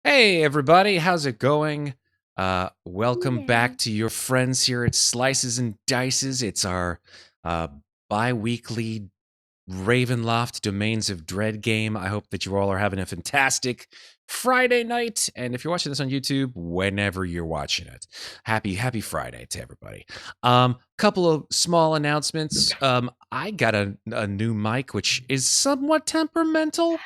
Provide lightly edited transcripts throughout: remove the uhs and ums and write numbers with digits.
Hey everybody, how's it going? Welcome Yeah. back to your friends here at Slices and Dices. It's our uh, bi-weekly Ravenloft Domains of Dread game. I hope that you all are having a fantastic Friday night. And if you're watching this on YouTube, whenever you're watching it, happy Friday to everybody. Couple of small announcements. I got a new mic, which is somewhat temperamental,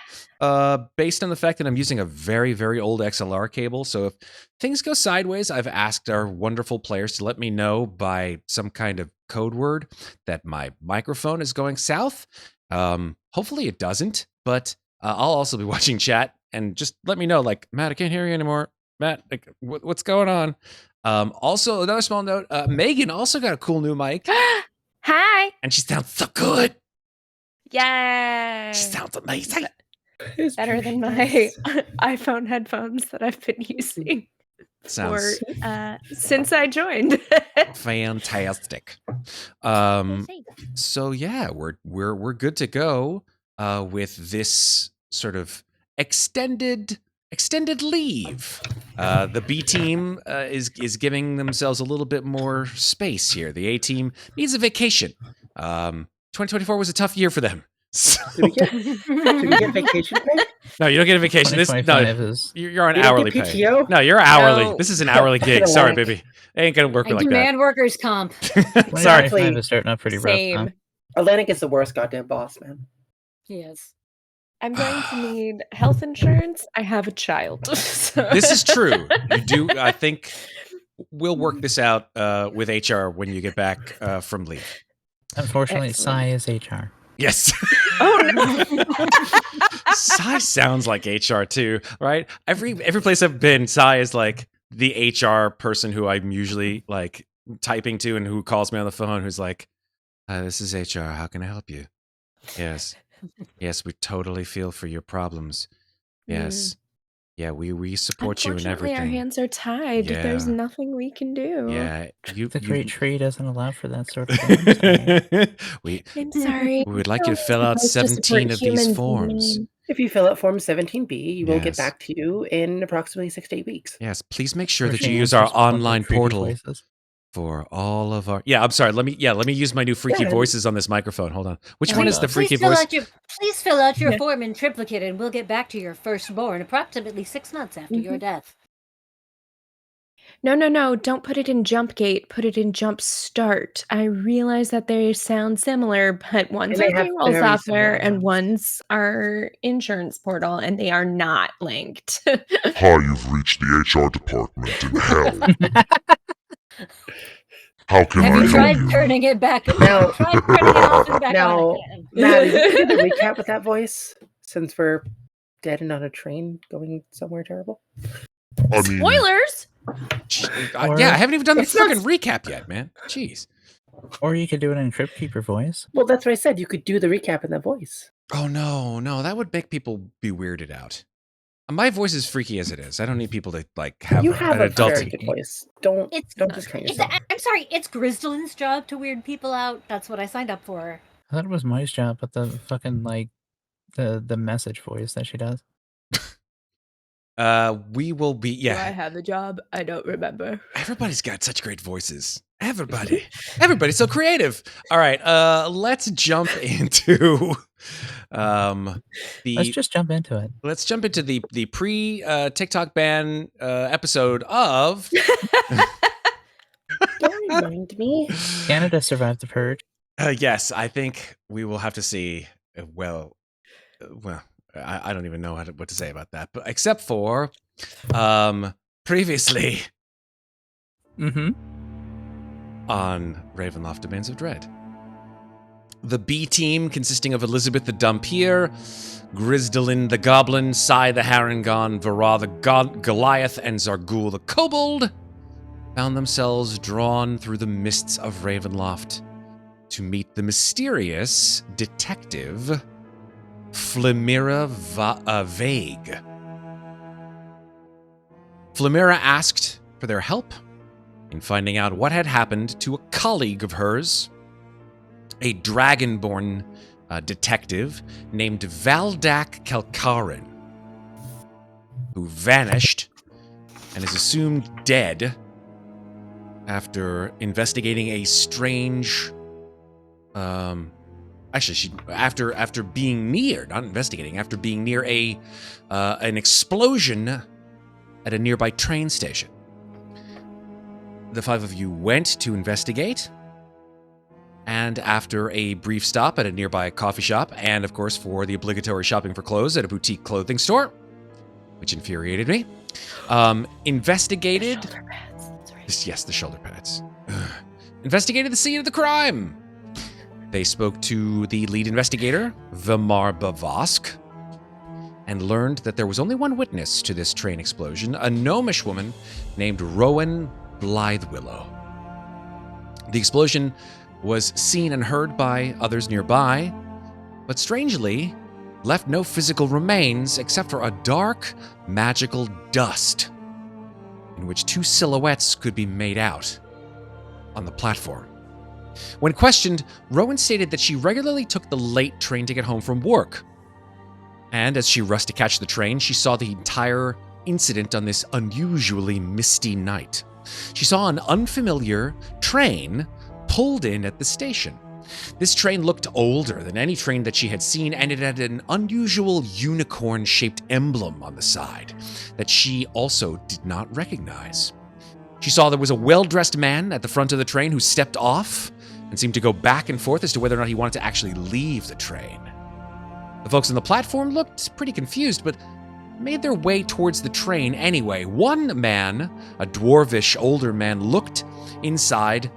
based on the fact that I'm using a very old XLR cable. So if things go sideways, I've asked our wonderful players to let me know by some kind of code word that my microphone is going south. Hopefully it doesn't, but I'll also be watching chat and just let me know, like, Matt, I can't hear you anymore. Matt, like, what's going on? Also, another small note, Megan also got a cool new mic, Hi. and she sounds so good. Yay. She sounds amazing. Better than my iPhone headphones that I've been using Sounds since I joined. fantastic. So yeah, we're good to go with this sort of extended leave. The B team is giving themselves a little bit more space here. The A team needs a vacation. 2024 was a tough year for them. So, Do we get vacation pay? no, you don't get a vacation. This you're on You don't hourly get pay. PTO? No, you're hourly. No. This is an hourly gig. Sorry, Ironic. baby. It ain't gonna work I like that. demand workers' comp. Sorry. 2025 is starting out pretty rough. Same. Atlantic is the worst goddamn boss, man. Yes. I'm going to need health insurance. I have a child. So. This is true. You do. I think we'll work this out with HR when you get back from leave. Unfortunately, Excellent. Psy is HR. Yes. Oh no. Psy sounds like HR too, right? Every place I've been, Psy is like the HR person who I'm usually like typing to and who calls me on the phone, who's like, "This is HR. How can I help you?" Yes. Yes, we totally feel for your problems. Yes. Yeah, we support you in Unfortunately, everything. our hands are tied. Yeah. There's nothing we can do. Yeah, The great tree doesn't allow for that sort of thing. I'm sorry. We would like you to fill out Supposed to 17 of support these humans, forms. man. If you fill out Form 17B, you will get Yes. back to you in approximately 6 to 8 weeks. Yes, please make sure that you Unfortunately, use it's our just one of the online freaky portal voices. for all of our. Yeah, I'm sorry. Let me use my new freaky Yeah. voices on this microphone. Hold on. Which Oh, one is God. the freaky Please voice? fill out your Yeah. form in triplicate, and we'll get back to your firstborn approximately 6 months after your death. No. Don't put it in jump gate. Put it in jump start. I realize that they sound similar, but one's And they our have payroll very software similar and sounds. one's our insurance portal, and they are not linked. Hi, you've reached the HR department in hell. How can Have I you help tried you? turning it back? Now- Tried turning it off and back Now- on again. Matt, you can do the recap with that voice since we're dead and on a train going somewhere terrible. I mean, Spoilers! Yeah, I haven't even done the It's not- freaking recap yet, man. Jeez. Or you could do it in Crypt Keeper voice. Well, that's what I said. You could do the recap in that voice. Oh no, that would make people be weirded out. My voice is freaky as it is. I don't need people to like have, You have an a adult. very good voice. Don't discount yourself. I'm sorry, it's Grzdlyn's job to weird people out. That's what I signed up for. I thought it was my job, but the fucking like the message voice that she does. We will be. Do I Yeah, have a job? I don't remember. everybody's got such great voices. Everybody's so creative. All right, let's jump into Let's just jump into it. let's jump into the pre TikTok ban episode of Don't remind me. Canada survived the purge. yes. I think we will have to see. Well, I don't even know what to say about that, but except for previously Mm-hmm. on Ravenloft Domains of Dread. The B team, consisting of Elizabeth the Dumpier, Grzdlyln the Goblin, Sai the Harangon, Vaara the Goliath, and Xarghuul the Kobold, found themselves drawn through the mists of Ravenloft to meet the mysterious detective Flamira Vague. Flamira asked for their help in finding out what had happened to a colleague of hers, a dragonborn detective named Valdak Kelkarin. who vanished and is assumed dead after investigating a strange. Actually, after being near, not investigating, after being near an explosion at a nearby train station. The 5 of you went to investigate, and after a brief stop at a nearby coffee shop, and of course for the obligatory shopping for clothes at a boutique clothing store, which infuriated me, investigated. The shoulder pads. Sorry. Yes, the shoulder pads. Investigated the scene of the crime. They spoke to the lead investigator, Vimar Bavask, and learned that there was only one witness to this train explosion, a gnomish woman named Rowan Blithewillow. The explosion was seen and heard by others nearby, but strangely left no physical remains except for a dark, magical dust in which 2 silhouettes could be made out on the platform. When questioned, Rowan stated that she regularly took the late train to get home from work. And as she rushed to catch the train, she saw the entire incident on this unusually misty night. She saw an unfamiliar train pulled in at the station. This train looked older than any train that she had seen, and it had an unusual unicorn-shaped emblem on the side that she also did not recognize. She saw there was a well-dressed man at the front of the train who stepped off and seemed to go back and forth as to whether or not he wanted to actually leave the train. The folks on the platform looked pretty confused, but made their way towards the train anyway. One man, a dwarvish older man, looked inside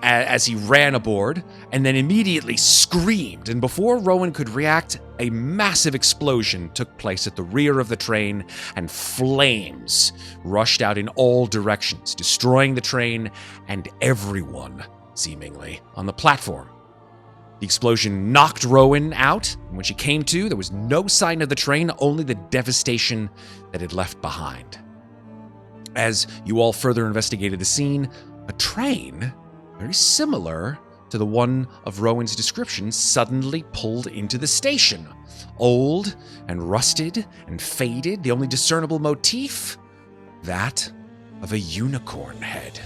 as he ran aboard, and then immediately screamed. And before Rowan could react, a massive explosion took place at the rear of the train, and flames rushed out in all directions, destroying the train and everyone, seemingly, on the platform. The explosion knocked Rowan out, and when she came to, there was no sign of the train, only the devastation that it left behind. As you all further investigated the scene, a train, very similar to the one of Rowan's description, suddenly pulled into the station. Old and rusted and faded, the only discernible motif, that of a unicorn head.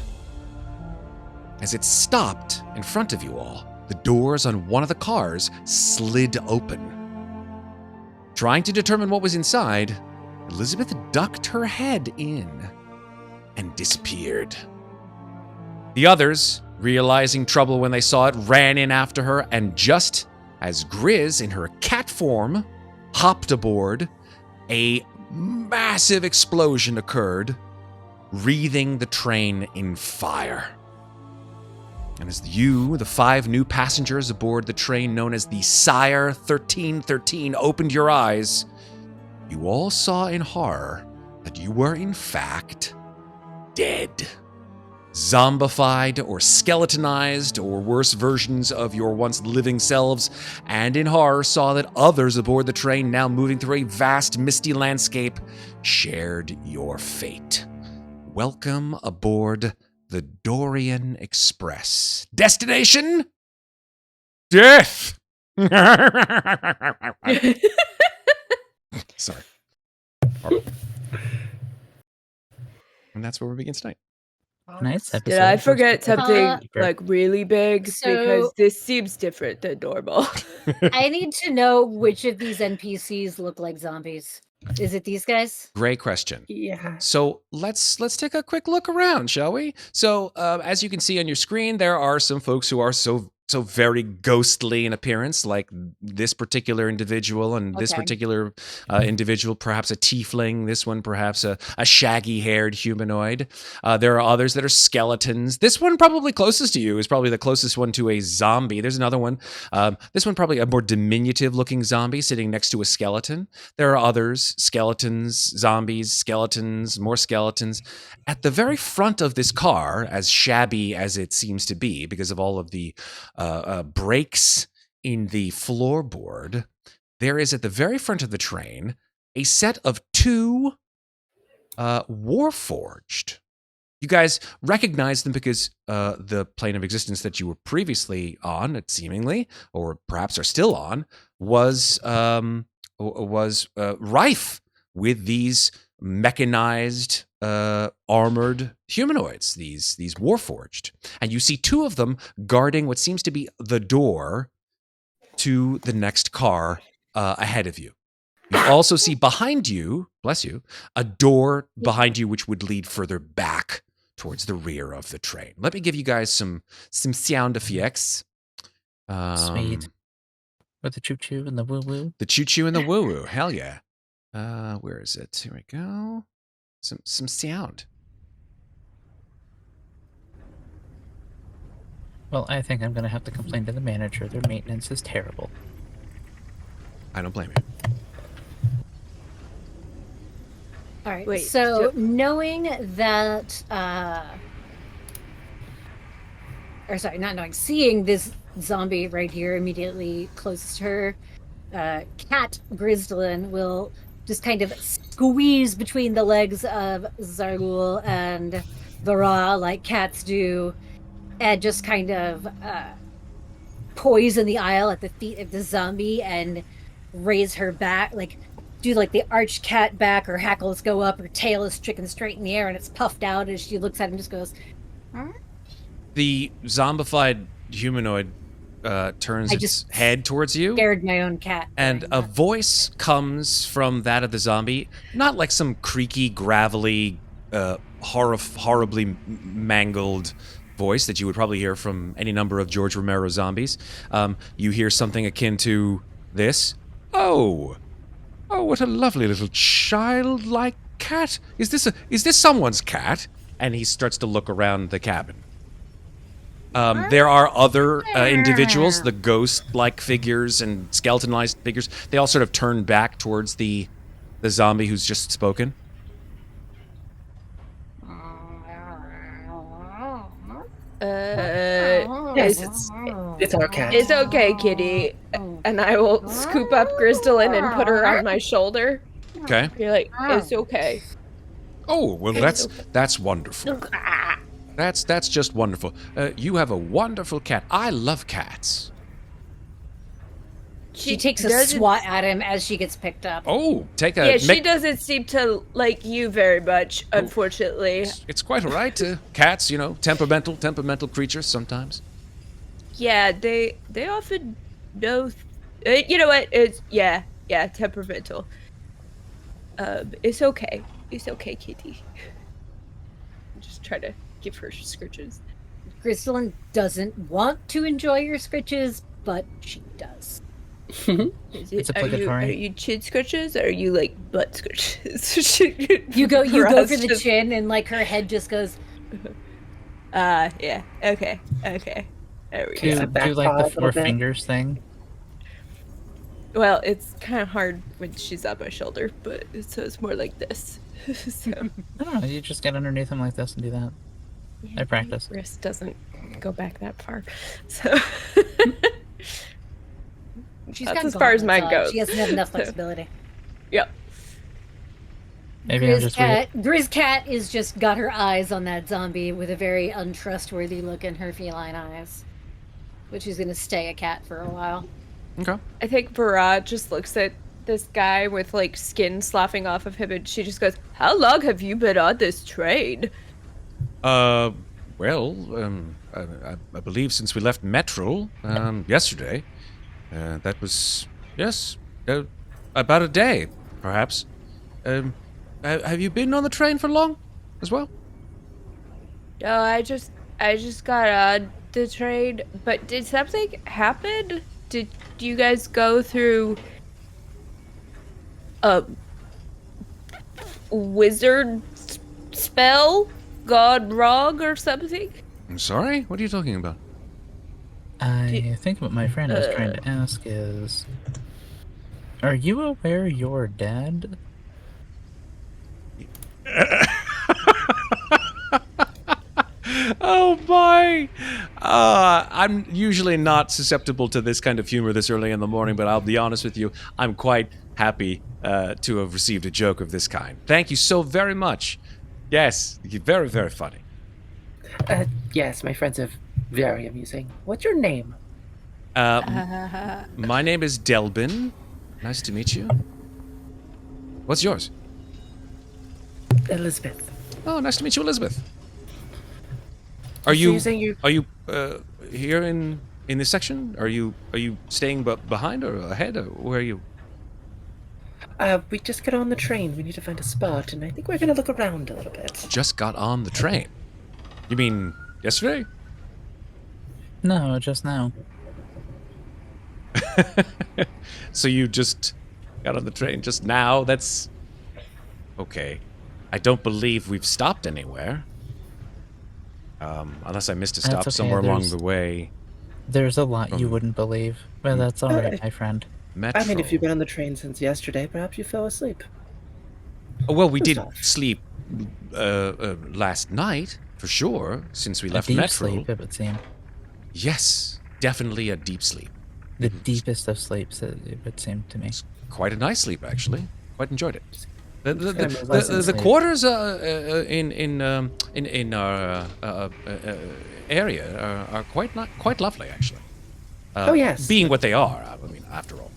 As it stopped in front of you all, the doors on one of the cars slid open. Trying to determine what was inside, Elizabeth ducked her head in and disappeared. The others, realizing trouble when they saw it, ran in after her, and just as Grizz, in her cat form, hopped aboard, a massive explosion occurred, wreathing the train in fire. And as you, the 5 new passengers aboard the train known as the Sire 1313, opened your eyes, you all saw in horror that you were in fact dead. Zombified or skeletonized or worse versions of your once living selves, and in horror saw that others aboard the train, now moving through a vast misty landscape, shared your fate. Welcome aboard the Dorian Express. Destination? Death! Sorry. And that's where we begin tonight. Nice episode. Did I forget something Uh, like really big? so- Because this seems different than normal. I need to know which of these NPCs look like zombies. Is it these guys? Great question. Yeah. So let's take a quick look around, shall we? So as you can see on your screen, there are some folks who are so very ghostly in appearance, like this particular individual, and this Okay. particular individual, perhaps a tiefling, this one perhaps a shaggy-haired humanoid. There are others that are skeletons. This one probably closest to you is probably the closest one to a zombie. There's another one. This one probably a more diminutive-looking zombie sitting next to a skeleton. There are others, skeletons, zombies, skeletons, more skeletons. At the very front of this car, as shabby as it seems to be because of all of the breaks in the floorboard, there is at the very front of the train a set of 2 Warforged. You guys recognize them because the plane of existence that you were previously on, seemingly, or perhaps are still on, was rife with these mechanized, armored humanoids, these warforged. And you see two of them guarding what seems to be the door to the next car ahead of you. You also see behind you, bless you, a door behind you which would lead further back towards the rear of the train. Let me give you guys some sound effects. Sweet. With the choo-choo and the woo-woo. The choo-choo and the woo-woo. Hell yeah. Where is it? Here we go. Some sound. Well, I think I'm going to have to complain to the manager. Their maintenance is terrible. I don't blame you. All right. Wait, So knowing that, or sorry, not knowing, seeing this zombie right here immediately closest to her, Cat Grzdlyln will just kind of squeeze between the legs of Xarghuul and Vaara like cats do, and just kind of poise in the aisle at the feet of the zombie and raise her back, like do like the arched cat back. Her hackles go up, her tail is stricken straight in the air, and it's puffed out as she looks at him and just goes, The zombified humanoid turns its head towards you. scared my own cat. And a voice comes from that of the zombie, not like some creaky, gravelly, horribly mangled voice that you would probably hear from any number of George Romero zombies. You hear something akin to this. Oh, what a lovely little childlike cat. Is this someone's cat? And he starts to look around the cabin. There are other individuals, the ghost-like figures and skeleton-like figures. They all sort of turn back towards the zombie who's just spoken. It's our cat. It's okay, kitty. And I will scoop up Grzdlyln and put her on my shoulder. Okay. You're like, it's okay. Oh, well, that's wonderful. That's just wonderful. You have a wonderful cat. I love cats. She takes a swat at him as she gets picked up. Oh, take a... Yeah, she doesn't seem to like you very much, unfortunately. It's quite all right. Cats, temperamental creatures sometimes. Yeah, they often know... you know what? It's... Yeah, temperamental. It's okay. It's okay, kitty. Just try to give her scritches. Grzdlyln doesn't want to enjoy your scritches, but she does. It's obligatory. Are you chin scritches or are you like butt scritches? You go for the chin, and like her head just goes. Yeah. Okay. There we go. Do like the four fingers thing. Well, it's kind of hard when she's on my shoulder, but so it's more like this. So. I don't know. You just get underneath him like this and do that. Yeah, I practice. My wrist doesn't go back that far, so. That's as far as mine goes. She doesn't have enough flexibility. Yep. Maybe I'm just weird. Grizz Cat is just got her eyes on that zombie with a very untrustworthy look in her feline eyes. But she's going to stay a cat for a while. Okay. I think Vaara just looks at this guy with like skin sloughing off of him and she just goes, "How long have you been on this train?" I believe since we left Metro yesterday. That was, yes, about a day, perhaps. Have you been on the train for long, as well? No, I just got on the train, but did something happen? Did you guys go through a wizard spell gone wrong or something? I'm sorry? What are you talking about? I think what my friend is trying to ask is, are you aware you're dead? Oh my! I'm usually not susceptible to this kind of humor this early in the morning, but I'll be honest with you, I'm quite happy to have received a joke of this kind. Thank you so very much. Yes, you're very, very funny. Yes, my friends are very amusing. What's your name? My name is Delbin. Nice to meet you. What's yours? Elizabeth. Oh, nice to meet you, Elizabeth. So you're saying you... Are you here in this section? Are you staying behind or ahead, or where are you? We just got on the train. We need to find a spot, and I think we're gonna look around a little bit. Just got on the train. You mean yesterday? No, just now. So you just got on the train just now? That's okay. I don't believe we've stopped anywhere. Unless I missed a That's stop okay, somewhere along there's- the way. There's a lot you wouldn't believe, but that's all right, my friend. Metro. I mean, if you've been on the train since yesterday, perhaps you fell asleep. Oh, well, we First did off. sleep last night, for sure, since we A left deep Metro. sleep, it would seem. Yes, definitely a deep sleep. The deepest of sleeps, it would seem to me. Quite a nice sleep, actually. Quite enjoyed it. The pleasant sleep. quarters in our area are quite lovely, actually. Oh, yes. Being what they are, I mean, after all.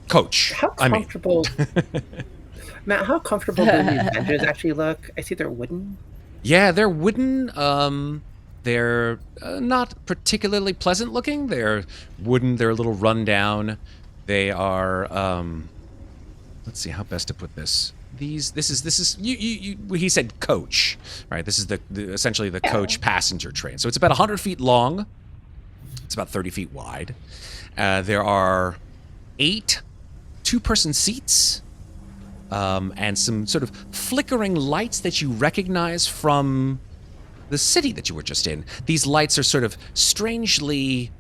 Coach, How I mean. comfortable... Matt, how comfortable do these benches actually look? I see they're wooden. Yeah, they're wooden. They're not particularly pleasant looking. They're wooden. They're a little run down. They are. Let's see how best to put this. This is you. He said coach, right? This is essentially the coach passenger train. So it's about 100 feet long. It's about 30 feet wide. There are 8 two-person seats. And some sort of flickering lights that you recognize from the city that you were just in. These lights are sort of strangely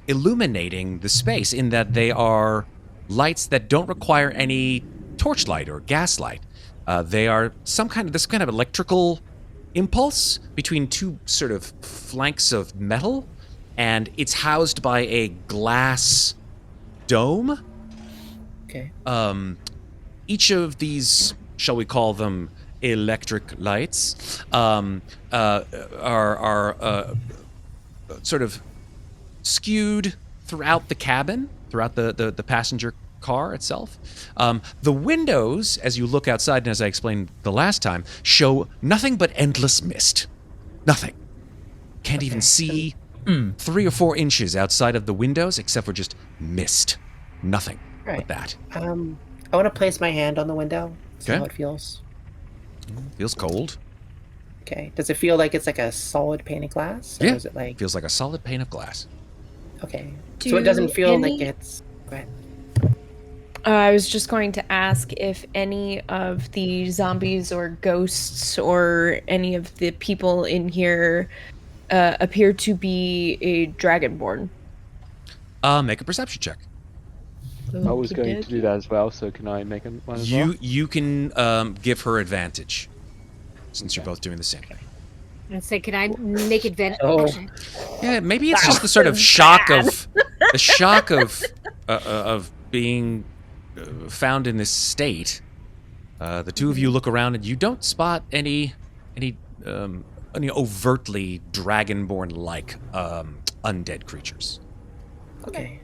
illuminating the space in that they are lights that don't require any torchlight or gaslight. They are this kind of electrical impulse between 2 sort of flanks of metal, and it's housed by a glass dome. Okay. Each of these, shall we call them electric lights, are sort of skewed throughout the cabin, throughout the passenger car itself. The windows, as you look outside, and as I explained the last time, show nothing but endless mist. Nothing. Can't even see 3 or 4 inches outside of the windows, except for just mist. Nothing but that. I want to place my hand on the window, see Okay. how it feels. Feels cold. Okay. Does it feel like it's like a solid pane of glass? Or Yeah. is it like... Feels like a solid pane of glass. Okay. So it doesn't feel like it's... Go ahead. I was just going to ask if any of the zombies or ghosts or any of the people in here appear to be a dragonborn. Make a perception check. I was going to do that as well, so can I make one as well? You can give her advantage, since you're both doing the same thing. And say, can I make advantage? Oh. Actually, Yeah, maybe it's just the sort of shock of being found in this state. The two of you look around and you don't spot any overtly dragonborn-like undead creatures. Okay.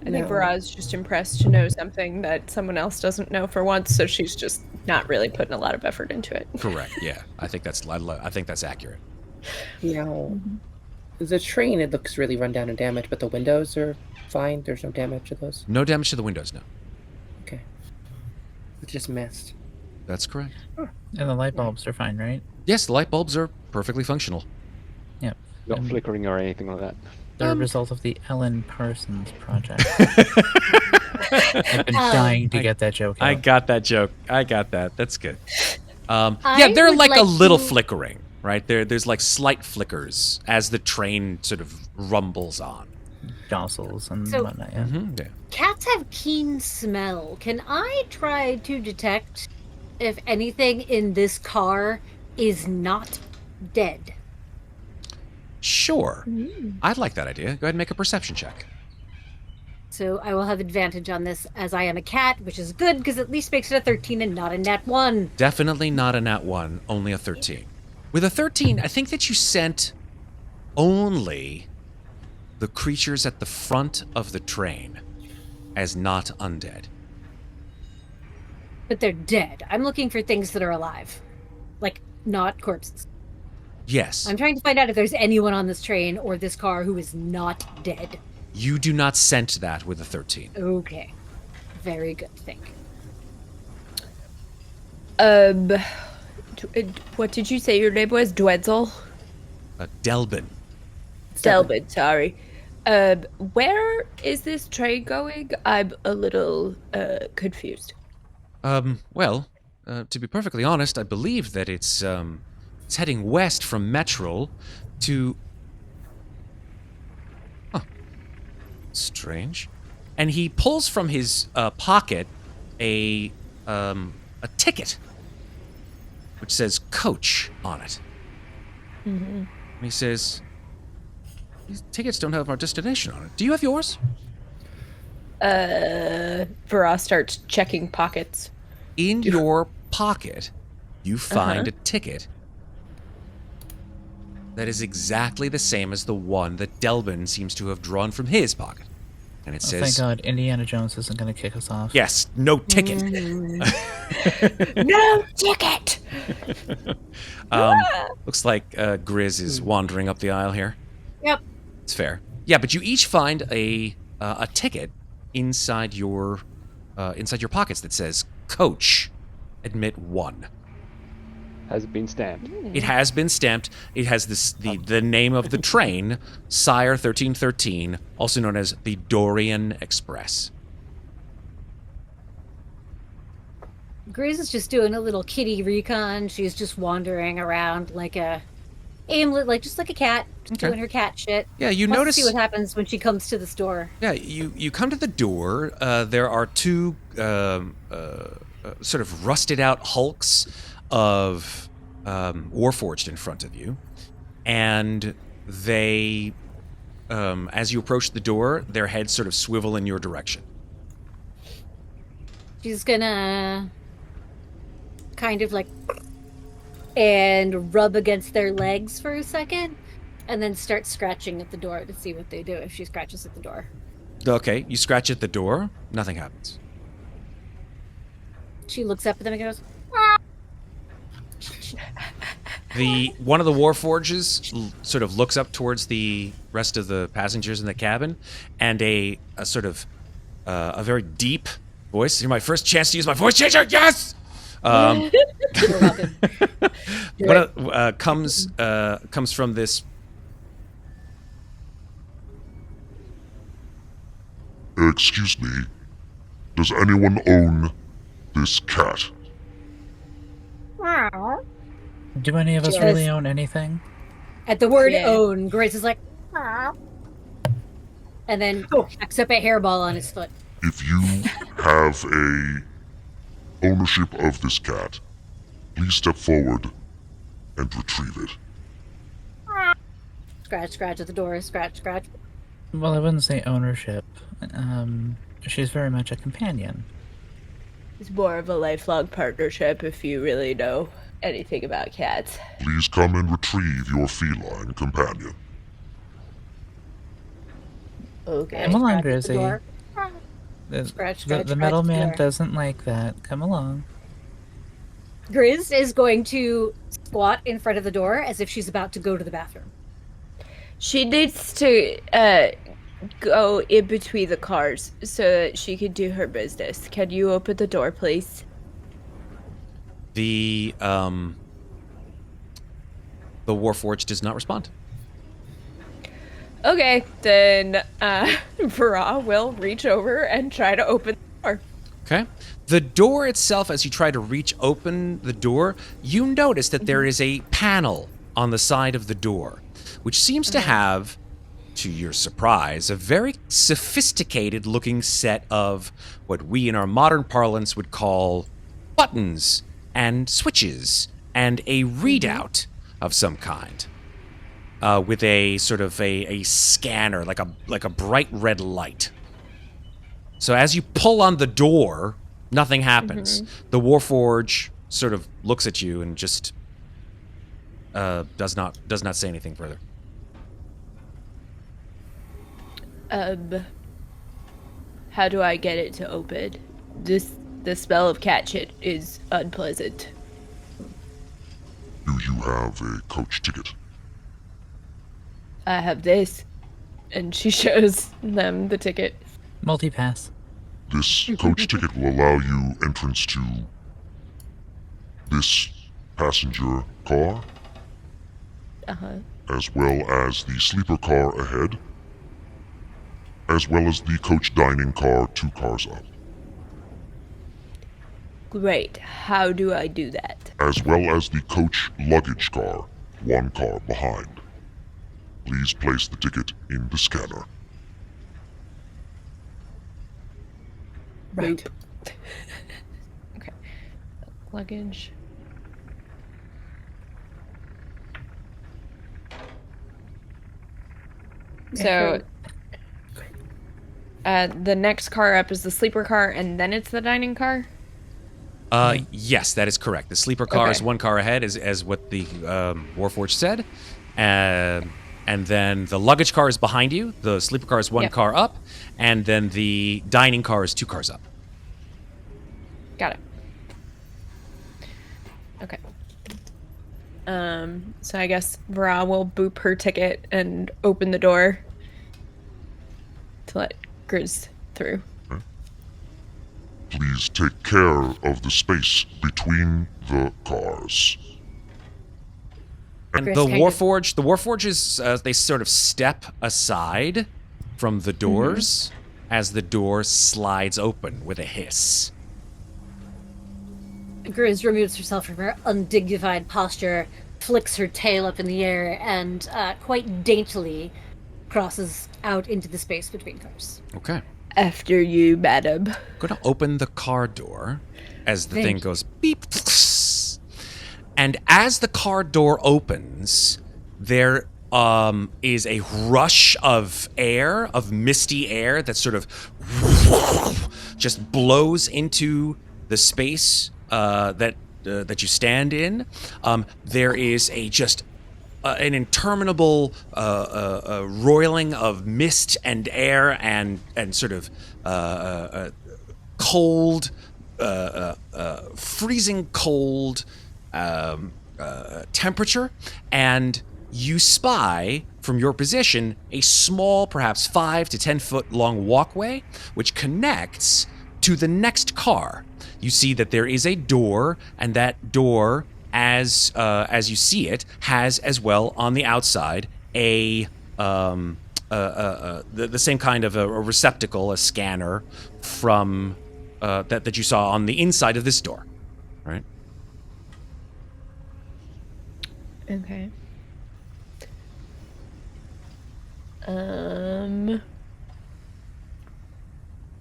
I think No. Vaara's just impressed to know something that someone else doesn't know for once, so she's just not really putting a lot of effort into it. Correct. Yeah, I think that's accurate. Now, the train, it looks really run down and damaged, but the windows are fine. There's no damage to those. No damage to the windows. No, Okay. It's just mist. that's correct. And the light bulbs are fine, right? Yes, the light bulbs are perfectly functional. Yep. Not flickering or anything like that. They're a result of the Ellen Parsons project. I've been dying to get that joke out. I got that joke. I got that. That's good. Yeah, I they're would like a like little to- flickering, right? There's like slight flickers as the train sort of rumbles on. Jostles and So- whatnot, yeah. Yeah. cats have keen smell. Can I try to detect if anything in this car is not dead? Sure. I'd like that idea. Go ahead and make a perception check. So I will have advantage on this as I am a cat, which is good because at least makes it a 13 and not a nat 1. Definitely not a nat 1, only a 13. With a 13, I think that you sent only the creatures at the front of the train as not undead. But they're dead. I'm looking for things that are alive. Like, not corpses. Yes. I'm trying to find out if there's anyone on this train or this car who is not dead. You do not scent that with a 13. Okay. Very good, thank you. What did you say your name was? Dwedzel? Delbin. Delbin, sorry. Where is this train going? I'm a little confused. Well, to be perfectly honest, I believe that it's heading west from Metrol to... Huh. Strange. And he pulls from his pocket a ticket, which says coach on it. Mm-hmm. And he says, these tickets don't have our destination on it. Do you have yours? Vaara starts checking pockets. In your pocket, you find a ticket that is exactly the same as the one that Delbin seems to have drawn from his pocket. And it says... Thank God Indiana Jones isn't going to kick us off. Yes, no ticket. No ticket! Looks like Grizz is wandering up the aisle here. Yep. It's fair. Yeah, but you each find a ticket inside your pockets that says Coach, Admit 1. Has it been stamped? It has been stamped. It has the name of the train, Sire 1313, also known as the Dorian Express. Grizz is just doing a little kitty recon. She's just wandering around like a aimlet, just like a cat, just doing her cat shit. Yeah, you Wants notice... to see what happens when she comes to the store. Yeah, you come to the door. There are two sort of rusted out hulks of Warforged in front of you, and they, as you approach the door, their heads sort of swivel in your direction. She's gonna kind of and rub against their legs for a second, and then start scratching at the door to see what they do if she scratches at the door. Okay, you scratch at the door. Nothing happens. She looks up at them and goes, One of the Warforges sort of looks up towards the rest of the passengers in the cabin, and a sort of a very deep voice. You're my first chance to use my voice changer. Yes. Comes from this. Excuse me. Does anyone own this cat? Do any of us really own anything? At the word own, Grace is like, and then picks up a hairball on his foot. If you have a ownership of this cat, please step forward and retrieve it. Scratch, scratch at the door, scratch, scratch. Well, I wouldn't say ownership. She's very much a companion. It's more of a lifelong partnership if you really know anything about cats. Please come and retrieve your feline companion. Okay. Come along, Grizzy. Scratch, The metal man doesn't like that. Come along. Grizz is going to squat in front of the door as if she's about to go to the bathroom. She needs to go in between the cars so that she can do her business. Can you open the door, please? The Warforged does not respond. Okay, then Vaara will reach over and try to open the door. Okay. The door itself, as you try to reach open the door, you notice that there is a panel on the side of the door, which seems to have, to your surprise, a very sophisticated looking set of what we in our modern parlance would call buttons and switches and a readout of some kind. With a sort of a scanner, like a bright red light. So as you pull on the door, nothing happens. The Warforge sort of looks at you and just does not say anything further. How do I get it to open? The smell of cat shit is unpleasant. Do you have a coach ticket? I have this. And she shows them the ticket. Multi-pass. This coach ticket will allow you entrance to this passenger car, as well as the sleeper car ahead, as well as the coach dining car 2 cars up, Great. How do I do that? as well as the coach luggage car 1 car behind. Please place the ticket in the scanner. Right. Okay. Luggage. So, the next car up is the sleeper car, and then it's the dining car? Yes, that is correct. The sleeper car is Okay. 1 car ahead, as what the Warforged said. And then the luggage car is behind you. The sleeper car is 1 Yep. car up. And then the dining car is 2 cars up. Got it. Okay. So I guess Vaara will boop her ticket and open the door to let Grizz through. Please take care of the space between the cars. And Grizz the kind of- Warforge is, they sort of step aside from the doors as the door slides open with a hiss. Grizz removes herself from her undignified posture, flicks her tail up in the air, and quite daintily crosses out into the space between cars. Okay. After you, madam. I'm going to open the car door as the Thank thing you. goes beep. And as the car door opens, there is a rush of air, of misty air that sort of just blows into the space that you stand in. There is an interminable roiling of mist and air and sort of cold, freezing cold temperature, and you spy from your position a small, perhaps 5 to 10 foot long walkway which connects to the next car. You see that there is a door, and that door, as you see it, has as well on the outside the same kind of a receptacle, a scanner from that you saw on the inside of this door, right? Okay.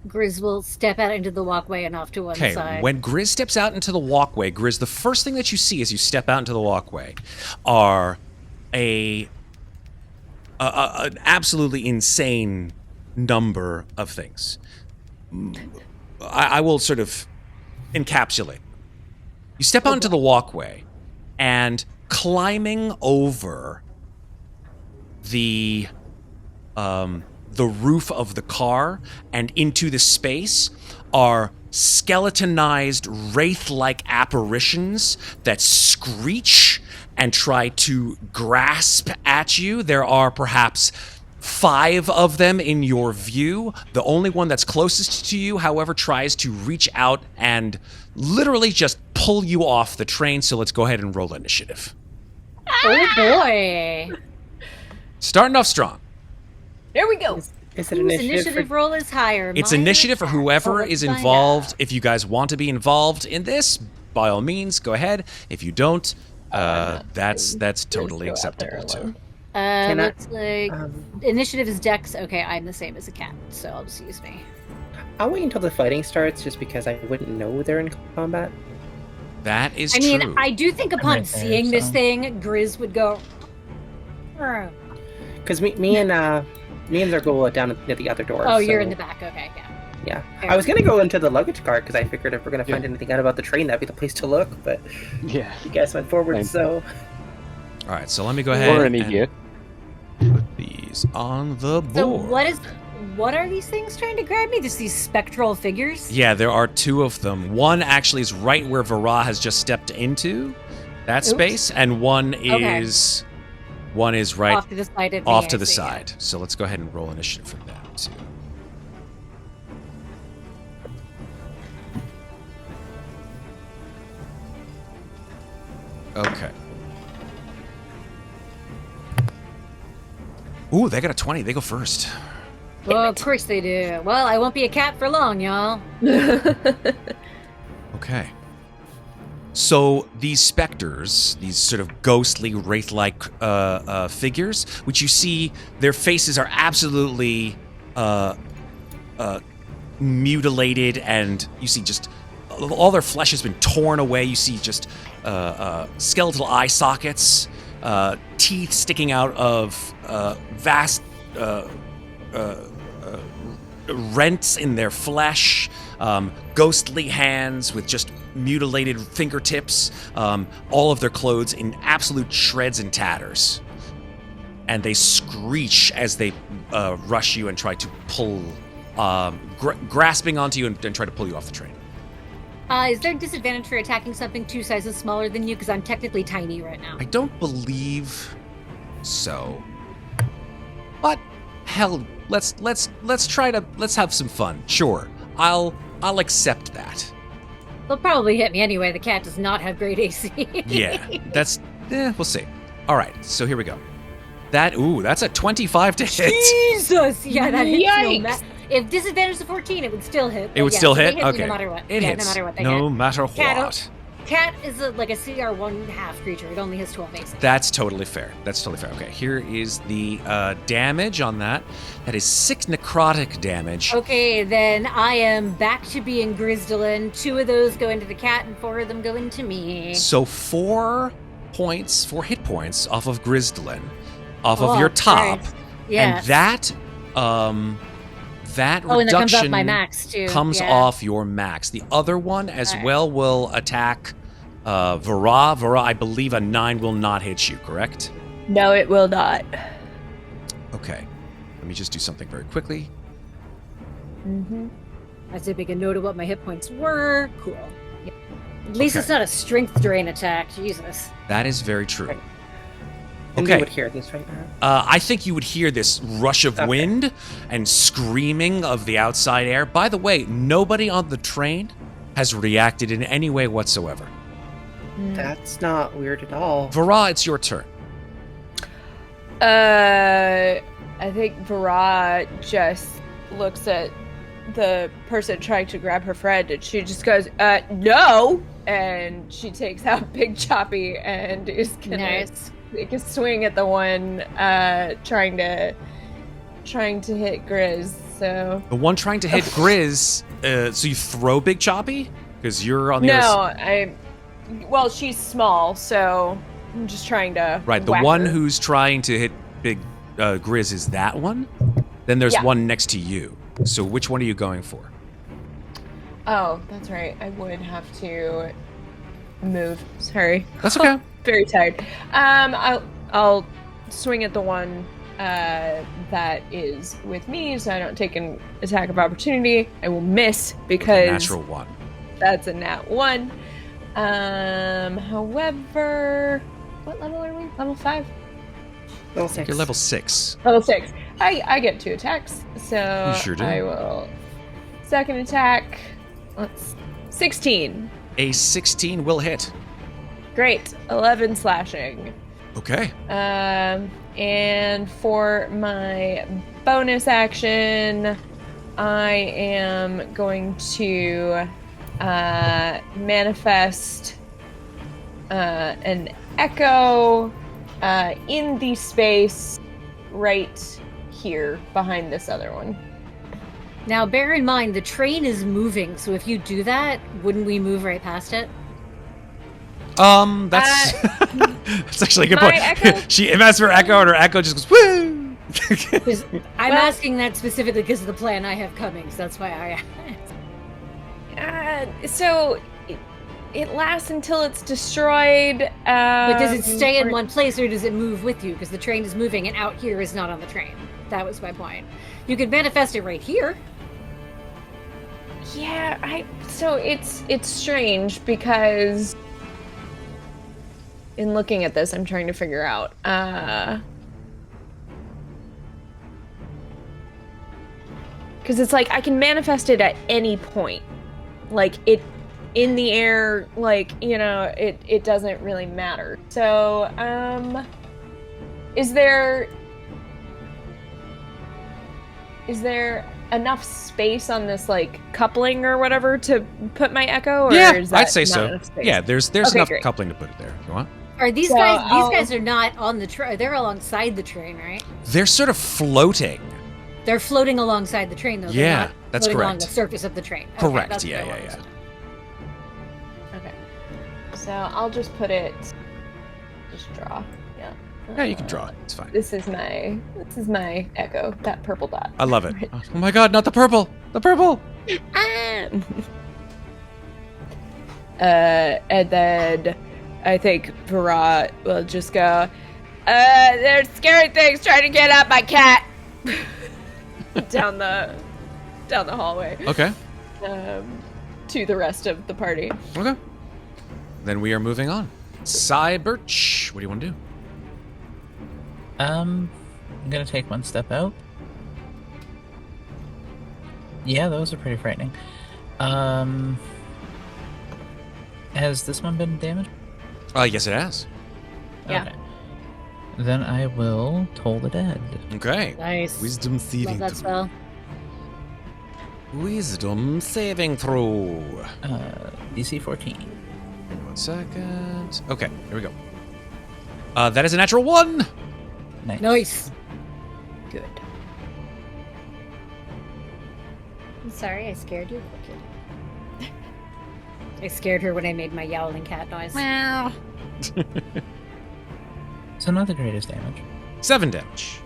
Grizz will step out into the walkway and off to one Okay, side. when Grizz steps out into the walkway, Grizz, the first thing that you see as you step out into the walkway are an absolutely insane number of things. I will sort of encapsulate. You step out into the walkway, and climbing over the roof of the car and into the space are skeletonized wraith-like apparitions that screech and try to grasp at you. There are perhaps 5 of them in your view. The only one that's closest to you, however, tries to reach out and literally just pull you off the train. So let's go ahead and roll initiative. Oh boy! Starting off strong. There we go. Is it Whose initiative? initiative roll is higher? It's Mine or initiative for Cat's? whoever Let's is find involved. out. If you guys want to be involved in this, by all means, go ahead. If you don't, that's totally Just go out there acceptable too. alone. Can I- Looks like initiative is Dex. Okay, I'm the same as a cat, so I'll just use me. I'll wait until the fighting starts, just because I wouldn't know they're in combat. That is I mean, true. I do think upon right there, seeing this so- thing, Grizz would go. "Arr." Because me and Xarghuul are down near the other door. Oh, you're in so- the back. Okay, yeah. Yeah, Fair. I was gonna go into the luggage car because I figured if we're gonna find Yeah. anything out about the train, that'd be the place to look. But Yeah. you guys went forward, Same. so All right, so let me go ahead Or any and gear. put these on the board. So what are these things trying to grab me? Just these spectral figures? Yeah, there are 2 of them. One actually is right where Vaara has just stepped into that space, and one is right off to the side of me. off to the side. So let's go ahead and roll initiative for that too. Okay. Ooh, they got a 20. They go first. Well, of course they do. Well, I won't be a cat for long, y'all. Okay. So these specters, these sort of ghostly, wraith-like figures, which you see, their faces are absolutely mutilated, and you see just all their flesh has been torn away. You see just skeletal eye sockets, teeth sticking out of vast rents in their flesh, ghostly hands with just mutilated fingertips, all of their clothes in absolute shreds and tatters. And they screech as they rush you and try to pull, grasping onto you and try to pull you off the train. Is there a disadvantage for attacking something 2 sizes smaller than you? Because I'm technically tiny right now. I don't believe so. But hell, let's have some fun. Sure. I'll accept that. They'll probably hit me anyway. The cat does not have great AC. Yeah. We'll see. All right. So here we go. That's a 25 to hit. Jesus! Yeah, that hits Yikes. no matter. If disadvantage is 14, it would still hit. It would still hit? They Okay. No matter what. It yeah, hits. No matter what they No hit. matter what. Cat is like a CR 1/2 creature. It only has 12 AC. That's totally fair. Okay, here is the damage on that. That is 6 necrotic damage. Okay, then I am back to being Grzdlyln. 2 of those go into the cat, and 4 of them go into me. So 4 hit points off of Grzdlyln, off of your top. Yeah. And that and that reduction comes off my max too. comes off your max. The other one as well will attack Vaara. Vaara, I believe a 9 will not hit you, correct? No, it will not. Okay. Let me just do something very quickly. Mm-hmm. I did make a note of what my hit points were. Cool. Yeah. At least it's not a strength drain attack. Jesus. That is very true. Right. And Okay. you would hear this right now. I think you would hear this rush of wind and screaming of the outside air. By the way, nobody on the train has reacted in any way whatsoever. That's not weird at all. Vaara, it's your turn. I think Vaara just looks at the person trying to grab her friend, and she just goes, no! And she takes out Big Choppy and is gonna take a swing at the one trying to hit Grizz. So The one trying to hit Grizz, so you throw Big Choppy? Because you're on the other well, she's small, so I'm just trying to Right, the whack one her. who's trying to hit Big Grizz is that one? Then there's one next to you. So which one are you going for? Oh, that's right. I would have to move. Sorry. That's okay. Very tired. I'll swing at the one that is with me, so I don't take an attack of opportunity. I will miss because Natural 1. that's a nat 1. However, what level are we? Level 5? Level 6. You're level 6. Level 6. I get 2 attacks, so You sure do. I will. Second attack. 16. A 16 will hit. Great. 11 slashing. Okay. And for my bonus action, I am going to manifest an echo in the space right here behind this other one. Now, bear in mind, the train is moving, so if you do that, wouldn't we move right past it? That's that's actually a good my point. echo- She asked for echo, and her echo just goes woo. 'Cause I'm asking that specifically because of the plan I have coming, so that's why I So it lasts until it's destroyed. But does it stay in or- one place, or does it move with you? Because the train is moving, and out here is not on the train. That was my point. You could manifest it right here. Yeah, so it's strange because in looking at this, I'm trying to figure out because it's like I can manifest it at any point, like it in the air, like, you know, it doesn't really matter. So is there enough space on this like coupling or whatever to put my echo? Or Yeah, is that I'd say not so. enough space? Yeah, there's Okay, enough great. coupling to put it there. You want? Are these So guys? I'll- These guys are not on the train. They're alongside the train, right? They're sort of floating. They're floating alongside the train, though. They're Yeah, not that's floating along correct. the surface of the train. Okay, Correct. that's what I Yeah. wanted. Okay. So I'll just put it. Just draw. Yeah. Yeah, you can draw. It's fine. This is my echo. That purple dot. I love it. Oh my god, not the purple! The purple! Ah! And then I think Vaara will just go, there's scary things trying to get at my cat. down the hallway. Okay. To the rest of the party. Okay. Then we are moving on. Birch, what do you want to do? I'm gonna take one step out. Yeah, those are pretty frightening. Has this one been damaged? Yes, it has. Yeah. Okay. Then I will Toll the Dead. Okay. Nice. Wisdom Love saving that throw. spell. Wisdom saving throw. DC 14. 1 second. Okay, here we go. That is a natural 1. Nice. Nice. Good. I'm sorry, I scared you. Kid. I scared her when I made my yowling cat noise. Wow. So not the greatest damage. 7 damage.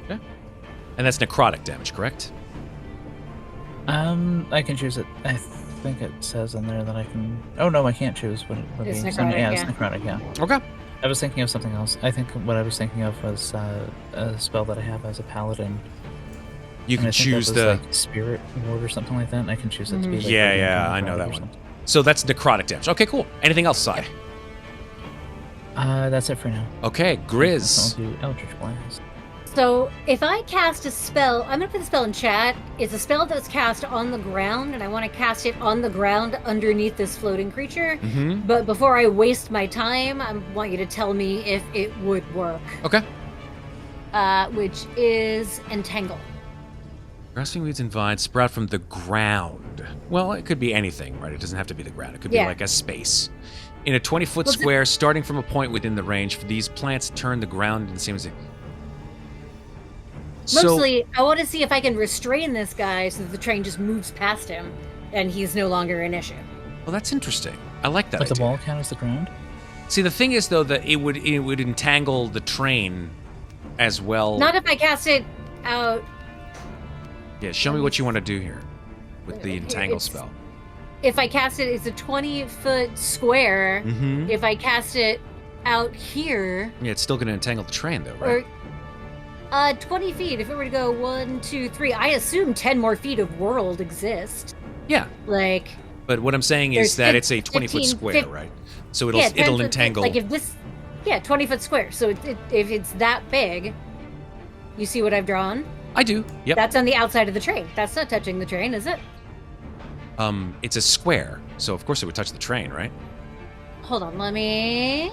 Okay. And that's necrotic damage, correct? I can choose it. I think it says in there that I can. Oh no, I can't choose what it would It's be. necrotic, Yeah, it's yeah. necrotic. Yeah. Okay. I was thinking of something else. I think what I was thinking of was a spell that I have as a paladin. You And can I think that choose was, the. like Spirit Ward or something like that. And I can choose it to be like Yeah, Radiant yeah, Fiend I know Guard that or one. something. So that's necrotic damage. Okay, cool. Anything else, Sai? That's it for now. Okay, Grizz. I'll do Eldritch Blast. So if I cast a spell, I'm gonna put the spell in chat. It's a spell that's cast on the ground, and I want to cast it on the ground underneath this floating creature. Mm-hmm. But before I waste my time, I want you to tell me if it would work. Okay. Which is Entangle. Grasping weeds and vines sprout from the ground. Well, it could be anything, right? It doesn't have to be the ground. It could be Yeah. like a space. In a 20-foot Well, the- square, starting from a point within the range, for these plants turn the ground in the same as it. Mostly, I want to see if I can restrain this guy so that the train just moves past him, and he's no longer an issue. Well, that's interesting. I like that But the idea. wall count as the ground? See, the thing is, though, that it would entangle the train as well. Not if I cast it out. Yeah, show me what you want to do here with the entangle It's- spell. If I cast it, it's a 20-foot square. Mm-hmm. If I cast it out here, Yeah, it's still going to entangle the train, though, right? or 20 feet. If it were to go 1, 2, 3, I assume 10 more feet of world exist. Yeah, Like, but what I'm saying is There's that it's a 20-foot 15, square, 50 right? So yeah, it'll 10 foot- entangle. Like if this, 20-foot square. So if it's that big, you see what I've drawn? I do. Yep. That's on the outside of the train. That's not touching the train, is it? It's a square, so of course it would touch the train, right? Hold on, let me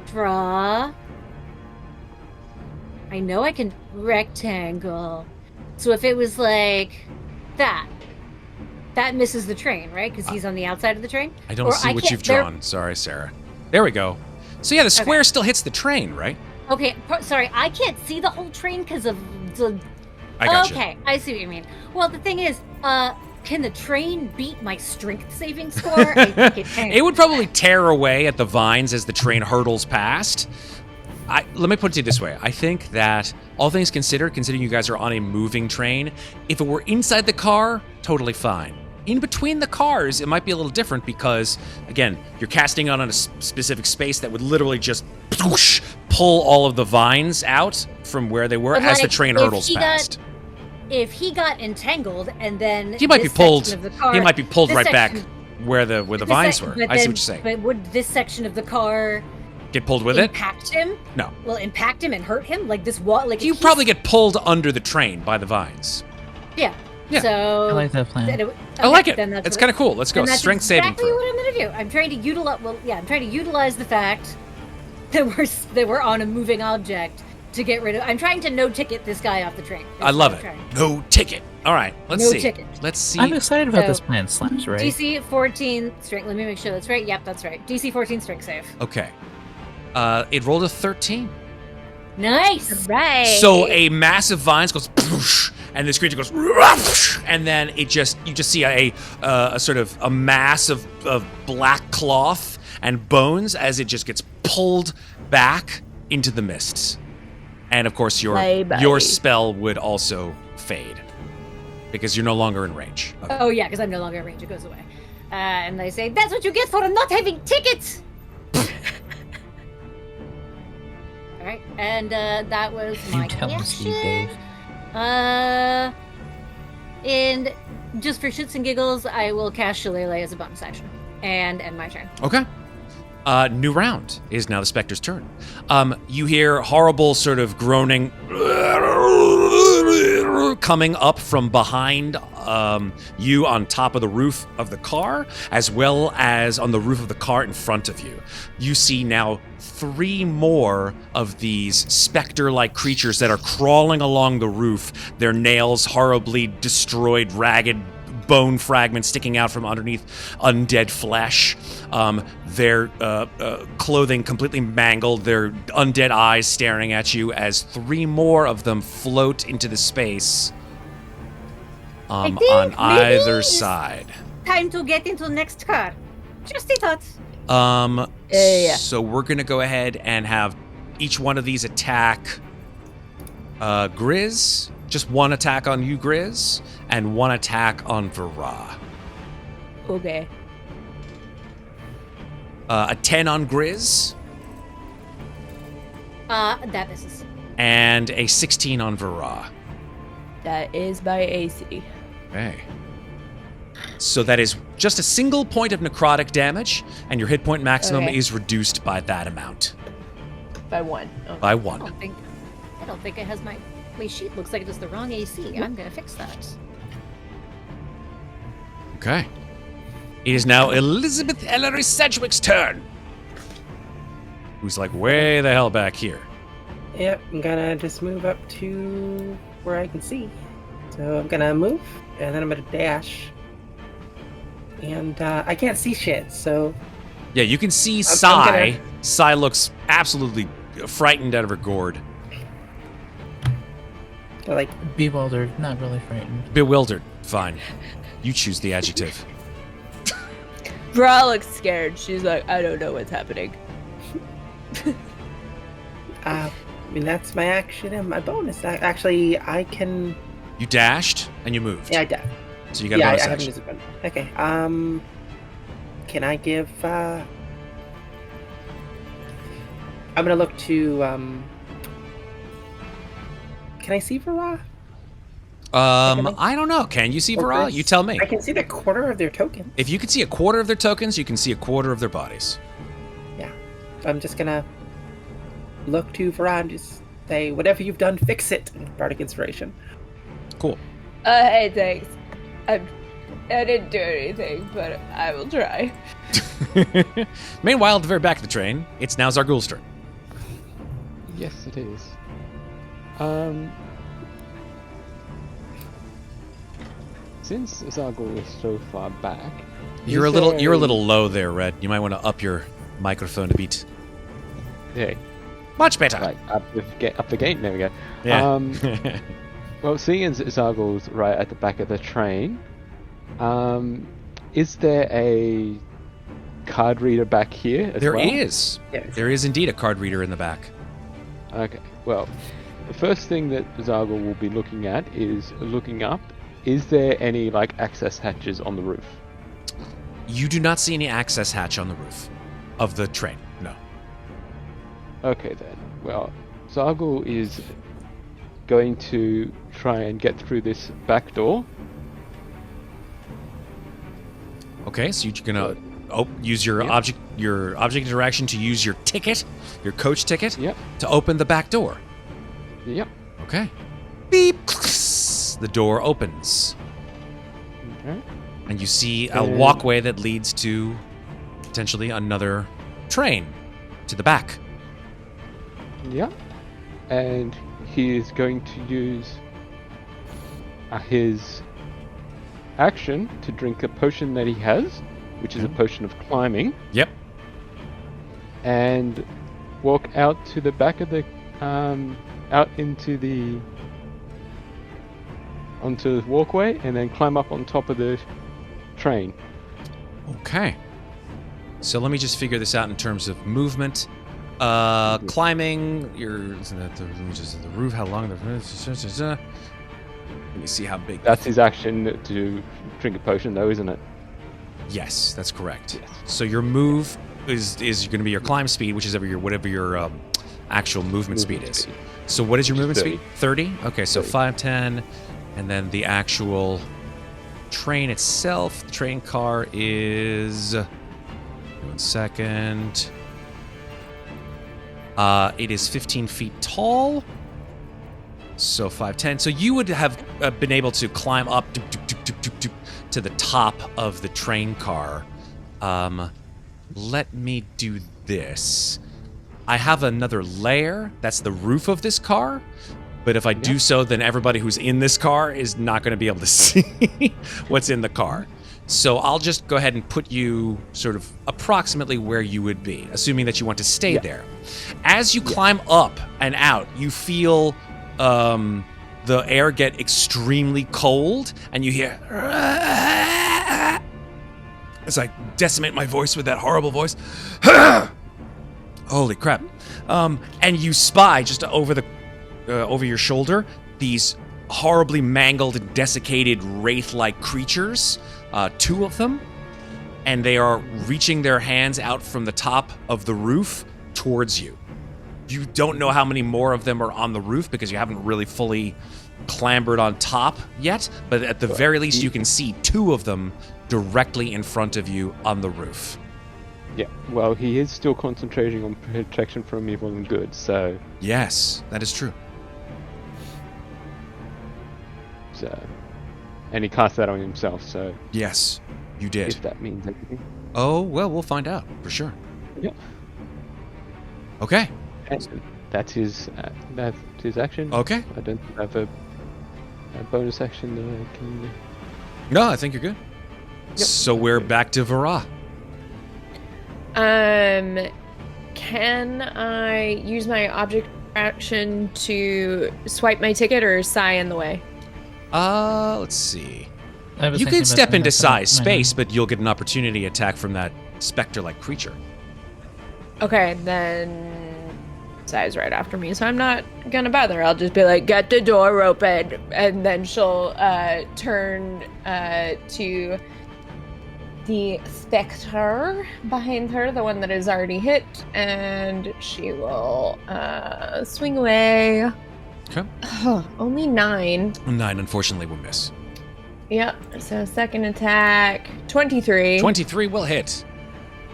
draw. I know I can rectangle. So if it was like that misses the train, right? Because he's on the outside of the train. I don't Or see I what can't- you've there- drawn. Sorry, Sarah. There we go. So yeah, the square still hits the train, right? Okay, sorry, I can't see the whole train because of the. I got you. Okay, I see what you mean. Well, the thing is, can the train beat my strength saving score? I think it can. It would probably tear away at the vines as the train hurtles past. Let me put it to you this way. I think that, all things considered, considering you guys are on a moving train, if it were inside the car, totally fine. In between the cars, it might be a little different because, again, you're casting out on a specific space that would literally just pull all of the vines out from where they were But, as the like, train if hurdles he got- past. If he got entangled and then He might be this pulled. section of the car, He might be pulled this right back section- where the this vines sec- were. but I see then- what you're saying. But would this section of the car Get pulled with it? impact him? No. Will impact him and hurt him? Like this wall? Like You if probably get pulled under the train by the vines. Yeah. Yeah. So I like that plan. I like it. Then that's It's what- kind of cool. Let's go. And that's Strength saving exactly throw. what I'm gonna do. I'm trying to utilize. Well, yeah, I'm trying to utilize the fact that we're on a moving object to get rid of. I'm trying to no ticket this guy off the train. I love it. No ticket. All right. Let's No see. ticket. Let's see. I'm excited about So, this plan, Slash, right? DC 14 strength. Let me make sure that's right. Yep, that's right. DC 14 strength save. Okay. It rolled a 13. Nice. Right. So a massive vines goes, poosh, and this creature goes, rush, and then you just see a sort of a mass of black cloth and bones as it just gets pulled back into the mists. And of course, Bye-bye. your spell would also fade because you're no longer in range. Okay. Oh yeah, because I'm no longer in range. It goes away. And they say that's what you get for not having tickets. All right, and that was my You tell him, action. Steve Dave. And just for shits and giggles, I will cast Shillelagh as a bonus action and end my turn. Okay. New round. It is now the Spectre's turn. You hear horrible sort of groaning coming up from behind you on top of the roof of the car, as well as on the roof of the car in front of you. You see now 3 more of these specter-like creatures that are crawling along the roof, their nails horribly destroyed, ragged bone fragments sticking out from underneath undead flesh, their clothing completely mangled, their undead eyes staring at you as 3 more of them float into the space think on maybe either it's- side. Time to get into next car. Just a thought. Yeah. So we're gonna go ahead and have each one of these attack Grizz. Just one attack on you, Grizz, and one attack on Vaara. Okay. A 10 on Grizz, That misses. and a 16 on Vaara. That is my AC. Okay. So that is just a single point of necrotic damage, and your hit point maximum Okay. is reduced by that amount. By 1. Okay. By I 1. don't think it has my sheet looks like it is the wrong AC. I'm gonna fix that. Okay. It is now Elizabeth Ellery Sedgwick's turn. Who's like way the hell back here. Yep, I'm gonna just move up to where I can see. So I'm gonna move, and then I'm gonna dash. And I can't see shit, so Yeah, you can see I'm Sai. gonna- Sai looks absolutely frightened out of her gourd. like Bewildered, not really frightened. Bewildered. Fine. You choose the adjective. Bra looks scared. She's like, I don't know what's happening. I mean that's my action and my bonus. Actually, I can. You dashed and you moved. Yeah, I did. So you got a Yeah, I bonus haven't action. used it. Okay. Can I give? I'm gonna look to. Can I see Vaara? I don't know. Can you see Or Vaara? Grizz? You tell me. I can see the quarter of their token. If you can see a quarter of their tokens, you can see a quarter of their bodies. Yeah. I'm just gonna look to Vaara and just say, whatever you've done, fix it. Bardic Inspiration. Cool. Hey, thanks. I didn't do anything, but I will try. Meanwhile, at the very back of the train, it's now Xarghuul's turn. Yes, it is. Since Xarghuul is so far back, You're a is little there you're a little low there, Red. You might want to up your microphone a bit. Yeah, Much better. right up the gate. There we go. Yeah. Well, seeing as Xarghuul's right at the back of the train, is there a card reader back here as There well? is. Yes. There is indeed a card reader in the back. Okay, well, the first thing that Xarghuul will be looking at is looking up. Is there any, like, access hatches on the roof? You do not see any access hatch on the roof of the train. No. Okay then. Well, Xarghuul is going to try and get through this back door. Okay, so you're gonna use your object interaction to use your ticket, your coach ticket, to open the back door. Yep. Okay. Beep. The door opens. Okay. And you see a walkway that leads to potentially another train to the back. Yeah. And he is going to use his action to drink a potion that he has, which is a potion of climbing. Yep. And walk out to the back of the out onto the walkway, and then climb up on top of the train. Okay. So let me just figure this out in terms of movement. Climbing, the roof, how long let me see how big. That's his action to drink a potion, though, isn't it? Yes, that's correct. Yes. So your move is going to be your climb speed, which is whatever your actual movement speed is. So what is your movement 30. speed? 30? Okay, so 30. 5, 10, and then the actual train itself, the train car is... 1 second. It is 15 feet tall. So 5, 10. So you would have been able to climb up to the top of the train car. Let me do this. I have another layer. That's the roof of this car. But if I do so, then everybody who's in this car is not going to be able to see what's in the car. So I'll just go ahead and put you sort of approximately where you would be, assuming that you want to stay there. As you climb up and out, you feel the air get extremely cold, and you hear... As I decimate my voice with that horrible voice. Holy crap. And you spy just over your shoulder these horribly mangled and desiccated wraith-like creatures, 2 of them, and they are reaching their hands out from the top of the roof towards you. You don't know how many more of them are on the roof because you haven't really fully clambered on top yet, but at the very least you can see 2 of them directly in front of you on the roof. Yeah, well, he is still concentrating on protection from evil and good, so... Yes, that is true. And he cast that on himself, so... Yes, you did. If that means anything. Oh, well, we'll find out, for sure. Yeah. Okay. And that's his action. Okay. I don't have a bonus action that I can... No, I think you're good. Yep. So we're back to Vaara. Can I use my object action to swipe my ticket, or is Sai in the way? Let's see. You can could step into Sai's space, but you'll get an opportunity attack from that specter-like creature. Okay, then Sai's right after me, so I'm not gonna bother. I'll just be like, get the door open, and then she'll turn to the specter behind her, the one that is already hit, and she will swing away. Okay. Only 9. 9, unfortunately, will miss. Yep, so second attack, 23. 23 will hit.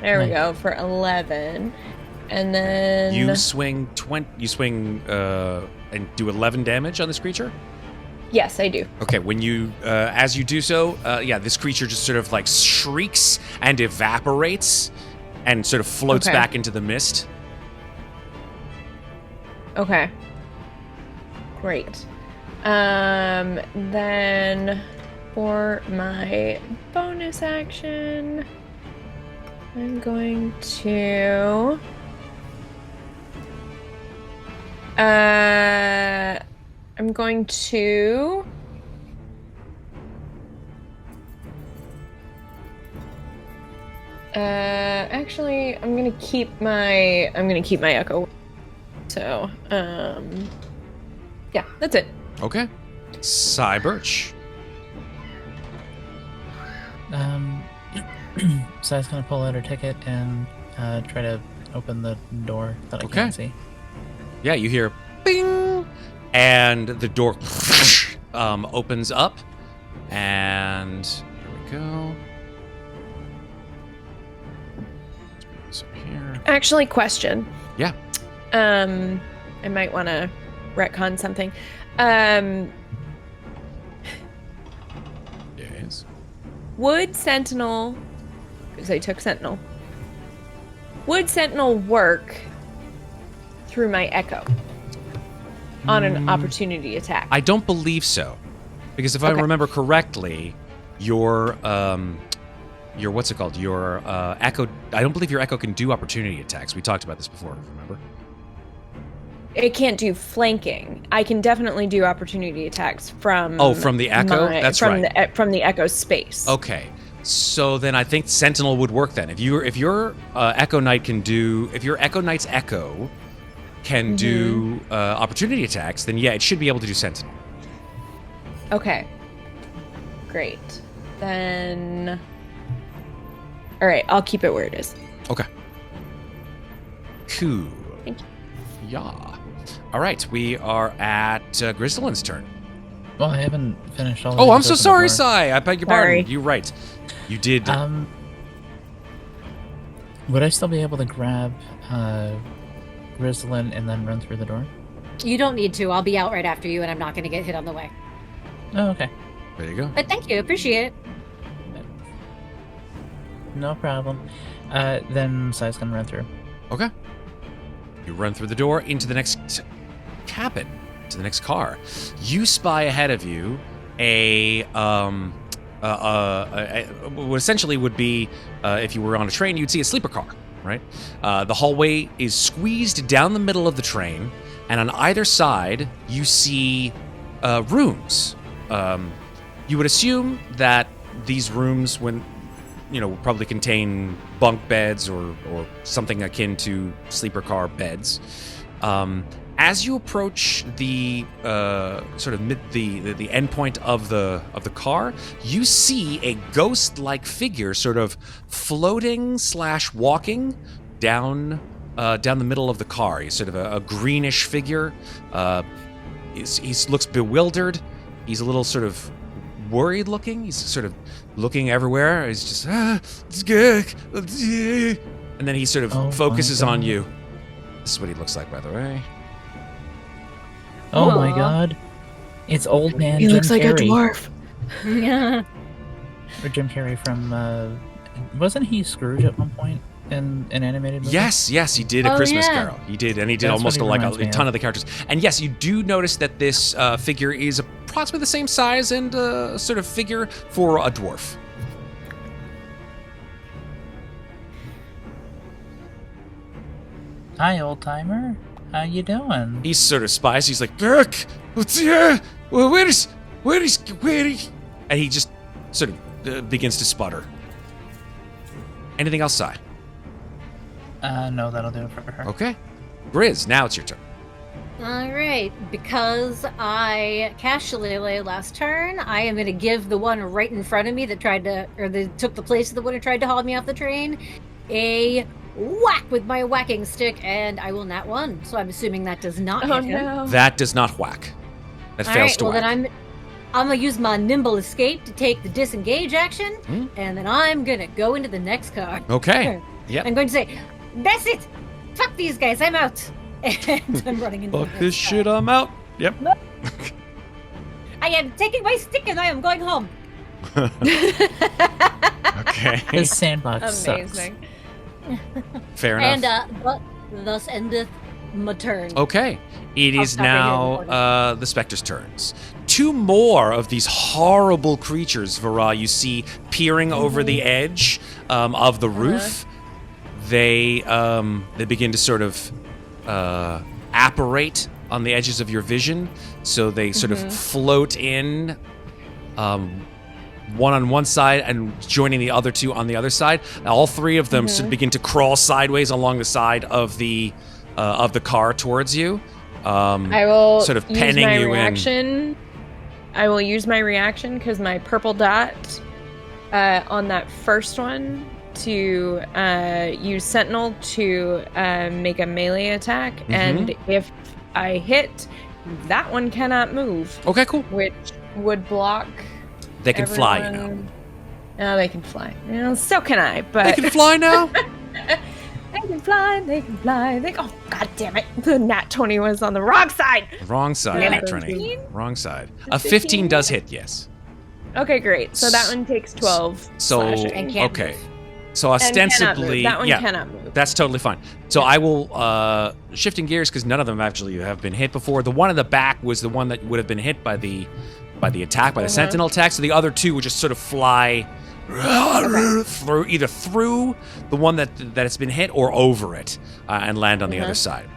There we go, for 11. And then... You swing and do 11 damage on this creature? Yes, I do. Okay, when you, as you do so, this creature just sort of like shrieks and evaporates and sort of floats back into the mist. Okay. Great. Then for my bonus action, I'm going to... Actually, I'm gonna keep my echo. So, yeah, that's it. Okay. Cybirch. Sai's gonna pull out her ticket and try to open the door that I can't see. Yeah, you hear bing, and the door opens up, and here we go. Let's bring this up here. Actually, question. Yeah. I might want to retcon something. Yes. Would Sentinel, because I took Sentinel, would Sentinel work through my Echo on an opportunity attack? I don't believe so, because if I remember correctly, your what's it called? Your Echo. I don't believe your Echo can do opportunity attacks. We talked about this before. Remember? It can't do flanking. I can definitely do opportunity attacks from. From the Echo. That's right. From the Echo space. Okay, so then I think Sentinel would work then. If your Echo Knight can do, if your Echo Knight's Echo can do opportunity attacks, then yeah, it should be able to do Sentinel. Okay. Great. Then. All right, I'll keep it where it is. Okay. Cool. Thank you. Yeah. All right, we are at Grzdlyln's turn. Well, I haven't finished all. Oh, I'm so sorry, Sai. I beg your Sorry. pardon. You're right. You did. Would I still be able to grab Grzdlyln and then run through the door? You don't need to. I'll be out right after you, and I'm not going to get hit on the way. Oh, okay. There you go. But thank you. Appreciate it. No problem. Then Sai's gonna run through. Okay. You run through the door into the next cabin, to the next car. You spy ahead of you what essentially would be, if you were on a train, you'd see a sleeper car, right? The hallway is squeezed down the middle of the train, and on either side, you see rooms. You would assume that these rooms, would probably contain bunk beds or something akin to sleeper car beds. As you approach the sort of the end point of the car, you see a ghost-like figure sort of floating / walking down the middle of the car. He's sort of a greenish figure. He looks bewildered. He's a little sort of worried looking. He's sort of looking everywhere. He's just it's good. And then he sort of focuses on you. This is what he looks like, by the way. Oh my god. It's old man He Jim looks like Carrey. a dwarf. Yeah. Or Jim Carrey from wasn't he Scrooge at one point in an animated movie? Yes, he did A Christmas Carol. He did, and he did That's almost what he like reminds a me of. ton of the characters. And yes, you do notice that this figure is approximately the same size and sort of figure for a dwarf. Hi, old timer. How you doing? He sort of spies. He's like, "Look, what's here? Well, where is?" And he just sort of begins to sputter. Anything else, Si? No, that'll do it for her. Okay. Grizz, now it's your turn. All right. Because I cast Shillelagh last turn, I am going to give the one right in front of me that took the place of the one who tried to haul me off the train a whack with my whacking stick, and I will nat one. So I'm assuming that does not hit him. No. That does not whack. That All fails right, to well whack. then I'm gonna use my nimble escape to take the disengage action, and then I'm gonna go into the next car. Okay. Yep. I'm going to say, "That's it. Fuck these guys. I'm out." And I'm running into the Fuck next this car. shit, I'm out. Yep. I am taking my stick and I am going home. Okay. His sandbox sucks. Amazing. Fair enough. And thus endeth my turn. Okay. It I'll is stop right here now the Spectre's turns. Two more of these horrible creatures, Vaara, you see peering over the edge of the roof. They begin to sort of apparate on the edges of your vision. So they sort of float in, one on one side and joining the other two on the other side. Now, all three of them sort of begin to crawl sideways along the side of the car towards you. I will sort of use penning my you in. reaction. I will use my reaction because my purple dot on that first one to use Sentinel to make a melee attack, and if I hit, That one cannot move, Okay, cool. which would block. They can fly, you know. everyone- No, they can fly. So can I, but They can fly now? They can fly. They can fly. Oh, god damn it! The nat 20 was on the wrong side. Wrong side, Damn Nat it. 20. 15? Wrong side. A A 15 15? does hit, yes. Okay, great. So that one takes 12. So, slashing. And can't okay. move. So And cannot ostensibly, move. That one yeah, cannot move. that's totally fine. So I will, shifting gears because none of them actually have been hit before. The one in the back was the one that would have been hit by the attack, by the sentinel attack. So the other two would just sort of fly through the one that has been hit or over it and land on the other side.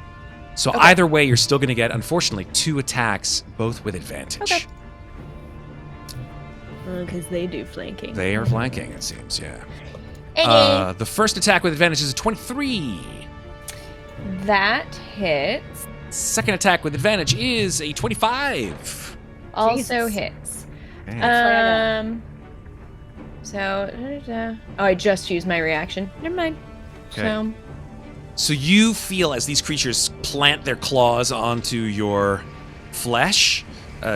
So either way, you're still going to get, unfortunately, 2 attacks, both with advantage. Okay. Because they do flanking. They are flanking, it seems, yeah. The first attack with advantage is a 23. That hits. Second attack with advantage is a 25. Also Jesus. hits. Man. So, I just used my reaction. Never mind. Okay. So you feel as these creatures plant their claws onto your flesh,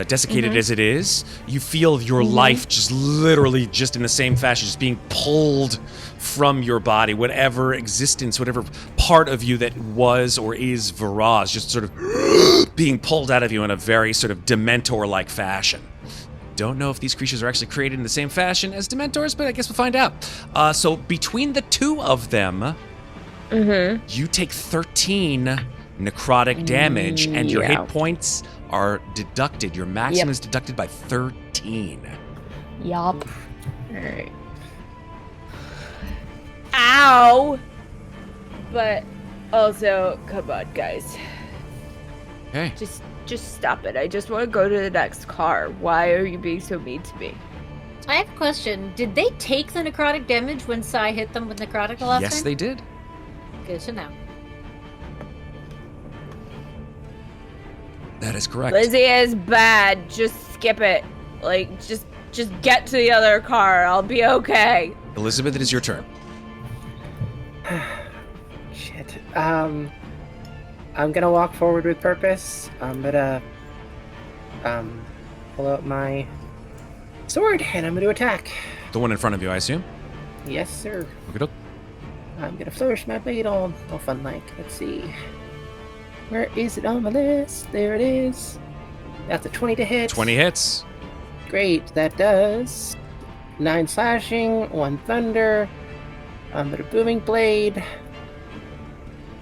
desiccated as it is, you feel your life just literally just in the same fashion, just being pulled from your body. Whatever existence, whatever part of you that was or is Vaara is just sort of being pulled out of you in a very sort of Dementor-like fashion. Don't know if these creatures are actually created in the same fashion as Dementors, but I guess we'll find out. So between the two of them, you take 13 necrotic damage, and your hit points are deducted. Your maximum is deducted by 13. Yup. Alright. Ow! But also, come on, guys. Okay. Just stop it. I just want to go to the next car. Why are you being so mean to me? I have a question. Did they take the necrotic damage when Sai hit them with necrotic the last Yes, time? they did. Good to know. That is correct. Lizzie is bad. Just skip it. Like, just get to the other car. I'll be okay. Elizabeth, it is your turn. Shit. I'm gonna walk forward with purpose. I'm gonna pull out my sword and I'm gonna attack. The one in front of you, I assume? Yes, sir. Okey-doke. I'm gonna flourish my blade all fun like. Let's see. Where is it on my list? There it is. That's a 20 to hit. 20 hits. Great. That does 9 slashing, 1 thunder. I'm gonna booming blade.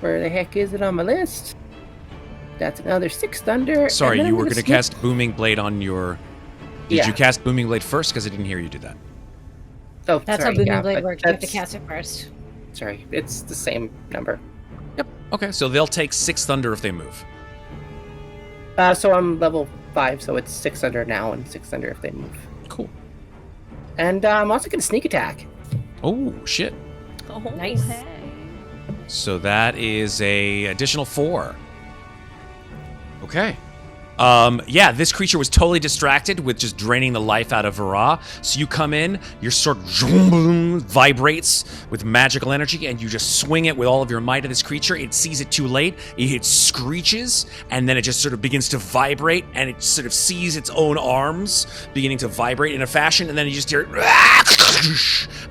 Where the heck is it on my list? That's another 6 thunder. Sorry, and then you I'm were gonna going to sneak- cast Booming Blade on your... Did Yeah. you cast Booming Blade first? Because I didn't hear you do that. Oh, That's sorry, how Booming yeah, Blade but works. You have to that's- cast it first. Sorry, it's the same number. Yep. Okay, so they'll take 6 thunder if they move. So I'm level 5, so it's 6 thunder now and 6 thunder if they move. Cool. And I'm also gonna sneak attack. Oh, shit. Oh, Nice. hey. So that is a additional 4. Okay. Yeah, this creature was totally distracted with just draining the life out of Vaara. So you come in, your sword vibrates with magical energy, and you just swing it with all of your might at this creature. It sees it too late. It screeches, and then it just sort of begins to vibrate, and it sort of sees its own arms beginning to vibrate in a fashion, and then you just hear it,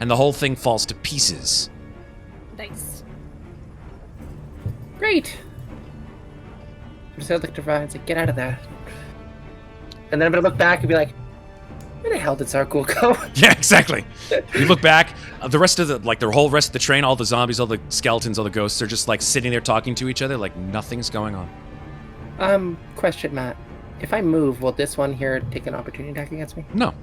and the whole thing falls to pieces. Nice. Great. Just electrify and say, get out of there. And then I'm gonna look back and be like, where the hell did Xarghuul go? Yeah, exactly. You look back, the rest of the whole rest of the train, all the zombies, all the skeletons, all the ghosts, they're just like sitting there talking to each other like nothing's going on. Question, Matt. If I move, will this one here take an opportunity attack against me? No.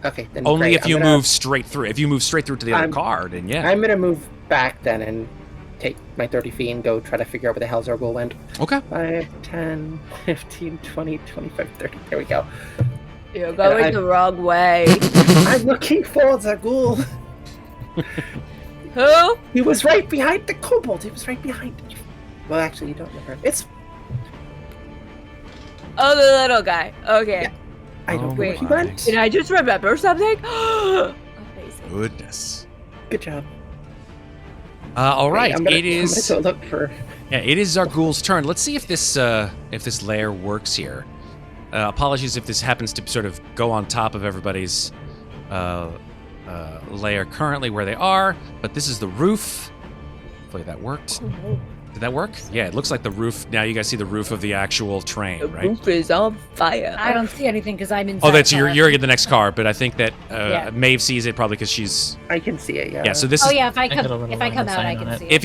Okay, then Only great. if you I'm gonna- move straight through. If you move straight through to the other I'm- car, then yeah. I'm gonna move back then and take my 30 feet and go try to figure out where the hell Xarghuul went. Okay. 5, 10, 15, 20, 25, 30. There we go. You're going I- the wrong way. I'm looking for Xarghuul. Who? He was right behind the kobold. He was right behind. Well, actually, you don't know her. It's. Oh, the little guy. Okay. Yeah. I don't know where Wait, he went. Did I just remember something? Amazing. Goodness. Good job. All right, I'm gonna is go look for. yeah, it is Xarghuul's turn. Let's see if this lair works here. Apologies if this happens to sort of go on top of everybody's lair currently where they are, but this is the roof. Hopefully that worked. Did that work? Yeah, it looks like the roof. Now you guys see the roof of the actual train, The right? roof is on fire. I don't see anything because I'm inside. Oh, that's the car. you're in the next car, but I think that Yeah. Maeve sees it probably because she's I can see it. Yeah. yeah. So this Oh is yeah, if I got a come little if I line come of out, I sight on can it. see it. if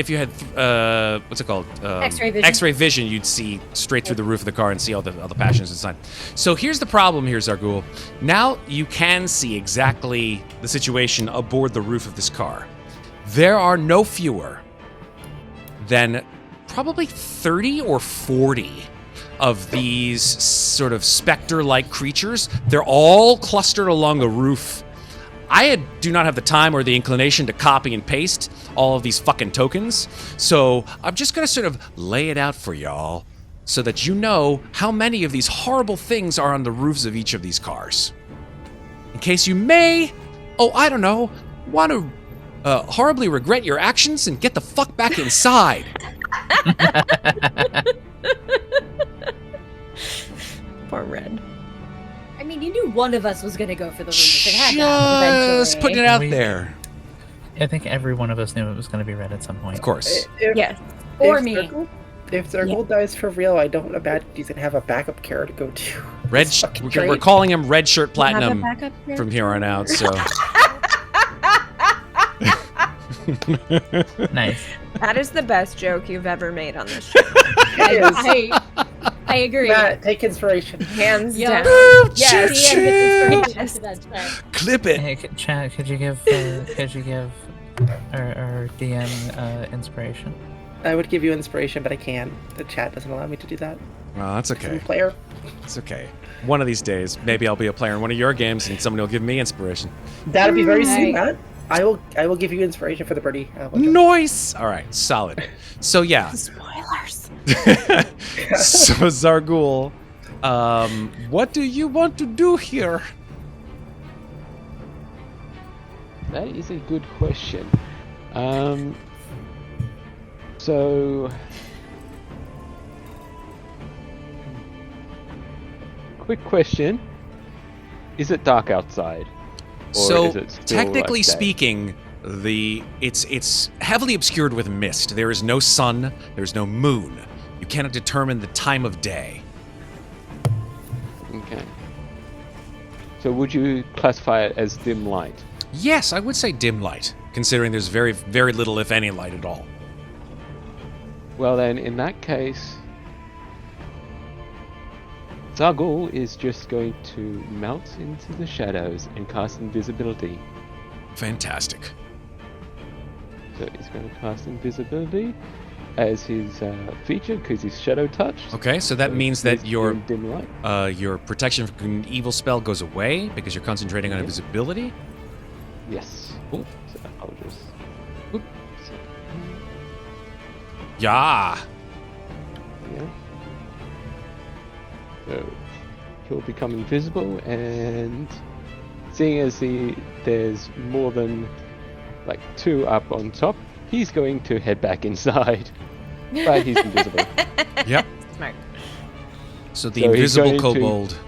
you had Yeah. what's it called? X-ray vision. X-ray vision, you'd see straight through the roof of the car and see all the passions inside. So here's the problem here, Xarghuul. Now you can see exactly the situation aboard the roof of this car. There are no fewer than probably 30 or 40 of these sort of specter-like creatures. They're all clustered along the roof. I do not have the time or the inclination to copy and paste all of these fucking tokens, so I'm just gonna sort of lay it out for y'all so that you know how many of these horrible things are on the roofs of each of these cars. In case you may, I don't know, want to horribly regret your actions and get the fuck back inside. Poor Red. I mean, you knew one of us was going to go for the roof. It had to happen Just eventually. putting it out We- there. I think every one of us knew it was going to be red at some point. Of course. Yes. Or if me. If Xarghuul dies for real, I don't imagine he's gonna have a backup character to go to. Red. This fucking We're train. calling him Red Shirt Have a Platinum backup here? from here on out. So Nice. That is the best joke you've ever made on this show. It is. I agree. Matt, take inspiration. Hands Yeah. down. Yeah, Choo-choo. DM gets inspiration to that chat. clip it. Hey, chat, could you give our DM inspiration? I would give you inspiration, but I can't. The chat doesn't allow me to do that. Well, that's I'm okay. a player. It's okay. One of these days, maybe I'll be a player in one of your games, and somebody will give me inspiration. That'll be very soon, Right. Matt. I will give you inspiration for the birdie. Nice. All right, solid. So yeah. Spoilers. So Xarghuul, what do you want to do here? That is a good question. So quick question: is it dark outside? Or So is it still technically like day? speaking, it's heavily obscured with mist. There is no sun. There's no moon. You cannot determine the time of day. Okay. So would you classify it as dim light? Yes, I would say dim light, considering there's very, very little, if any, light at all. Well then, in that case, Xarghuul is just going to melt into the shadows and cast invisibility. Fantastic. So he's going to cast invisibility as his feature because he's shadow touched. Okay, so that So means he's that your in dim light. your protection from an evil spell goes away because you're concentrating on Yep. invisibility. Yes. Cool. So I'll just. Oop. So, Yeah. yeah. So he'll become invisible, and seeing as there's more than like two up on top, he's going to head back inside. But he's invisible. Yep. Smart. So the So he's invisible going to- kobold Yeah,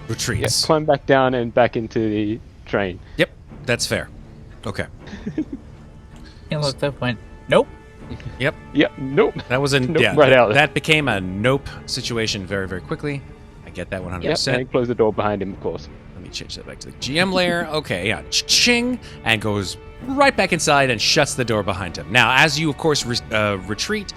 retreats. climb back down and back into the train. Yep, that's fair. Okay. Yeah, look, that point. Nope. Yep. Yep. Nope. That was a Nope, yeah. right out. That became a nope situation very, very quickly. I get that 100%. Yep. And close the door behind him, of course. Let me change that back to the GM layer. Okay, yeah. Ching, and goes right back inside and shuts the door behind him. Now, as you, of course, retreat,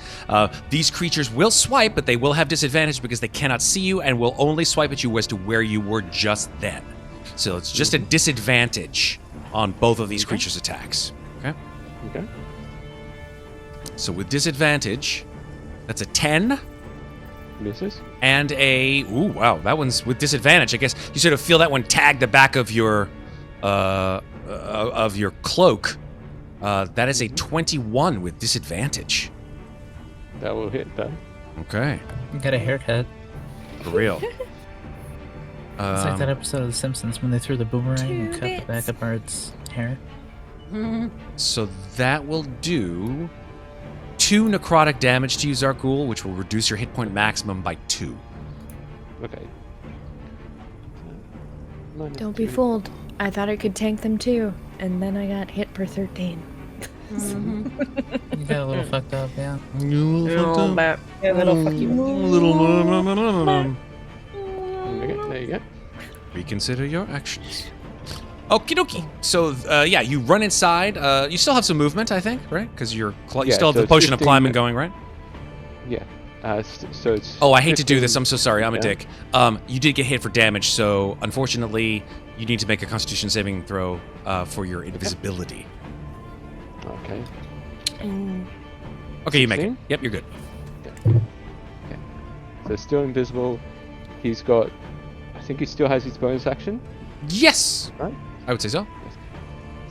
these creatures will swipe, but they will have disadvantage because they cannot see you and will only swipe at you as to where you were just then. So it's just a disadvantage on both of these creatures' attacks. Okay? Okay. So with disadvantage, that's a 10 Misses. and a... Ooh, wow, that one's with disadvantage. I guess you sort of feel that one tag the back of your cloak. That is a 21 with disadvantage. That will hit that. Okay, You got a haircut. for real. It's like that episode of The Simpsons when they threw the boomerang and Two cut the back of Bart's hair. So that will do 2 necrotic damage to you, Xarghuul, which will reduce your hit point maximum by 2. Okay. Don't be fooled. I thought I could tank them too, and then I got hit for 13. You got a little fucked up, yeah. Yeah, that'll fuck you. Okay, there you go. Reconsider your actions. Okie dokie. So, yeah, you run inside. You still have some movement, I think, right? Because you Yeah, still have so the it's potion of 15 climbing going, right? Yeah. So it's. Oh, I hate to do 15 this. I'm so sorry. I'm a yeah. dick. You did get hit for damage, so unfortunately, you need to make a Constitution saving throw for your invisibility. Okay. Okay, you make it. 16? Yep, you're good. So still invisible. He's got. I think he still has his bonus action. Yes, Right. I would say so.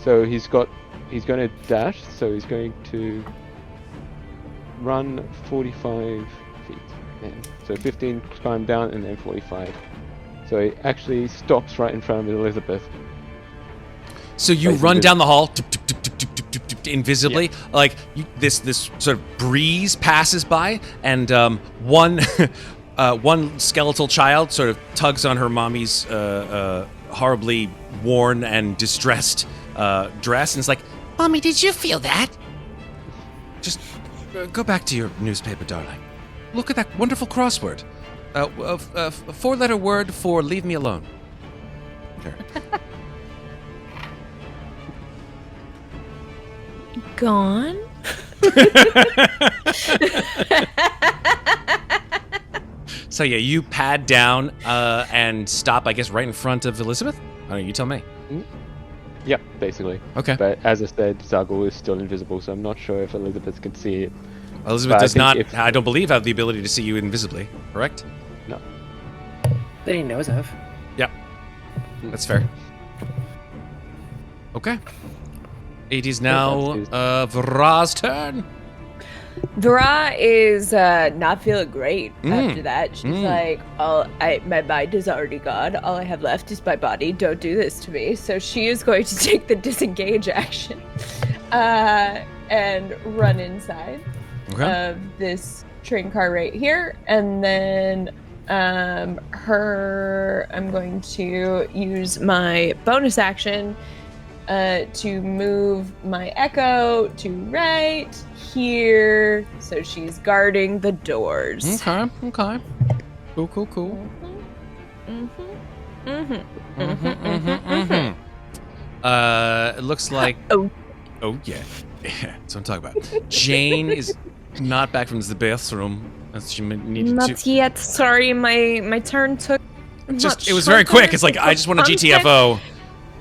So he's going to dash. So he's going to run 45 feet. Yeah. So 15 climb down and then 45. So he actually stops right in front of Elizabeth. So you Like run invis- down the hall invisibly, like this sort of breeze passes by, and one one skeletal child sort of tugs on her mommy's horribly worn and distressed dress, and is like, "Mommy, did you feel that? Just go back to your newspaper, darling. Look at that wonderful crossword. A 4-letter word for leave me alone." There. Gone? So yeah, you pad down and stop, I guess, right in front of Elizabeth? I don't know, you tell me. Yep, basically. Okay. But as I said, Xarghuul is still invisible, so I'm not sure if Elizabeth can see it. Elizabeth But I does think not, if- I don't believe, have the ability to see you invisibly, correct? No. That he knows of. Yep. That's fair. Okay. It is now Vaara's turn. Vaara is not feeling great Mm. after that. She's Mm. like, my mind is already gone. All I have left is my body. Don't do this to me. So she is going to take the disengage action and run inside of this train car right here. And then I'm going to use my bonus action to move my Echo to right here, so she's guarding the doors. Okay. Cool. It looks like... Oh. Oh, yeah. Yeah, that's what I'm talking about. Jane is not back from the bathroom. As she needed Not to... yet. Sorry, my turn took. It was very quick. It's like, I just want a GTFO.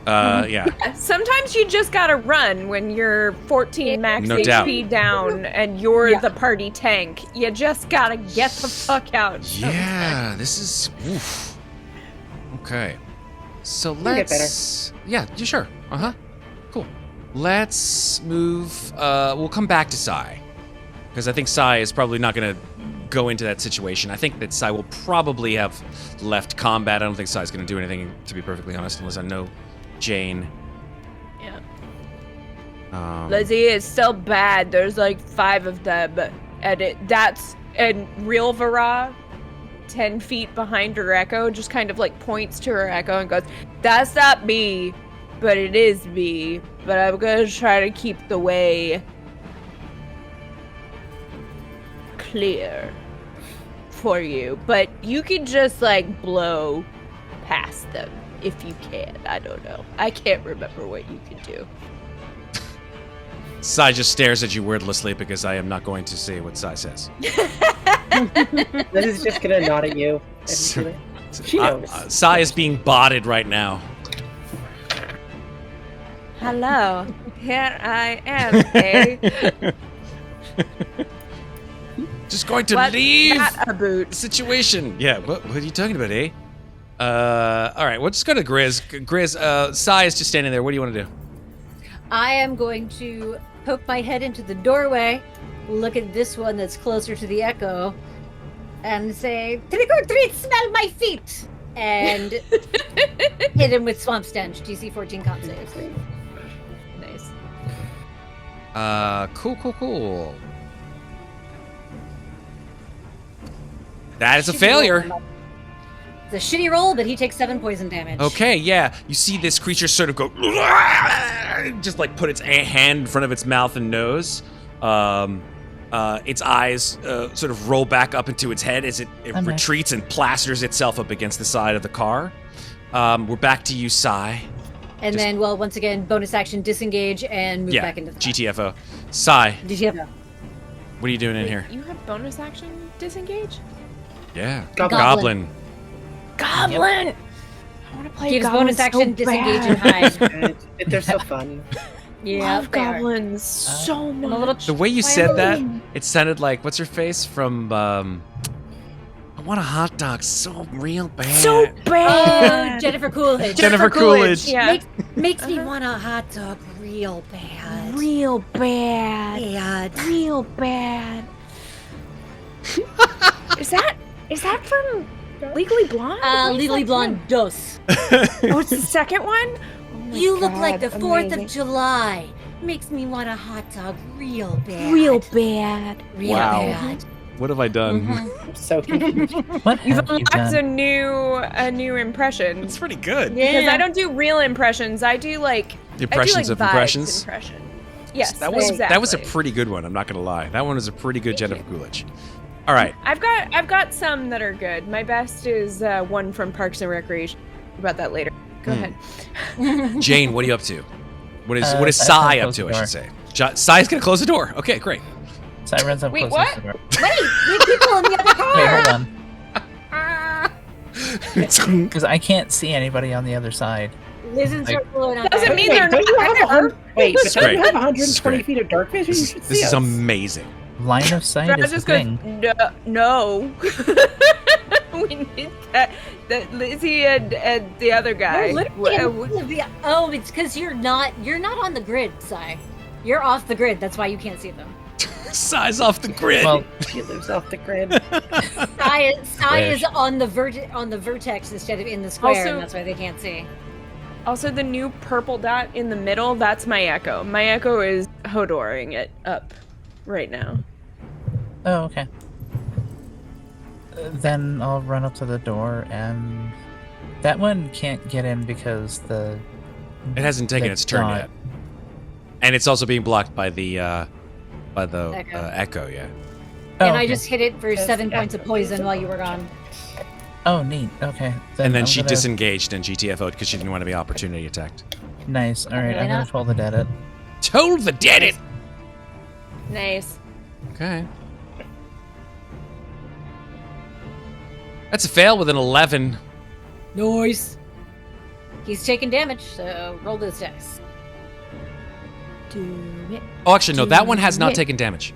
Yeah. Sometimes you just gotta run when you're 14 max No HP doubt. down and you're the party tank. You just gotta get the fuck out. Yeah, this is... Oof. Okay. So get let's... Yeah, sure. Uh-huh. Cool. Let's move... we'll come back to Sai. Because I think Sai is probably not going to go into that situation. I think that Sai will probably have left combat. I don't think Sai's going to do anything, to be perfectly honest, unless I know Jane. Yeah. Lizzie, it's still bad. There's like 5 of them. And real Vaara, 10 feet behind her Echo, just kind of like points to her Echo and goes, "That's not me, but it is me. But I'm gonna try to keep the way clear for you. But you can just like blow past them if you can. I don't know. I can't remember what you can do." Sai just stares at you wordlessly because I am not going to say what Sai says. Liz is just gonna nod at you. She knows. Sai is being botted right now. Hello, here I am, eh? Just going to What's leave that about? the situation. Yeah, what are you talking about, eh? All right, we'll just go to Grizz. Grizz, Sai is just standing there. What do you want to do? I am going to poke my head into the doorway, look at this one that's closer to the Echo, and say, "Trick or treat, smell my feet!" And hit him with Swamp Stench, DC 14 con saves. Nice. Cool. That is a failure. It's a shitty roll, but he takes 7 poison damage. Okay, yeah. You see this creature sort of go, just like put its hand in front of its mouth and nose. Its eyes sort of roll back up into its head as it retreats and plasters itself up against the side of the car. We're back to you, Sai. And then, well, once again, bonus action, disengage, and move back into the car. GTFO. Sai, GTFO. what are you doing in here? You have bonus action disengage? Yeah. Goblin. Goblin! I want to play Gives goblins bonus action, so disengage, bad. and hide. They're so fun. Yeah, Love goblins so much. The way you said that, it sounded like, what's her face from, I want a hot dog so real bad. So bad! Jennifer Coolidge. Jennifer Coolidge. Yeah. Makes me want a hot dog real bad. Real bad. Bad. Real bad. Is that from Legally Blonde? Legally Blonde dos. Oh, it's the second one? Oh my You look God, like the 4th amazing. of July. Makes me want a hot dog real bad. Real bad. Real Wow. bad. What have I done? I'm so confused. What You've have you unlocked a done? new impression. It's pretty good. Because I don't do real impressions. I do like Impressions of vibes impressions? impression. Yes, That was a exactly. pretty good one. I'm not gonna lie. That one was a pretty good Jennifer Coolidge. All right. I've got some that are good. My best is one from Parks and Recreation. About that later. Go ahead. Jane, what are you up to? What is Sai's Sai gonna up close to? the I door. should say. Sai's gonna close the door. Okay, great. Sai runs up, Wait, closes what? the door. Wait, there's people in the other car. Wait, hold on. Because I can't see anybody on the other side. Liz and Circle are not Doesn't there. mean they're don't you have not. Wait, but This is don't you great. have This is 120 great. feet of dark vision? You should This see is us. amazing. Line of sight Brad is the just goes, thing. no. We need that Lizzie and the other guy. Oh, it's because you're not on the grid, Sai. You're off the grid. That's why you can't see them. Sai's off the grid. Well, She lives off the grid. Sai is on the vertex instead of in the square, Also- and that's why they can't see. Also, the new purple dot in the middle, that's my Echo. My Echo is Hodoring it up right now. oh, okay. Then I'll run up to the door, and that one can't get in because it hasn't taken the its turn dot- yet, and it's also being blocked by the Echo. echo. Yeah. Oh, And I okay. just hit it for Just 7 points of poison while you were gone. Oh, neat. Okay. And then I'm she gonna- disengaged and GTFO'd because she didn't want to be opportunity attacked. Nice. All right, Why I'm gonna not? toll the dead it. Told the dead it. Nice. Okay. That's a fail with an 11. Nice. He's taking damage, so roll this dice. Do it. Oh, actually, no, that one has not taken damage.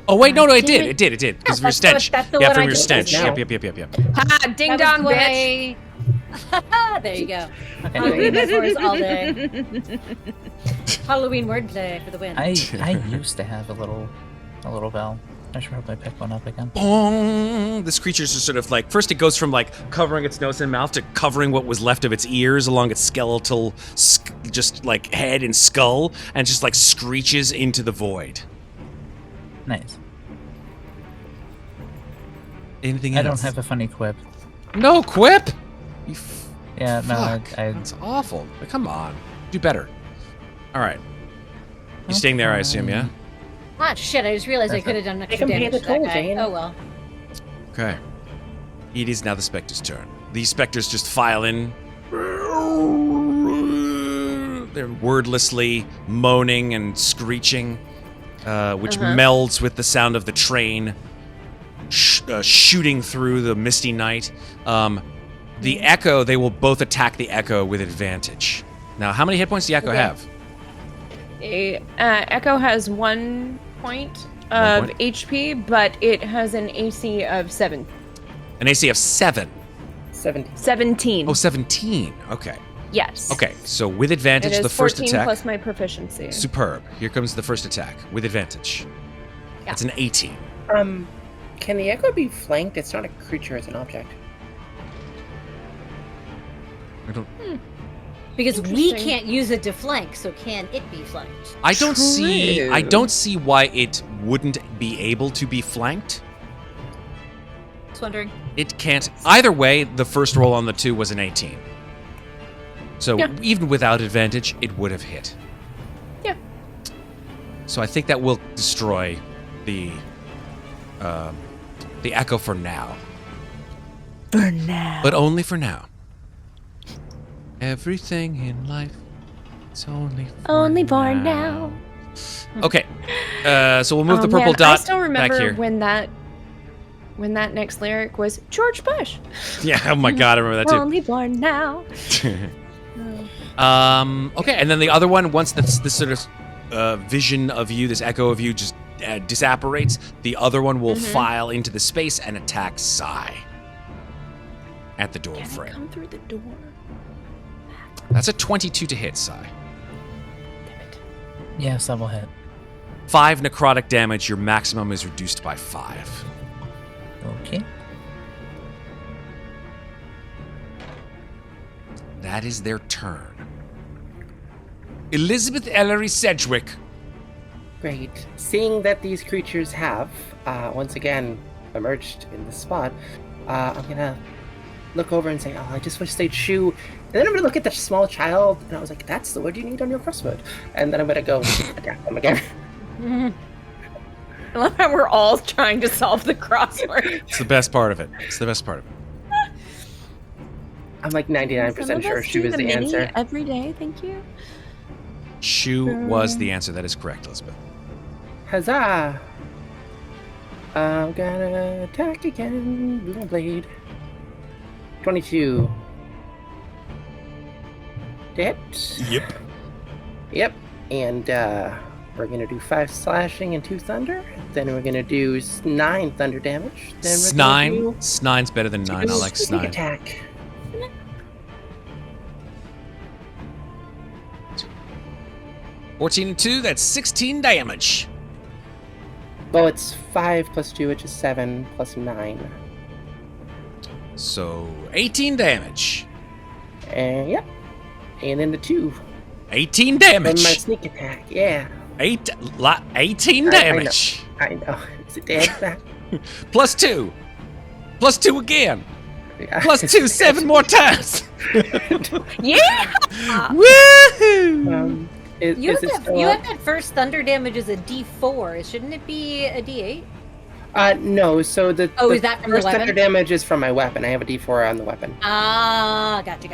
Oh wait, no, it did, because of your that's stench. that's the Yeah, one from I your just stench. did. Yep. Ha! Ding That was dong, the one bitch. there you go. Okay. Halloween metaphors all day. Halloween wordplay for the win. I used to have a little bell. I should probably pick one up again. Boom! This creature's just sort of like, first it goes from like covering its nose and mouth to covering what was left of its ears along its skeletal, just like head and skull, and just like screeches into the void. Nice. Anything I else? don't have a funny quip. No quip. You Yeah, no, fuck. I That's awful. Like, come on, do better. All right. You staying there, I assume, yeah. Ah, shit, I just realized I could have done Make extra him pay damage the to that toll, guy. Jane. Oh well. Okay. It is now the Spectre's turn. These Spectres just file in. They're wordlessly moaning and screeching, which melds with the sound of the train shooting through the misty night. The Echo, they will both attack the Echo with advantage. Now, how many hit points does the Echo have? Echo has 1 point of HP, but it has an AC of 7. An AC of 7. 17. Oh, 17. Okay. Yes. Okay, so with advantage, It is the first 14 attack. plus my proficiency. Superb. Here comes the first attack with advantage. Yeah. That's an 18. Can the Echo be flanked? It's not a creature, it's an object. I don't. Because we Interesting. can't use it to flank, so can it be flanked? I don't True. see why it wouldn't be able to be flanked. Just wondering. It can't. Either way, the first roll on the 2 was an 18. So Yeah. even without advantage, it would have hit. Yeah. So I think that will destroy the echo for now, For now. but only for now. Everything in life, it's only for now. Okay, so we'll move the Oh, purple man, dot I still remember back here. when that next lyric was George Bush. Yeah, oh my god, I remember that too. Only born now. Okay, and then the other one, once this sort of vision of you, this echo of you just disapparates, the other one will file into the space and attack Sai at the door Can I frame. come through the door? That's a 22 to hit, Sai. Damn it. Yes, that will hit. 5 necrotic damage, your maximum is reduced by 5. Okay. That is their turn. Elizabeth Ellery Sedgwick. Great. Seeing that these creatures have, once again, emerged in the spot, I'm gonna look over and say, oh, I just wish they'd shoo. And then I'm gonna look at the small child, and I was like, that's the wood you need on your crossbow. And then I'm gonna go attack them again. I love how we're all trying to solve the crossword. It's the best part of it. It's the best part of it. I'm like Some 99% of sure us shoo do is the mini answer. every day. Thank you. Shoe was the answer. That is correct, Elizabeth. Huzzah! I'm gonna attack again. Little blade. 22. To hit. Yep. Yep. And we're gonna do 5 slashing and 2 thunder. Then we're gonna do 9 thunder damage. Then we're gonna do Snine's better than 9. I like sneak Snine. attack. 14 and 2, that's 16 damage. Well, it's 5 plus 2, which is 7 plus 9. So 18 damage. And yep. And then the 2. 18 Then my damage. sneak attack. Yeah. 18 I know. damage. I know. Is it dead? Plus 2. Plus 2 again. Yeah. Plus 2, 7 more times. Yeah. Woohoo! You Is have, it that, still you up? have that first thunder damage as a D4. Shouldn't it be a D8? No. So the Oh, is that from the first thunder weapon? damage is from my weapon. I have a D4 on the weapon. Ah, gotcha.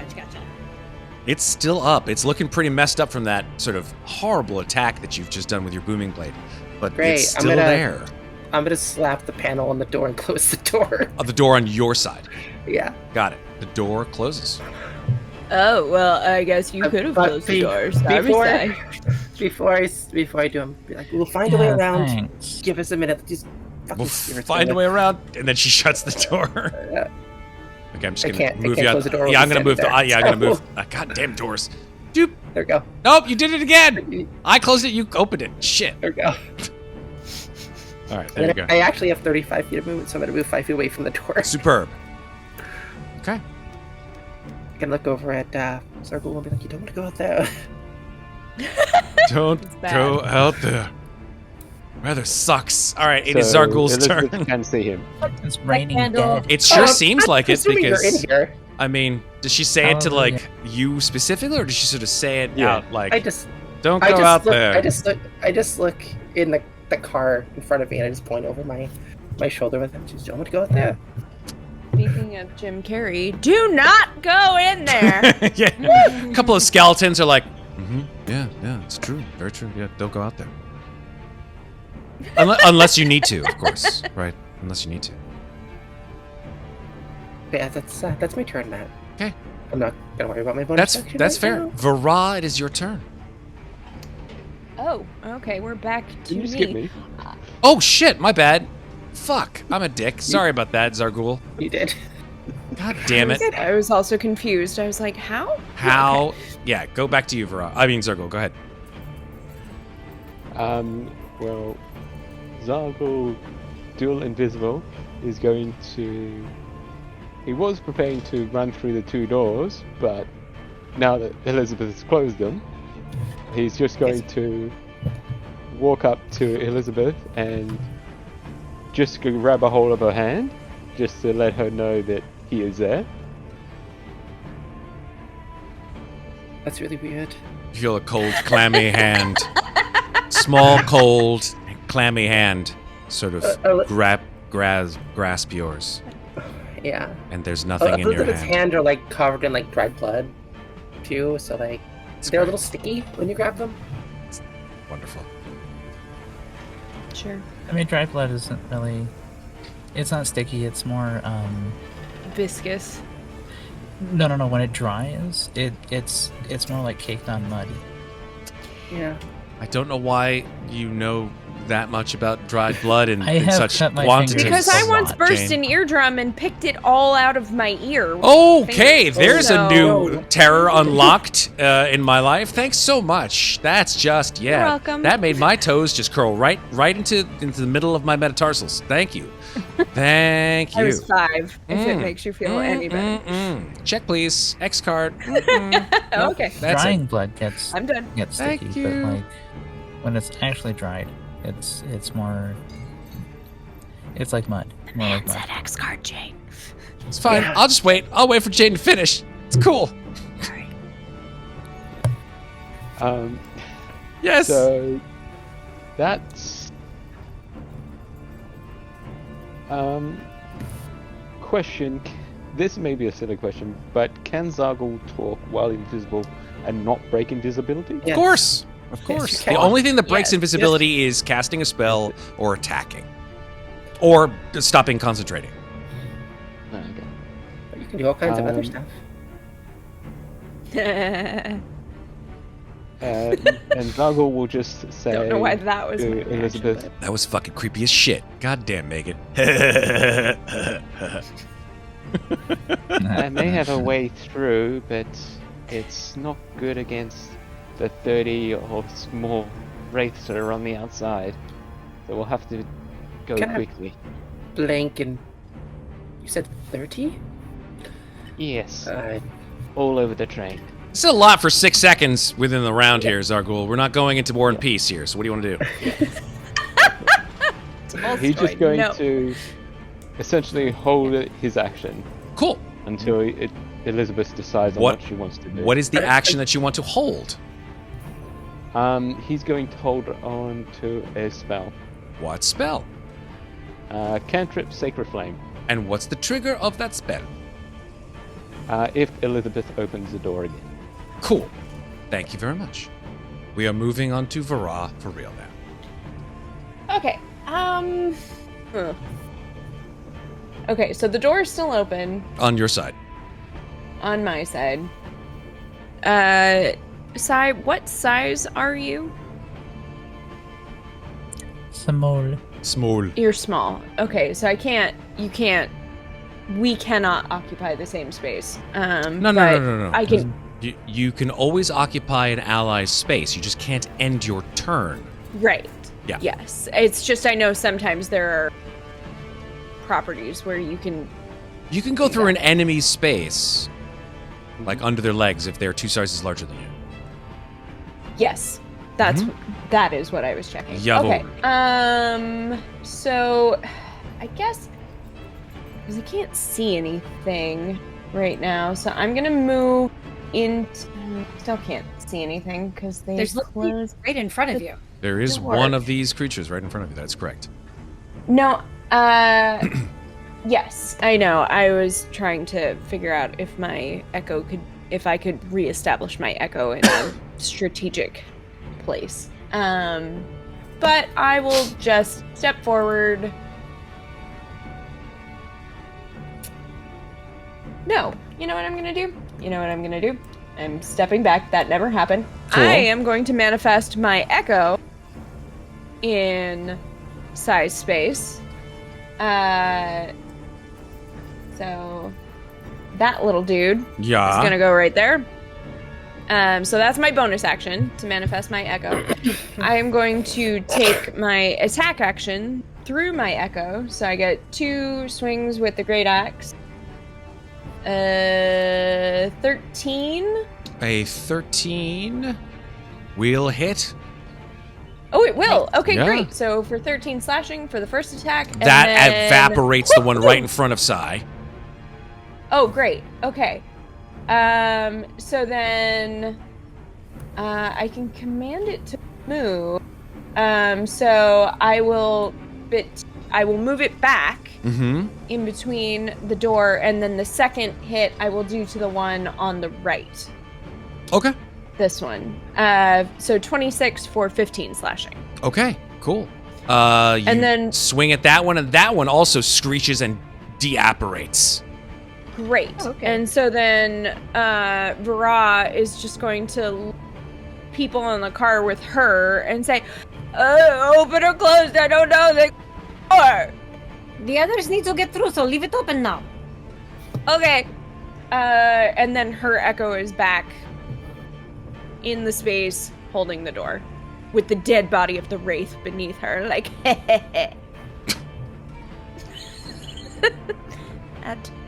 It's still up. It's looking pretty messed up from that sort of horrible attack that you've just done with your booming blade. But Great, it's I'm still gonna- there. I'm gonna slap the panel on the door and close the door. The door on your side. Yeah. Got it. The door closes. Oh well, I guess you could have But closed the doors. before I do, I'm be like, we'll find a way Yeah, around. thanks. Give us a minute. Just fucking We'll spirits find a going. way around, and then she shuts the door. Okay, I'm just I gonna can't move close you out. the door Yeah, when I'm gonna we move. stand Yeah, I'm there. gonna move. Goddamn doors. Doop. There we go. Nope, you did it again. I closed it. You opened it. Shit. There we go. All right, there you And go. I actually have 35 feet of movement, so I'm gonna move 5 feet away from the door. Superb. Okay. I can look over at Xarghuul and be like, you don't want to go out there. Don't bad. go out there. Weather sucks. All right, it is So Xarghuul's Elizabeth turn. can see him. It's raining candle. dead. It sure seems I'm like it assuming you're because in here. I mean, does she say it to Hallelujah. like you specifically, or does she sort of say it Yeah. out like, I just "Don't I go just out look, there"? I just look in the car in front of me and I just point over my shoulder with him. Just don't want to go out there. Speaking of Jim Carrey, do not go in there. Yeah. A couple of skeletons are like, yeah, it's true, very true. Yeah, don't go out there. Unless you need to, of course, right? Unless you need to. Yeah, that's my turn, Matt. Okay. I'm not gonna worry about my bonus action That's right fair. now. Vaara, it is your turn. Oh, okay, we're back to Did you skip me? Oh shit, my bad. Fuck, I'm a dick. Sorry about that, Xarghuul. You did. God damn it. I was also confused. I was like, how? How? Okay. Yeah, go back to you, Vaara. I mean, Xarghuul, go ahead. Well, Xarghuul, dual invisible, is going to. He was preparing to run through the 2 doors, but now that Elizabeth has closed them, he's just going to walk up to Elizabeth and just grab a hold of her hand, just to let her know that he is there. That's really weird. You feel a cold, clammy hand. Small, cold, clammy hand sort of grasp yours. Yeah. And there's nothing in your Elizabeth's hand. hand are like covered in like dried blood, too. So like they're a little sticky when you grab them. Wonderful. Sure. I mean, dry blood isn't really. It's not sticky. It's more. Viscous. No. When it dries, it's more like caked on mud. Yeah. I don't know why you know that much about dried blood in have such cut my quantities. fingers Because I a once lot, burst Jane. an eardrum and picked it all out of my ear. with Okay, fingers. there's a So- new terror unlocked in my life. Thanks so much. That's just You're welcome. That made my toes just curl right into the middle of my metatarsals. Thank you. Thank you. I was 5, if it makes you feel any better. Check, please. X card. Okay. That's Drying it. blood gets I'm done. Thank sticky, you. but like when it's actually dried, it's more. It's like mud. More like mud. That X card, Jane. It's fine. Yeah. I'll just wait. I'll wait for Jane to finish. It's cool. Yes. So that's question. This may be a silly question, but can Xarghuul talk while invisible and not break invisibility? Of course. Of Yes, course. you The can. only thing that breaks Yes. invisibility is casting a spell or attacking. Or stopping concentrating. Okay. But you can do all kinds of other Um, stuff. And Xarghuul will just say Don't know why that was to my reaction, Elizabeth, That was fucking creepy as shit. God damn, Megan. I may have a way through, but it's not good against the 30 or more wraiths that are on the outside. So we'll have to go Can I- quickly. Blank and you said 30? Yes, all over the train. It's a lot for 6 seconds within the round here, Xarghuul. We're not going into War and Peace here, so what do you want to do? He's just Tolstoy, going no. to essentially hold his action Cool. until Elizabeth decides on What- what she wants to do. What is the action that you want to hold? He's going to hold on to a spell. What spell? Cantrip Sacred Flame. And what's the trigger of that spell? If Elizabeth opens the door again. Cool. Thank you very much. We are moving on to Vaara for real now. Okay. Okay, so the door is still open On your side. on my side. What size are you? Small. Small. You're small. Okay, so we cannot occupy the same space. No. I can, You can always occupy an ally's space. You just can't end your turn. right. Yeah. Yes. It's just I know sometimes there are properties where you can, You can go through an enemy's space, like under their legs, if they're 2 sizes larger than you. yes. That is what I was checking. Jawohl. Okay. So I guess because I can't see anything right now, so I'm gonna move into. Still can't see anything because they There's literally closed. right in front of you. There is Door. one of these creatures right in front of you. That's correct. No. Yes, I know. I was trying to figure out if I could reestablish my echo in a strategic place. But I will just step forward. No, you know what I'm gonna do? I'm stepping back. That never happened. Cool. I am going to manifest my echo in size space. So that little dude Yeah. is gonna go right there. So that's my bonus action to manifest my echo. I am going to take my attack action through my echo, so I get 2 swings with the great axe. 13 A 13 will hit. Oh, it will. Okay, Yeah. great. So for 13 slashing for the first attack. And That then... evaporates the one right in front of Sai. Oh, great. Okay. So then I can command it to move. So I will move it back in between the door, and then the second hit I will do to the one on the right. Okay. This one. So 26 for 15 slashing. Okay, cool. You And then- swing at that one, and that one also screeches and deapparates. Great. Oh, okay. And so then Vaara is just going to people in the car with her and say, open or closed, I don't know the door. The others need to get through, so leave it open now. Okay. And then her echo is back in the space holding the door with the dead body of the wraith beneath her, like, that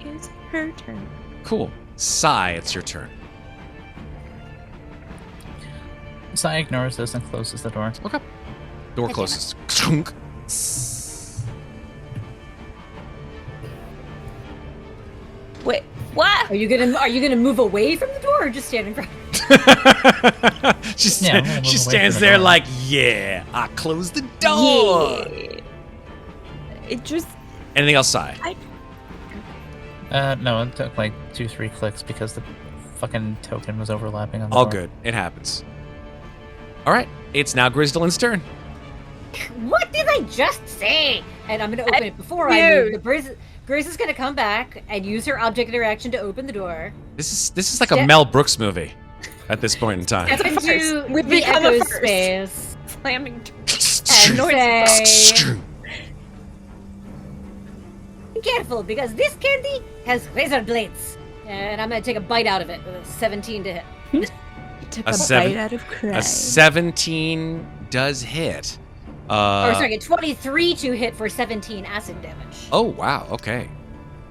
is her turn. Cool. Sai, it's your turn. Sai ignores this and closes the door. Okay. Door closes. Chunk. Wait, what? Are you gonna move away from the door or just stand in front? she Yeah, we'll move away stands from the there door. like, yeah, I closed the door. Yeah. It just... Anything else, Sai? No, it took like 2-3 clicks because the fucking token was overlapping on the All door. good. It happens. All right. It's now Grzdlyln's turn. What did I just say? And I'm gonna open it before I move. The Grizz is gonna come back and use her object interaction to open the door. This is like a Mel Brooks movie at this point in time. Step into We've the become a echo first. space Slamming and say, be careful because this candy has razor blades. And I'm gonna take a bite out of it with a 17 to hit. Took A a seven- bite out of cry. A 17 does hit. Or sorry, a 23 to hit for 17 acid damage. Oh wow, okay.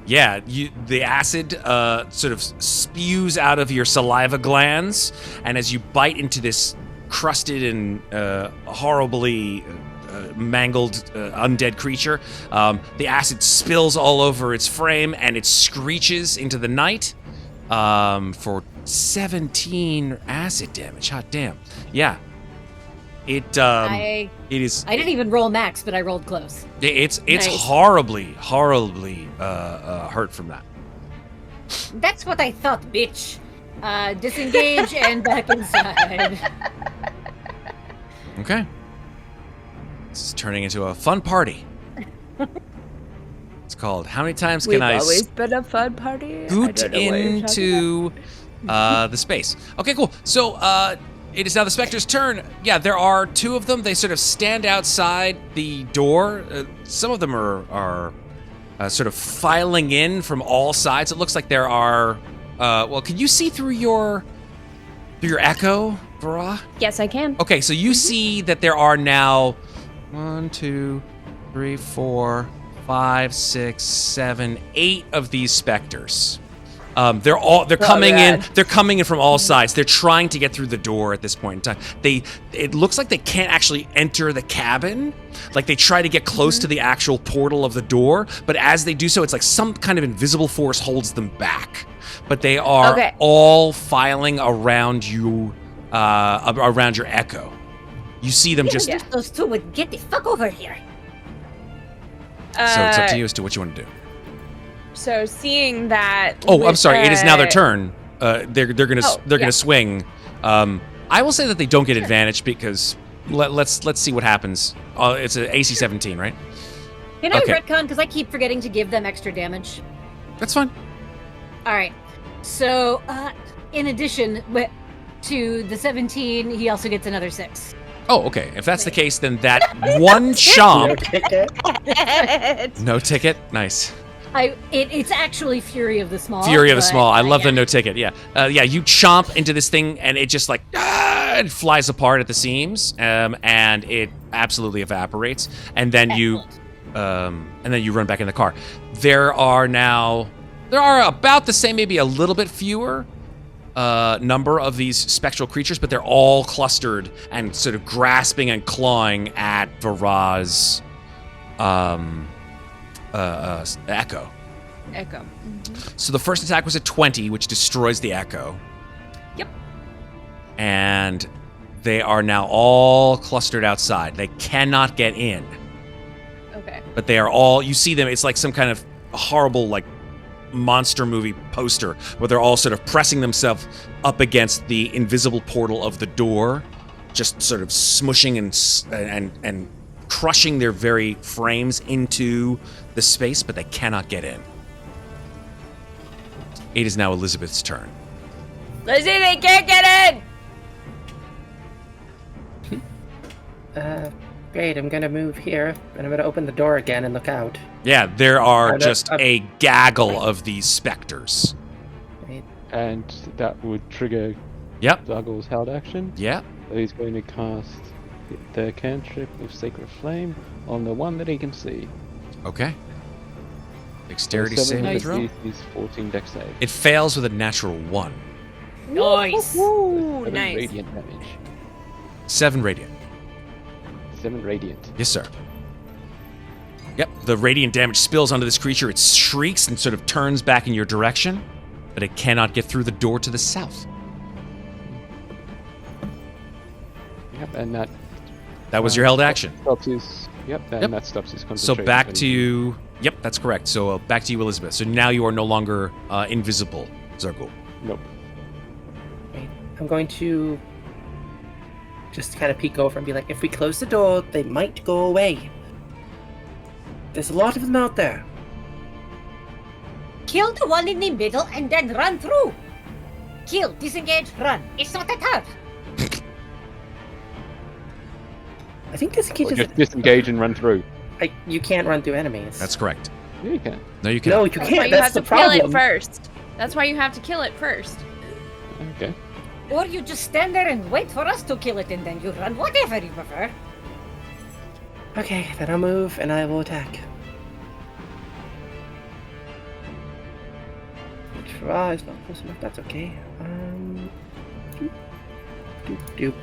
Yeah, the acid sort of spews out of your saliva glands, and as you bite into this crusted and horribly mangled undead creature, the acid spills all over its frame, and it screeches into the night for 17 acid damage. Hot damn. Yeah. It is. I didn't even roll max, but I rolled close. It's Nice. horribly hurt from that. That's what I thought, bitch. Disengage and back inside. Okay. This is turning into a fun party. It's called How Many Times Can We've I always been a fun party. I Scoot don't know what you're talking into the space? Okay, cool. So it is now the Spectre's turn. Yeah, there are two of them. They sort of stand outside the door. Some of them are sort of filing in from all sides. It looks like there are. Well, can you see through your echo, Vaara? Yes, I can. Okay, so you see that there are now 1, 2, 3, 4, 5, 6, 7, 8 of these specters. They're coming in. They're coming in from all sides. They're trying to get through the door at this point in time. It looks like they can't actually enter the cabin. Like they try to get close to the actual portal of the door, but as they do so, it's like some kind of invisible force holds them back. But they are all filing around you, around your echo. You see them just. If those two would get the fuck over here. So it's up to you as to what you want to do. So seeing that. Oh, I'm sorry. It is now their turn. They're gonna yeah. gonna swing. I will say that they don't get advantage because let's see what happens. It's an AC 17, right? Can I Okay. retcon? Because I keep forgetting to give them extra damage. That's fine. All right. So, in addition to the 17, he also gets another 6. Oh, okay. If that's the case, then that one chomp. No ticket. Nice. It's actually Fury of the Small. Fury of the but, Small. I love yeah. the no ticket. Yeah. Yeah. You chomp into this thing, and it just like it flies apart at the seams, and it absolutely evaporates. And then you run back in the car. There are about the same, maybe a little bit fewer number of these spectral creatures, but they're all clustered and sort of grasping and clawing at Vaara's echo. Echo. So the first attack was a 20, which destroys the echo. Yep. And they are now all clustered outside. They cannot get in. Okay. But they are all, you see them, it's like some kind of horrible, like, monster movie poster where they're all sort of pressing themselves up against the invisible portal of the door, just sort of smushing and crushing their very frames into the space, but they cannot get in. It is now Elizabeth's turn. Lizzie, they can't get in! Great, I'm gonna move here, and I'm gonna open the door again and look out. Yeah, there are just a gaggle of these specters. Right. And that would trigger Yep. Xarghuul's held action. Yeah. So he's going to cast the cantrip of Sacred Flame on the one that he can see. Okay. Dexterity So saving seven throw. He's 14 dex save. It fails with a natural 1. Nice. Ooh, 7 nice. radiant damage. 7 radiant. 7 radiant. Yes, sir. Yep, the radiant damage spills onto this creature. It shrieks and sort of turns back in your direction, but it cannot get through the door to the south. Yep, and that That was your held action. stops his. Yep, and Yep. that stops his So concentration. back to you. Yep, that's correct. So back to you, Elizabeth. So now you are no longer invisible, Xarghuul. Nope. Right. I'm going to just kind of peek over and be like, if we close the door, they might go away. There's a lot of them out there. Kill the one in the middle and then run through. Kill, disengage, run. It's not that hard. I think this kid Or is... just disengage and run through. You can't run through enemies. That's correct. Yeah, you can. No, you can't. No, you That's why can't. you That's have the to kill it problem. first. That's why you have to kill it first. Okay. Or you just stand there and wait for us to kill it and then you run, whatever you prefer. Okay, then I'll move and I will attack. Which is not close enough. That's okay. Doop.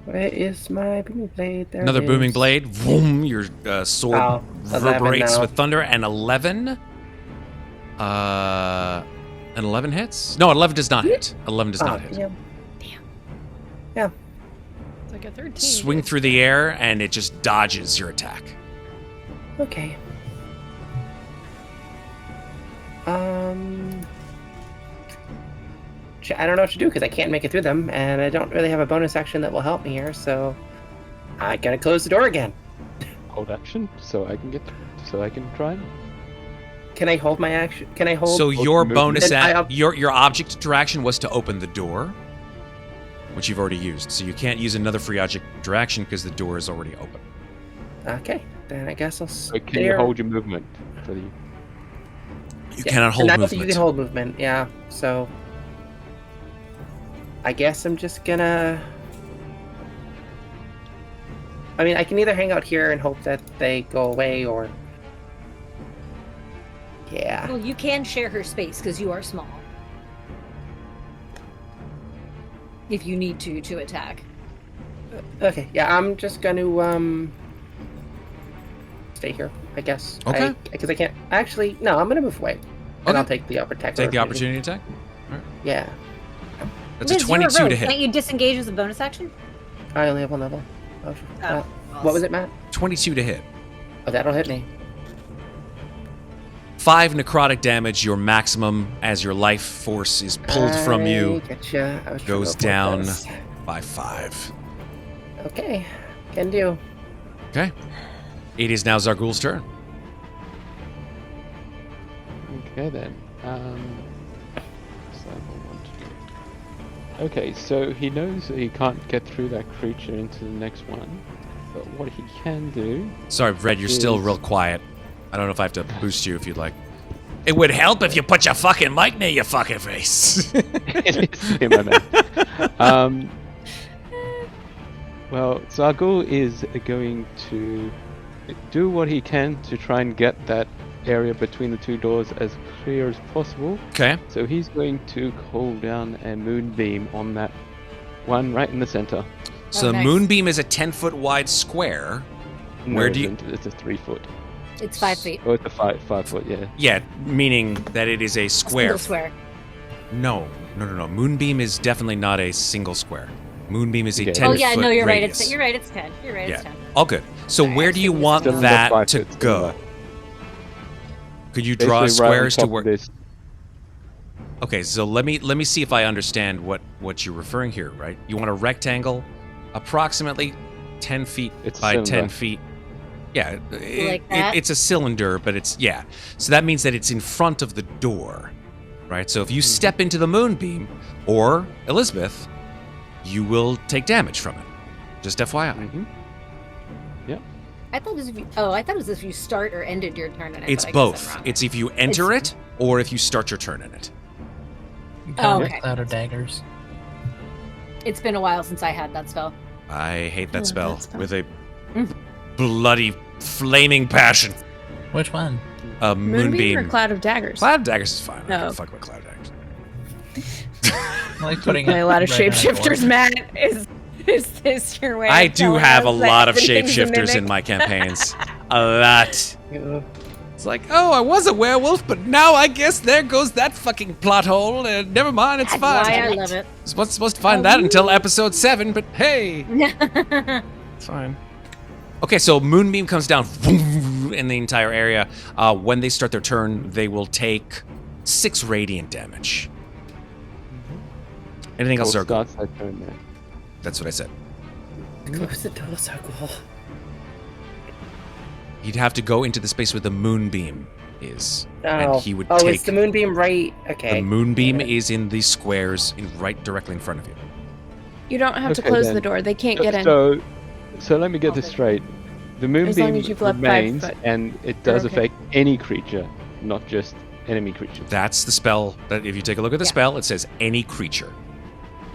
Where is my booming blade? There Another it booming is. blade. Vroom, your sword Oh, 11 reverberates now. with thunder. And 11? And 11 hits? No, 11 does not hit. 11 does not hit. Yeah. It's like a 13. Swing through the air, and it just dodges your attack. Okay. I don't know what to do because I can't make it through them, and I don't really have a bonus action that will help me here, so I gotta close the door again. Hold action, so I can get. So I can try. Can I hold my action? Can I hold? So your movement. bonus, Then your object interaction was to open the door, which you've already used. So you can't use another free object interaction because the door is already open. Okay, then I guess I'll So stay. can you hold your movement for the? You cannot hold You movement. can hold movement, yeah. So I guess I'm just gonna. I mean, I can either hang out here and hope that they go away, or yeah. Well, you can share her space because you are small. If you need to attack. Okay, yeah, I'm just gonna stay here, I guess. Okay. Because I can't actually. No, I'm gonna move away, and Okay. I'll take the opportunity. Take the opportunity attack. Yeah, That's a Liz, you're 22 to rogue. hit. Can't you disengage as a bonus action? I only have one level. Oh, what was it, Matt? 22 to hit. Oh, that'll hit me. 5 necrotic damage, your maximum as your life force is pulled from you, Getcha. I was trying goes to avoid down this. by 5. Okay, can do. Okay. It is now Xarghuul's turn. Okay then. Okay, so he knows that he can't get through that creature into the next one, but what he can do. Sorry, Red, you're still real quiet. I don't know if I have to boost you if you'd like. It would help if you put your fucking mic near your fucking face. It is in my mouth. Well, Xarghuul is going to do what he can to try and get that area between the two doors as clear as possible. Okay. So he's going to call down a moonbeam on that one right in the center. So the nice. moonbeam is a 10-foot wide square. Where do you- It's a 3 foot. It's 5 feet. Oh, it's a 5 foot. Yeah. Yeah, meaning that it is a square. Single square. No. Moonbeam is definitely not a single square. Moonbeam is a Okay. 10-foot Oh yeah, no, you're right. radius. You're right. It's 10. You're right. Yeah. It's 10. All good. So Alright, where I do you see want Still that not 5 to foot, still go? not. Could you draw Basically right on squares to top of where? this. Okay, so let me see if I understand what you're referring here. Right? You want a rectangle, approximately 10 feet It's a by 10 cylinder. feet. Yeah, Like that? it's a cylinder, but it's yeah. So that means that it's in front of the door, right? So if you step into the moonbeam, or Elizabeth, you will take damage from it. Just FYI. Mhm. I thought it was if you. Oh, I thought it was if you start or ended your turn in it. It's but I guess I'm both. wrong. It's if you enter it or if you start your turn in it. You call it okay. Cloud of Daggers. It's been a while since I had that spell. I hate that Oh, spell that spell. with a Mhm. bloody flaming passion. Which one? Moonbeam or Cloud of Daggers? Cloud of Daggers is fine. I Oh. don't fuck with Cloud of Daggers. I like putting Play it a lot of right on a shapeshifters, board. Matt. Is this your way? I of do telling have a us that lot of everything's a shapeshifters in mimic? my campaigns. A lot. Yeah. It's like, oh, I was a werewolf, but now I guess there goes that fucking plot hole. Never mind, it's That's fine. why I love it. I was supposed to find that until episode 7, but hey, it's fine. Okay, so Moonbeam comes down in the entire area. When they start their turn, they will take 6 radiant damage. Anything else, Cool, Xarghuul? starts that turn there. That's what I said. Close the door, Xarghuul. He'd have to go into the space where the Moonbeam is, and Oh, he would oh, take. is the moonbeam right? Okay. The Moonbeam Yeah. is in the squares, directly in front of you. You don't have to Okay, close then. the door. They can't get in. So let me get this Okay. straight. The As long moonbeam as you've left 5 remains, foot. and it does Okay. affect any creature, not just enemy creatures. That's the spell. That if you take a look at the Yeah. spell, it says any creature,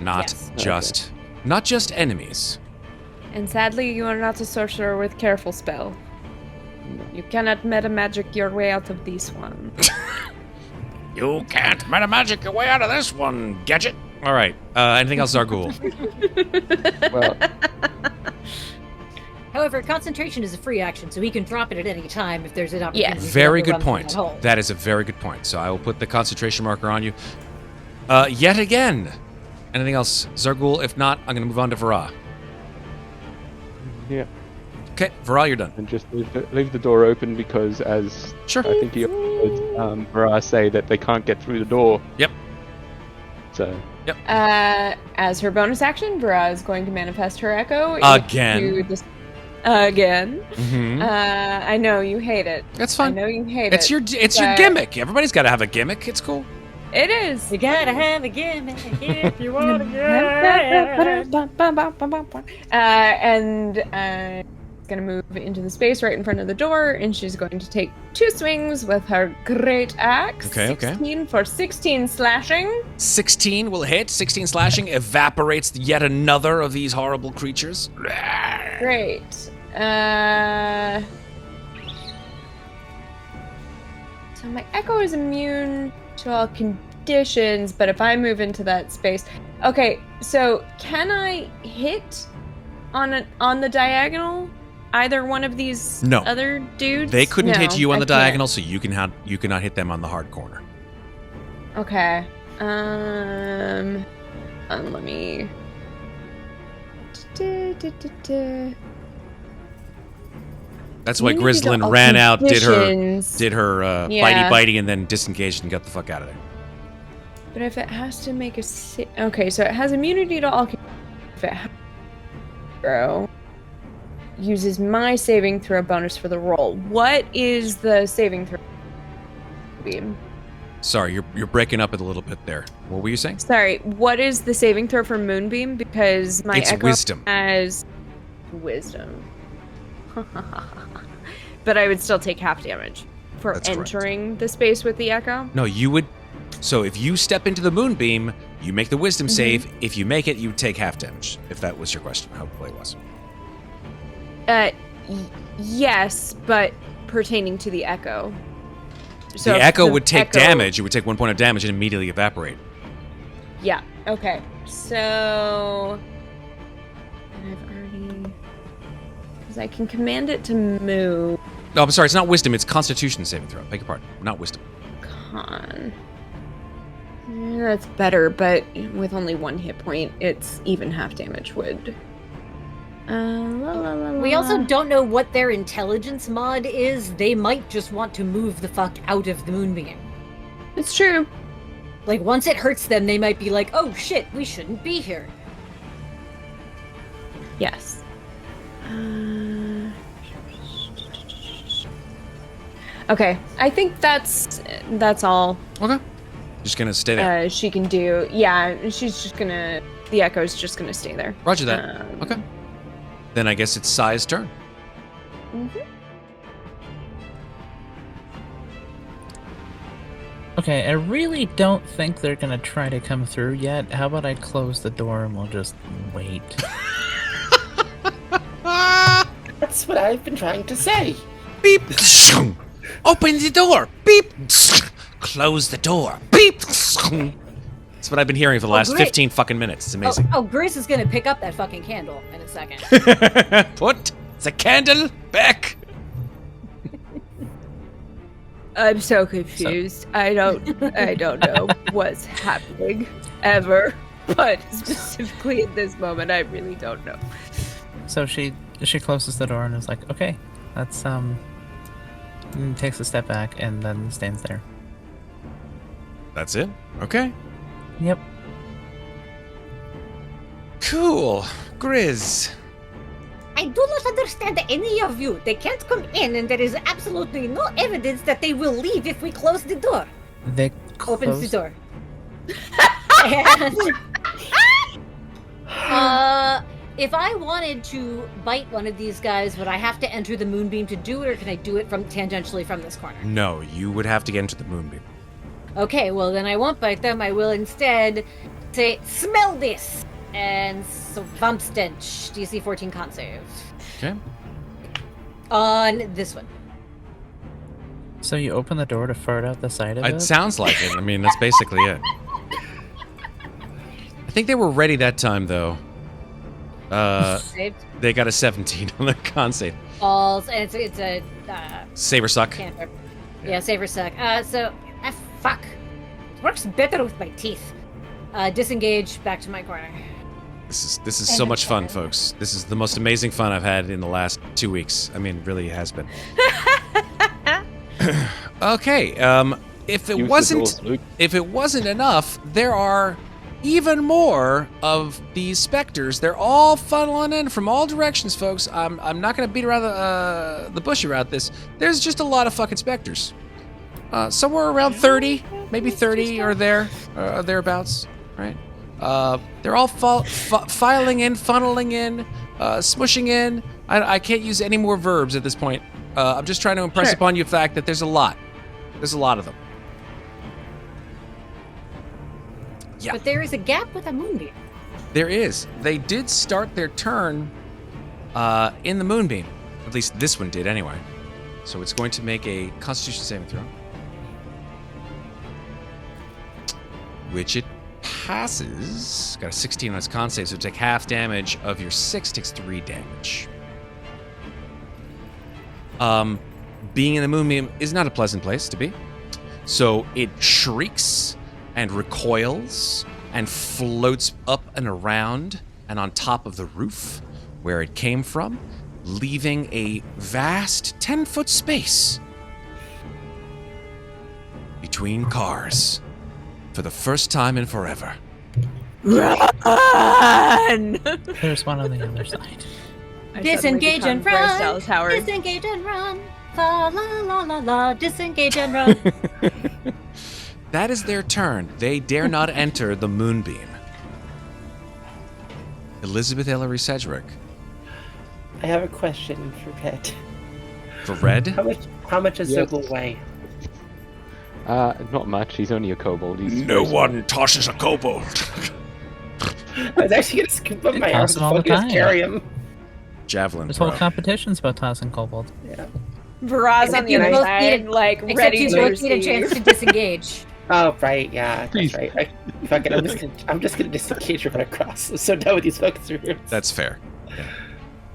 not Yes. not just enemies. And sadly, you are not a sorcerer with careful spell. You cannot meta magic your way out of this one. You can't meta magic your way out of this one, gadget. All right. Anything else, Xarghuul? Well, However, concentration is a free action, so he can drop it at any time if there's an opportunity. Yes. to Very go good run through point. that hole. That is a very good point. So I will put the concentration marker on you. Yet again. Anything else, Xarghuul? If not, I'm going to move on to Vaara. yeah, Okay, Vaara, you're done. and just leave the door open because, as Sure. I think you heard Vaara say, that they can't get through the door. Yep. So As her bonus action, Vaara is going to manifest her echo. Again. Again. Mm-hmm. I know you hate it. That's I fine. know you hate It's it. your but gimmick. Everybody's got to have a gimmick. It's cool. It is. You gotta have a gimmick if you want to get. And gonna move into the space right in front of the door, and she's going to take 2 swings with her great axe. Okay, okay. 16 for 16 slashing. 16 will hit. 16 slashing evaporates yet another of these horrible creatures. Great. So my echo is immune to all conditions, but if I move into that space, okay. So can I hit on the diagonal? Either one of these No. other dudes? They couldn't No, hit you on I the can't. diagonal, so you cannot hit them on the hard corner. Okay. Let me. That's why Immunity to Grzdlyln all ran out, conditions. did her Yeah. bitey, and then disengaged and got the fuck out of there. But if it has to make a okay, so it has immunity to all. If it throw uses my saving throw bonus for the roll. What is the saving throw? Beam. Sorry, you're breaking up it a little bit there. What were you saying? Sorry, what is the saving throw for Moonbeam? Because my It's echo wisdom. has wisdom. But I would still take half damage for That's correct. entering the space with the echo. No, you would. So if you step into the moonbeam, you make the wisdom Mm-hmm. save. If you make it, you take half damage. If that was your question, how the play was. Yes, but pertaining to the echo. So the echo the would take echo- damage. It would take 1 point of damage and immediately evaporate. Yeah. Okay. So I've already, because I can command it to move. No, I'm sorry. It's not wisdom. It's Constitution saving throw. Beg your pardon. Not wisdom. Con. That's better, but with only 1 hit point, it's even half damage would. We also don't know what their intelligence mod is. They might just want to move the fuck out of the moonbeam. It's true. Like, once it hurts them, they might be like, oh shit, we shouldn't be here. Yes. Okay, I think that's all Okay. Just gonna stay there. she can do. Yeah, she's just gonna. The echo's just gonna stay there. Roger that. Okay. Then I guess it's Sai's turn. Mhm. Okay, I really don't think they're gonna try to come through yet. How about I close the door and we'll just wait? That's what I've been trying to say. Beep. Open the door. Beep. Close the door. Beep. That's what I've been hearing for the last great. 15 fucking minutes. It's amazing. Oh, Grizz is gonna pick up that fucking candle in a second. Put the candle back. I'm so confused. I don't know what's happening ever, but specifically in this moment, I really don't know. So she closes the door and is like, okay, that's and takes a step back and then stands there. That's it? Okay. Yep. Cool. Grizz. I do not understand any of you. They can't come in, and there is absolutely no evidence that they will leave if we close the door. They Opens the close. door. And, if I wanted to bite one of these guys, would I have to enter the moonbeam to do it, or can I do it from tangentially from this corner? No, you would have to get into the moonbeam. Okay, well then I won't bite them. I will instead say, smell this! And swamp stench, DC 14 con save. Okay. On this one. So you open the door to fart out the side of it? It sounds like it. I mean, that's basically it. I think they were ready that time, though. Saved. They got a 17 on the con save. Balls, and it's a Save or suck. cantrip. Yeah, save or suck. Fuck. It works better with my teeth. Disengage, back to my corner. This is so much fun, folks. This is the most amazing fun I've had in the last 2 weeks. I mean, really has been. Okay, if it wasn't enough, there are even more of these specters. They're all funneling in from all directions, folks. I'm not gonna beat around the bush about this. There's just a lot of fucking specters. Somewhere around 30, maybe 30 or thereabouts, right? They're all filing in, funneling in, smushing in. I can't use any more verbs at this point. I'm just trying to impress upon you the fact that there's a lot. There's a lot of them. Yeah. But there is a gap with a moonbeam. There is. They did start their turn in the moonbeam. At least this one did anyway. So it's going to make a Constitution saving throw. Which it passes. Got a 16 on its con save, so take half damage of your 6, takes 3 damage. Being in the moonbeam is not a pleasant place to be. So it shrieks and recoils and floats up and around and on top of the roof where it came from, leaving a vast 10-foot space between cars for the first time in forever. Run! There's one on the other side. Disengage and run. Dallas Howard. Disengage and run. La la la la la. Disengage and run. That is their turn. They dare not enter the moonbeam. Elizabeth Ellery Sedgwick. I have a question for Pet. For Red? How much does Yes. Xarghuul weigh? Not much. He's only a kobold. He's No one tosses a kobold. I was actually gonna scoop up my toss arms him all the and focus time. carry him. Javelin This throw. whole competition's about tossing kobold. Yeah. Vaara's on the Can other I- side, like Except ready you to both need a chance receive. to disengage. Oh, right, yeah, that's Please. right. I'm just gonna disengage and run across. I'm so done with these focus rooms. That's fair.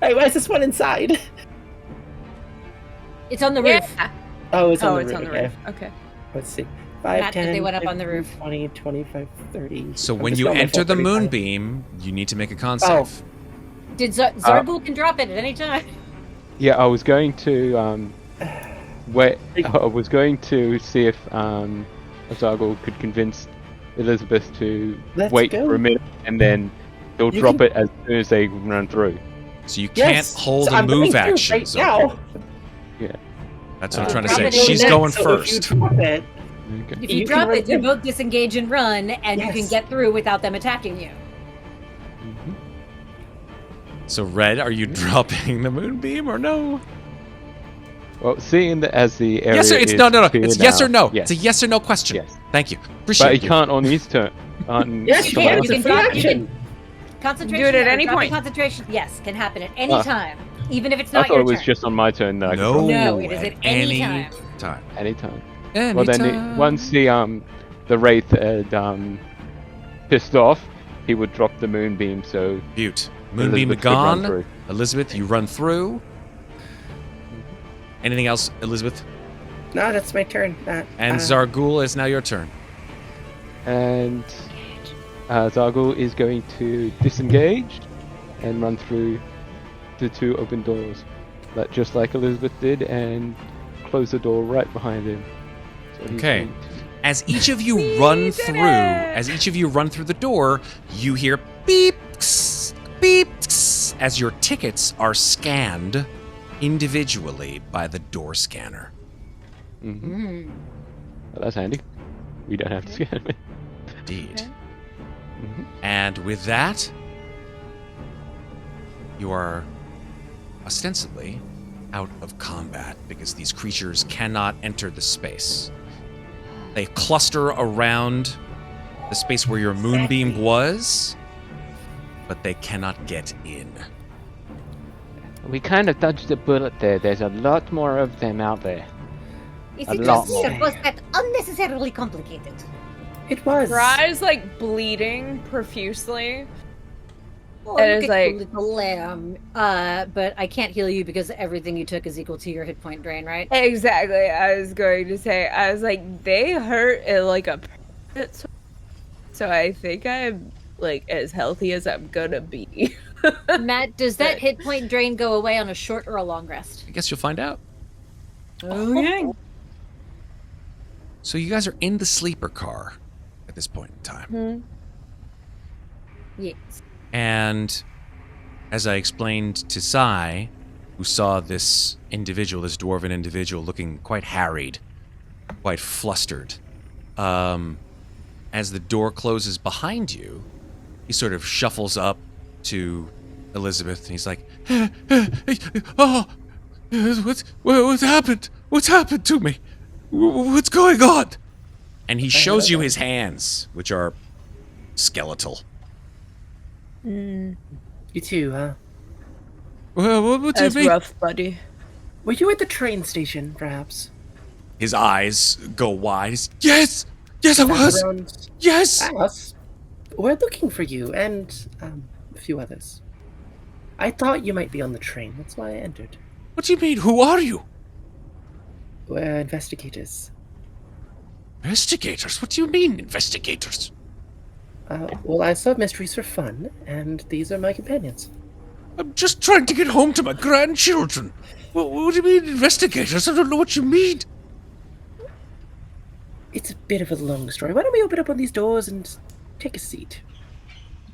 Hey, why is this one inside? It's on the roof. Yeah. Oh, it's on Oh, the it's roof. on the okay. roof. Okay. Let's see. 5, Matt, 10, they went up on the 15, roof. 20, 25, 30. So I'm when just you going by enter the 435. moonbeam, you need to make a con Oh. save. Did Xarghuul can drop it at any time? Yeah, I was going to wait. I was going to see if Xarghuul could convince Elizabeth to Let's wait go. for a minute, and then he'll You drop can- it as soon as they run through. So you Yes, can't hold so a I'm move going through action. right so now. that's what I'm Uh, trying to drop say. it in She's the going So if first. you drop it, Okay. If you You drop can it, you run- both disengage and run, and you can Yes. get through without them attacking you. Mhm. So Red, are you dropping the moonbeam or no? Well, seeing that as the area Yes or it's is no. clear It's yes now- or no. Yes. It's a yes or no question. Yes. Thank you. But Appreciate he you. can't on his turn. On yes, you someone can. else's It's a free You can- action. Concentration. Do it at or any dropping point. Concentration, yes, can happen at any time, even if it's I not thought your it was turn. just on my turn that I could No, drop No, it is at at any time. time. anytime. Anytime. Well, then once the wraith had pissed off, he would drop the moonbeam. So Butte. Moonbeam Elizabeth could run gone. through. Elizabeth, you run through. Anything else, Elizabeth? No, that's my turn. And Xarghuul, is now your turn. And Xarghuul is going to disengage and run through the two open doors, just like Elizabeth did, and close the door right behind him. So he's Okay. going to- As each of you run did through, it! as each of you run through the door, you hear beeps, beeps, as your tickets are scanned individually by the door scanner. Mhm. Mm. Well, that's handy. We don't have to scan it. Indeed. Mhm. And with that, you are ostensibly out of combat because these creatures cannot enter the space. They cluster around the space where your moonbeam was, but they cannot get in. We kind of dodged a bullet there. There's a lot more of them out there. Is A it lot just more. was that unnecessarily complicated? It was. Vaara's like bleeding profusely. Oh, It look is at you, like- little lamb. But I can't heal you because everything you took is equal to your hit point drain, right? Exactly. I was going to say. I was like, they hurt in like a. So I think I'm like as healthy as I'm gonna be. Matt, does that hit point drain go away on a short or a long rest? I guess you'll find out. Okay. So you guys are in the sleeper car at this point in time. Yes. And as I explained to Sai, who saw this individual, this dwarven individual, looking quite harried, quite flustered, as the door closes behind you, he sort of shuffles up to Elizabeth, and he's like, "Oh, what's happened? What's happened to me? What's going on?" And he shows you his hands, which are skeletal. You too, huh? Well, what do you That's mean? rough, buddy. Were you at the train station, perhaps? His eyes go wide. Yes, I was. Around Yes. us? We're looking for you and a few others. I thought you might be on the train. That's why I entered. What do you mean? Who are you? We're investigators. Investigators? What do you mean, investigators? Well, I solve mysteries for fun, and these are my companions. I'm just trying to get home to my grandchildren. What do you mean, investigators? I don't know what you mean. It's a bit of a long story. Why don't we open up one of these doors and take a seat?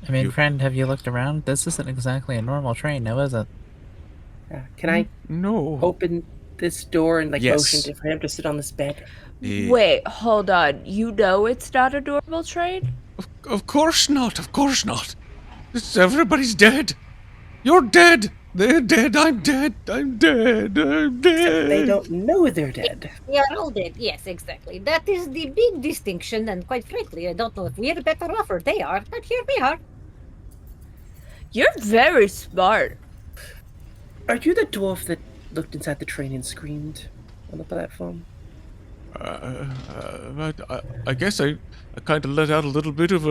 I mean, You- friend, have you looked around? This isn't exactly a normal train, now is it? Can I No. open this door and Yes. motion for him to sit on this bed? Wait, hold on. You know it's not a normal train? Of course not. Of course not. Everybody's dead. You're dead. They're dead. I'm dead. I'm dead. I'm dead. They don't know they're dead. We are all dead. Yes, exactly. That is the big distinction, and quite frankly, I don't know if we're better off or they are, but here we are. You're very smart. Are you the dwarf that looked inside the train and screamed on the platform? I guess I kind of let out a little bit of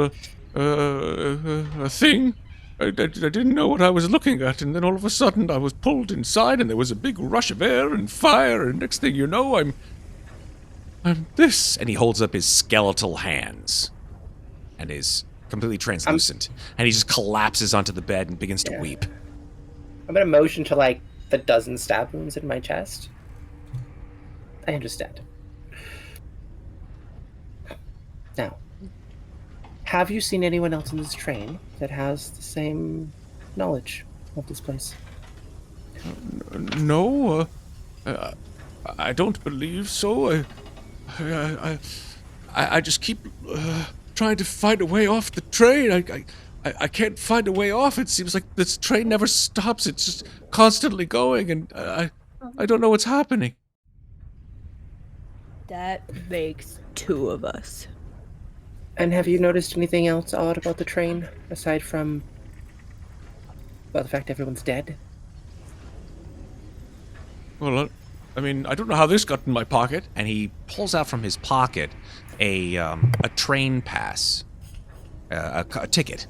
a thing. I didn't know what I was looking at, and then all of a sudden I was pulled inside, and there was a big rush of air and fire, and next thing you know, I'm this. And he holds up his skeletal hands and is completely translucent. And he just collapses onto the bed and begins to weep. I'm gonna motion to like the dozen stab wounds in my chest. I understand. Now, have you seen anyone else in this train that has the same knowledge of this place? No, I don't believe so. I just keep trying to find a way off the train. I can't find a way off. It seems like this train never stops. It's just constantly going, and I don't know what's happening. That makes two of us. And have you noticed anything else odd about the train, aside from, well, the fact everyone's dead? Well, I mean, I don't know how this got in my pocket. And he pulls out from his pocket a train pass, a ticket.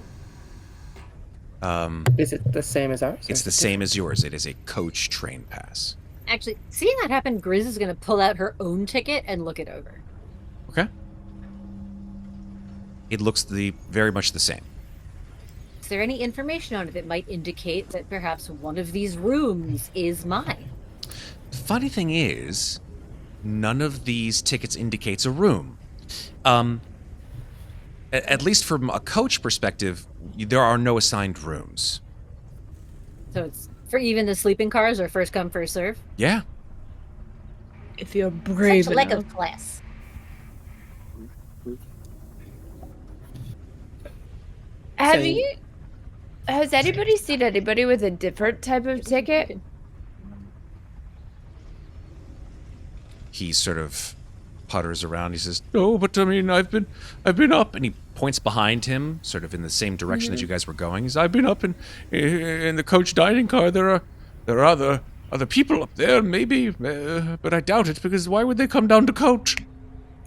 Is it the same as ours? It's the same as yours. It is a coach train pass. Actually, seeing that happen, Grizz is going to pull out her own ticket and look it over. Okay. It looks very much the same. Is there any information on it that might indicate that perhaps one of these rooms is mine? The funny thing is, none of these tickets indicates a room. At least from a coach perspective, there are no assigned rooms. So it's for even the sleeping cars, or first come, first serve? Yeah. If you're brave Such a lack enough. of class. Has anybody seen anybody with a different type of ticket? He sort of putters around. He says, "No, but I mean, I've been up." And he points behind him, sort of in the same direction that you guys were going. He says, "I've been up in the coach dining car. There are other people up there, maybe, but I doubt it, because why would they come down to coach?"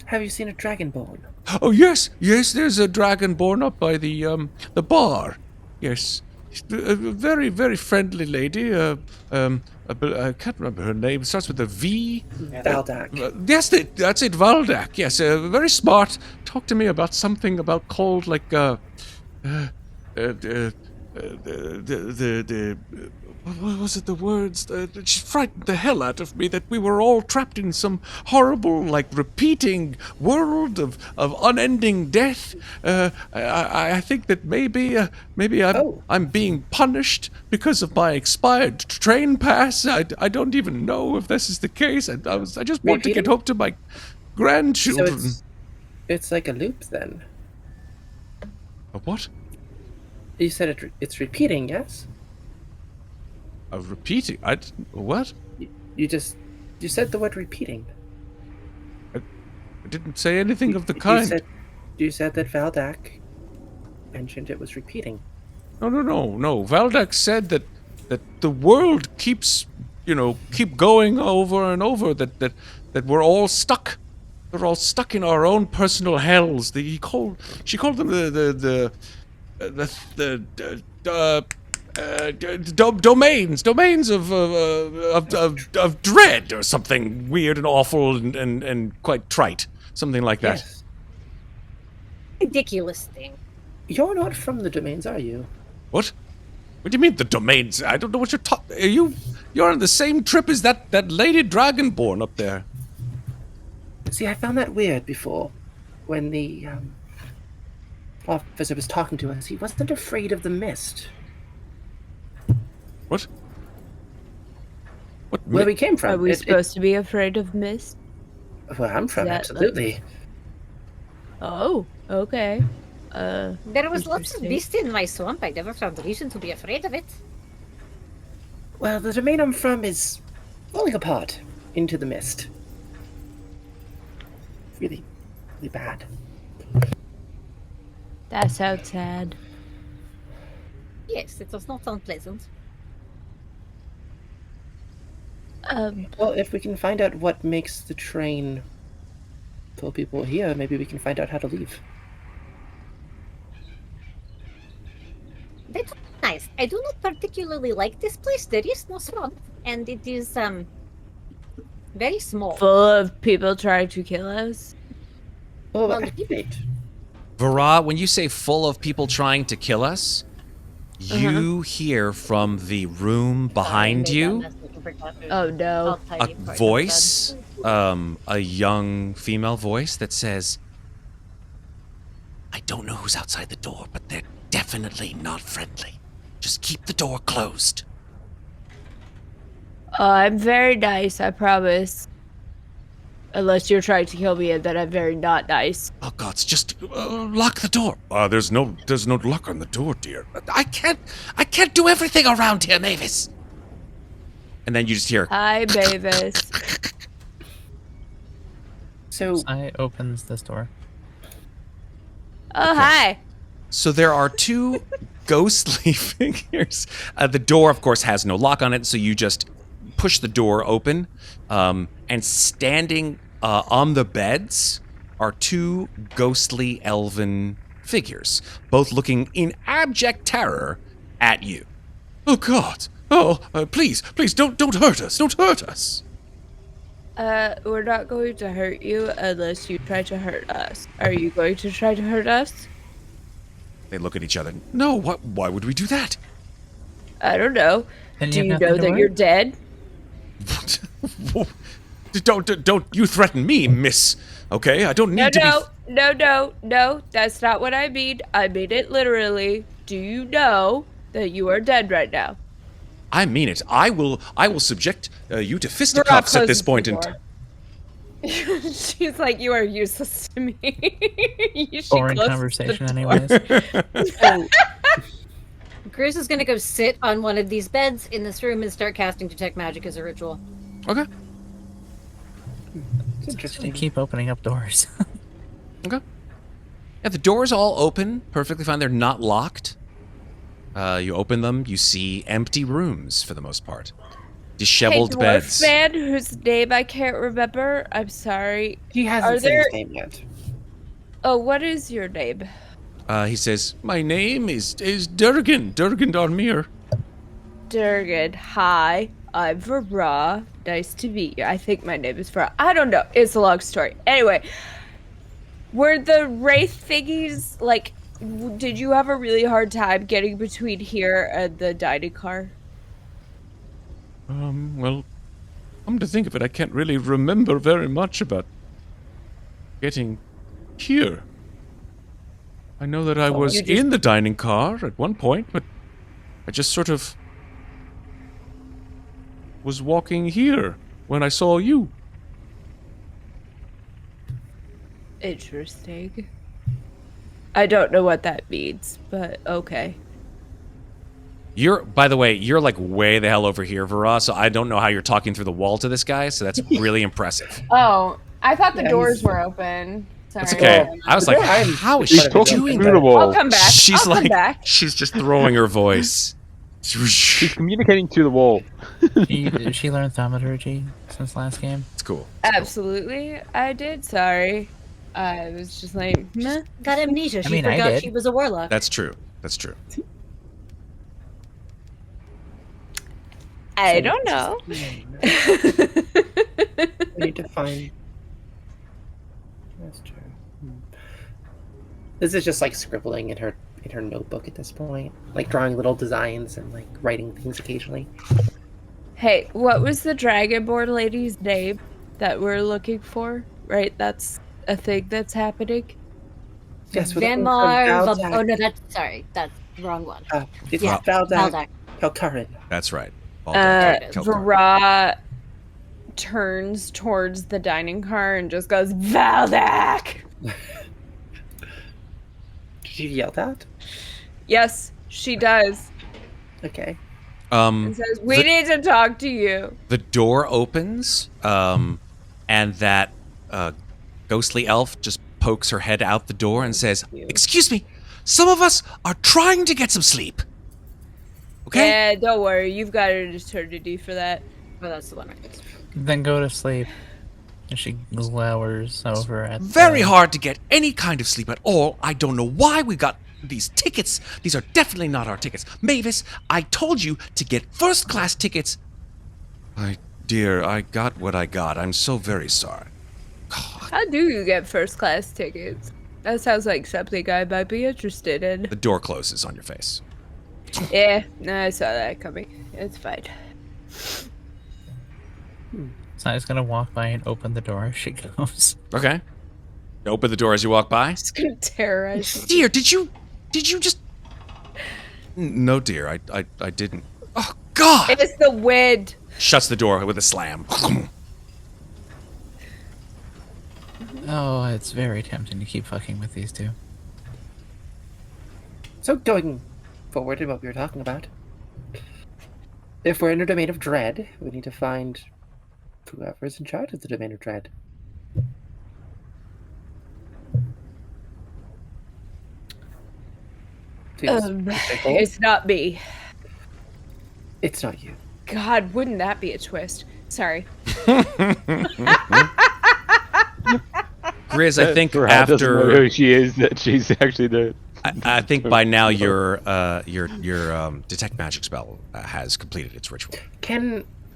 Have you seen a dragonborn? Oh yes, there's a dragonborn up by the bar. Yes, a very, very friendly lady. I can't remember her name. It starts with a V. Valdak. Yes, that's it, Valdak. Yes, very smart. Talk to me about something about called like what was it? The words? She frightened the hell out of me. That we were all trapped in some horrible, like, repeating world of unending death. I think that maybe I'm being punished because of my expired train pass. I don't even know if this is the case. I just want to get home to my grandchildren. So it's like a loop then. A what? You said it's repeating, yes? Of repeating? What? You said the word repeating. I didn't say anything of the kind. You said that Valdak mentioned it was repeating. No. Valdak said that the world keeps, keep going over and over. That we're all stuck. We're all stuck in our own personal hells. She called them the domains of dread, or something weird and awful and quite trite, something like that. Yes. Ridiculous thing. You're not from the domains, are you? What? What do you mean the domains? I don't know what you're talking. You're on the same trip as that lady dragonborn up there. See, I found that weird before, when the officer was talking to us. He wasn't afraid of the mist. What? Where we came from. Are we supposed to be afraid of mist? Where I'm from, absolutely. Oh, okay. There was lots of beasts in my swamp. I never found reason to be afraid of it. Well, the domain I'm from is falling apart into the mist. Really, really bad. That sounds sad. Yes, it does not sound pleasant. Well, if we can find out what makes the train pull people here, maybe we can find out how to leave. That's nice. I do not particularly like this place. There is no sun, and it is very small. Full of people trying to kill us. Oh, Well, wait. Vaara, when you say full of people trying to kill us, you hear from the room behind you Oh no. a voice, a young female voice that says, I don't know who's outside the door, but they're definitely not friendly. Just keep the door closed. I'm very nice, I promise. Unless you're trying to kill me, and then I'm very not nice. Oh gods, just lock the door. There's no lock on the door, dear. I can't do everything around here, Mavis. And then you just hear, Hi, Mavis. So, I opens this door. Oh, hi. so there are two ghostly figures. The door, of course, has no lock on it, so you just push the door open. And standing on the beds are two ghostly elven figures, both looking in abject terror at you. Oh god. Oh, please, don't hurt us. Don't hurt us. We're not going to hurt you unless you try to hurt us. Are you going to try to hurt us? They look at each other. No, why would we do that? I don't know. And Do have you nothing know to that worry? you're dead? Don't you threaten me, miss. Okay, I don't need to be... No. That's not what I mean. I mean it literally. Do you know that you are dead right now? I mean it. I will subject you to fisticuffs at this point in time. She's like, you are useless to me. She Boring closes conversation, the door. anyways. So, Grizz is gonna go sit on one of these beds in this room and start casting Detect Magic as a ritual. Okay. it's interesting. Keep opening up doors. Okay. Yeah, the doors all open perfectly fine. They're not locked. You open them, you see empty rooms for the most part. Disheveled hey, dwarf beds. man whose name I can't remember. I'm sorry. He hasn't Are said there- his name yet. Oh, what is your name? He says, My name is Durgan Darmir. Durgan. Hi, I'm Vaara. Nice to meet you. I think my name is Vaara. I don't know. It's a long story. Anyway, were the wraith thingies like? Did you have a really hard time getting between here and the dining car? Well, come to think of it, I can't really remember very much about getting here. I know that I was you just- in the dining car at one point, but I just sort of was walking here when I saw you. Interesting. I don't know what that means, but okay. by the way, you're like way the hell over here, Vaara, so I don't know how you're talking through the wall to this guy, so that's really impressive. Oh, I thought the Yeah, doors he's- were open. Sorry. That's okay. I was like, I'm- how is He's she talking doing through that? the wall. I'll come back. She's I'll come like, back. she's just throwing her voice. She's communicating to the wall. she learned thaumaturgy since last game. It's cool. Absolutely, I did. Sorry. I was just like, meh. Got amnesia. She mean, I forgot did. she was a warlock. That's true. That's true. I don't know. We need to find. That's true. This is just like scribbling in her notebook at this point, like drawing little designs and like writing things occasionally. Hey, what was the Dragonborn lady's name that we're looking for? Right, that's a thing that's happening. Yes, we're looking for Vanmar. Valdak. Oh no, that's the wrong one. It's Yeah, Valdak. Valdak. Valkarin. That's right. Vaara turns towards the dining car and just goes, Valdak! Did you yell that? Yes, she does. Okay. And says, we need to talk to you. The door opens, and that ghostly elf just pokes her head out the door and says, "Excuse me, some of us are trying to get some sleep. Okay? Yeah, don't worry. You've got an eternity for that. Oh, that's the one right. Then go to sleep. And she glowers over at Very hard to get any kind of sleep at all. I don't know why we got these tickets. These are definitely not our tickets. Mavis, I told you to get first-class tickets. Dear, I got what I got. I'm so very sorry. How do you get first class tickets? That sounds like something I might be interested in. The door closes on your face. Yeah, no, I saw that coming. It's fine. So I was gonna walk by and open the door as she goes. Okay. Open the door as you walk by. Just gonna terrorize you. Dear, did you just... No, dear, I didn't. Oh, God! It's the wind. Shuts the door with a slam. Oh, it's very tempting to keep fucking with these two. So going forward to what we were talking about. If we're in a domain of dread, we need to find whoever's in charge of the domain of dread. It's not me. It's not you. God, wouldn't that be a twist? Sorry. Grizz, I think Vaara doesn't know after... who she is, that she's actually the... I think by now your detect magic spell has completed its ritual.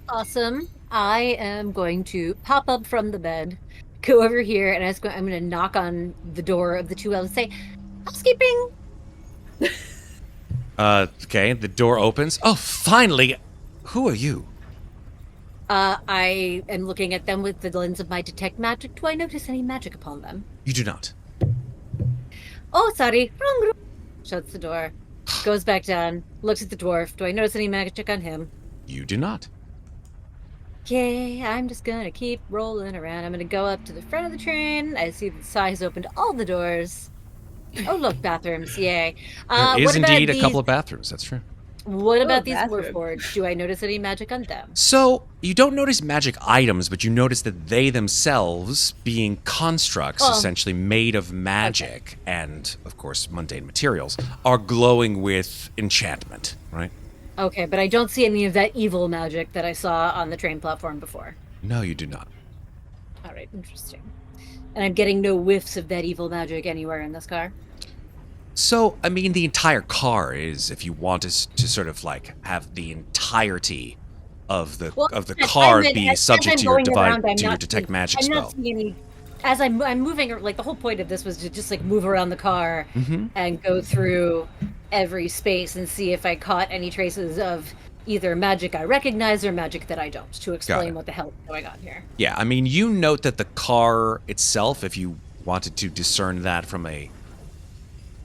Awesome. I am going to pop up from the bed, go over here, and I'm going to knock on the door of the two elves and say, housekeeping! Okay, the door opens. Oh, finally! Who are you? I am looking at them with the lens of my detect magic. Do I notice any magic upon them? You do not. Oh, sorry. Wrong room. Shuts the door. Goes back down. Looks at the dwarf. Do I notice any magic on him? You do not. Okay, I'm just gonna keep rolling around. I'm gonna go up to the front of the train. I see that Sai has opened all the doors. Oh, look, bathrooms. Yay. There is what about indeed a these- couple of bathrooms, that's true. What about these bathroom. warforged? Do I notice any magic on them? So, you don't notice magic items, but you notice that they themselves, being constructs Oh. essentially made of magic and, of course, mundane materials, are glowing with enchantment, right? Okay, but I don't see any of that evil magic that I saw on the train platform before. No, you do not. All right, interesting. And I'm getting no whiffs of that evil magic anywhere in this car. So, I mean, the entire car is, if you want us to sort of like have the entirety of the car be subject to your detect magic I'm spell. not seeing any. As I'm moving, like the whole point of this was to just like move around the car and go through every space and see if I caught any traces of either magic I recognize or magic that I don't, to explain what the hell is going on here. Yeah, I mean, you note that the car itself, if you wanted to discern that from a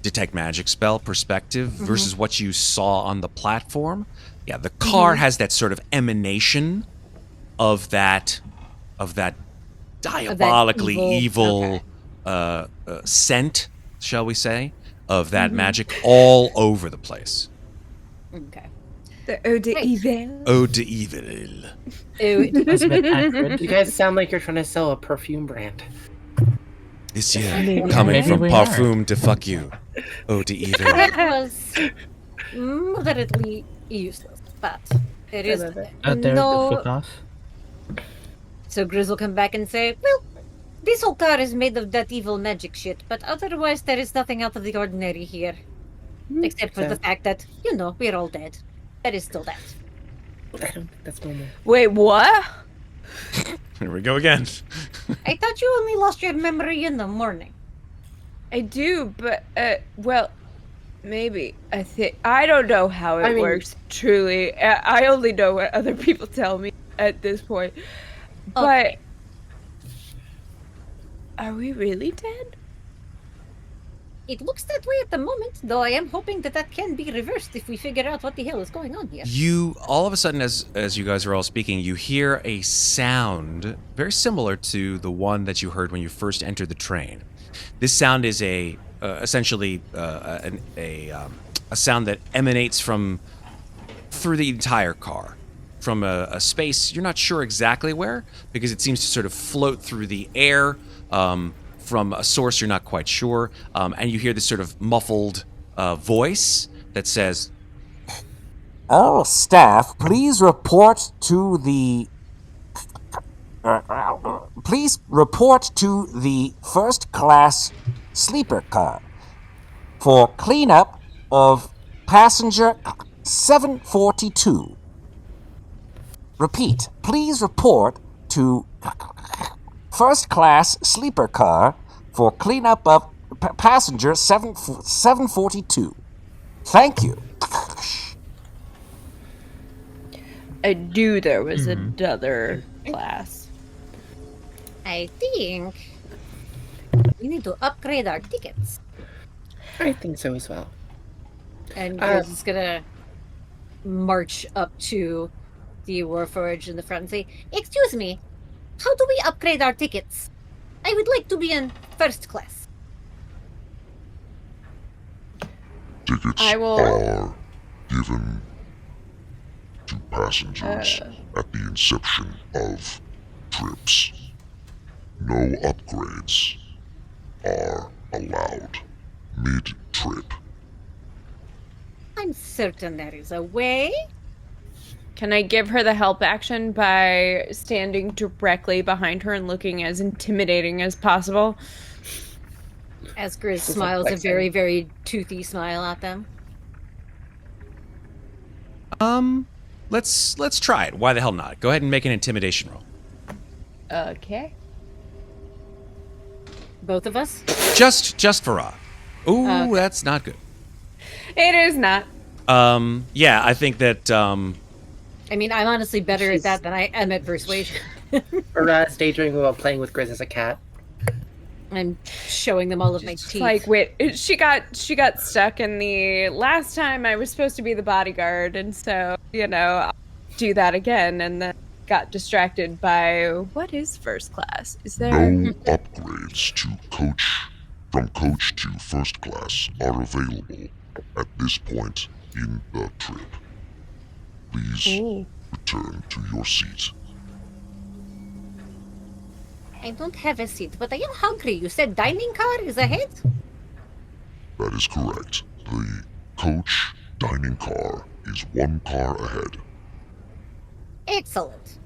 detect magic spell perspective versus what you saw on the platform, yeah, the car has that sort of emanation of that diabolically evil scent, shall we say, of that magic all over the place. Okay. The eau de evil. Eau de evil. That's a bit accurate. You guys sound like you're trying to sell a perfume brand. This year, coming Maybe from we parfum to fuck you. Eau de evil. That was moderately useless, but it is. Out there, No. the foot off. So Grizz will come back and say, well, this whole car is made of that evil magic shit, but otherwise there is nothing out of the ordinary here. Except for the fact that, we're all dead. That is still that. I don't think that's normal. Wait, what? Here we go again. I thought you only lost your memory in the morning. I do, but, well, maybe. I don't know how it works, truly. I only know what other people tell me at this point. But, are we really dead? It looks that way at the moment, though I am hoping that can be reversed if we figure out what the hell is going on here. You, all of a sudden, as you guys are all speaking, you hear a sound very similar to the one that you heard when you first entered the train. This sound is essentially a sound that emanates through the entire car, from a space you're not sure exactly where, because it seems to sort of float through the air from a source you're not quite sure, and you hear this sort of muffled voice that says, All staff, please report to the first class sleeper car for cleanup of passenger 742. Repeat, please report to first class sleeper car for cleanup of passenger 742. Thank you. I knew there was another class. I think we need to upgrade our tickets. I think so as well. And Grizz is gonna march up to the Warforged in the front and say, "Excuse me, how do we upgrade our tickets? I would like to be in first class." Tickets I will- are given to passengers at the inception of trips. No upgrades are allowed mid-trip. I'm certain there is a way. Can I give her the help action by standing directly behind her and looking as intimidating as possible? As Grizz is smiles a like very, very toothy smile at them. Let's try it. Why the hell not? Go ahead and make an intimidation roll. Okay. Both of us? Just Vaara. Ooh, Okay. that's not good. It is not. Yeah, I think that I mean, I'm honestly better at that than I am at persuasion. Or daydreaming while playing with Grizz as a cat. I'm showing them all of my It's teeth. like, wait, she got stuck in the last time I was supposed to be the bodyguard, and so, I'll do that again, and then got distracted by what is first class? Is there No upgrades to from coach to first class are available at this point in the trip. Please return to your seat. I don't have a seat, but I am hungry. You said dining car is ahead? That is correct. The coach dining car is one car ahead. Excellent.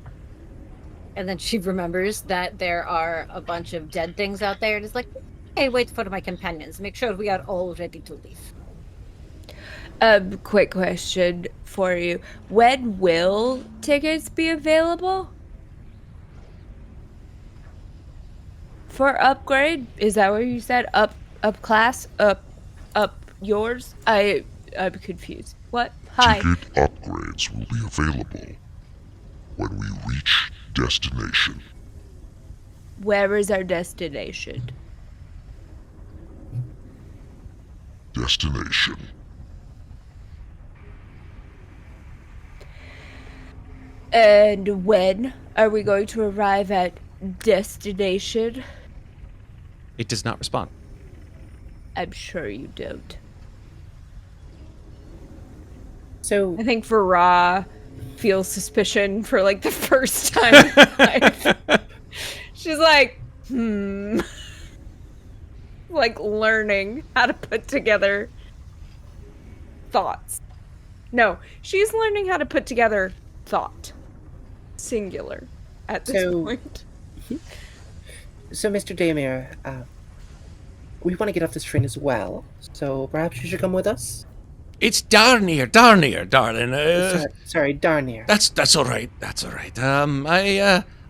And then she remembers that there are a bunch of dead things out there and is like, hey, wait for my companions. Make sure we are all ready to leave. quick question for you. When will tickets be available? For upgrade? Is that what you said? Up class? Up yours? I'm confused. What? Hi. Ticket upgrades will be available when we reach destination. Where is our destination? Destination. And when are we going to arrive at destination? it does not respond. I'm sure you don't. So I think Vaara feels suspicion for like the first time in her life. She's like, like learning how to put together thoughts. No, she's learning how to put together thought. Singular at this point. So, Mr. Damir, we want to get off this train as well. So perhaps you should come with us. It's Darnir, darling. Sorry, Darnir. That's all right. That's all right.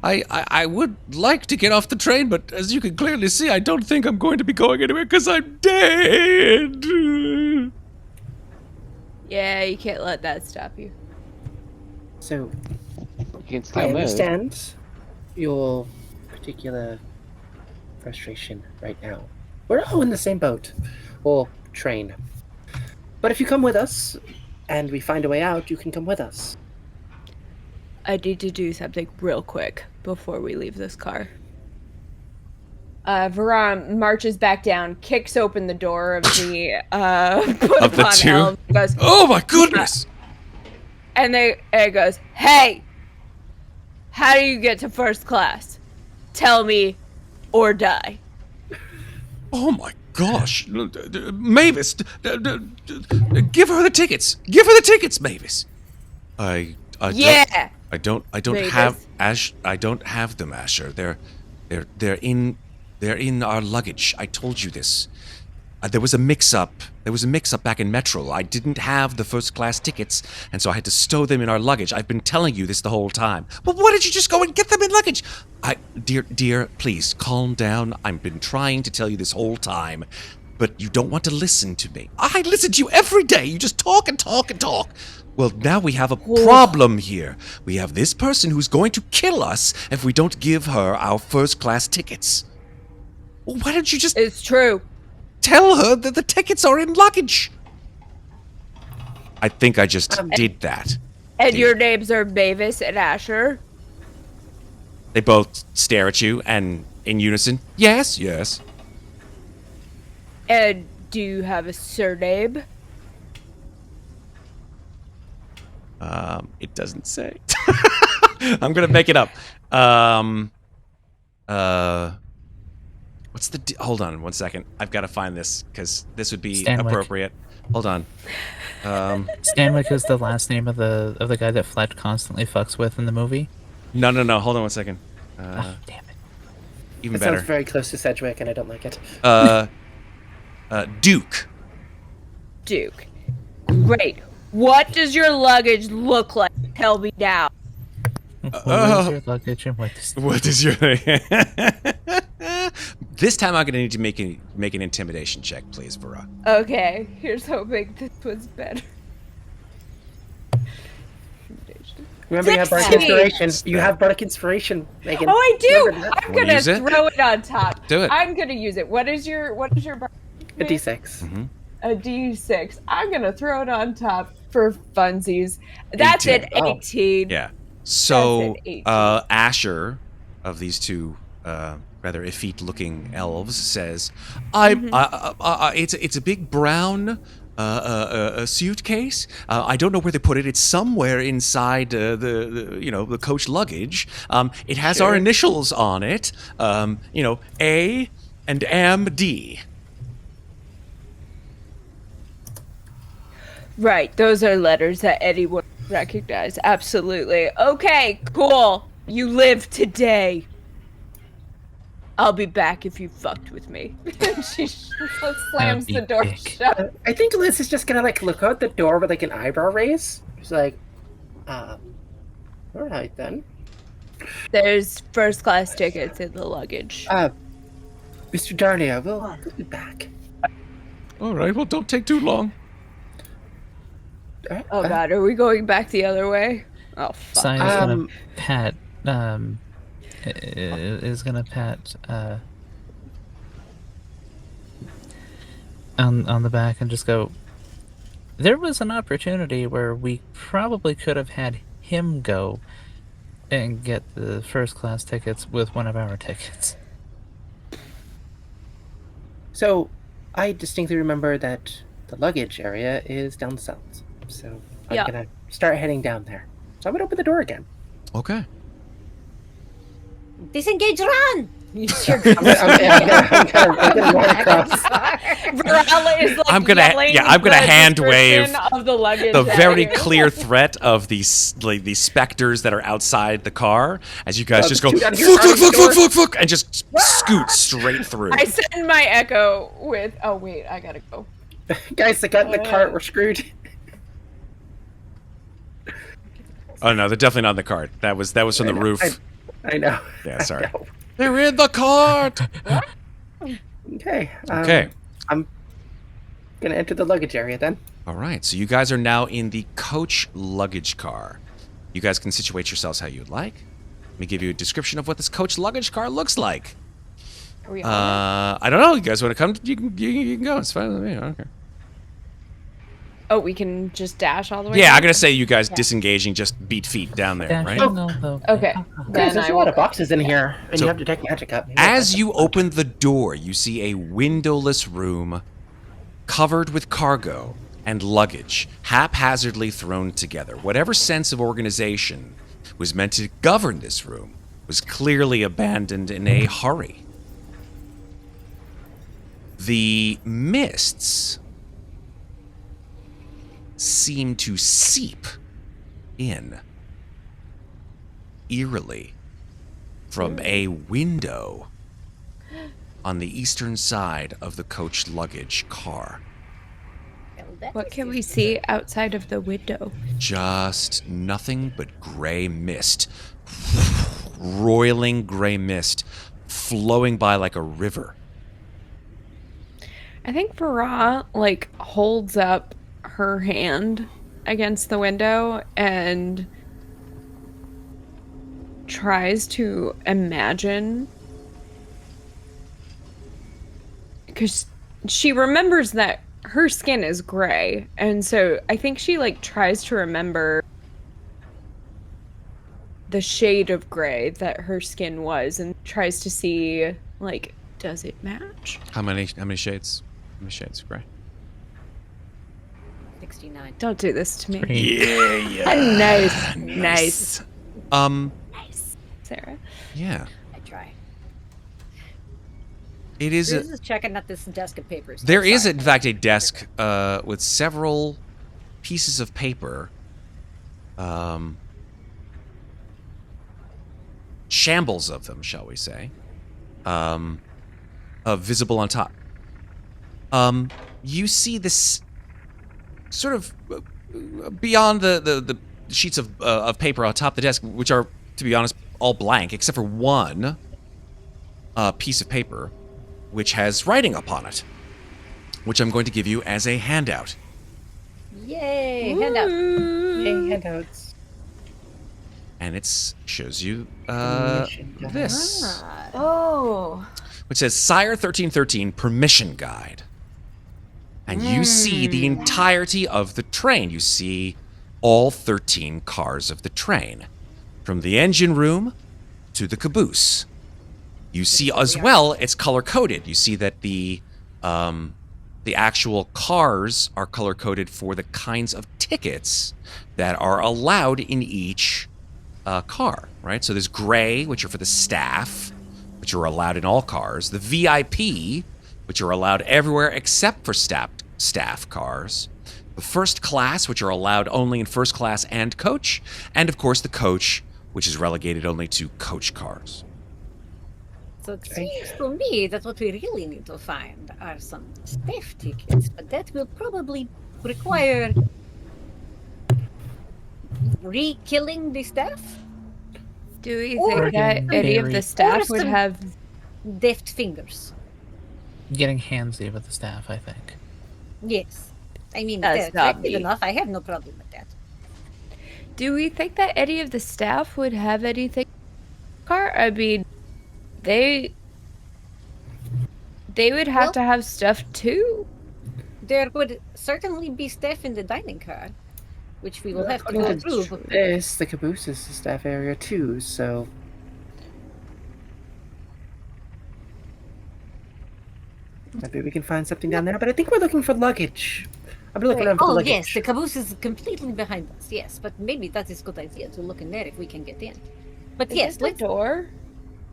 I would like to get off the train, but as you can clearly see, I don't think I'm going to be going anywhere because I'm dead. Yeah, you can't let that stop you. So You can I still move. understand your particular frustration right now. We're all in the same boat, or train. But if you come with us, and we find a way out, you can come with us. I need to do something real quick before we leave this car. Vaara marches back down, kicks open the door of the put Of the upon two? elm, goes, Oh my goodness! and it goes, "Hey, how do you get to first class? Tell me, or die." Oh my gosh, Mavis, give her the tickets. Give her the tickets, Mavis. I Yeah. I don't Mavis. have I don't have them, Asher. They're in our luggage. I told you this. There was a mix-up. There was a mix-up back in Metro. I didn't have the first-class tickets, and so I had to stow them in our luggage. I've been telling you this the whole time. Well, why did you just go and get them in luggage? Dear, please, calm down. I've been trying to tell you this whole time, but you don't want to listen to me. I listen to you every day. You just talk and talk and talk. Well, now we have a problem here. We have this person who's going to kill us if we don't give her our first-class tickets. Well, why don't you just... It's true. Tell her that the tickets are in luggage. I think I just did that. And your names are Mavis and Asher? They both stare at you and in unison, yes, yes. And do you have a surname? It doesn't say. I'm gonna make it up. What's the... Hold on 1 second. I've got to find this, because this would be Stanwyck. appropriate. Hold on. Stanwyck is the last name of the guy that Fletch constantly fucks with in the movie. No. Hold on 1 second. Oh, damn it. Even It better. sounds very close to Sedgwick, and I don't like it. Duke. Duke. Great. What does your luggage look like? Tell me now. What is your luggage and what is... What is your... This time I'm going to need to make an intimidation check, please, Vaara. Okay, here's hoping this was better. Remember, you have bardic 16. inspiration. You have bardic inspiration, Megan. Oh, I do. Remember that? I'm Wanna gonna use it? throw it on top. Do it. I'm gonna use it. What is your bar- A D6. Mm-hmm. A D6. I'm gonna throw it on top for funsies. That's 18. an 18. Yeah. So, That's an 18. Asher, of these two rather effete-looking elves, says, it's a big brown a suitcase. I don't know where they put it. It's somewhere inside the coach luggage. It has our initials on it. A and M-D. Right, those are letters that anyone would recognize. Absolutely. Okay, cool. You live today. I'll be back if you fucked with me. She slams the door shut. I think Liz is just gonna look out the door with an eyebrow raise. She's like, all right then. There's first class tickets in the luggage. Mr. Darnia, we'll be back. All right, well, don't take too long. Oh god, are we going back the other way? Oh fuck. Simon's gonna pat, is gonna pat, on the back and just go, there was an opportunity where we probably could have had him go and get the first class tickets with one of our tickets. So, I distinctly remember that the luggage area is down south. So, I'm gonna start heading down there. So, I'm gonna open the door again. Okay. Disengage, run! I'm gonna run across. Varela is I'm gonna hand wave of the luggage the very area. clear threat of these specters that are outside the car as you guys just go fuck, and just scoot straight through. I send my echo with. Oh wait, I gotta go. Guys that got in the cart were screwed. Oh no, they're definitely not in the cart. That was from the roof. I know. Yeah, sorry. Know. They're in the cart. Okay. Okay. I'm gonna enter the luggage area then. All right. So you guys are now in the coach luggage car. You guys can situate yourselves how you'd like. Let me give you a description of what this coach luggage car looks like. Are we on I don't know. You guys want to come? You can go. It's fine with me. I don't care. Oh, we can just dash all the way. Yeah, down? I'm gonna say you guys disengaging just beat feet down there, right? Okay. Guys, Then there's I a lot will. of boxes in here, and So, you have detect magic up. As you open the door, you see a windowless room covered with cargo and luggage, haphazardly thrown together. Whatever sense of organization was meant to govern this room was clearly abandoned in a hurry. The mists seem to seep in, eerily, from a window on the eastern side of the coach luggage car. What can we see outside of the window? Just nothing but gray mist. Roiling gray mist flowing by like a river. I think Vaara, like, holds up her hand against the window and tries to imagine, because she remembers that her skin is gray, and so I think she, like, tries to remember the shade of gray that her skin was and tries to see, like, does it match? How many shades? How many shades of gray? 69. Don't do this to me. Yeah. Nice. Nice. Nice, Sarah. Yeah. I try. It is This is checking out this desk of papers. There is, in fact, a desk with several pieces of paper, shambles of them, shall we say, visible on top. You see this sort of beyond the sheets of paper on top of the desk, which are, to be honest, all blank, except for one piece of paper, which has writing upon it, which I'm going to give you as a handout. Yay! Handout. Yay, handouts. And it shows you this, Oh. which says Sire 1313 Permission Guide. And you see the entirety of the train. You see all 13 cars of the train, from the engine room to the caboose. You see as well, it's color-coded. You see that the actual cars are color-coded for the kinds of tickets that are allowed in each car, right? So there's gray, which are for the staff, which are allowed in all cars. The VIP, which are allowed everywhere except for staff cars. The first class, which are allowed only in first class and coach. And, of course, the coach, which is relegated only to coach cars. So it seems to me that what we really need to find are some staff tickets, but that will probably require re-killing the staff? Do we Or think that any of the staff would some have... deft fingers. Getting handsy with the staff, I think. Yes. I mean, That's that's not effective me. enough. I have no problem with that. Do we think that any of the staff would have anything? Car? I mean, they would have Well- to have stuff too. There would certainly be staff in the dining car, which we will have to go through. This, the caboose is the staff area too, so maybe we can find something down there. But I think we're looking for luggage. I'll be looking around for the Oh luggage. yes, the caboose is completely behind us. Yes, but maybe that is a good idea to look in there if we can get in. But Is yes, this the let's door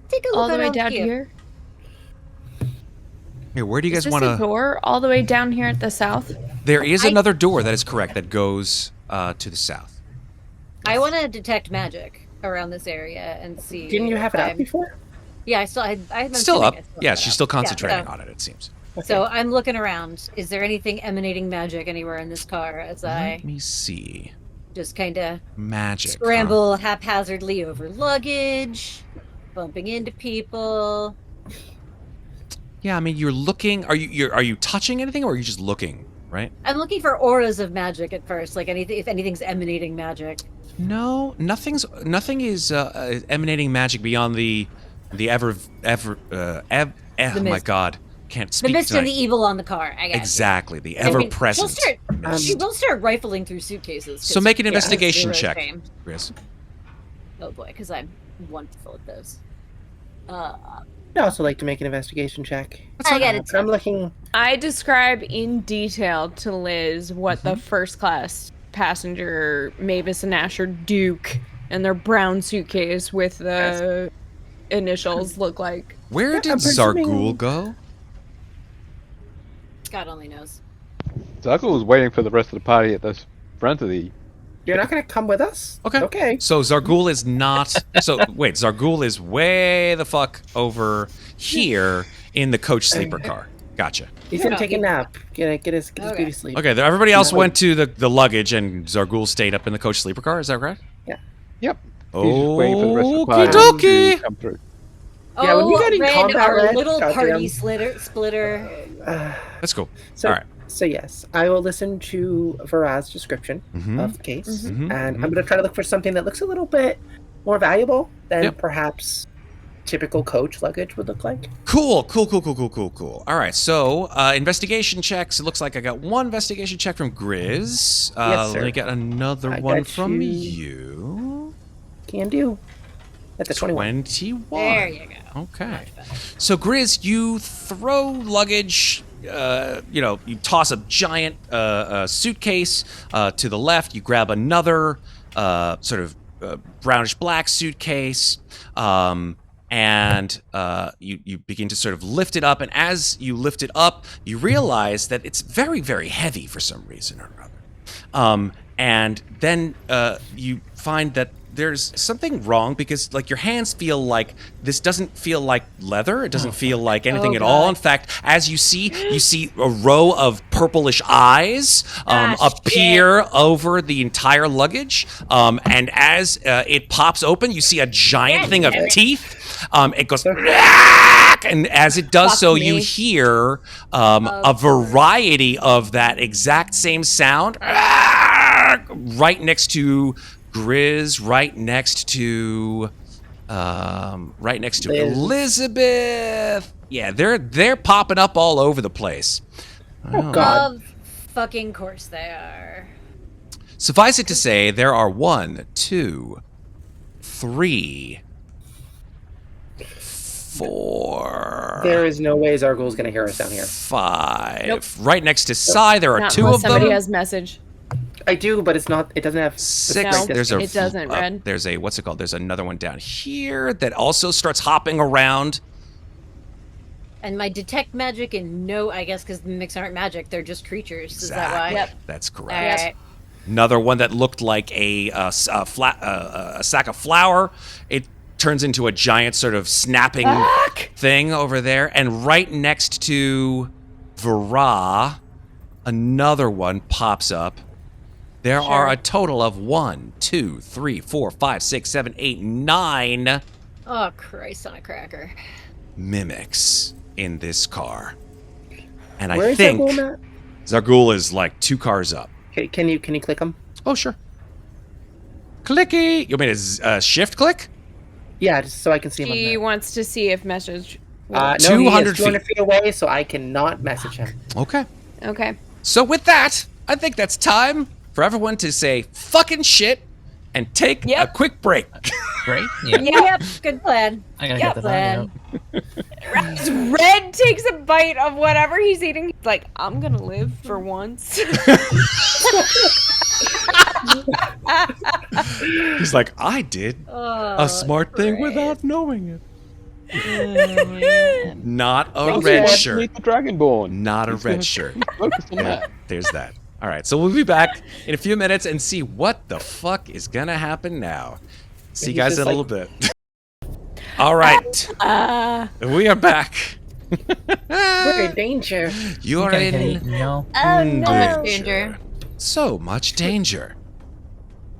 take a look all the way around down here. here. Here, where do you Is guys this want a to... door all the way down here at the south? There is another door, that is correct, that goes to the south. I want to detect magic around this area and see. Didn't you have if it out I'm- before? Yeah, I still. I'm Still assuming up. I still Yeah, have it she's up. still concentrating so- on it, it seems. So I'm looking around. Is there anything emanating magic anywhere in this car as I Let me see. just kind of Magic. huh? scramble haphazardly over luggage, bumping into people? Yeah, I mean, you're looking. Are you touching anything, or are you just looking? Right? I'm looking for auras of magic at first, like anything if anything's emanating magic. No, nothing is emanating magic beyond the oh my mist. god, can't The speak mist and tonight. the evil on the car. I got you. Exactly, the I mean, ever-present. She will start rifling through suitcases. So make an 'cause, investigation zero check, shame. Chris. Oh boy, because I'm wonderful at those. I'd also like to make an investigation check. I got it. But I'm looking. I describe in detail to Liz what the first class passenger Mavis and Asher Duke and their brown suitcase with the initials look like. Where did I'm presuming- Xarghuul go? God only knows. Xarghuul was waiting for the rest of the party at the front of the You're not going to come with us? Okay. Okay. So Xarghuul is not. So wait, Xarghuul is way the fuck over here in the coach sleeper car. Gotcha. He's going to take a nap. Get his beauty sleep. Okay, everybody else went to the luggage, and Xarghuul stayed up in the coach sleeper car. Is that right? Yep. He's just waiting for the rest of the party Okey-dokey. to come through. Yeah, when we got in Red, combat, our Red, little goddamn. party splitter. That's cool. So, All right. So yes, I will listen to Vaara's description of the case, and I'm going to try to look for something that looks a little bit more valuable than perhaps typical coach luggage would look like. Cool. All right, so investigation checks. It looks like I got one investigation check from Grizz. Yes, sir. Let me get another I one got from you. you. Can do. That's a 21. 21. There you go. Okay. So Grizz, you throw luggage. You toss a giant suitcase to the left. You grab another sort of brownish black suitcase, and you begin to sort of lift it up. And as you lift it up, you realize that it's very, very heavy for some reason or another. And then you find that there's something wrong because, like, your hands feel like this doesn't feel like leather. It doesn't feel like anything at all. In fact, as you see a row of purplish eyes appear over the entire luggage. And as it pops open, you see a giant thing of teeth. It goes, and as it does so, you hear a variety of that exact same sound right next to Grizz, right next to Elizabeth. Yeah, they're popping up all over the place. Oh God! Of fucking course they are. Suffice it to say, there are 1, 2, 3, 4. There is no way Xarghuul's going to hear us down here. 5. Nope. Right next to Sai, there are Not 2 unless of somebody them. has message. I do, but it's not. It doesn't have. 6. No, There's a. it doesn't, Red. There's a. What's it called? There's another one down here that also starts hopping around. And my detect magic and no, I guess because mix aren't magic, they're just creatures. Is that why? Yep. That's All correct. right. Another one that looked like a sack of flour. It turns into a giant sort of snapping thing over there. And right next to Vaara, another one pops up. There are a total of 1, 2, 3, 4, 5, 6, 7, 8, 9 Oh, Christ on a cracker. mimics in this car. And Where I is think Xarghuul at? Xarghuul is like 2 cars up. Okay, can you click them? Oh, sure. Clicky. You mean a shift click? Yeah, just so I can see him. on He there. wants to see if message. No, 200 he is 200 feet away, so I cannot message him. Okay. Okay. So with that, I think that's time for everyone to say fucking shit and take a quick break. Great. Yeah. Yep, good plan. I gotta Yep, get that out. Red takes a bite of whatever he's eating. He's like, I'm gonna live for once. He's like, I did a smart thing without knowing it. Not a red shirt. Meet the Dragonborn. Not a red shirt. Focus on Yeah, that. there's that. All right, so we'll be back in a few minutes and see what the fuck is gonna happen now. See you guys in a little bit. All right, we are back. We're in danger. You are in No. danger. So much danger.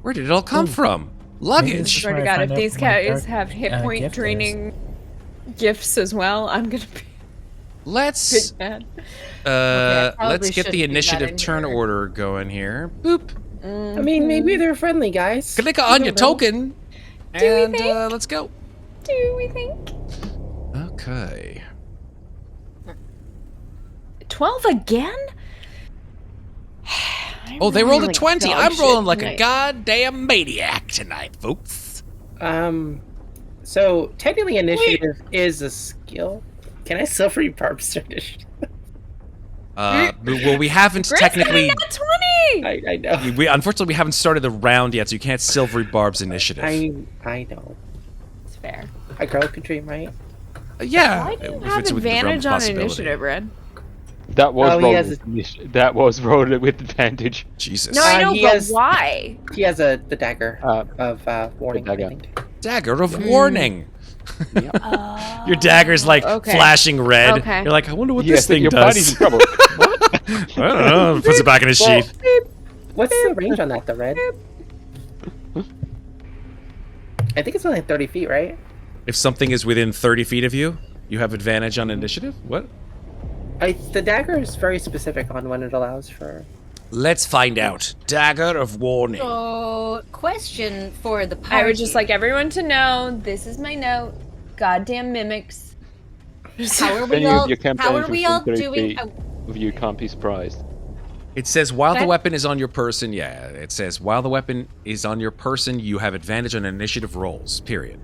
Where did it all come from? Luggage. Swear to Where I God, find if out these my guys dark, have hit point gift is. draining gifts as well, I'm gonna be Let's bad. probably let's get shouldn't the do that initiative in turn here. order going here. Boop. I mean, maybe they're friendly, guys. Click on your token, and let's go. Do we think? Okay. 12 again? Oh, they rolled a like 20. dog I'm shit rolling like a tonight. goddamn maniac tonight, folks. So technically, initiative is a skill. Can I silver you Barb's initiative? Well, we haven't Grizz technically. got a 20! I know. We unfortunately we haven't started the round yet, so you can't silvery Barb's initiative. I know. It's fair. A girl can dream, right? Yeah. Why do you if have it's within the realm of advantage on possibility. initiative, Red? That was Oh, he rolled has with that was rolled with advantage. Jesus. No, I know, he but has- why? He has the dagger Uh, of warning. I dagger. think. Dagger of warning. Yep. Your dagger's like okay. flashing red. Okay. You're like, I wonder what Yes, this thing your party's in does. trouble. What? I don't know. Puts it back in his Well, sheath. What's the range on that, though, Red? I think it's only 30 feet, right? If something is within 30 feet of you, you have advantage on initiative? What? The dagger is very specific on when it allows for. Let's find out. Dagger of warning. So, question for the party. I would just like everyone to know this is my note. Goddamn mimics. How are If we any all? of your How campaigns are we all within 30 doing? feet of you can't be surprised. It says while the Okay. weapon is on your person, yeah, it says while the weapon is on your person, you have advantage on initiative rolls, period.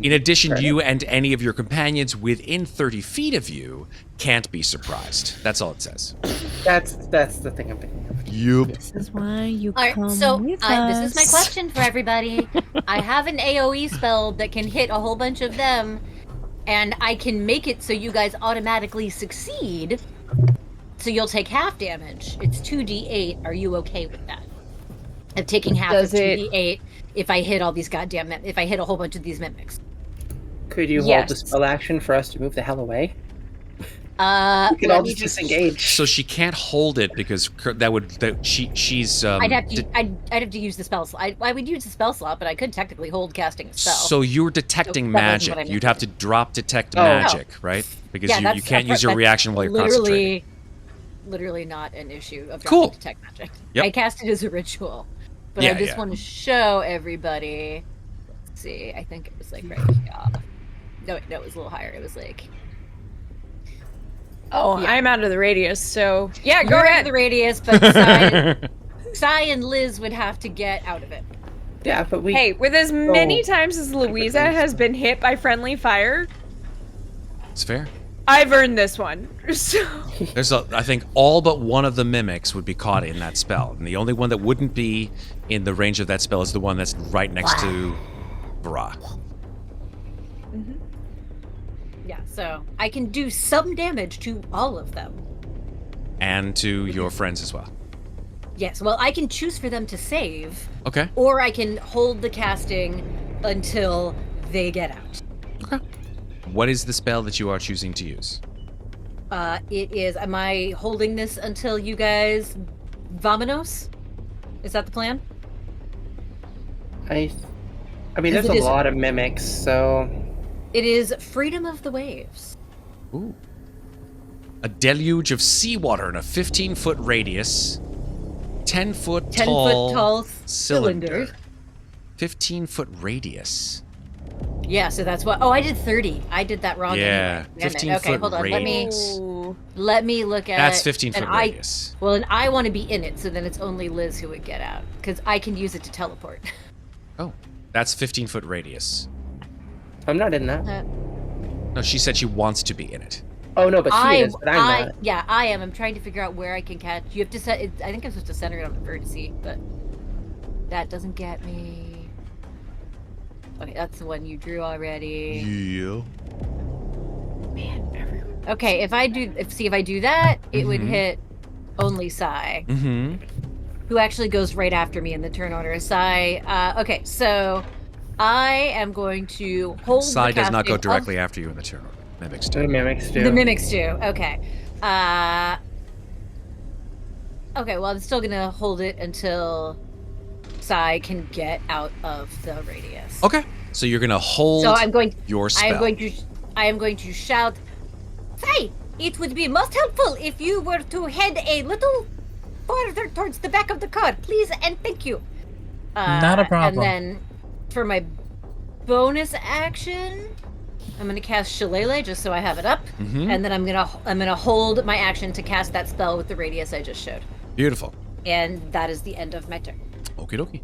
In addition, you and any of your companions within 30 feet of you can't be surprised. That's all it says. That's the thing I'm thinking of. Yup. This is why you All right, come so with this is my us. question for everybody. I have an AoE spell that can hit a whole bunch of them, and I can make it so you guys automatically succeed. So you'll take half damage. It's 2d8. Are you okay with that? Of taking half Does of it- 2d8 if I hit all these goddamn if I hit a whole bunch of these mimics. Could you hold Yes. the spell action for us to move the hell away? We could let all me just disengage. So she can't hold it because she's I'd have to I'd have to use the spell slot. I would use the spell slot, but I could technically hold casting a spell. So you're detecting So that wasn't magic. what I meant. You'd have to drop detect Oh. magic, right? Because Yeah, you that's- can't use your that's reaction while you're concentrating. Literally not an issue of Cool. dropping detect magic. Yep. I cast it as a ritual, but Yeah, I just yeah. want to show everybody. Let's see, I think it was like right here. No, it was a little higher. It was like Oh, Yeah. I'm out of the radius, so yeah, go you're out of ahead. the radius, but Sai and Liz would have to get out of it. Yeah, but we. Hey, with as many Oh. times as Louisa has been hit by friendly fire, It's fair. I've earned this one. So I think all but one of the mimics would be caught in that spell, and the only one that wouldn't be in the range of that spell is the one that's right next to Vaara. Yeah, so I can do some damage to all of them. And to your friends as well. Yes, well, I can choose for them to save, Okay. or I can hold the casting until they get out. Okay. What is the spell that you are choosing to use? It is. Am I holding this until you guys vamonos? Is that the plan? I mean, Because there's it a is- lot of mimics, so. It is Freedom of the Waves. Ooh. A deluge of seawater in a 15-foot radius, 10-foot 10 tall, foot tall cylinder. cylinder. 15-foot radius. Yeah, so that's what. Oh, I did 30. I did that wrong. Yeah, anyway. Damn it. 15 Okay, foot hold on. radius. Let me look at. That's 15-foot and radius. Well, and I want to be in it, so then it's only Liz who would get out because I can use it to teleport. Oh, that's 15-foot radius. I'm not in that. No, she said she wants to be in it. Oh, no, but she is, but I'm not. Yeah, I am. I'm trying to figure out where I can catch. You have to set. It, I think I'm supposed to center it on the vertice, but that doesn't get me. Okay, that's the one you drew already. Yeah. Okay, if I do that, it would hit only Sai, Mm-hmm. who actually goes right after me in the turn order. Sai. Okay, so I am going to hold. Sai the does not go casting directly after you in the turn order. Mimics The do. mimics do. The mimics do. Okay. Okay. Well, I'm still gonna hold it until Sai can get out of the radius. Okay. So you're gonna hold So I'm going. your I spell. am going to shout. Sai, it would be most helpful if you were to head a little farther towards the back of the car, please, and thank you. Not a problem. And then, for my bonus action, I'm gonna cast Shillelagh just so I have it up, and then I'm gonna hold my action to cast that spell with the radius I just showed, Beautiful. and that is the end of my turn. Okie dokie.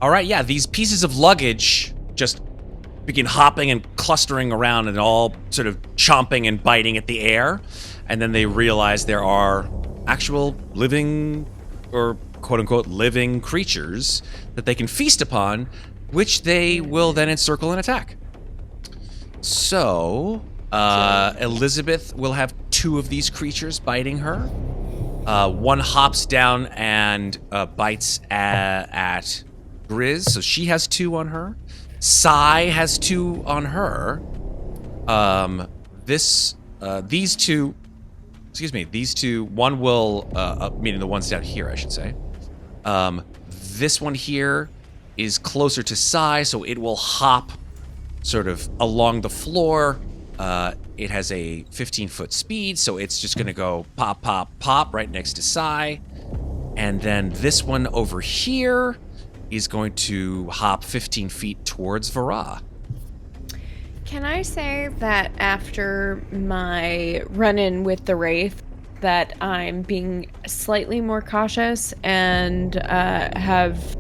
All right, yeah, these pieces of luggage just begin hopping and clustering around and all sort of chomping and biting at the air. And then they realize there are actual living, or quote-unquote living creatures that they can feast upon, which they will then encircle and attack. So, Elizabeth will have 2 of these creatures biting her. One hops down and bites at Grizz, so she has 2 on her. Sai has 2 on her. These two, one will, meaning the ones down here, I should say. This one here is closer to Sai, so it will hop sort of along the floor. It has a 15-foot speed, so it's just going to go pop, pop, pop right next to Sai. And then this one over here is going to hop 15 feet towards Vaara. Can I say that after my run-in with the Wraith, that I'm being slightly more cautious and have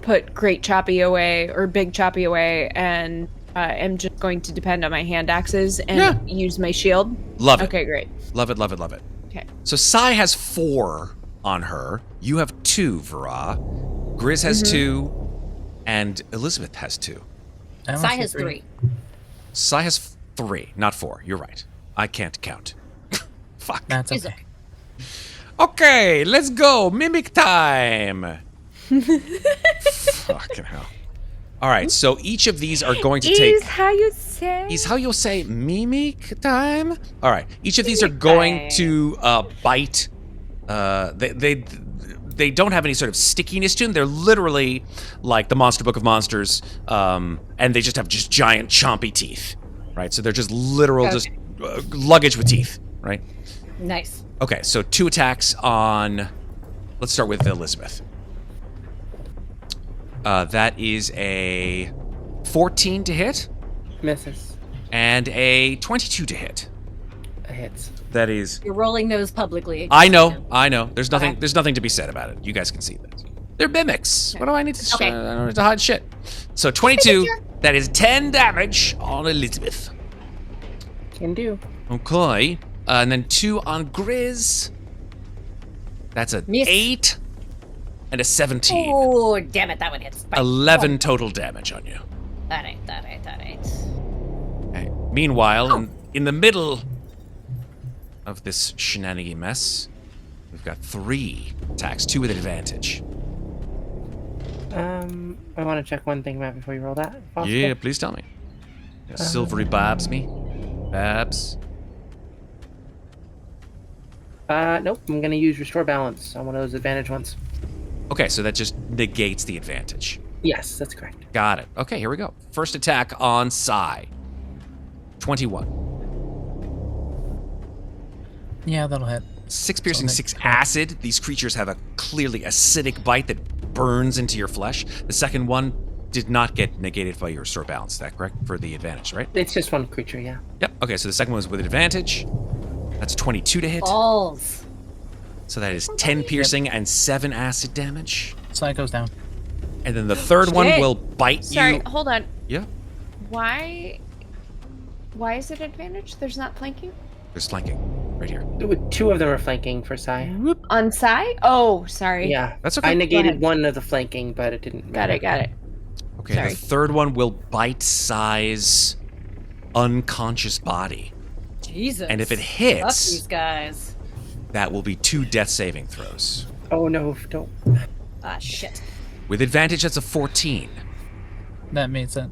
put Great Choppy away, or Big Choppy away, and am just going to depend on my hand axes and use my shield? Love it. Okay, great. Love it, love it, love it. Okay. So Sai has 4 on her. You have 2, Vaara. Grizz has 2. And Elizabeth has 2. Sai has 3. Sai has 3, not 4. You're right. I can't count. Fuck. That's okay. Okay, let's go. Mimic time. Fucking hell. All right, so each of these are going to take... Is how you say. Is how you'll say mimic time? All right, each of these are going to bite. They don't have any sort of stickiness to them. They're literally like the Monster Book of Monsters, and they just have giant chompy teeth, right? So they're just literal, just luggage with teeth, right? Nice. Okay, so 2 attacks on... Let's start with Elizabeth. That is a 14 to hit. Misses. And a 22 to hit. Hits. That is... You're rolling those publicly. I know. There's nothing to be said about it. You guys can see that. They're mimics. What do I need to... Okay. I don't need to hide shit. So 22, that is 10 damage on Elizabeth. Can do. Okay. And then 2 on Grizz. That's a Miss. 8 and a 17. Oh, damn it, that one hits. Bye. 11 total damage on you. All right. Okay. Meanwhile, in the middle of this shenanigan mess, we've got 3 attacks, 2 with advantage. I want to check one thing, Matt, before you roll that. if possible. Yeah, please tell me. Yeah, silvery Babs me. Babs. Nope. I'm gonna use Restore Balance on one of those advantage ones. Okay, so that just negates the advantage. Yes, that's correct. Got it. Okay, here we go. First attack on Sai. 21. Yeah, that'll hit. 6 piercing, 6 acid. These creatures have a clearly acidic bite that burns into your flesh. The second one did not get negated by your Restore Balance. Is that correct? For the advantage, right? It's just one creature, yeah. Yep. Okay, so the second one was with advantage. That's 22 to hit. Balls. So that is 10 piercing and 7 acid damage. Sai goes down. And then the third one will bite Sorry, you. hold on. Yeah, Why is it advantage? There's not flanking? there's flanking right here. 2 of them are flanking for Sai. On Sai? Oh, sorry. Yeah. That's okay. I Go negated ahead. one of the flanking, but it didn't Got matter. it. Okay, Sorry. the third one will bite Sai's unconscious body. Jesus. And if it Fuck hits, these guys. that will be 2 death saving throws. Oh no, don't. Ah, shit. With advantage, that's a 14. That means it.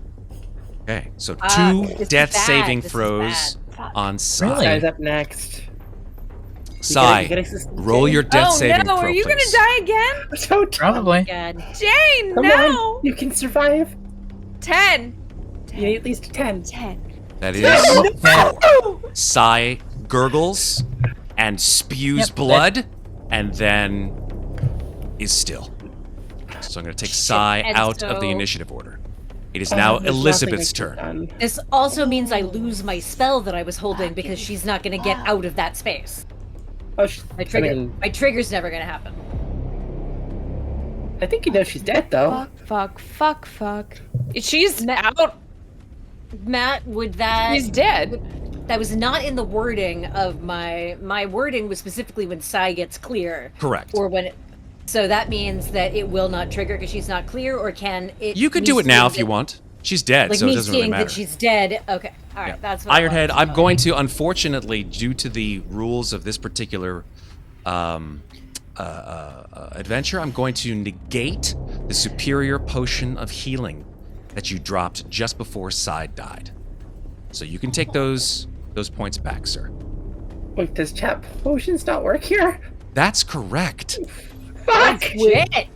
Okay, so 2 this is death bad. saving This is throws bad. on Sai. Really? Sai's up next. Sai, You get assistance, roll Jane? your death Oh saving no, throw, are you please. gonna die again? Don't. Probably. God. Jane, Come no! on, you can survive. 10. You need at least 10. 10. That is No. 4. Sai gurgles and spews Yep, blood, and then is still. So I'm going to take Sai And out of the so- initiative order. It is now There's Elizabeth's nothing I turn. could've done. This also means I lose my spell that I was holding because she's not going to get out of that space. Oh, My trigger's never going to happen. I think you know she's dead though. Fuck. She's out. Matt, would that... He's dead. That was not in the wording of my wording was specifically when Sai gets clear. Correct. Or when it, so that means that it will not trigger because she's not clear, or can it... You could do it now if you want. She's dead, Like so it me doesn't really seeing matter. that she's dead. Okay, all right, Yeah. that's what I Ironhead, wanted to I'm know. going to, unfortunately, due to the rules of this particular adventure, I'm going to negate the superior potion of healing that you dropped just before Side died. So you can take those points back, sir. Wait, does chat potions not work here? That's correct. Fuck! Shit.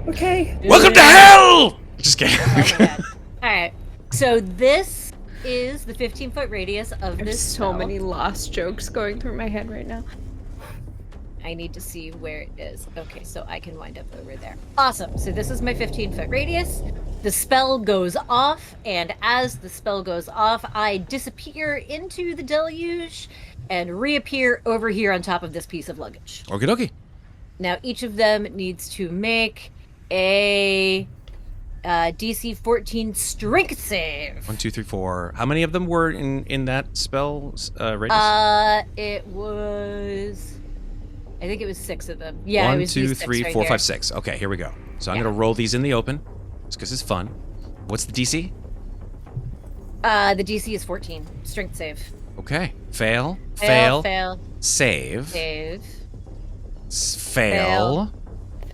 Okay. Welcome to hell! Just kidding. Oh my God. All right, so this is the 15-foot radius of There's this so spell. many lost jokes going through my head right now. I need to see where it is. Okay, so I can wind up over there. Awesome. So this is my 15-foot radius. The spell goes off, and as the spell goes off, I disappear into the deluge and reappear over here on top of this piece of luggage. Okie dokie. Now, each of them needs to make a DC 14 strength save. 1, 2, 3, 4. How many of them were in that spell radius? It was... I think it was 6 of them. Yeah, it 1, was 2, these 3, 6 right 4, here. 5, 6. Okay, here we go. So I'm Yeah. going to roll these in the open, just because it's fun. What's the DC? The DC is 14. Strength save. Okay. Fail. Fail. Save. Save. Fail.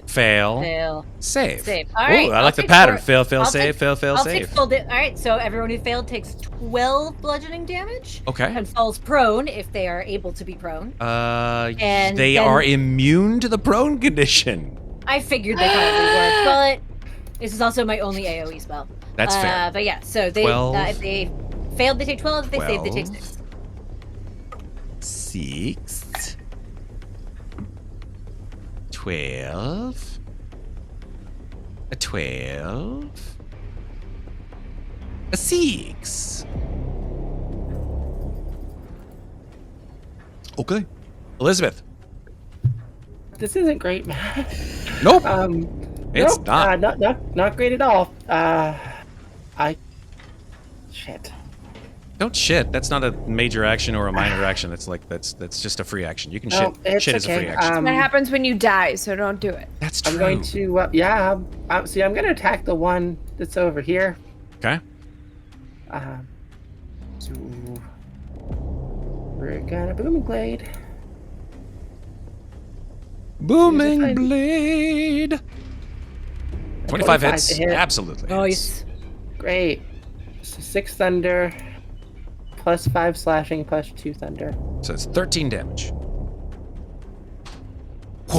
Fail. Save. Save. All right. Ooh, I like I'll the take pattern. four- Fail, I'll save, take- fail, I'll take save. full all right, so everyone who failed takes 12 bludgeoning damage. Okay. And falls prone if they are able to be prone. And they then- are immune to the prone condition. I figured they probably were, but this is also my only AoE spell. That's fair. But yeah, so they 12. if they failed, they take 12. If they saved, they take 6. 6. 12. A 12. A 6. Okay. Elizabeth. This isn't great, man. Nope. It's Nope, not. not great at all. Shit. Don't shit. That's not a major action or a minor action. That's just a free action. You can No, shit. it's Shit is a okay. free action. That happens when you die, so don't do it. That's true. I'm going to, see, I'm going to attack the one that's over here. Okay. So we're gonna booming blade. Booming Here's a blade. 25 hits. to hit. Absolutely. Nice. Great. So 6 thunder, plus 5 slashing, plus 2 thunder. So it's 13 damage.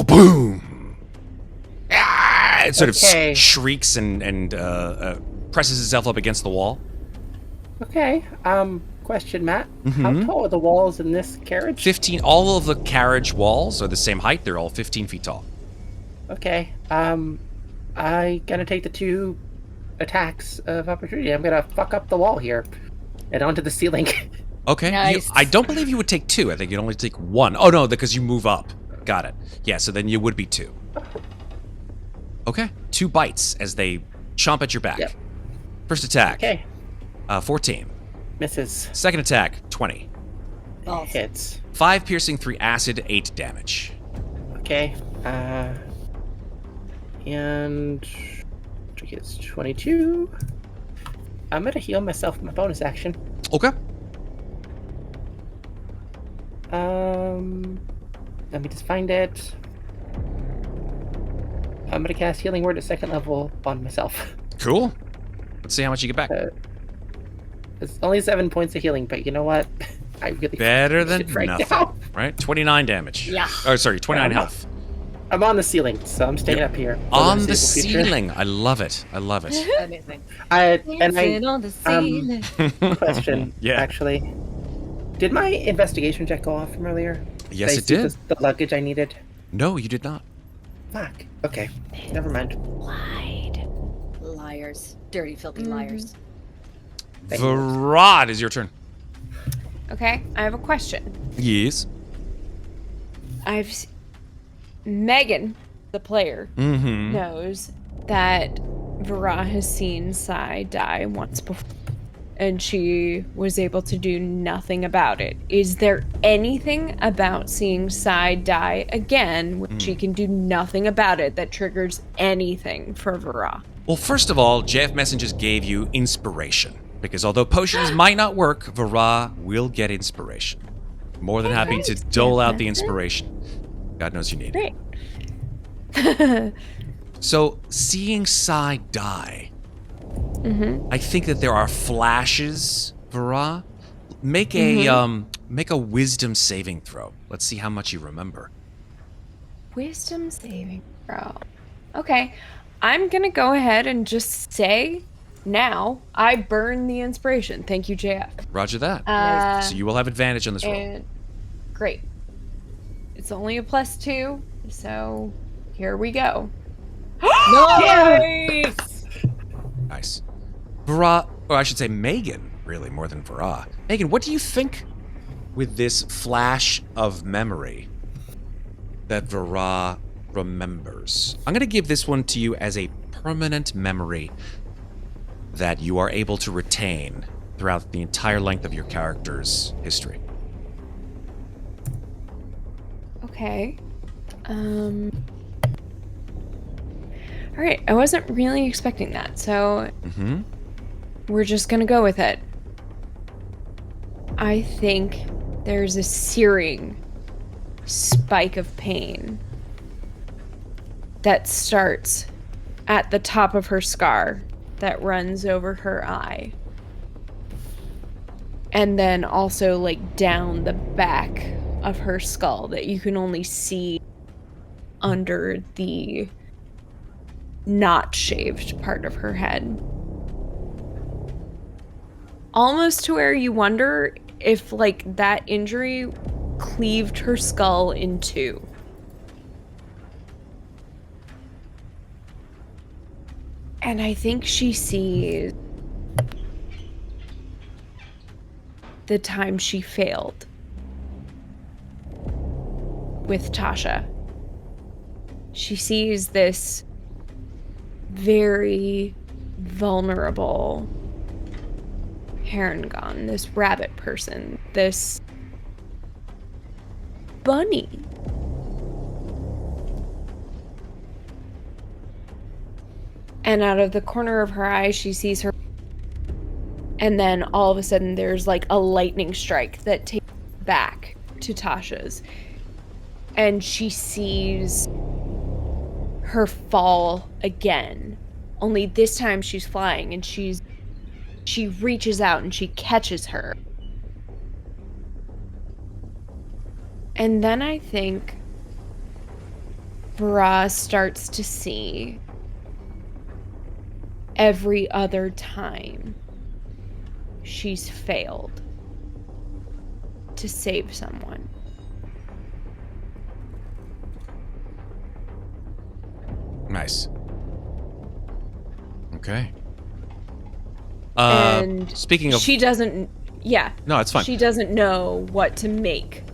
Boom! Ah, it sort Okay. of shrieks and presses itself up against the wall. Okay. Question, Matt. Mm-hmm. How tall are the walls in this carriage? 15. All of the carriage walls are the same height. They're all 15 feet tall. Okay. I gonna take the 2 attacks of opportunity. I'm gonna fuck up the wall here and onto the ceiling. Okay. Nice. I don't believe you would take 2. I think you'd only take 1. Oh, no, because you move up. Got it. Yeah, so then you would be 2. Okay. 2 bites as they chomp at your back. Yep. First attack. Okay. 14. Misses. Second attack, 20. Balls. Hits. 5 piercing, 3 acid, 8 damage. Okay. And it's 22. I'm gonna heal myself with my bonus action. Okay. Let me just find it. I'm gonna cast Healing Word at 2nd level on myself. Cool. Let's see how much you get back. It's only 7 points of healing, but you know what? I really Better than should right nothing. now. Right? 29 damage. Yeah. Oh, sorry, 29 Yeah, I'm health. I'm on the ceiling, so I'm staying You're up here. for On the foreseeable future. ceiling. I love it. I love it. Amazing. And on the ceiling. question, Yeah. actually. Did my investigation check go off from earlier? Yes, Did I it see did. The luggage I needed? No, you did not. Fuck. Okay. Never mind. Lied. Liars. Dirty, filthy liars. Thank you. Vaara, it is your turn. Okay, I have a question. Yes. Megan, the player, Mm-hmm. knows that Vaara has seen Sai die once before, and she was able to do nothing about it. Is there anything about seeing Sai die again when she can do nothing about it that triggers anything for Vaara? Well, first of all, JF Messengers gave you inspiration. Because although potions might not work, Vaara will get inspiration. More than happy to dole out the inspiration. God knows you need it. Great. So, seeing Sai die, I think that there are flashes, Vaara. Make a wisdom saving throw. Let's see how much you remember. Wisdom saving throw. Okay. I'm going to go ahead and just say now I burn the inspiration. Thank you, JF. Roger that. So you will have advantage on this roll. Great. It's only a +2, so here we go. Nice! Nice. Vaara, or I should say Megan, really, more than Vaara. Megan, what do you think with this flash of memory that Vaara remembers? I'm going to give this one to you as a permanent memory that you are able to retain throughout the entire length of your character's history. Okay. All right, I wasn't really expecting that, so we're just gonna go with it. I think there's a searing spike of pain that starts at the top of her scar that runs over her eye. And then also like down the back of her skull that you can only see under the not shaved part of her head. Almost to where you wonder if like that injury cleaved her skull in two. And I think she sees the time she failed with Tasha. She sees this very vulnerable Harengon, this rabbit person, this bunny. And out of the corner of her eye, she sees her. And then all of a sudden, there's like a lightning strike that takes back to Tasha's. And she sees her fall again. Only this time she's flying and she reaches out and she catches her. And then I think Vaara starts to see every other time she's failed to save someone. Nice. Okay. And speaking of, she doesn't. Yeah. No, it's fine. She doesn't know what to make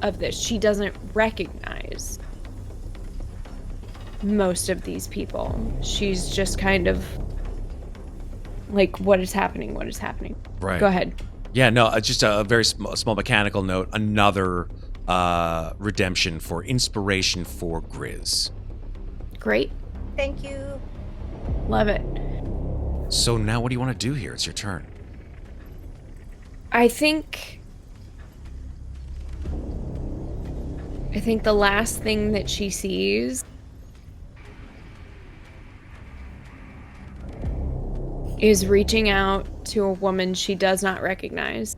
of this. She doesn't recognize most of these people. She's just kind of like, what is happening? What is happening? Right. Go ahead. Yeah, no, just a very small mechanical note. Another redemption for inspiration for Grizz. Great. Thank you. Love it. So now what do you want to do here? It's your turn. I think the last thing that she sees is reaching out to a woman she does not recognize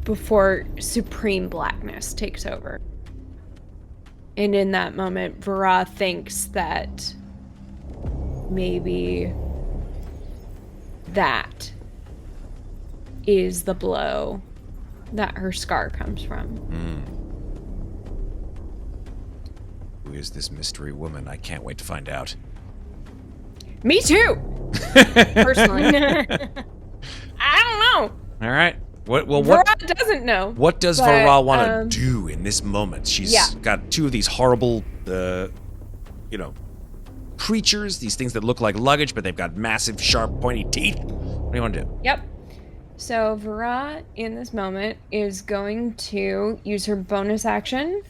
before supreme blackness takes over. And in that moment, Vaara thinks that maybe that is the blow that her scar comes from. Who is this mystery woman? I can't wait to find out. Me too! Personally. I don't know. All right. What Vaara doesn't know. What does but, Vaara want to do in this moment? She's Yeah. got two of these horrible, creatures, these things that look like luggage, but they've got massive, sharp, pointy teeth. What do you want to do? Yep. So Vaara, in this moment, is going to use her bonus action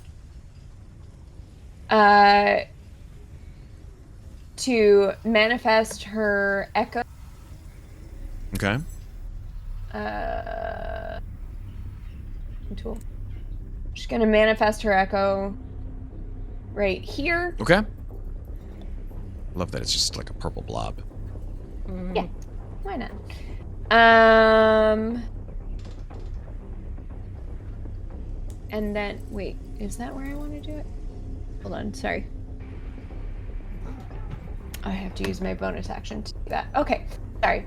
to manifest her echo. Okay. Tool. She's gonna manifest her echo right here. Okay. Love that it's just like a purple blob. Yeah, why not? And then wait, is that where I want to do it? Hold on, sorry. I have to use my bonus action to do that. Okay, sorry.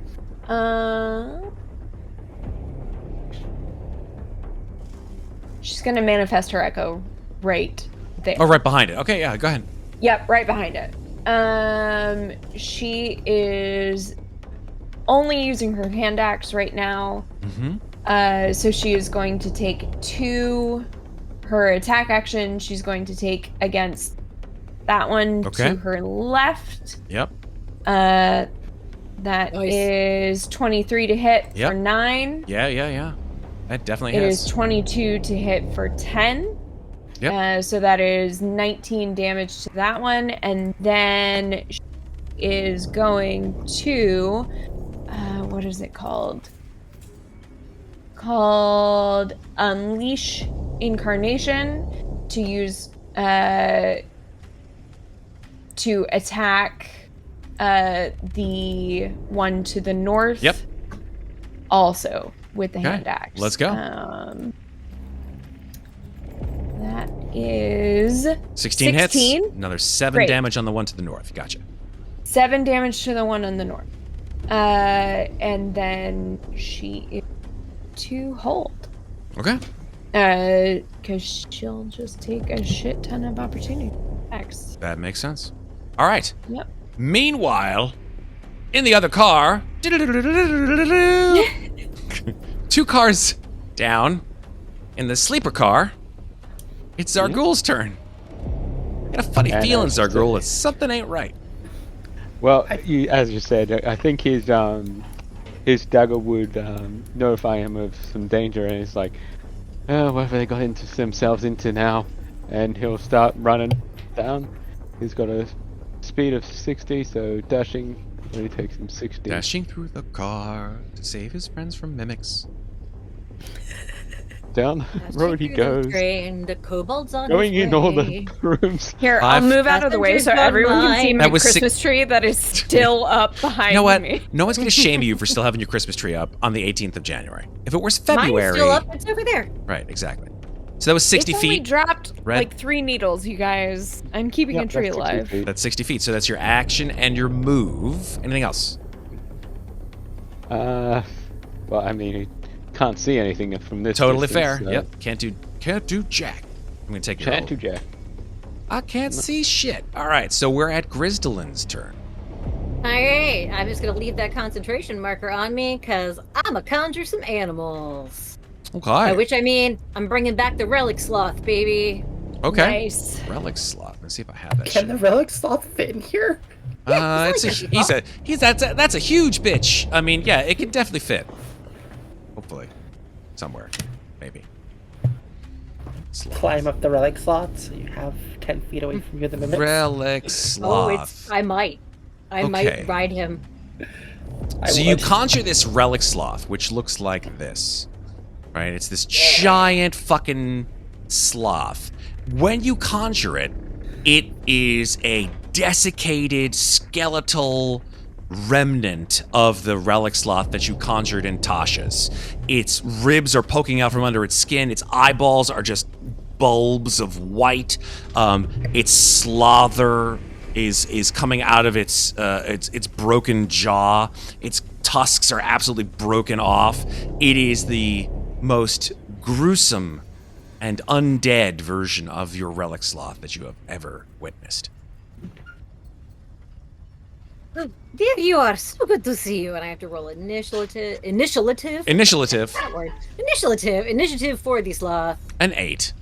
She's gonna manifest her echo right there. Oh, right behind it. Okay, yeah, go ahead. Yep, right behind it. She is only using her hand axe right now. Mm-hmm. So she is going to take her attack action. She's going to take against that one to her left. Yep. That Nice. is 23 to hit Yep. for 9. Yeah. That definitely It hits. is 22 to hit for 10. Yep. So that is 19 damage to that one. And then she is going to... what is it called? Called Unleash Incarnation to use... to attack the one to the north. Yep. Also with the Okay, hand axe. let's go. That is 16 hits. 16. Another 7 Great. damage on the one to the north. Gotcha. 7 damage to the one on the north. And then she is to hold. Okay. Because she'll just take a shit ton of opportunity attacks. That makes sense. All right. Yep. Meanwhile, in the other car, 2 cars down, in the sleeper car, it's Xarghuul's turn. I got a funny feeling, Xarghuul, it's something ain't right. Well, as you said, I think his dagger would notify him of some danger, and it's like, oh, what have they got themselves into now? And he'll start running down. He's got a speed of 60, so dashing only takes him 60. Dashing through the car to save his friends from mimics. Down the road he goes. Train, the kobolds on Going his in all way. the rooms. Here, I'll move out of the way so everyone can see my That was Christmas tree that is still up behind You know what? me. No one's going to shame you for still having your Christmas tree up on the 18th of January. If it was February... Mine's still up. It's over there. Right, exactly. So that was 60 It's only feet. dropped Red. like 3 needles, you guys. I'm keeping a tree that's 60 alive. feet. That's 60 feet. So that's your action and your move. Anything else? Well, I mean, he can't see anything from this Totally distance, fair. so- Yep. Can't do jack. I'm going to take your Can't roll. do jack. I can't see shit. All right, so we're at Grzdlyln's turn. Alright, I'm just gonna leave that concentration marker on me, because I'ma conjure some animals. Okay. By which I mean, I'm bringing back the relic sloth, baby. Okay. Nice. Relic slot. Let's see if I have that. Can shit. the relic sloth fit in here? That's a huge bitch. I mean, yeah, it can definitely fit. Hopefully, somewhere, maybe. Sloth. Climb up the relic sloth so you have 10 feet away from you the mimics. Relic sloth. Oh, I might Okay. might ride him. So you conjure this relic sloth, which looks like this, right? It's this giant fucking sloth. When you conjure it, it is a desiccated skeletal remnant of the relic sloth that you conjured in Tasha's. Its ribs are poking out from under its skin. Its eyeballs are just bulbs of white. Its slother is coming out of its broken jaw. Its tusks are absolutely broken off. It is the most gruesome and undead version of your relic sloth that you have ever witnessed. There you are. So good to see you. And I have to roll initiative. Initiative, That word. Initiative for the sloth. an 8,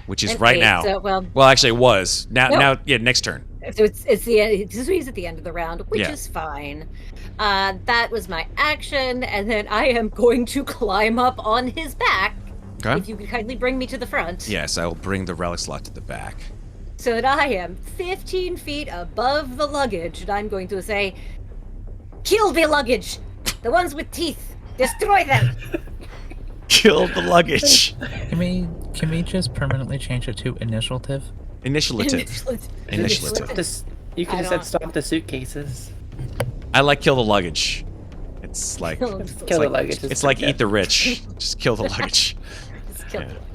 which is An right 8, now. so, well, Actually, it was. No. Now, yeah, next turn. so it's the end. This is at the end of the round, which Yeah. is fine. That was my action, and then I am going to climb up on his back. Okay. If you could kindly bring me to the front. Yes, I will bring the relic slot to the back. so that I am 15 feet above the luggage, and I'm going to say, kill the luggage! The ones with teeth! Destroy them! Kill the luggage. Can we just permanently change it to initiative? Initiative. Initiative. You could I have said don't- stop the suitcases. I like kill the luggage. It's like Kill it's Kill the like, luggage. It's like eat the rich. Just kill the luggage. Just kill Yeah. the luggage.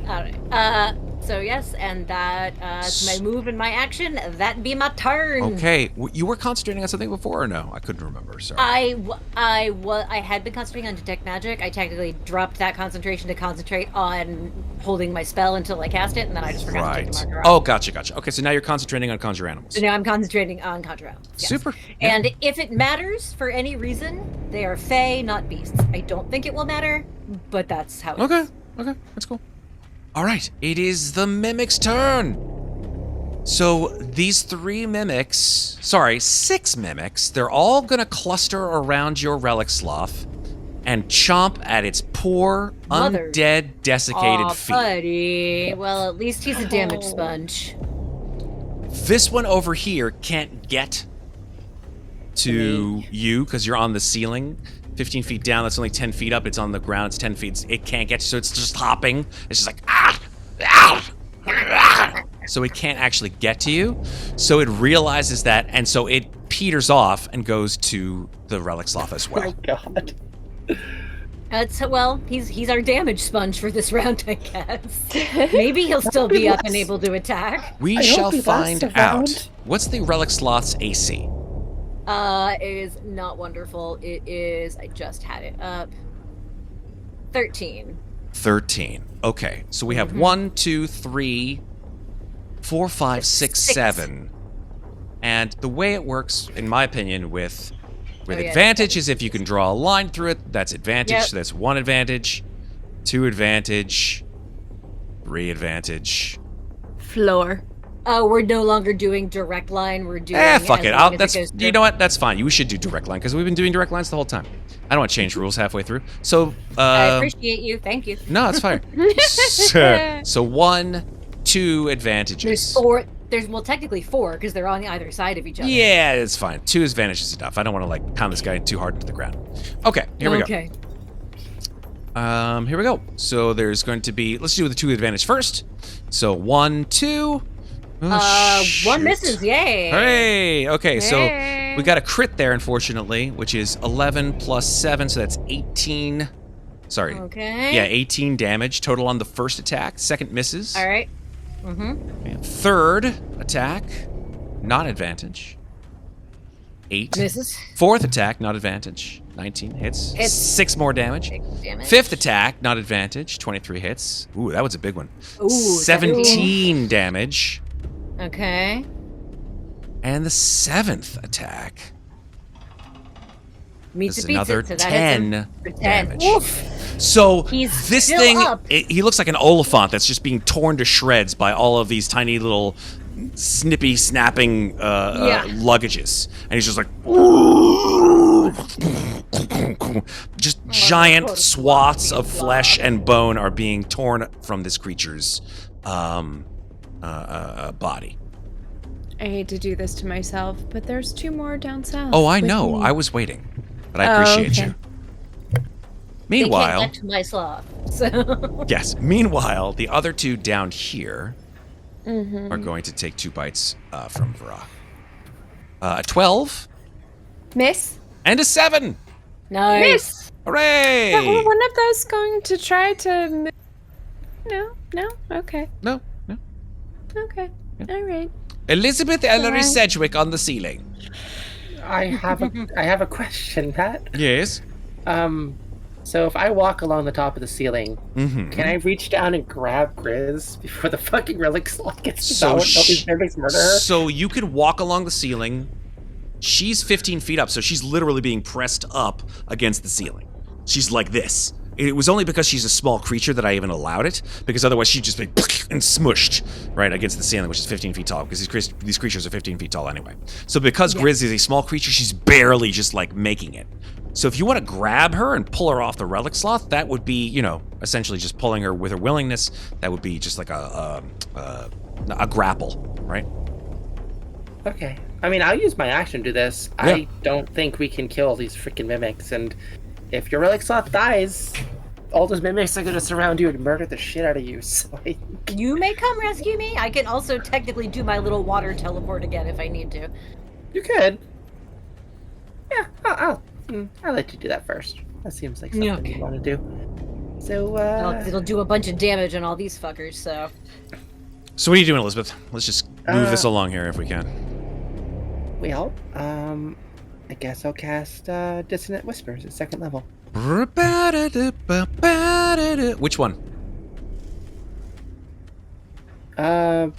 Alright, so yes, and that's my move and my action. That be my turn. Okay, you were concentrating on something before or no? I couldn't remember. Sorry. I had been concentrating on detect magic. I technically dropped that concentration to concentrate on holding my spell until I cast it, and then I just forgot to take the Right. marker Oh, off. gotcha. Okay, so now you're concentrating on conjure animals. So now I'm concentrating on conjure animals. Yes. Super. Yeah. And if it matters for any reason, they are fae, not beasts. I don't think it will matter, but that's how it Okay. is. Okay, that's cool. All right, it is the mimic's turn. So these 6 mimics, they're all gonna cluster around your relic sloth and chomp at its poor, Mother. undead, desiccated Aw, feet. buddy. Well, at least he's a damage sponge. This one over here can't get to you because you're on the ceiling. 15 feet down, that's only 10 feet up. It's on the ground, it's 10 feet. It can't get you, so it's just hopping. It's just like, so it can't actually get to you. So it realizes that, and so it peters off and goes to the relic sloth as Oh well. god. He's our damage sponge for this round, I guess. Maybe he'll still be up and able to attack. We I hope shall he lasts find a out. round. What's the relic sloth's AC? It is not wonderful. It is, I just had it up. 13. 13. Okay, so we have 1, 2, 3, 4, 5, 6, Six. 7. And the way it works, in my opinion, with Oh, yeah, advantage is if you can draw a line through it, that's advantage. Yep. So that's 1 advantage, 2 advantage, 3 advantage. Floor. Oh, we're no longer doing direct line. We're doing. Fuck as it. long as That's goes you through. know what? That's fine. We should do direct line because we've been doing direct lines the whole time. I don't want to change rules halfway through. So I appreciate you. Thank you. no, it's fine. so 1, 2 advantages. There's 4. Well, technically 4 because they're on either side of each other. Yeah, it's fine. 2 advantage is enough. I don't want to like pound this guy too hard into the ground. Okay, here we go. Okay. Here we go. So there's going to be. Let's do the 2 advantage first. So 1, 2. Oh, One shoot. misses. Yay. Hooray! Okay, so Hey. we got a crit there, unfortunately, which is 11 plus 7, so that's 18. Sorry. Okay. Yeah, 18 damage total on the first attack. Second misses. All right. And third attack, not advantage. 8. Misses. Fourth attack, not advantage. 19 hits. Hits. 6 more damage. Damage. Fifth attack, not advantage. 23 hits. Ooh, that was a big one. Ooh, 17 damage. Okay. And the 7th attack Meets is a pizza, another so that hits 10 him for 10. damage. Oof. So He's this still thing, up. he looks like an Oliphant that's just being torn to shreds by all of these tiny little snippy, snapping luggages. And he's just like, just giant God. swaths of flesh and bone are being torn from this creature's body. I hate to do this to myself, but there's 2 more down south. Oh, I with know. me. I was waiting. But I Oh, appreciate okay. you. They can't Meanwhile, get to my sloth. So. yes. Meanwhile, the other 2 down here are going to take 2 bites from Vaara. A 12 Miss? and a 7. Nice. Miss! Hooray! Were one of those going to try to... No? Okay. No. Okay. All right. Elizabeth Ellery Alright. Sedgwick on the ceiling. I have a question, Pat. Yes. So if I walk along the top of the ceiling, Mm-hmm. can I reach down and grab Grizz before the fucking relic slot gets So devoured? sh- All these mimics murder her? So you can walk along the ceiling. She's 15 feet up, so she's literally being pressed up against the ceiling. She's like this. It was only because she's a small creature that I even allowed it, because otherwise she'd just be and smushed right against the ceiling, which is 15 feet tall, because these creatures are 15 feet tall anyway. So because Grizz is a small creature, she's barely just like making it. So if you want to grab her and pull her off the relic sloth, that would be, essentially just pulling her with her willingness. That would be just like a a grapple, right? Okay. I mean, I'll use my action to do this. Yeah. I don't think we can kill these freaking mimics, and if your relic sloth dies, all those mimics are gonna surround you and murder the shit out of you. So You may come rescue me. I can also technically do my little water teleport again if I need to. you could. Yeah, I'll let you do that first. That seems like something you want to do. So, Well, 'cause it'll do a bunch of damage on all these fuckers, so. So what are you doing, Elizabeth? Let's just move this along here if we can. well, I guess I'll cast Dissonant Whispers at 2nd level. Which one? The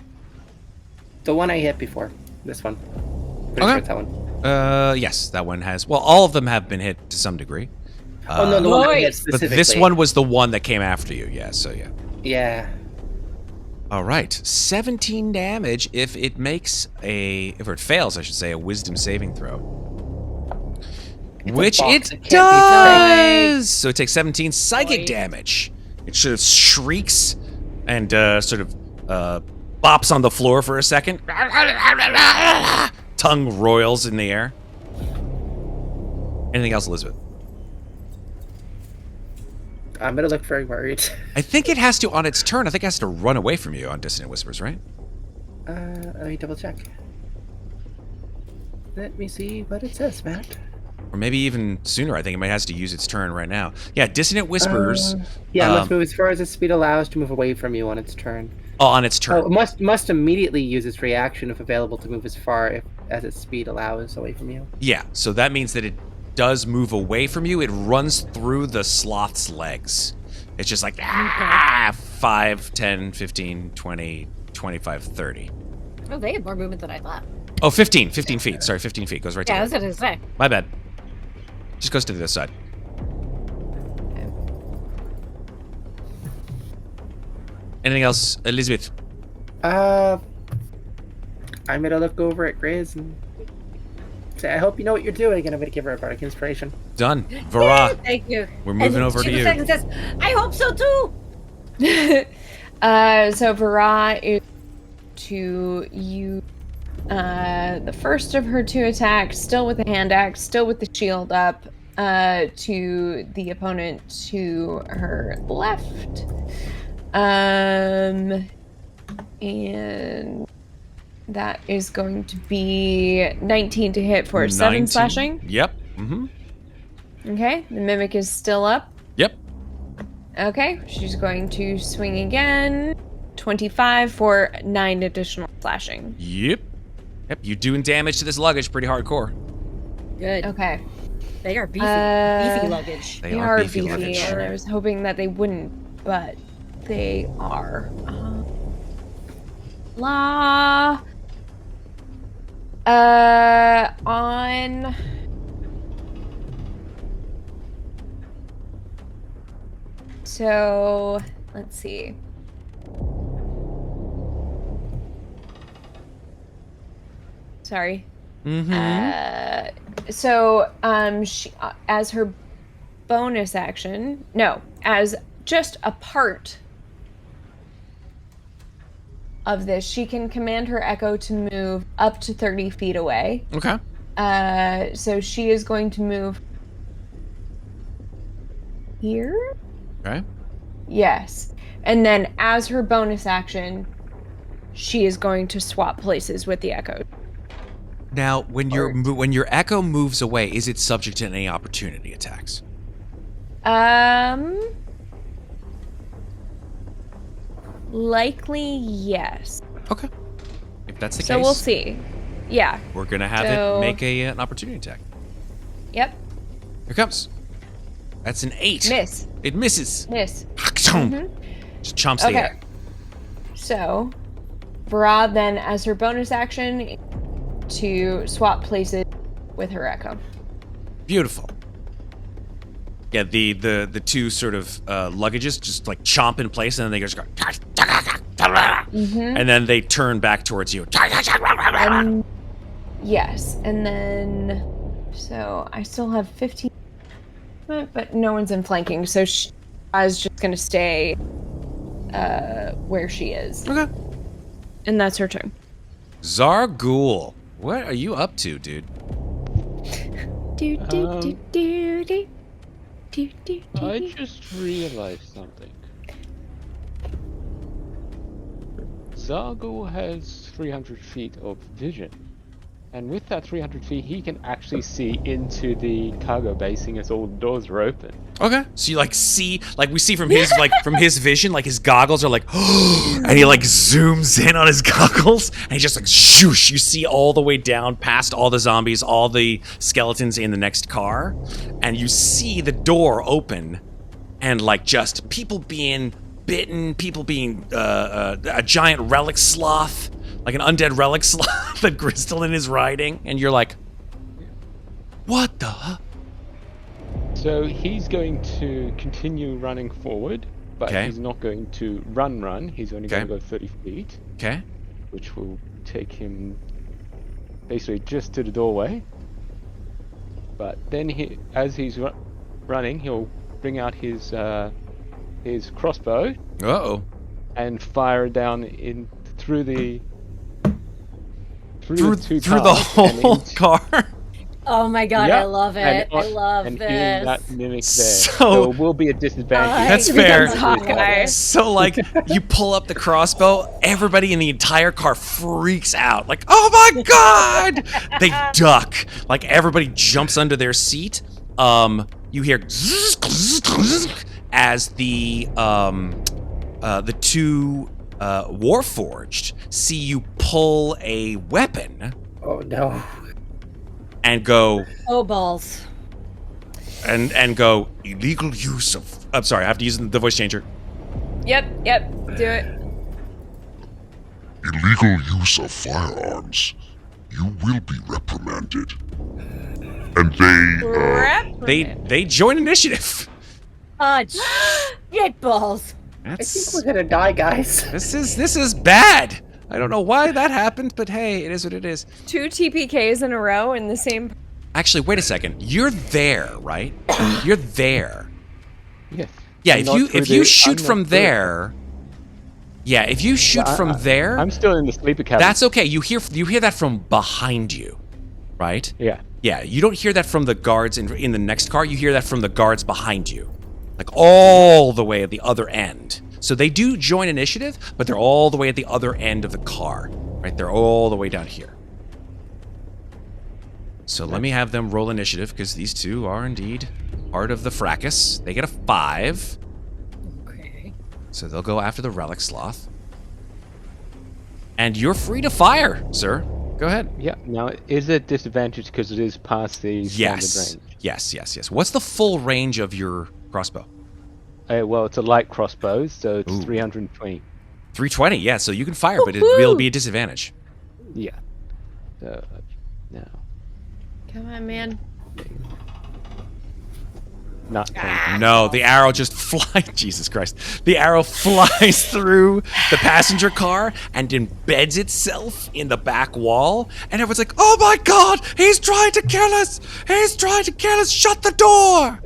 one I hit before. This one. Pretty sure it's that one. Yes, that one has. Well, all of them have been hit to some degree. Oh no, the one I hit But specifically. this one was the one that came after you. Yeah. So yeah. Yeah. All right, 17 damage if it makes if it fails, I should say, a Wisdom saving throw. It's a Which box, it it can't be does. So it takes 17 psychic damage. It sort of shrieks and sort of bops on the floor for a second. Tongue roils in the air. Anything else, Elizabeth? I'm gonna look very worried. I think it has to, on its turn, I think it has to run away from you on Dissonant Whispers, right? Let me double check. Let me see what it says, Matt. Or maybe even sooner. I think it has to use its turn right now. Yeah, Dissonant Whispers. Must move as far as its speed allows to move away from you on its turn. Oh, on its turn. Oh, it must immediately use its reaction if available to move as far as its speed allows away from you. Yeah, so that means that it does move away from you. It runs through the sloth's legs. It's just like 5, 10, 15, 20, 25, 30. Oh, they have more movement than I thought. Oh, 15 feet. Sorry, 15 feet. Goes right to Yeah, I the was gonna say. My bad. Just goes to this side. Anything else, Elizabeth? I'm gonna look over at Grizz and say, I hope you know what you're doing, and I'm gonna give her a bardic inspiration. Done. Vaara, Thank you. we're moving And over to she you. second says, I hope so too. So Vaara is to use the first of her 2 attacks, still with the hand axe, still with the shield up, to the opponent to her left. And that is going to be 19 to hit for 7 19. slashing. Yep. Mm-hmm. Okay, the mimic is still up. Yep. Okay, she's going to swing again. 25 for 9 additional slashing. Yep. Yep. You're doing damage to this luggage pretty hardcore. Good. Okay. They are beefy. Beefy luggage. They They are are beefy luggage. and I was hoping that they wouldn't, but they are. On. So, let's see. Sorry. Mm-hmm. She, as her bonus action, as just a part of this, she can command her echo to move up to 30 feet away. Okay. So she is going to move here? Okay. Yes. And then as her bonus action, she is going to swap places with the echo. Now, when your echo moves away, is it subject to any opportunity attacks? Likely yes. Okay. If that's the case, So we'll see. Yeah. we're gonna have it make an opportunity attack. Yep. Here it comes. That's an 8. Miss. It misses. Miss. Just chomps the Okay. air. So, Vaara then, as her bonus action, to swap places with her echo. Beautiful. Yeah, the 2 sort of luggages just like chomp in place, and then they just go, and then they turn back towards you. Yes, and then so I still have 15, but no one's in flanking, so I was just gonna stay where she is. Okay. And that's her turn. Xarghuul, what are you up to, dude? I just realized something. Xarghuul has 300 feet of vision. And with that 300 feet, he can actually see into the cargo bay, seeing as all the doors are open. Okay. So you like see, like we see from his from his vision, like his goggles are like, and he like zooms in on his goggles, and he just like shoosh. You see all the way down past all the zombies, all the skeletons in the next car, and you see the door open, and like just people being bitten, people being a giant relic sloth. Like an undead relic sloth that Grzdlyln is riding, and you're like, what the? So he's going to continue running forward, but he's not going to run. He's only going to go 30 feet. Okay. Which will take him basically just to the doorway. But then as he's running, he'll bring out his crossbow. Uh-oh. And fire down through the whole car. Oh my god, yep. I love it. I love and this. hitting that mimic there. So it will be a disadvantage. That's fair. So like you pull up the crossbow, everybody in the entire car freaks out. Like, oh my god! They duck. Like everybody jumps under their seat. You hear as the two Warforged see you pull a weapon. Oh no. And go. Oh balls. And go illegal use of. I'm sorry, I have to use the voice changer. Yep, do it. Illegal use of firearms. You will be reprimanded. And they join initiative. Shit balls. I think we're gonna die, guys. This is bad. I don't know why that happened, but hey, it is what it is. 2 TPKs in a row in the same. Actually, wait a second. You're there, right? You're there. Yes. Yeah. If you shoot from there. Yeah. If you shoot from there. I'm still in the sleeper cabin. That's okay. You hear that from behind you, right? Yeah. Yeah. You don't hear that from the guards in the next car. You hear that from the guards behind you. Like all the way at the other end. So they do join initiative, but they're all the way at the other end of the car. Right? They're all the way down here. So let me have them roll initiative, because these two are indeed part of the fracas. They get a 5. Okay. So they'll go after the relic sloth. And you're free to fire, sir. Go ahead. Yeah. Now, is it disadvantage because it is past the standard range? Yes. What's the full range of your crossbow? Well, it's a light crossbow, so it's 320. 320, yeah, so you can fire, but it will be a disadvantage. Yeah. So, now. Come on, man. Not No, the arrow just flies. Jesus Christ. The arrow flies through the passenger car and embeds itself in the back wall. And everyone's like, oh my god, he's trying to kill us! He's trying to kill us! Shut the door!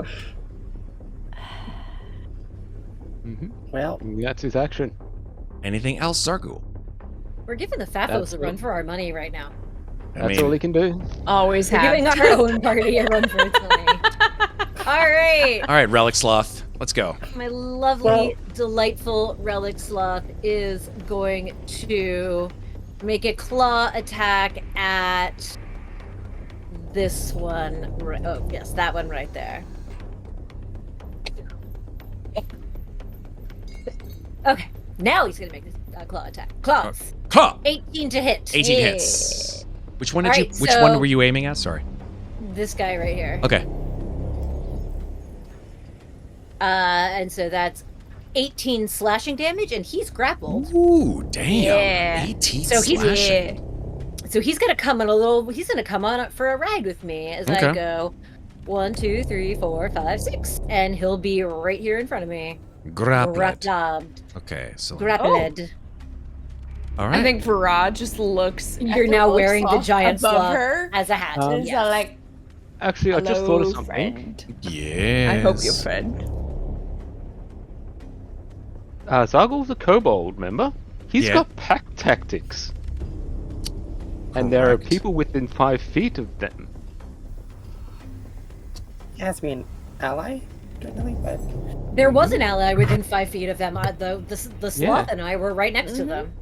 Well, that's his action. Anything else, Xarghuul? We're giving the Fafos a run for our money right now. That's all he can do. Always We're have. giving our own party a run for its money. All right, Relic Sloth, let's go. my lovely, delightful Relic Sloth is going to make a claw attack at this one. Oh, yes, that one right there. Okay, now he's gonna make this claw attack. Claws. Claw. 18 to hit. 18 Yeah. hits. Which one did All you? right, Which so- one were you aiming at? Sorry. This guy right here. Okay. And so that's 18 slashing damage, and he's grappled. Ooh, damn. Yeah. 18 So he's slashing. So he's gonna come on he's gonna come on up for a ride with me as I Okay. go 1, 2, 3, 4, 5, 6, and he'll be right here in front of me. Grappled. Grappled. Okay, so Grappled. all right. I think Vaara just looks. You're at now the wearing the sloth giant above sloth her. as a hat. And is yes. that like, Actually, I just thought of hello, something. friend? Yes. I hope you're friend. Xarghuul's a kobold, remember? He's Yeah. got pack tactics. And there are Correct. people within 5 feet of them. Has me an ally, generally, but There was an ally within 5 feet of them. The sloth Yeah. and I were right next to them.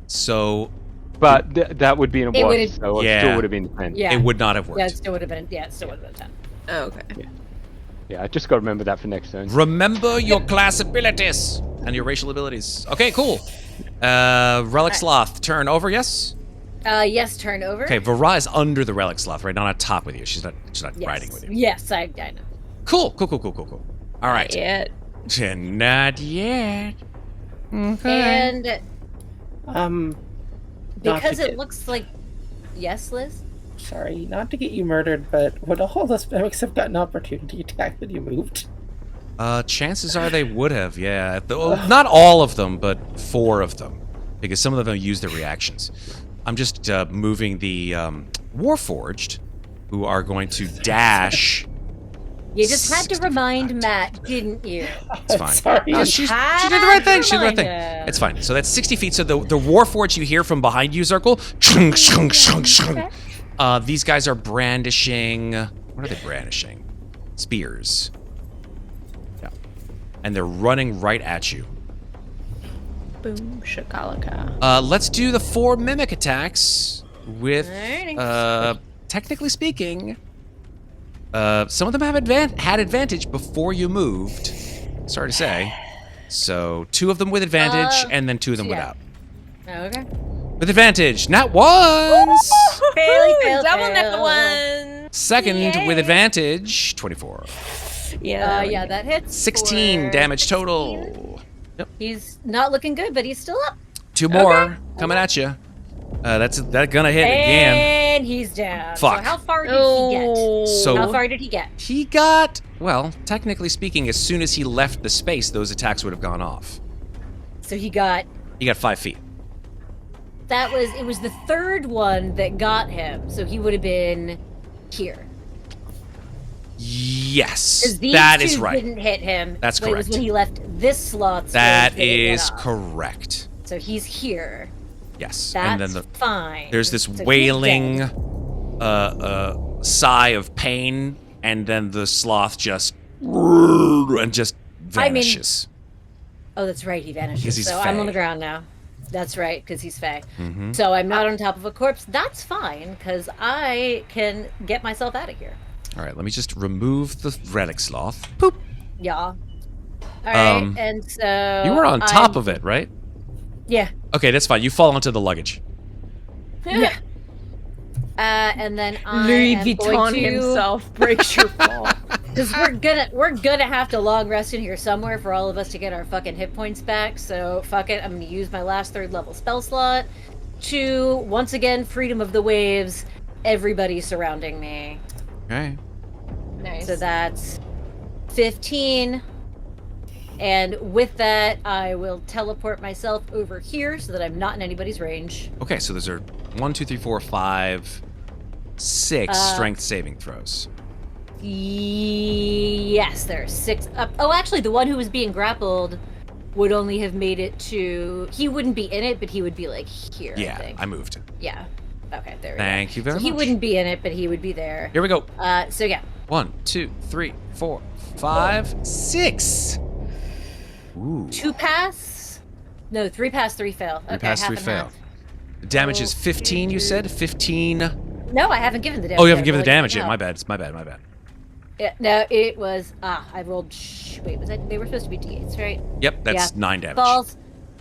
So But that would be in a It wash, would've- so it Yeah. still would have been 10. Yeah. it would not have worked. Yeah, it still would have been. Yeah, it still would have been 10. Oh, okay. Yeah, I just got to remember that for next turn. Remember your class abilities and your racial abilities. Okay, cool. Relic Sloth, turn over, yes? Yes, turn over. Okay, Vaara is under the Relic Sloth, right? Not on top with you. She's not Yes. riding with you. Yes, I know. Cool. All right. Yeah. Not yet. Okay. And not because to it get- looks like, yes, Liz. sorry, not to get you murdered, but would all those mimics have gotten opportunity attack when you moved? Chances are they would have, yeah. Not all of them, but 4 of them. Because some of them use their reactions. I'm just moving the Warforged, who are going to dash. You just had to 65. remind Matt, didn't you? It's fine. Sorry. She did had the right thing. to She did the right thing. remind her. It's fine. So that's 60 feet. So the Warforged you hear from behind you, Xarghuul. Chung, chung, chung, chung. These guys are brandishing. What are they brandishing? Spears. Yeah. And they're running right at you. Boom shakalaka. Let's do the 4 mimic attacks with, Alrighty. technically speaking, some of them have had advantage before you moved. Sorry to say. So 2 of them with advantage, and then 2 of them yeah. without. Okay. With advantage, not once. Fail, Double fail. net one. Second with advantage, 24. Yeah. Yeah, that hits. 16 for damage 16. total. He's not looking good, but he's still up. 2 more coming at you. That's gonna hit again. And he's down. Fuck. So how far did he get? So How far did he get? he got, well, technically speaking, as soon as he left the space, those attacks would have gone off. So he got. He got 5 feet. It was the third one that got him. So he would have been here. Yes, 'Cause these that two is right. didn't hit him. That's when It was correct. when he left this slot. That space it went is off. correct. So he's here. Yes, That's and then fine. there's this So he's wailing dead. sigh of pain, and then the sloth just vanishes. Oh, that's right. He vanishes. Because he's so I'm on the Fae. ground now. That's right, because he's Fae. Mhm. So I'm not on top of a corpse. That's fine, because I can get myself out of here. All right, let me just remove the relic sloth. Poop. Yeah. All right, Um, and so You were on top of it, right? Yeah. Okay, that's fine. You fall onto the luggage. Yeah. And then I Louis am Vuitton going to, himself breaks your fall. because we're gonna have to long rest in here somewhere for all of us to get our fucking hit points back. So fuck it, I'm gonna use my last 3rd level spell slot to once again freedom of the waves. Everybody surrounding me. Okay. Nice. So that's 15. And with that, I will teleport myself over here so that I'm not in anybody's range. Okay, so those are 1, 2, 3, 4, 5, 6 strength saving throws. Yes, there are 6 up. Oh, actually, the one who was being grappled would only have made it to. He wouldn't be in it, but he would be like here. I Yeah, think. I moved. Yeah. Okay, there we Thank you go. very So he much. wouldn't be in it, but he would be there. Here we go. So yeah. 1, 2, 3, 4, 5, 6. Ooh. 2 pass. No, 3 pass, 3 fail. 3 Okay, pass, half 3 and fail. half. The damage is 15, you said? 15. No, I haven't given the damage. Oh, you haven't yet. given the I'm rolling damage it yet. now. My bad. It's my bad. Yeah, no, it was. I rolled. Wait, was that? They were supposed to be d8s, right? Yep, that's Yeah. 9 damage. Falls.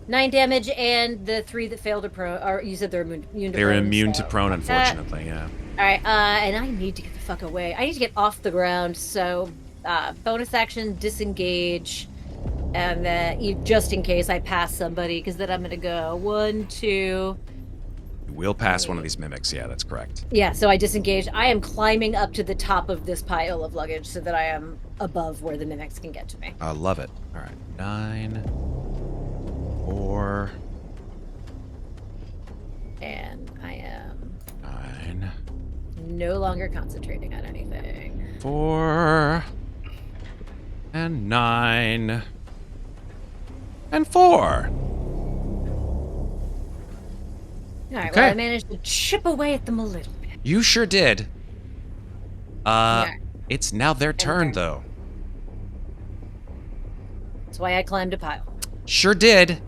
9 damage, and the 3 that failed to prone. Or you said they're immune to They're prone, immune so- to prone, unfortunately, yeah. All right, and I need to get the fuck away. I need to get off the ground. So, bonus action, disengage, and then just in case I pass somebody, because then I'm gonna go 1, 2. You will pass one of these mimics, yeah, that's correct. Yeah, so I disengage. I am climbing up to the top of this pile of luggage so that I am above where the mimics can get to me. I love it. All right, 9, 4, And I am 9, no longer concentrating on anything. 4, and 9, and 4. All right, Okay. well, I managed to chip away at them a little bit. You sure did. Yeah. It's now their turn, though. That's why I climbed a pile. Sure did.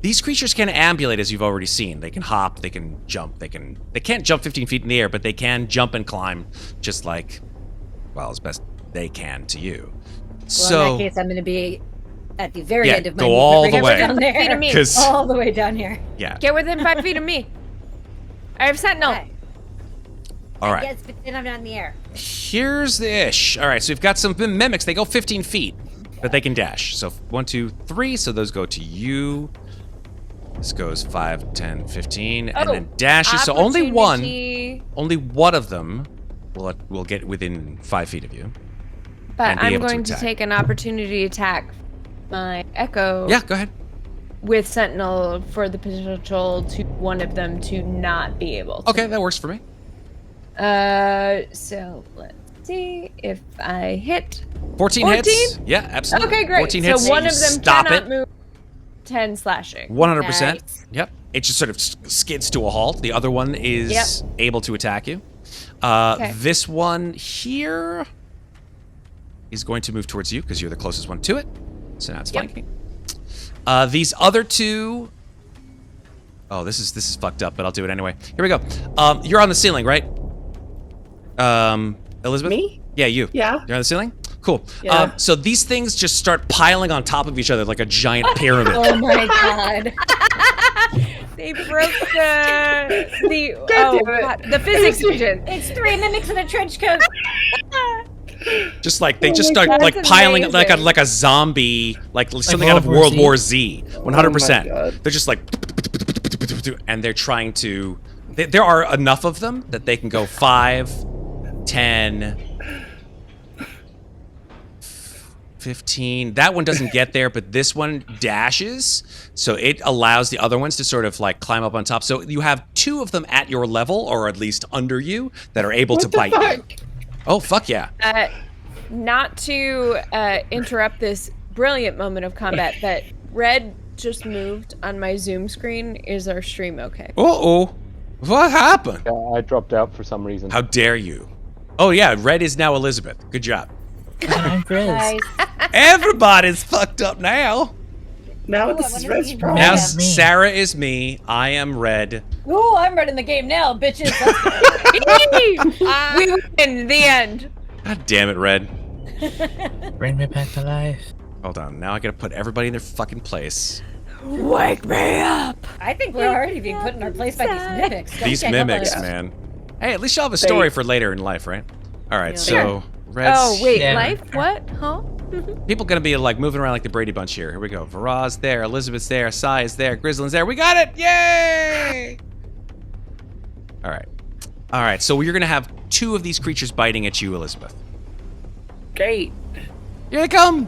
These creatures can ambulate, as you've already seen. They can hop, they can jump, they can't jump 15 feet in the air, but they can jump and climb just like, well, as best they can to you. Well, So, in that case, I'm going to be at the very end of my go all the movement way. down Feet of there. me. 'Cause- All the way down here. yeah. Get within 5 feet of me. I have sentinel. Right. All right. Yes, but then I'm not in the air. Here's the ish. All right, so we've got some mimics. They go 15 feet, but they can dash. So 1, 2, 3. So those go to you. This goes 5, 10, 15, and then dashes. So only one of them will get within 5 feet of you. But and be I'm able to going to attack. take an opportunity attack my echo Yeah, go ahead. with sentinel for the potential to one of them to not be able to. Okay, that works for me. So let's see if I hit. 14 hits. Yeah, absolutely. Okay, great. 14 hits. So one of them Stop cannot it. move. 10 slashing. 100%. Nice. Yep. It just sort of skids to a halt. The other one is able to attack you. Okay. This one here is going to move towards you because you're the closest one to it. So now it's flanking. These other two. Oh, this is fucked up, but I'll do it anyway. Here we go. You're on the ceiling, right? Elizabeth? Me? Yeah, you. Yeah. You're on the ceiling? Cool. Yeah. So these things just start piling on top of each other like a giant pyramid. Oh my god. They broke the physics engine. It's 3 mimics in a trench coat. Just like they just start like That's piling amazing. like a zombie, like something out of World World War War Z. 100%. God. They're just like, and they're trying to. There are enough of them that they can go 5, 10, 15. That one doesn't get there, but this one dashes, so it allows the other ones to sort of like climb up on top. So you have 2 of them at your level, or at least under you, that are able to bite you. Oh, fuck yeah. Not to interrupt this brilliant moment of combat, but red just moved on my Zoom screen. Is our stream okay? Uh-oh. What happened? I dropped out for some reason. How dare you? Oh yeah, red is now Elizabeth. Good job. I'm Grizz. Nice. Everybody's fucked up now. Now Ooh, this I is wonder Red's if you problem. Now Yeah. Sarah is me. I am red. Ooh, I'm running the game now, bitches. We win the end. God damn it, red. Bring me back to life. Hold on. Now I gotta put everybody in their fucking place. Wake me up. I think we're already being put in our place by these mimics. Don't These gang up on mimics, us. man. Hey, at least you'll have a story for later in life, right? All right, Yeah. so red's. Oh wait, Yeah. life? What? Huh? People gonna be like moving around like the Brady Bunch here. Here we go. Vaara's there, Elizabeth's there, Sai is there, Grzdlyln's there. We got it! Yay! All right. All right, so you're gonna have 2 of these creatures biting at you, Elizabeth. Great. Here they come!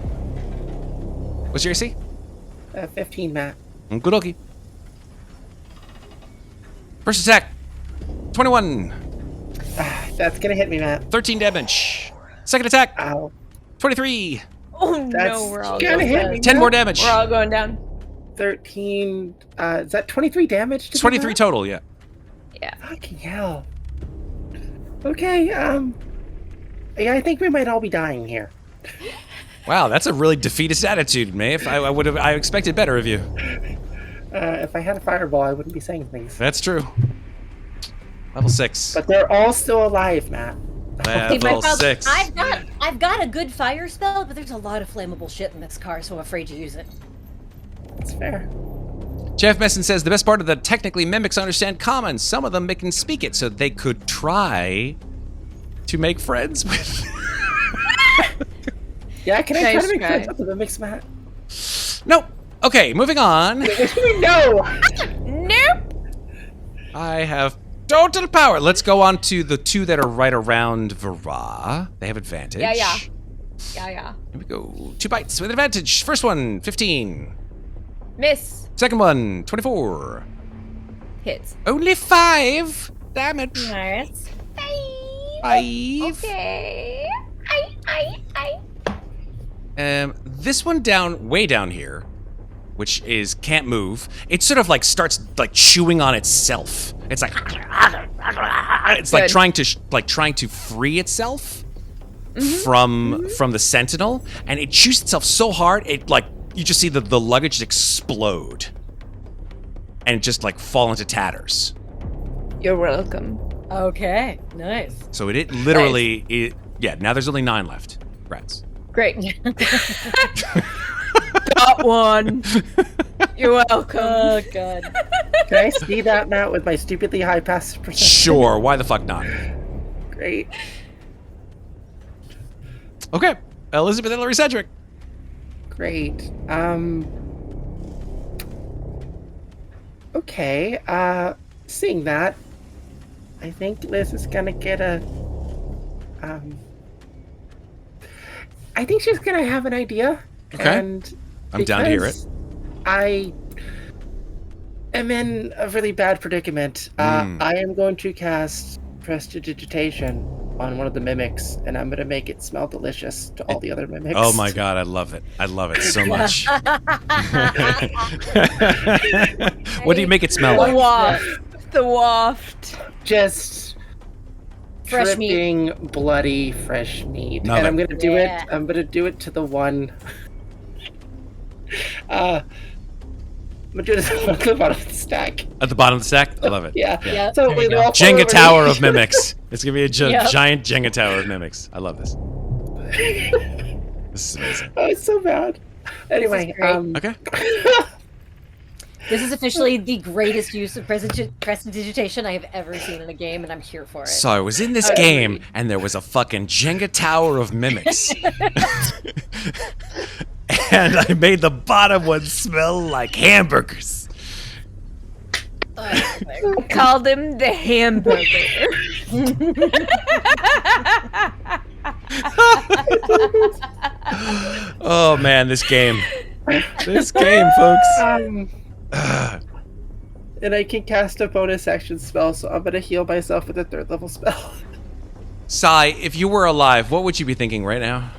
What's your AC? 15, Matt. Good okay. First attack. 21. That's gonna hit me, Matt. 13 damage. Second attack. Ow. 23. Oh That's no, we're all gonna going hit down. me. 10 more damage. We're all going down. 13. Is that 23 damage? To 23 Matt? total, yeah. Yeah. Fucking hell. Okay, yeah, I think we might all be dying here. Wow, that's a really defeatist attitude, Maeve. I expected better of you. If I had a fireball, I wouldn't be saying things. That's true. Level 6. But they're all still alive, Matt. Level 6. I've got a good fire spell, but there's a lot of flammable shit in this car, so I'm afraid to use it. That's fair. Jeff Messon says the best part of the technically mimics understand common. Some of them can speak it, so they could try to make friends with. Yeah, can I try Nice to make try. friends with the mimics, Matt? Nope. Okay, moving on. No! Nope. I have total power. Let's go on to the 2 that are right around Vaara. They have advantage. Yeah. Here we go. 2 bites with advantage. First one, 15. Miss. Second one, 24. Hits. Only 5 damage. Nice. 5. Okay. This one way down here which is can't move. It sort of like starts like chewing on itself. It's like it's like trying to free itself from the sentinel, and it chews itself so hard it like you just see the luggage explode and just like fall into tatters. You're welcome. Okay, nice. So it literally now there's only 9 left. Rats. Great. Got one. You're welcome. Oh god. Can I see that now with my stupidly high passive perception? Sure, why the fuck not? Great. Okay, Elizabeth Hillary Cedric. Great. Okay, seeing that, I think Liz is gonna get a, I think she's gonna have an idea. Okay. And I'm down to hear it. I am in a really bad predicament. I am going to cast Prestidigitation on one of the mimics, and I'm gonna make it smell delicious to all the other mimics. Oh my god, I love it. I love it so much. What do you make it smell The like? waft. The waft. Just Fresh meat. dripping, bloody, fresh meat. Love And it. I'm gonna do it. Yeah. I'm gonna do it to the one. I'm gonna do it at the bottom of the stack. At the bottom of the stack? I love it. Yeah. Yep. So There you they go. all fall Jenga over tower to of mimics. It's gonna be a Yep. giant Jenga tower of mimics. I love this. This is amazing. Oh, it's so bad. Anyway, great. Okay. This is officially the greatest use of prestidigitation I have ever seen in a game, and I'm here for it. So I was in this game, and there was a fucking Jenga tower of mimics. And I made the bottom one smell like hamburgers. Called him the hamburger. Oh man, this game. This game, folks. and I can cast a bonus action spell, so I'm gonna heal myself with a 3rd level spell. Sai, if you were alive, what would you be thinking right now?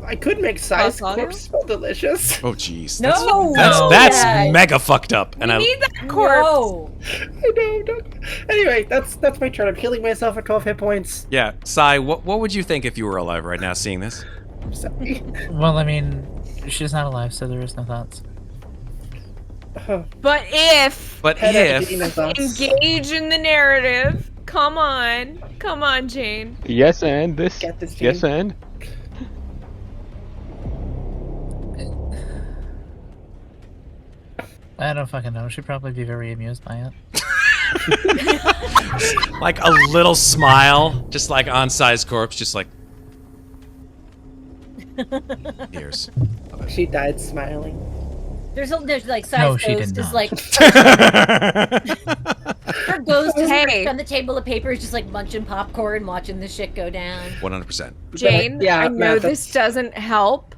I could make Sai's Audio? corpse smell delicious. Oh jeez. No! That's Yeah. mega fucked up. And I Need that corpse. No! I know. Don't. Anyway, that's my turn. I'm healing myself for 12 hit points. yeah, Sai, what would you think if you were alive right now seeing this? I'm sorry. Well, I mean, she's not alive, so there is no thoughts. But if But Head if activating my thoughts. engage in the narrative, come on, Jane. Yes, and this. Get this, Yes, Jane. and. I don't fucking know. She'd probably be very amused by it. like a little smile, just like on Sai's corpse, just like ears. She died smiling. There's like No, size she did ghost is not. like her ghost is Hey. perched on the table of papers, just like munching popcorn, watching the shit go down. 100%. Jane, Yeah, I know Matt, this doesn't help,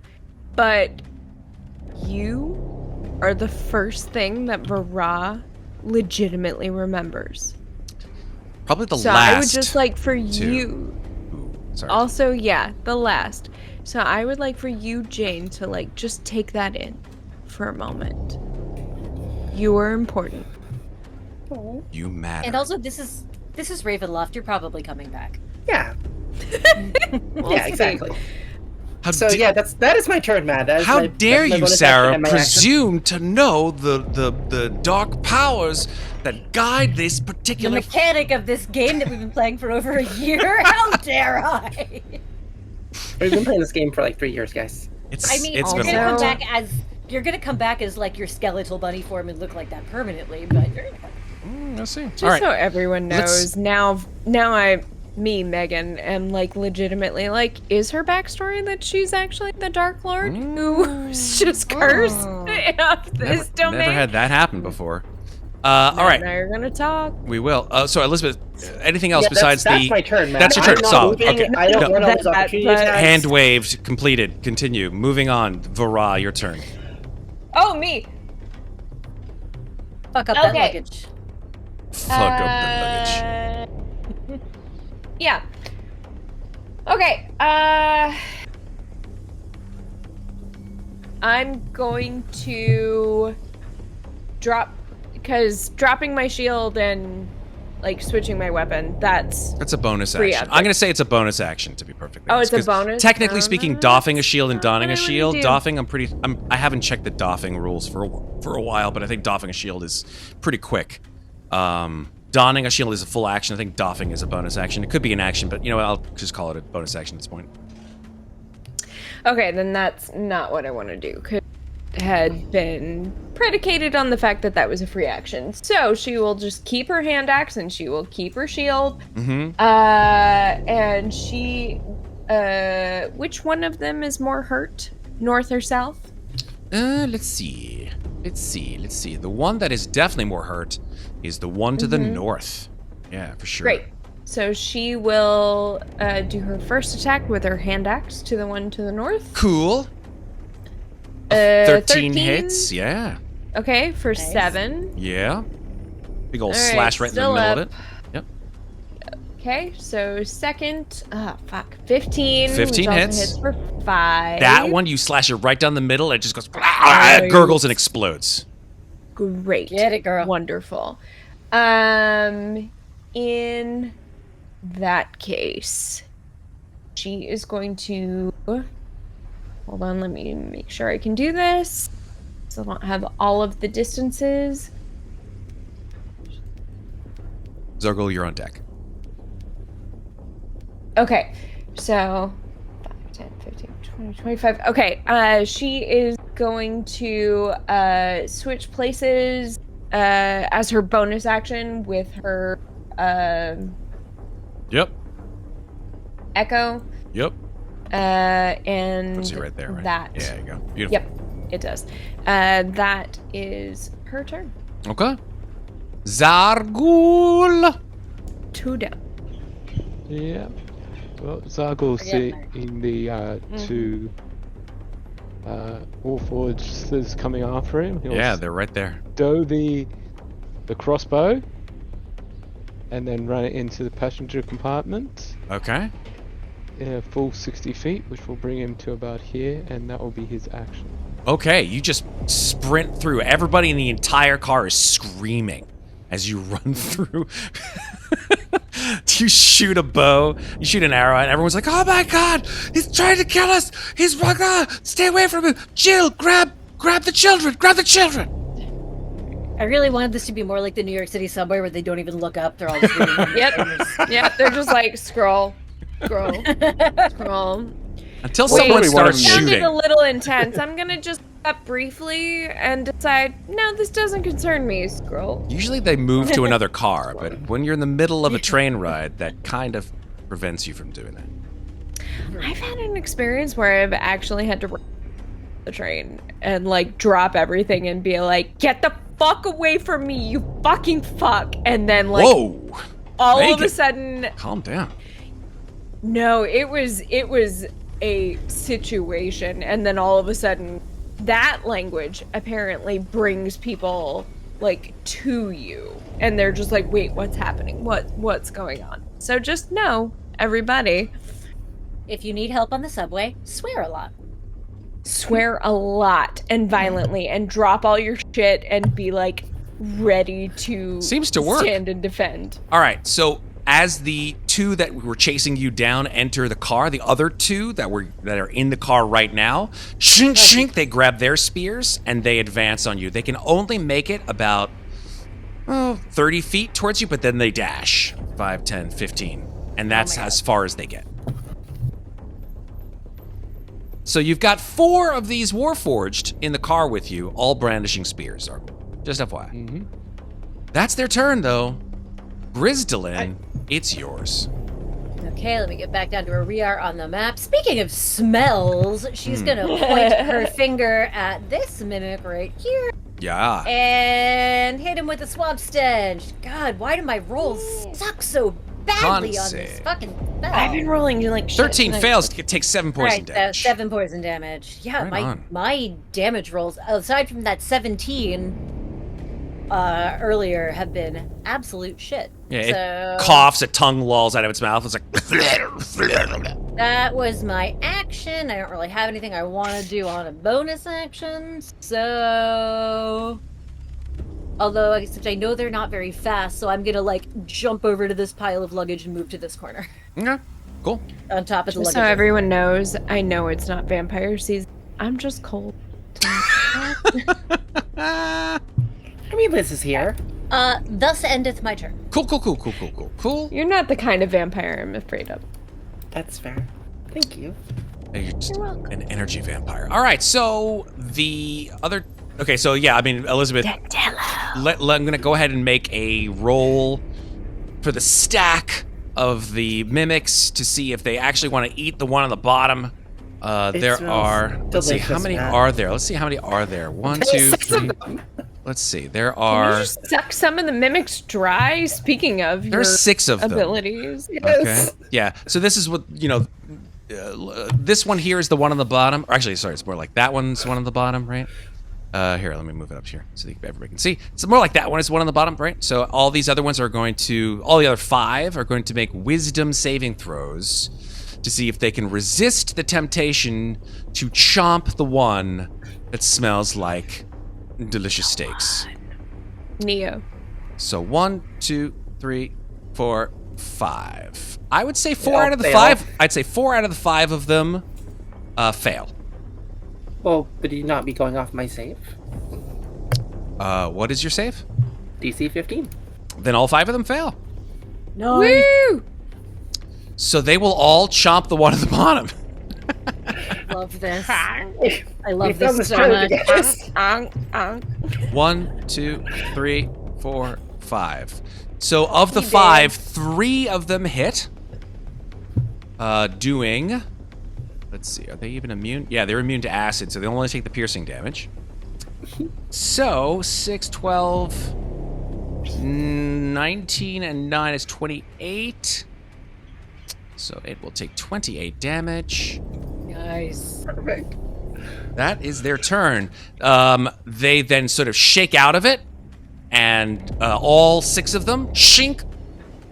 but you are the first thing that Vaara legitimately remembers. Probably the So last. I would just like for two. you. Ooh, sorry. Also, yeah, the last. So I would like for you, Jane, to like just take that in for a moment. You are important. You matter. And also, this is Ravenloft. You're probably coming back. Yeah. Yeah, exactly. How So da- yeah, that is my turn, Matt. That is How my- dare that's my you, bonus action Sarah, and my action. presume to know the dark powers that guide this The particular... mechanic of this game that we've been playing for over a year. How dare I? We've been playing this game for like 3 years, guys. It's, I mean, it's you're been gonna a come long back as like your skeletal bunny form and look like that permanently, but you're gonna come. Let's see. Just All right. so everyone Let's- knows, me, Megan, am like legitimately like, is her backstory that she's actually the Dark Lord who's just cursed of this domain? Never had that happen before. All right. Now you're gonna talk. We will. So, Elizabeth, anything else Yeah, besides that's the... my turn, Matt. That's your I'm turn. not Solid. moving. Okay. I don't No. want all those That- opportunity but- attacks. Hand waved. Completed. Continue. Moving on. Vaara, your turn. Oh, me. Fuck up that Okay. luggage. Fuck up the luggage. Yeah. Okay. I'm going to drop, because dropping my shield and like switching my weapon, that's a bonus free action. action. I'm going to say it's a bonus action, to be perfectly Oh, honest. it's a 'cause bonus? Technically speaking, doffing a shield and That's donning a not what I shield, wanna do. doffing, I haven't checked the doffing rules for a while, but I think doffing a shield is pretty quick. Donning a shield is a full action. I think doffing is a bonus action. It could be an action, but you know what? I'll just call it a bonus action at this point. Okay, then that's not what I want to do. 'Cause it had been predicated on the fact that that was a free action. So she will just keep her hand axe and she will keep her shield. Mm-hmm. And she, which one of them is more hurt? North or south? Let's see. The one that is definitely more hurt is the one to the north. Yeah, for sure. Great. So she will do her first attack with her hand axe to the one to the north. Cool. 13 hits. Yeah. Okay, for Nice. 7. Yeah. Big old All right, slash right in the still middle up. of it. Yep. Okay, so second, 15. 15 which also hits. for 5. That one, you slash it right down the middle, it just goes, Nice. gurgles and explodes. Great. Get it, girl. Wonderful. In that case, she is going to... Hold on, let me make sure I can do this. So I don't have all of the distances. Xarghuul, you're on deck. Okay, so 5, 10, 15, 20, 25. Okay, she is going to switch places as her bonus action with her Yep. echo. Yep. And Puts you right there, right? that. Yeah, there you go. Beautiful. Yep, it does. That is her turn. Okay. Xarghuul. 2 down. Yeah. Well, Xarghuul seeing the two Warforged coming after him. He'll Yeah, they're right there. stow the crossbow and then run it into the passenger compartment Okay. in a full 60 feet, which will bring him to about here, and that will be his action. Okay, you just sprint through. Everybody in the entire car is screaming as you run through. You shoot a bow, you shoot an arrow, and everyone's like, "Oh my God, he's trying to kill us! He's stay away from him! Jill, grab the children! Grab the children!" I really wanted this to be more like the New York City subway where they don't even look up. They're all just reading on their fingers. Yep, they're just like, scroll. Scroll. Until Wait, someone probably one of starts them Sounded shooting. a little intense. I'm gonna just up briefly and decide, no, this doesn't concern me. Scroll. Usually they move to another car, but when you're in the middle of a train ride, that kind of prevents you from doing that. I've had an experience where I've actually had to run the train and like drop everything and be like, get the fuck away from me, you fucking fuck. And then like Whoa! all of a Megan, sudden, calm down. no, it was a situation, and then all of a sudden that language apparently brings people like to you, and they're just like, wait, what's happening? What's going on? So just know, everybody, If you need help on the subway, swear a lot. swear a lot and violently and drop all your shit and be like ready to Seems to work. stand and defend. All right, so as the two that were chasing you down enter the car, the other two that are in the car right now, shink shink, they grab their spears and they advance on you. They can only make it about 30 feet towards you, but then they dash 5, 10, 15, and that's as far as they get. So you've got 4 of these Warforged in the car with you, all brandishing spears. Just FYI. Mm-hmm. That's their turn, though. Grzdlyln, it's yours. Okay, let me get back down to where we are on the map. Speaking of smells, she's gonna point her finger at this mimic right here Yeah. and hit him with a swab stench. God, why do my rolls suck so badly on this Con fucking spell? I've been rolling like shit. 13 fails to take 7 poison Right, damage. 7 poison damage. Yeah, Right on. my damage rolls, aside from that 17 earlier, have been absolute shit. Yeah, so... it coughs, a tongue lolls out of its mouth. It's like, That was my action. I don't really have anything I want to do on a bonus action, so... Although, except I know they're not very fast, so I'm gonna, like, jump over to this pile of luggage and move to this corner. Okay, cool. On top of the Just luggage. so everyone knows, I know it's not vampire season. I'm just cold. I mean, Liz is here. Thus endeth my turn. Cool. You're not the kind of vampire I'm afraid of. That's fair. Thank you. You're just You're welcome. an energy vampire. All right, so the other... Okay, so yeah, I mean, Elizabeth, I'm going to go ahead and make a roll for the stack of the mimics to see if they actually want to eat the one on the bottom. There are... Let's see, how many are there? Let's see how many are there. 1, 2, 3... Let's see, there Can are... you just suck some of the mimics dry? Speaking of your There's 6 of them. abilities. Okay. Yeah. So this is what, you know, this one here is the one on the bottom. Or actually, sorry, it's more like that one's one on the bottom, right? Here, let me move it up here so that everybody can see. It's more like that one is one on the bottom, right? So all these other ones are going to, all the other 5 are going to make wisdom saving throws to see if they can resist the temptation to chomp the one that smells like delicious steaks. Neo. So 1, 2, 3, 4, 5. I would say 4 They all out of the fail. 5. I'd say 4 out of the 5 of them fail. Well, would you not be going off my save? What is your save? DC 15. Then all 5 of them fail. No. Woo! So they will all chomp the one at the bottom. Love this. I love We've done this so together, much. guys. 1, 2, 3, 4, 5. So of the 5, 3 of them hit. Doing... Let's see, are they even immune? Yeah, they're immune to acid, so they only take the piercing damage. So, 6, 12, 19, and 9 is 28. So it will take 28 damage. Nice. Perfect. That is their turn. They then sort of shake out of it, and all 6 of them, shink,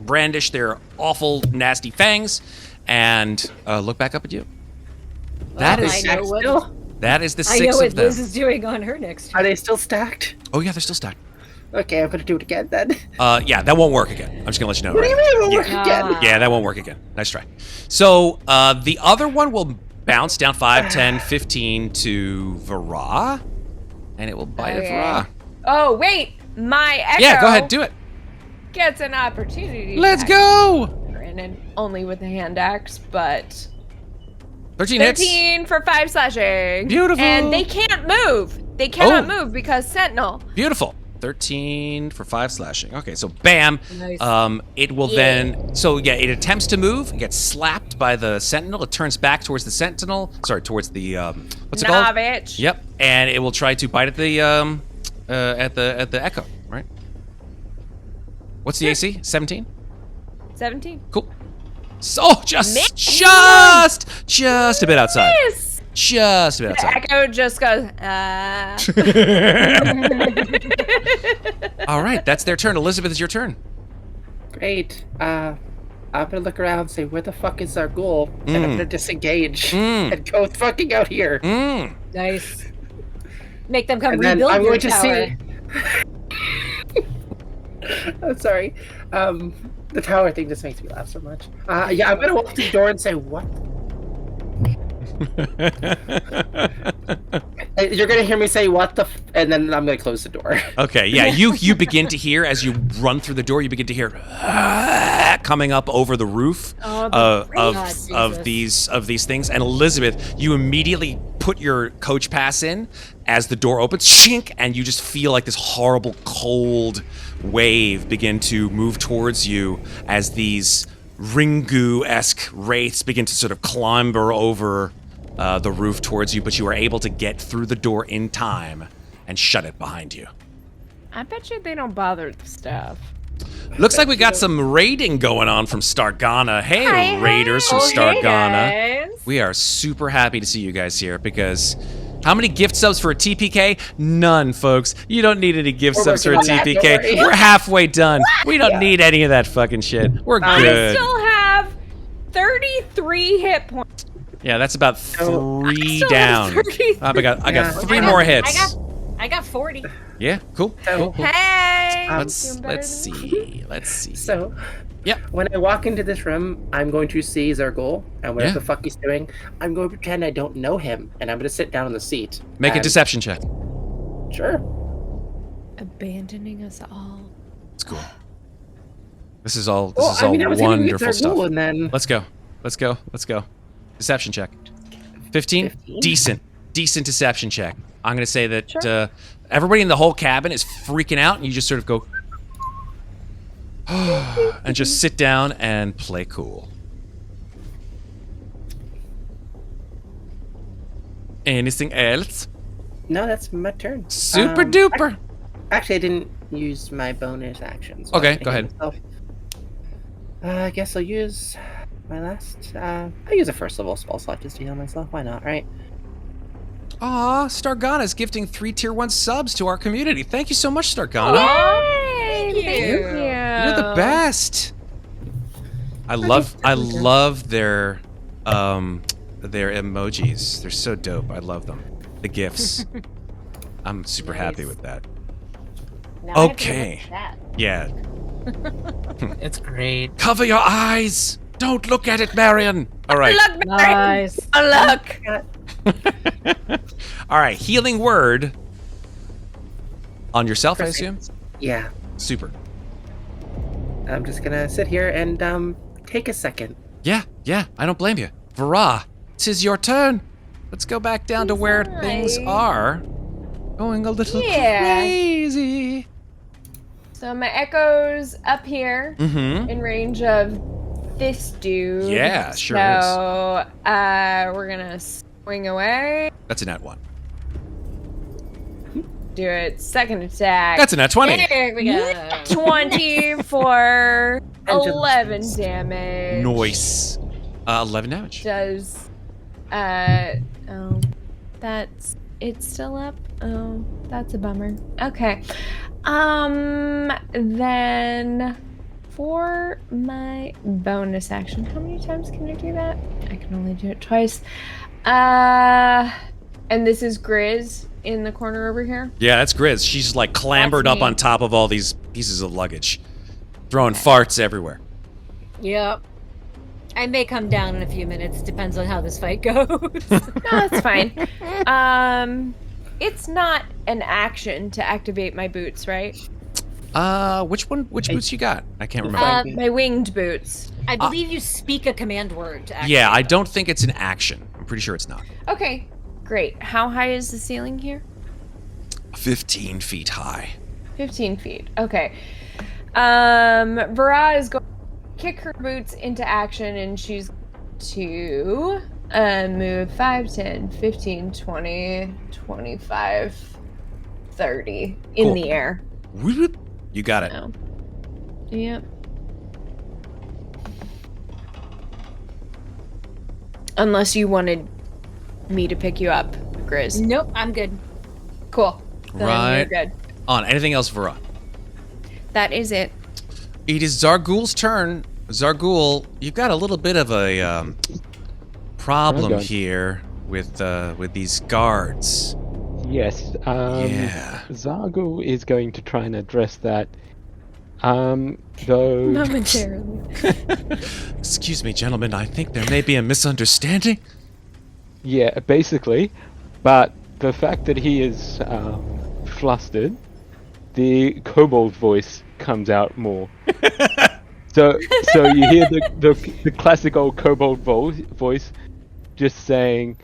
brandish their awful, nasty fangs, and look back up at you. That is I know what, Still? that is the I 6 know what of them. Liz is doing on her next turn. Are they still stacked? Oh yeah, they're still stacked. Okay, I'm gonna do it again then. Yeah, that won't work again. I'm just gonna let you know. What do you mean it won't work Yeah. again? Yeah, that won't work again. Nice try. So the other one will bounce down 5, 10, 15 to Vaara, and it will bite at Vaara. Oh, wait. My echo Yeah, go ahead, do it. gets an opportunity. Let's attack. go. And only with a hand axe, but 13 hits. 13 for 5 slashing. Beautiful. And they can't move. They cannot move because Sentinel. Beautiful. 13 for 5 slashing. Okay, so bam. Nice. It will then. So yeah, it attempts to move. It gets slapped by the sentinel. It turns back towards the sentinel. Sorry, towards the what's it called? Navich. Yep. And it will try to bite at the echo. Right. What's the AC? 17. 17. Cool. So just a bit outside. Yes. Just a bit outside. Echo just goes, All right, that's their turn. Elizabeth, it's your turn. Great. I'm gonna look around and say, where the fuck is Xarghuul? And I'm gonna disengage and go fucking out here. Nice. Make them come And then rebuild I'm your going to tower. see. I'm sorry. The tower thing just makes me laugh so much. Yeah, I'm gonna walk to the door and say, what? You're gonna hear me say, what the f, and then I'm gonna close the door. Okay, yeah, you begin to hear as you run through the door. You begin to hear coming up over the roof of these things. And Elizabeth, you immediately put your coach pass in as the door opens, shink, and you just feel like this horrible cold wave begin to move towards you as these Ringu-esque wraiths begin to sort of clamber over the roof towards you, but you are able to get through the door in time and shut it behind you. I bet you they don't bother with the stuff. Looks like we got some raiding going on from Stargana. Hey, raiders from Stargana. We are super happy to see you guys here because how many gift subs for a TPK? None, folks. You don't need any gift subs for a TPK. We're halfway done. We don't need any of that fucking shit. We're I good. still have 33 3 hit points. Yeah, that's about Oh, 3 still down. have 30. I got Yeah. 3 more hits. I got 40. Yeah, cool. So, Hey! Let's Doing better let's than me. see. Let's see. so Yep. when I walk into this room, I'm going to see Xarghuul, and whatever Yeah. the fuck he's doing, I'm going to pretend I don't know him, and I'm going to sit down in the seat. Make a and- deception check. Sure. Abandoning us all. It's cool. This is all Well, I mean, I was gonna meet wonderful Xarghuul, stuff. and then Let's go. Let's go. Let's go. Deception check. 15? 15? Decent deception check. I'm going to say that everybody in the whole cabin is freaking out, and you just sort of go and just sit down and play cool. Anything else? no, that's my turn. Super duper. Actually, I didn't use my bonus action. So Okay, I can go heal ahead. myself. I guess I'll use my last. I'll use a first level spell slot just to heal myself. Why not, right? Aw, Stargana's gifting 3 tier 1 subs to our community. Thank you so much, Stargana. Yay! Thank Thank you. you. You're the best. I love their emojis. They're so dope. I love them. The gifs. I'm super happy with that. Now I have to Okay. look at that. Yeah. It's great. Cover your eyes. Don't look at it, Marion. All right. Look, Barry. Nice. Oh, look. All right. Healing word on yourself, I assume. Yeah. Super. I'm just gonna sit here and take a second. Yeah. I don't blame you. Vaara, 'tis your turn. Let's go back down to where things Fine. are. Going a little Yeah. crazy. So my echo's up here Mm-hmm. in range of this dude. Yeah, sure So we're gonna swing away. That's a nat 1. Do it. Second attack. That's a nat 20. There we go. 20 for Angela 11 Jones. damage. Noise. 11 damage. Does that's it's still up. Oh, that's a bummer. Okay. Then for my bonus action, how many times can I do that? I can only do it twice. And this is Grizz in the corner over here. Yeah, that's Grizz. She's like clambered That's up me. on top of all these pieces of luggage, throwing farts everywhere. Yep. I may come down in a few minutes. Depends on how this fight goes. No, that's fine. It's not an action to activate my boots, right? Which boots you got? I can't remember. My winged boots. I believe you speak a command word. To activate Yeah, I them. don't think it's an action. I'm pretty sure it's not. Okay, great. How high is the ceiling here? 15 feet high. 15 feet. Okay. Vaara is going to kick her boots into action, and she's to move 5, 10, 15, 20, 25, 30 in Cool. the air. Whoop. You got it. So, yep. Unless you wanted me to pick you up, Grizz. Nope, I'm good. Cool. Then Right. you're good. On anything else, Vaara? That is it. It is Xarghuul's turn. Xarghuul, you've got a little bit of a problem Okay. here with these guards. Yes. Yeah. Xarghuul is going to try and address that. Though. Momentarily. Excuse me, gentlemen. I think there may be a misunderstanding. Yeah, basically. But the fact that he is flustered, the kobold voice comes out more. So you hear the classic old kobold voice just saying,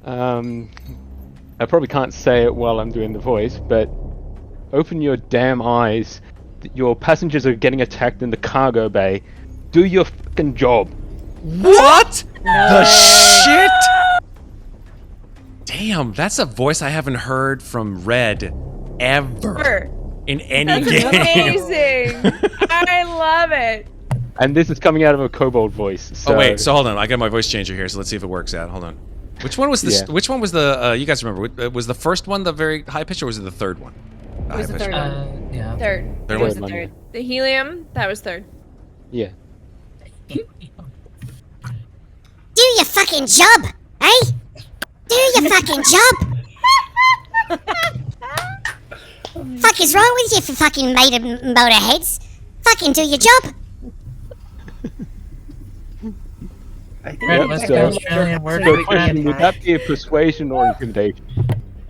I probably can't say it while I'm doing the voice, but open your damn eyes. Your passengers are getting attacked in the cargo bay. Do your fucking job. What? The shit? Damn, that's a voice I haven't heard from Red ever in any That's game. amazing. I love it. And this is coming out of a kobold voice. So, Oh wait, so hold on. I got my voice changer here, so let's see if it works out. Hold on. Which one was this? Yeah. Which one was the? You guys remember? Was the first one the very high pitch, or was it the third one? It was the High-pitched. third one. Yeah. Third. Third It was one? the third. The helium, that was third. yeah. Do your fucking job, eh? Do your fucking job. Fuck is wrong with you for fucking motorheads? Fucking do your job. I think Right, you let's guys go are Australian word so for quick Question, and would high. that be a persuasion or intimidation?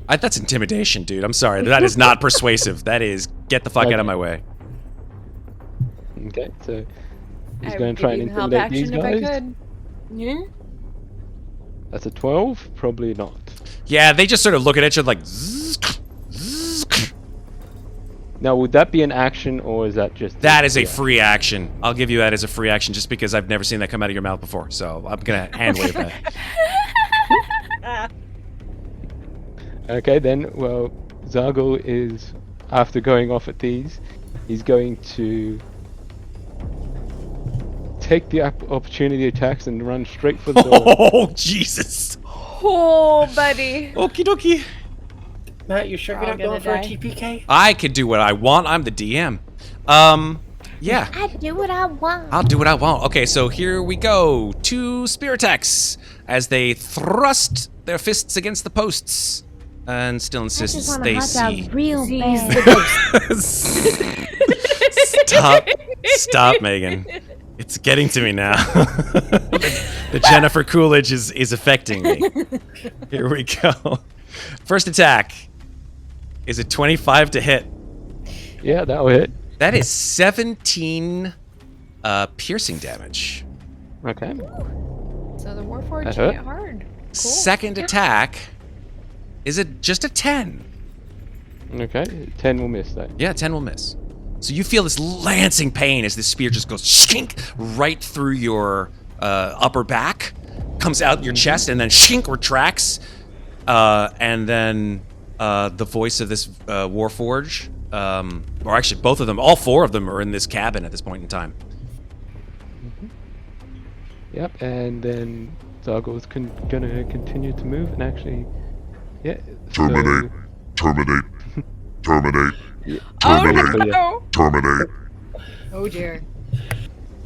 That's intimidation, dude. I'm sorry. That is not persuasive. That is get the fuck out of my way. Okay, so he's I going would to try give and you help intimidate these action if I guys. could. Yeah. That's a 12? Probably not. Yeah, they just sort of look at each other like. Zzz, zzz. Now, would that be an action or is that just... That is a yeah. free action. I'll give you that as a free action just because I've never seen that come out of your mouth before. So I'm gonna hand wave that. Okay, then, well, Xarghuul is, after going off at these, he's going to take the opportunity attacks and run straight for the door. Oh Jesus! Oh, buddy. Okie dokie. Matt, you sure We're you're all not going for a gonna TPK? I can do what I want. I'm the DM. Yeah. I do what I want. I'll do what I want. Okay, so here we go. 2 spear attacks as they thrust their fists against the posts. And still insists they see. real Sees bad. the Stop, Megan. It's getting to me now. The Jennifer Coolidge is affecting me. Here we go. First attack is a 25 to hit. Yeah, that'll hit. That is 17 piercing damage. Okay. So the Warforged That hit hurt. hard. Cool. Second attack is just a 10. Okay, 10 will miss that. Yeah, 10 will miss. So you feel this lancing pain as this spear just goes shink right through your upper back, comes out your chest, and then shink retracts. And then the voice of this Warforge, or actually both of them, all 4 of them are in this cabin at this point in time. Yep, and then Xarghuul's gonna continue to move and actually... Yeah, Terminate. Terminate. Terminate. Yeah, Oh Terminate. no! Terminate. Oh dear.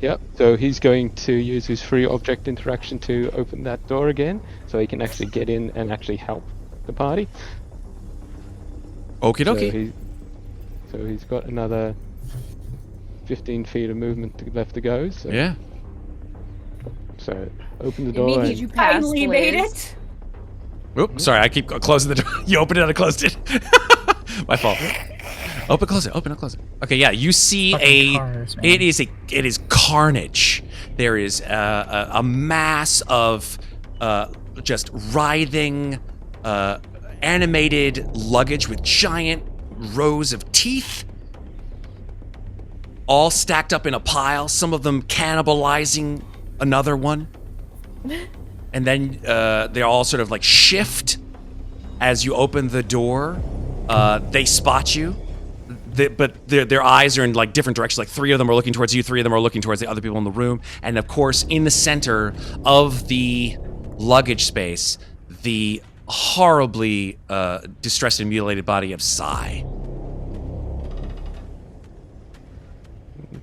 Yep, so he's going to use his free object interaction to open that door again, so he can actually get in and actually help the party. Okie So, dokie. so he's got another 15 feet of movement left to go. So, Yeah. So open the It door. means And, you passed, Finally made Liz. it. Oop, sorry, I keep closing the door. You opened it and I closed it. My fault. Open, close it. Open, close it. Okay, yeah. You see Fucking cars, man. it is carnage. There is a mass of just writhing, animated luggage with giant rows of teeth, all stacked up in a pile. Some of them cannibalizing another one, and then they all sort of like shift as you open the door. They spot you. But their eyes are in like different directions. Like 3 of them are looking towards you, 3 of them are looking towards the other people in the room. And of course, in the center of the luggage space, the horribly distressed and mutilated body of Sai.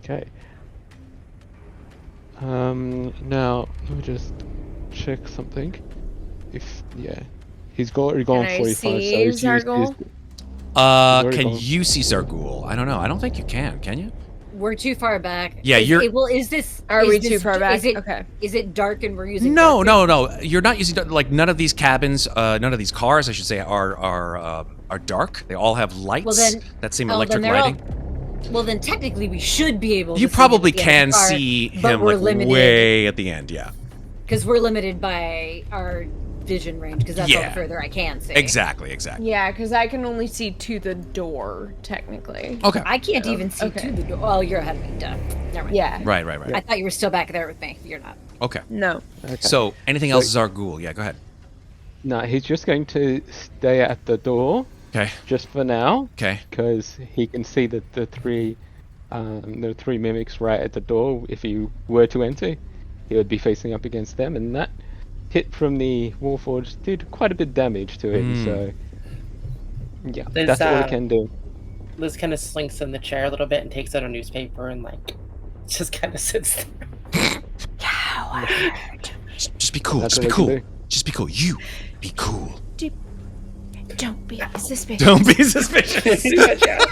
okay. Now let me just check something. He's already gone Can I 45. see so he's used Xarghuul? his- already Can gone. you see Xarghuul? I don't know. I don't think you can you? We're too far back. Yeah, Is- you're- Well, is this? Are is we this- too far back? Is it, Okay. Is it dark and we're using? No, dark no. You're not using like none of these cabins, none of these cars, I should say, are dark. They all have lights Well, then- that seem oh, electric then they're all- lighting. Well, then technically we should be able. You to see probably him at the end can of the car, see but him we're like limited way at the end. Yeah. because we're limited by our vision range because that's all Yeah. the further I can see. Exactly. Yeah, because I can only see to the door, technically. Okay. I can't even see Okay. to the door. Oh, you're ahead of me. Duh. Never mind. Yeah. Right. I thought you were still back there with me. You're not. Okay. No. Okay. So anything else is Xarghuul? Yeah. Go ahead. No, he's just going to stay at the door Okay. just for now, Okay. because he can see that the three mimics right at the door. If he were to enter, he would be facing up against them, and that hit from the Warforged did quite a bit of damage to him. So yeah, There's, that's all he can do. Liz kind of slinks in the chair a little bit and takes out a newspaper and like just kind of sits there. Coward. Just be cool. That's Just be what I can cool. do. Just be cool. You be cool. Don't be suspicious. Don't be suspicious. Gotcha.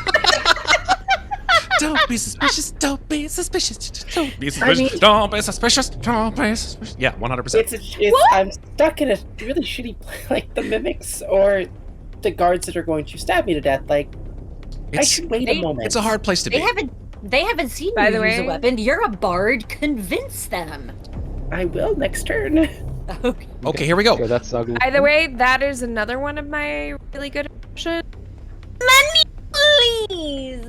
Don't be suspicious. Don't be suspicious. Don't be I suspicious. mean- Don't be suspicious. Don't be suspicious. Yeah, 100%. I'm stuck in a really shitty like the mimics or the guards that are going to stab me to death. Like, I It's, should wait a moment. it's a hard place to They be. haven't seen By you the use a way- weapon. You're a bard. Convince them. I will next turn. Okay. Okay, here we go. So that's Xarghuul. By the way, that is another one of my really good options. Money, please.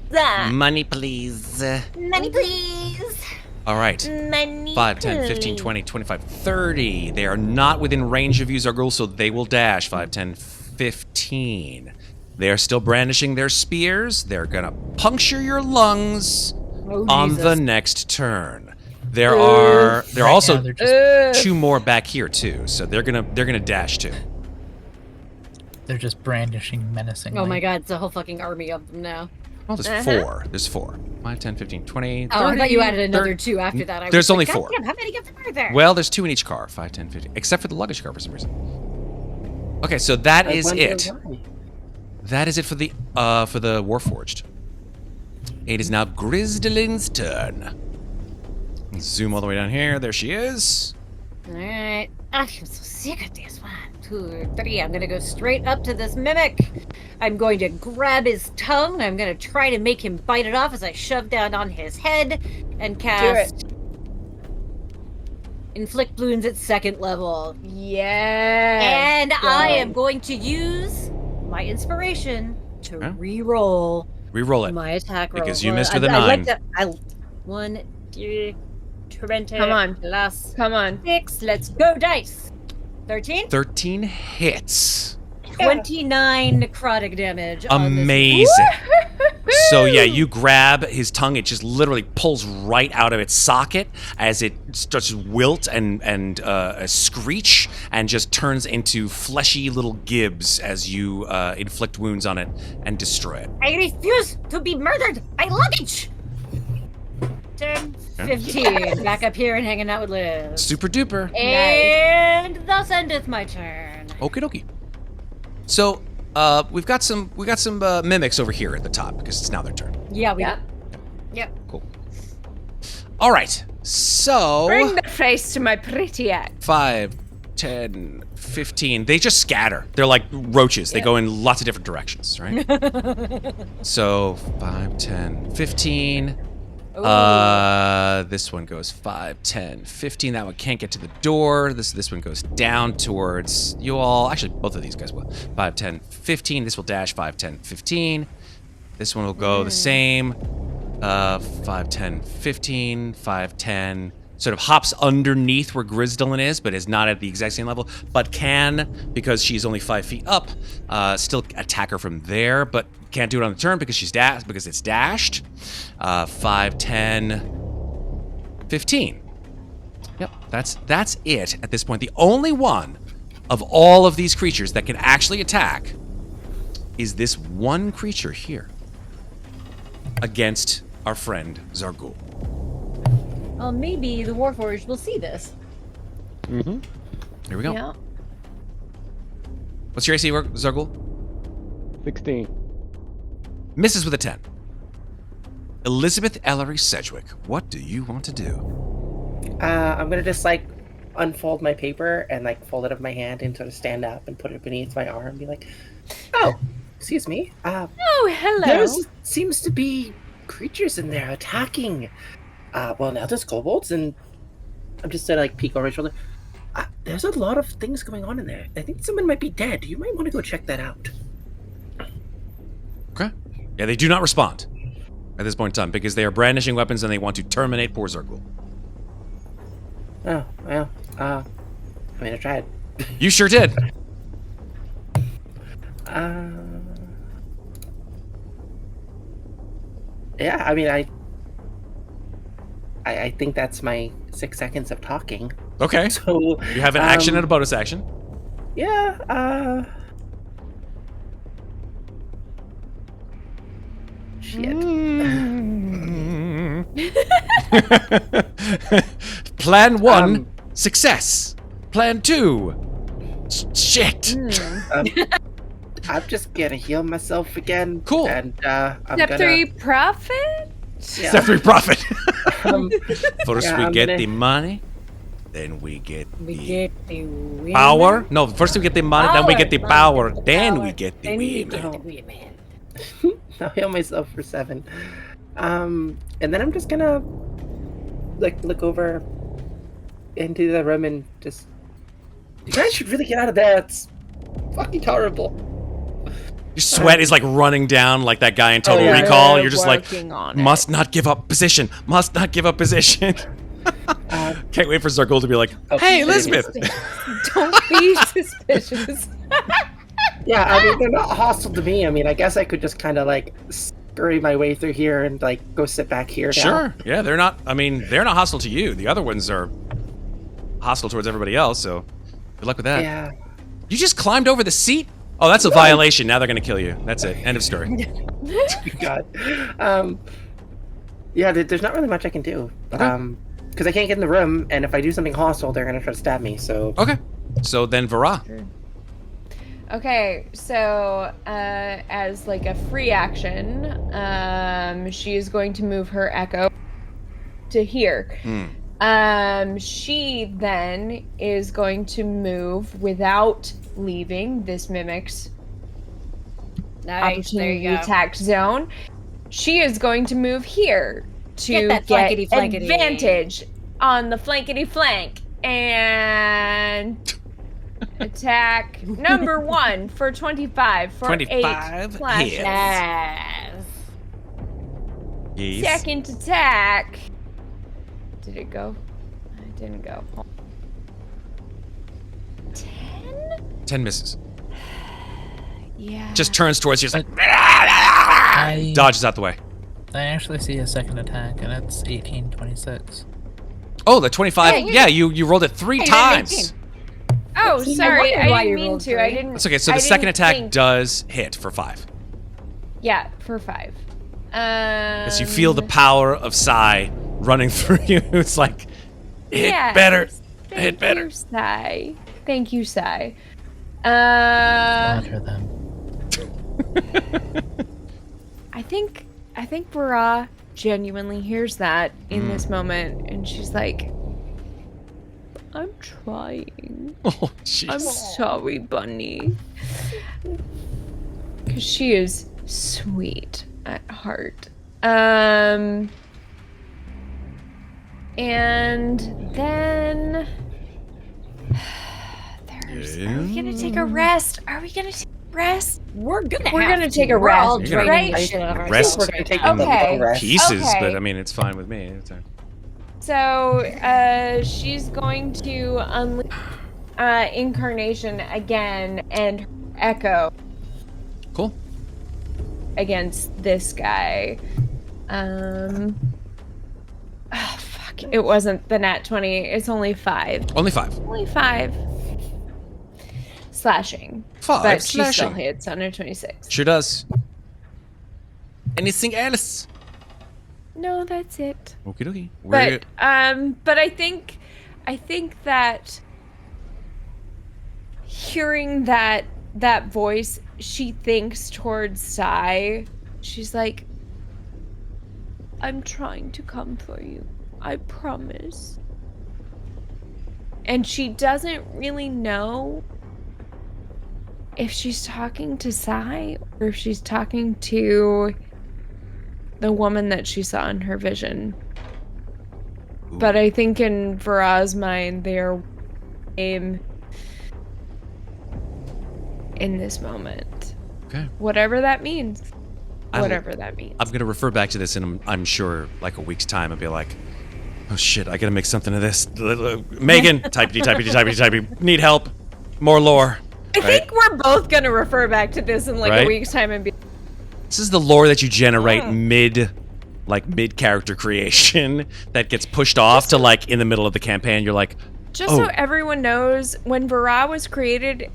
Money, please. Money, please. All right. Money. 5, 10, 15, 20, 25, 30. They are not within range of you, Xarghuul, so they will dash. 5, 10, 15. They are still brandishing their spears. They're going to puncture your lungs on the next turn. There are also now they're just, 2 more back here too, so they're gonna dash too. they're just brandishing menacingly. Oh my god, it's a whole fucking army of them now. Well, there's 4. There's 4. 5, 10, 15, 20, 30. Oh, I thought you added another 30. two after that. There's was only like, 4. God damn, how many of them are there? Well, there's 2 in each car. 5, 10, 15. Except for the luggage car for some reason. Okay, so that I is wonder it. why. That is it for the Warforged. It is now Grzdlyln's turn. Zoom all the way down here. There she is. Alright. I'm so sick of this. 1, 2, 3. I'm gonna go straight up to this mimic. I'm going to grab his tongue. I'm gonna try to make him bite it off as I shove down on his head and cast Inflict Wounds at 2nd level. Yeah. And I am going to use my inspiration to Okay. re-roll Reroll it. my attack roll. Because you missed with a I 9. like that. 1, 2, 20. Come on. Plus Come on. 6. Let's go, dice. 13. 13 hits. 29 necrotic damage. on this- Amazing. So yeah, you grab his tongue. It just literally pulls right out of its socket as it starts to wilt and screech, and just turns into fleshy little gibs as you inflict wounds on it and destroy it. I refuse to be murdered by luggage. 10, 15. Back up here and hanging out with Liz. Super duper. And thus endeth my turn. Okie dokie. So we've got some mimics over here at the top because it's now their turn. Yeah, we. Yeah. Yep. Cool. All right. So Bring the face to my pretty act. 5, 10, 15. They just scatter. They're like roaches. They go in lots of different directions, right? So 5, 10, 15. This one goes 5, 10, 15. That one can't get to the door. This one goes down towards you all. Actually, both of these guys will. 5, 10, 15. This will dash 5, 10, 15. This one will go the same. 5, 10, 15. 5, 10. Sort of hops underneath where Grzdlyln is, but is not at the exact same level. But can, because she's only 5 feet up, still attack her from there. But can't do it on the turn because she's because it's dashed. 5, 10, 15. Yep, that's it at this point. The only one of all of these creatures that can actually attack is this one creature here against our friend Xarghuul. Well, maybe the Warforged will see this. Mm-hmm. Here we go. Yeah. What's your AC, Xarghuul? 16. Misses with a 10. Elizabeth Ellery Sedgwick, what do you want to do? I'm gonna just like unfold my paper and like fold it up my hand and sort of stand up and put it beneath my arm and be like, "Oh, excuse me. Oh, hello. There seems to be creatures in there attacking. Well, now there's kobolds, and I'm just gonna like peek over my shoulder. There's a lot of things going on in there. I think someone might be dead. You might want to go check that out." Okay. Yeah, they do not respond at this point in time because they are brandishing weapons and they want to terminate poor Xarghuul. Oh well. I mean, I tried. You sure did. Yeah, I mean, I think that's my 6 seconds of talking. Okay. So You have an action and a bonus action. yeah. Shit. Plan 1, success. plan too. Shit. I'm just gonna heal myself again. Cool. And I'm Step gonna. 3, profit? Yeah. Step 3 profit. Um, First Yeah, we I'm get gonna- the money, then we get We the get the women. power. No, first we get the money, then we get the power, then we get the Then we women. get the women. I'll heal myself for 7. And then I'm just gonna look over into the room and just. You guys should really get out of there. It's fucking horrible. Your sweat is like running down like that guy in Total yeah. Recall. We're You're just like, working on it. must not give up position. Must not give up position. Can't wait for Xarghuul to be like, Oh, hey, shit. Elizabeth. Don't be suspicious. Yeah, I mean, they're not hostile to me. I mean, I guess I could just kind of scurry my way through here and go sit back here. now. Sure. Yeah, they're not hostile to you. The other ones are hostile towards everybody else, so good luck with that. Yeah. You just climbed over the seat? Oh, that's a violation. Now they're going to kill you. That's it. End of story. God. Yeah, there's not really much I can do. Because I can't get in the room, and if I do something hostile, they're gonna try to stab me. So. Okay. So then Vaara. Okay, so as a free action, she is going to move her echo to here. She then is going to move without leaving this mimic's Nice. There opportunity you go. attack zone. She is going to move here to Get that flankety-flankety. advantage on the flankety flank and attack number 1 for 25 for 25 8 flashes. hits. Nice. Yes. Second attack. Did it go? It didn't go. 10? 10 misses. Yeah. Just turns towards you. Just like, I dodges out the way. actually see a second attack, and it's 1826. Oh, the 25. Yeah, you rolled it 3 Hey, you're times. 18. Oh, sorry. wondered why I didn't you mean rolled to. I 3. didn't. That's okay. So I the second didn't attack think- does hit for 5. Yeah, for 5. Because you feel the power of Psy running through you. It's like, hit Yes. better. Thank Hit better. You, Sai. Thank you, Sai. Slaughter them. I think Vaara genuinely hears that in this moment, and she's like, "I'm trying. Oh, I'm jeez. sorry, Bunny," because she is sweet at heart. And then are we gonna take a rest? Are we gonna take a rest? We're gonna take a We're all rest, draining right? the shit out of Rest. We're ourselves. gonna take Okay. a little rest. Pieces, Okay. but I mean, it's fine with me. It's fine. So, she's going to unleash Incarnation again and Echo Cool. against this guy. Oh, fuck. It wasn't the nat 20. It's only 5. Only 5. Only 5. Slashing. 5 But she still slashing. hits under 26. Sure does. Anything else? No, that's it. Okie dokie. But I think that hearing that voice, she thinks towards Sai. She's like, "I'm trying to come for you. I promise." And she doesn't really know if she's talking to Sai or if she's talking to the woman that she saw in her vision. But I think in Vaara's mind, they are in this moment. Okay. Whatever that means. I'm That means. going to refer back to this in, I'm sure, like a week's time and be like, oh shit, I got to make something of this. Megan, typey. Need help. More lore. I think we're both going to refer back to this in like Right? a week's time and be This is the lore that you generate mid character creation that gets pushed off to like in the middle of the campaign. You're like, Just so everyone knows, when Vaara was created,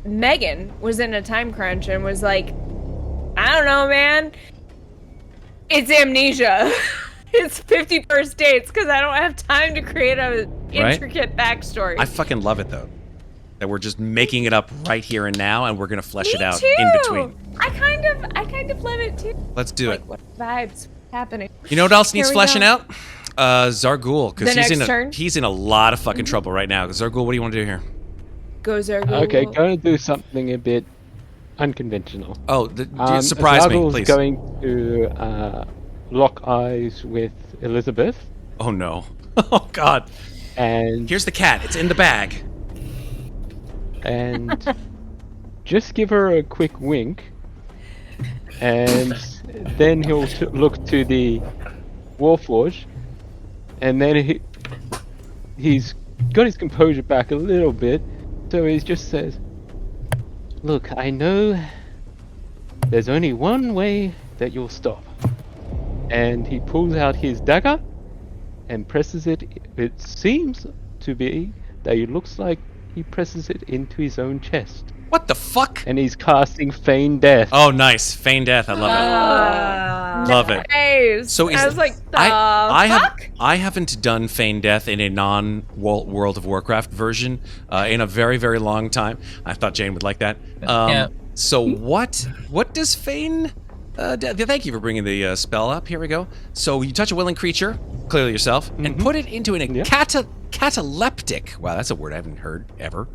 Megan was in a time crunch and was like, I don't know, man. It's amnesia. It's 51st dates because I don't have time to create a intricate backstory. I fucking love it though. That we're just making it up right here and now, and we're gonna flesh it out too. in between. I kind of love it too. Let's do Like it. what vibes happening? You know what else needs Here we fleshing go. out? Xarghuul, because The he's next turn? he's in a lot of fucking trouble right now. Xarghuul, what do you want to do here? Go Xarghuul. Okay, going to do something a bit unconventional. Oh, surprise me, Xarghuul's please. going to lock eyes with Elizabeth, Oh no. Oh god. and Here's the cat. It's in the bag. just give her a quick wink, and then he'll look to the Warforged, and then he's got his composure back a little bit, so he just says, "Look, I know there's only one way that you'll stop." And he pulls out his dagger and presses it. It seems to be that it looks like he presses it into his own chest. What the fuck? And he's casting Feign Death. Oh, nice. Feign death. I love it. Love it. Nice. So I was like, the fuck? I haven't done Feign Death in a non-World of Warcraft version in a very, very long time. I thought Jane would like that. Yeah. So what does Feign... thank you for bringing the spell up. Here we go. So you touch a willing creature, clearly yourself, and put it into an cataleptic... Wow, that's a word I haven't heard ever.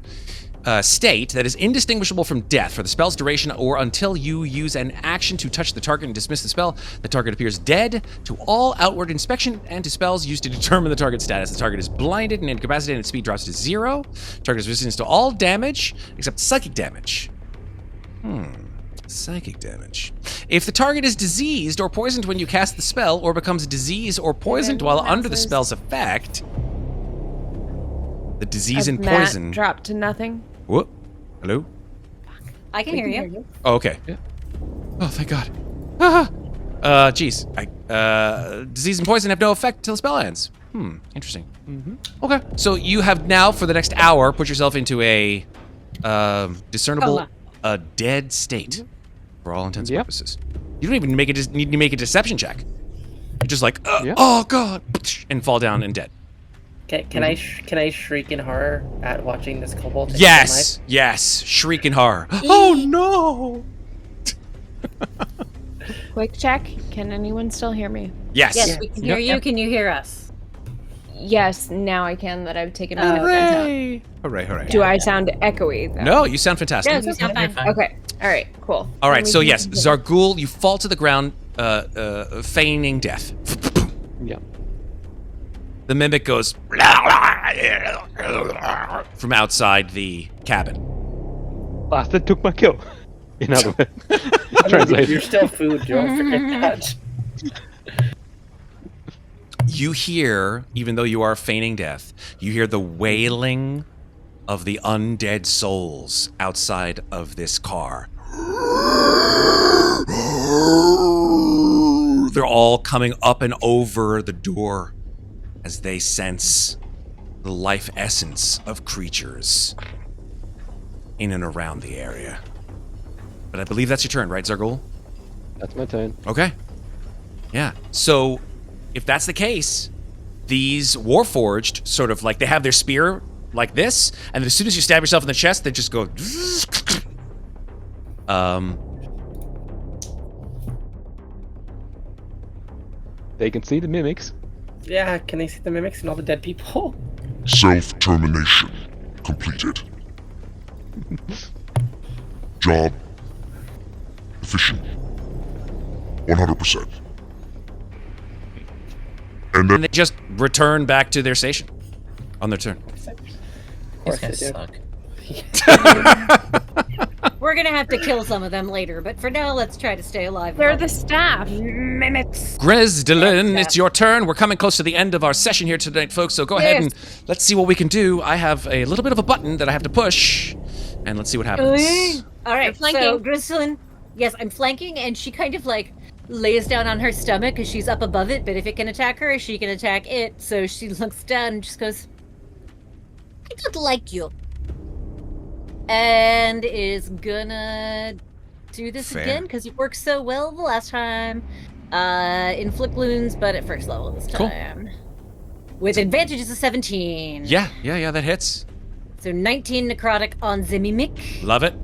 State that is indistinguishable from death for the spell's duration or until you use an action to touch the target and dismiss the spell. The target appears dead to all outward inspection and to spells used to determine the target status. The target is blinded and incapacitated and its speed drops to 0. Target is resistant to all damage except psychic damage. Psychic damage. If the target is diseased or poisoned when you cast the spell or becomes diseased or poisoned while under the spell's effect, the disease and Matt poison... dropped to nothing. Whoop. Hello? I can hear you. Oh, okay. Yeah. Oh, thank God. Jeez. Disease and poison have no effect till the spell ends. Interesting. Okay. So you have now, for the next hour, put yourself into a discernible, dead state, for all intents and purposes. You don't even need to make a deception check. You're just like, oh God, and fall down and dead. Can I shriek in horror at watching this kobold? take Yes, my life? yes, shriek in horror. Oh no! Quick check. Can anyone still hear me? Yes. Yes, we can hear you. Can you hear us? Yes, now I can that I've taken my headphones out. Hooray! Hooray, hooray. Do I sound echoey though? No, you sound fantastic. Yes, you sound fine. Okay. All right. Cool. All right, Then we so can yes, continue. Xarghuul, you fall to the ground, feigning death. Yeah. The mimic goes from outside the cabin. Bastard took my kill. In other words. You're Translation. still food, don't forget that. You hear, even though you are feigning death, you hear the wailing of the undead souls outside of this car. They're all coming up and over the door as they sense the life essence of creatures in and around the area. But I believe that's your turn, right, Xarghuul? That's my turn. Okay. Yeah. So, if that's the case, these Warforged sort of like they have their spear like this, and then as soon as you stab yourself in the chest, they just go. They can see the mimics. Yeah, can they see the mimics and all the dead people? Self-termination completed. Job efficient. 100%. And And then they just return back to their station on their turn. Of These course they guys do. suck. We're gonna have to kill some of them later, but for now, let's try to stay alive. They're the staff. mimics. Grzdlyln, it's your turn. We're coming close to the end of our session here tonight, folks, so go ahead and let's see what we can do. I have a little bit of a button that I have to push, and let's see what happens. All right, so flanking. Grzdlyln, yes, I'm flanking, and she kind of like lays down on her stomach because she's up above it. But if it can attack her, she can attack it. So she looks down and just goes, "I don't like you," and is gonna do this Fair. again because it worked so well the last time. Inflict wounds, but at first level this Cool. time. With advantage is a 17. Yeah, that hits. So 19 necrotic on the mimic. Love it.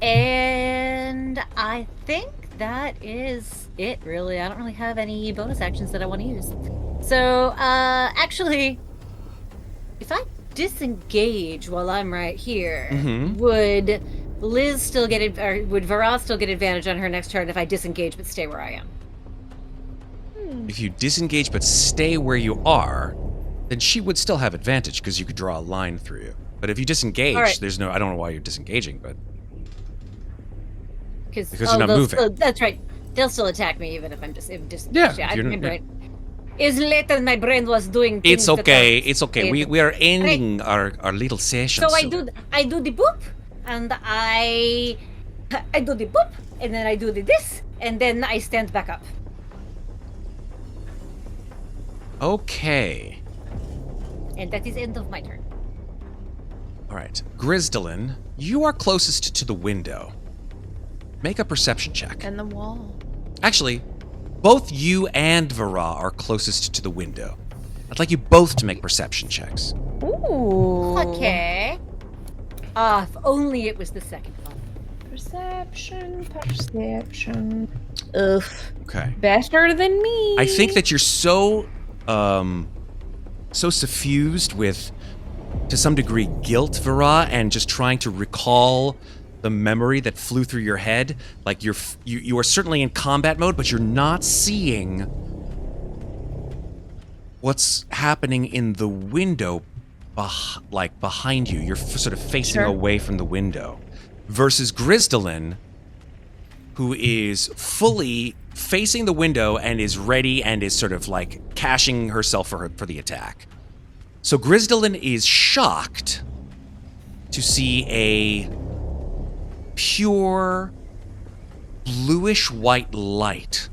And I think that is it, really. I don't really have any bonus actions that I want to use. So, actually, if I disengage while I'm right here, would Liz still get or would Vaara still get advantage on her next turn if I disengage but stay where I am? If you disengage but stay where you are, then she would still have advantage because you could draw a line through you. But if you disengage, there's no. I don't know why you're disengaging, but because you're not moving. That's right. They'll still attack me even if I'm just. Yeah, my brain is late and my brain was doing. It's okay. It's okay. We are ending our little session. So I do the boop, and I do the boop, and then I do this, and then I stand back up. Okay. And that is end of my turn. All right, Grzdlyln, you are closest to the window. Make a perception check. And the wall. Actually, both you and Vaara are closest to the window. I'd like you both to make perception checks. Ooh. Okay. If only it was the second one. Perception. Ugh. Okay. Better than me. I think that you're so suffused with, to some degree, guilt, Vaara, and just trying to recall the memory that flew through your head. Like you are certainly in combat mode, but you're not seeing what's happening in the window, behind you. You're sort of facing away from the window, versus Grzdlyln, who is fully facing the window and is ready and is sort of like caching herself for the attack. So Grzdlyln is shocked to see a pure bluish white light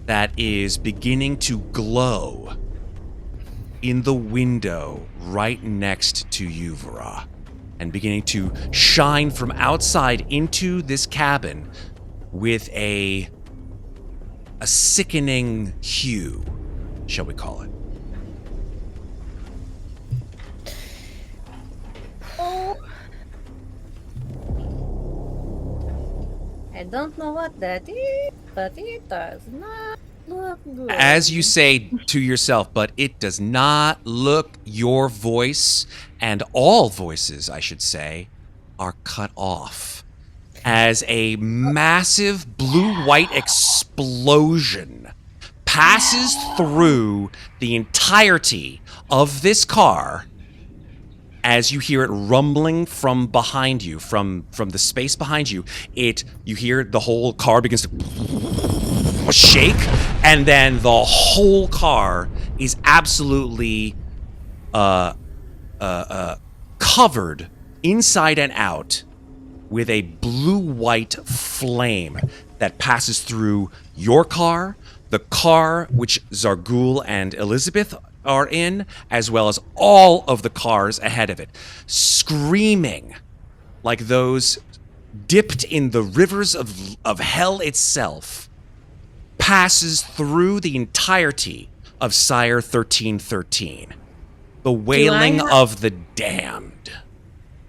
that is beginning to glow in the window right next to you, Vaara, and beginning to shine from outside into this cabin with a sickening hue, shall we call it. I don't know what that is, but it does not look good. As you say to yourself, but it does not look, your voice, and all voices, I should say, are cut off as a massive blue-white explosion passes through the entirety of this car. As you hear it rumbling from behind you, from the space behind you, you hear the whole car begins to shake, and then the whole car is absolutely covered inside and out with a blue-white flame that passes through your car, the car which Xarghuul and Elizabeth are in, as well as all of the cars ahead of it, screaming like those dipped in the rivers of hell itself, passes through the entirety of Sire 1313, the wailing of the damned.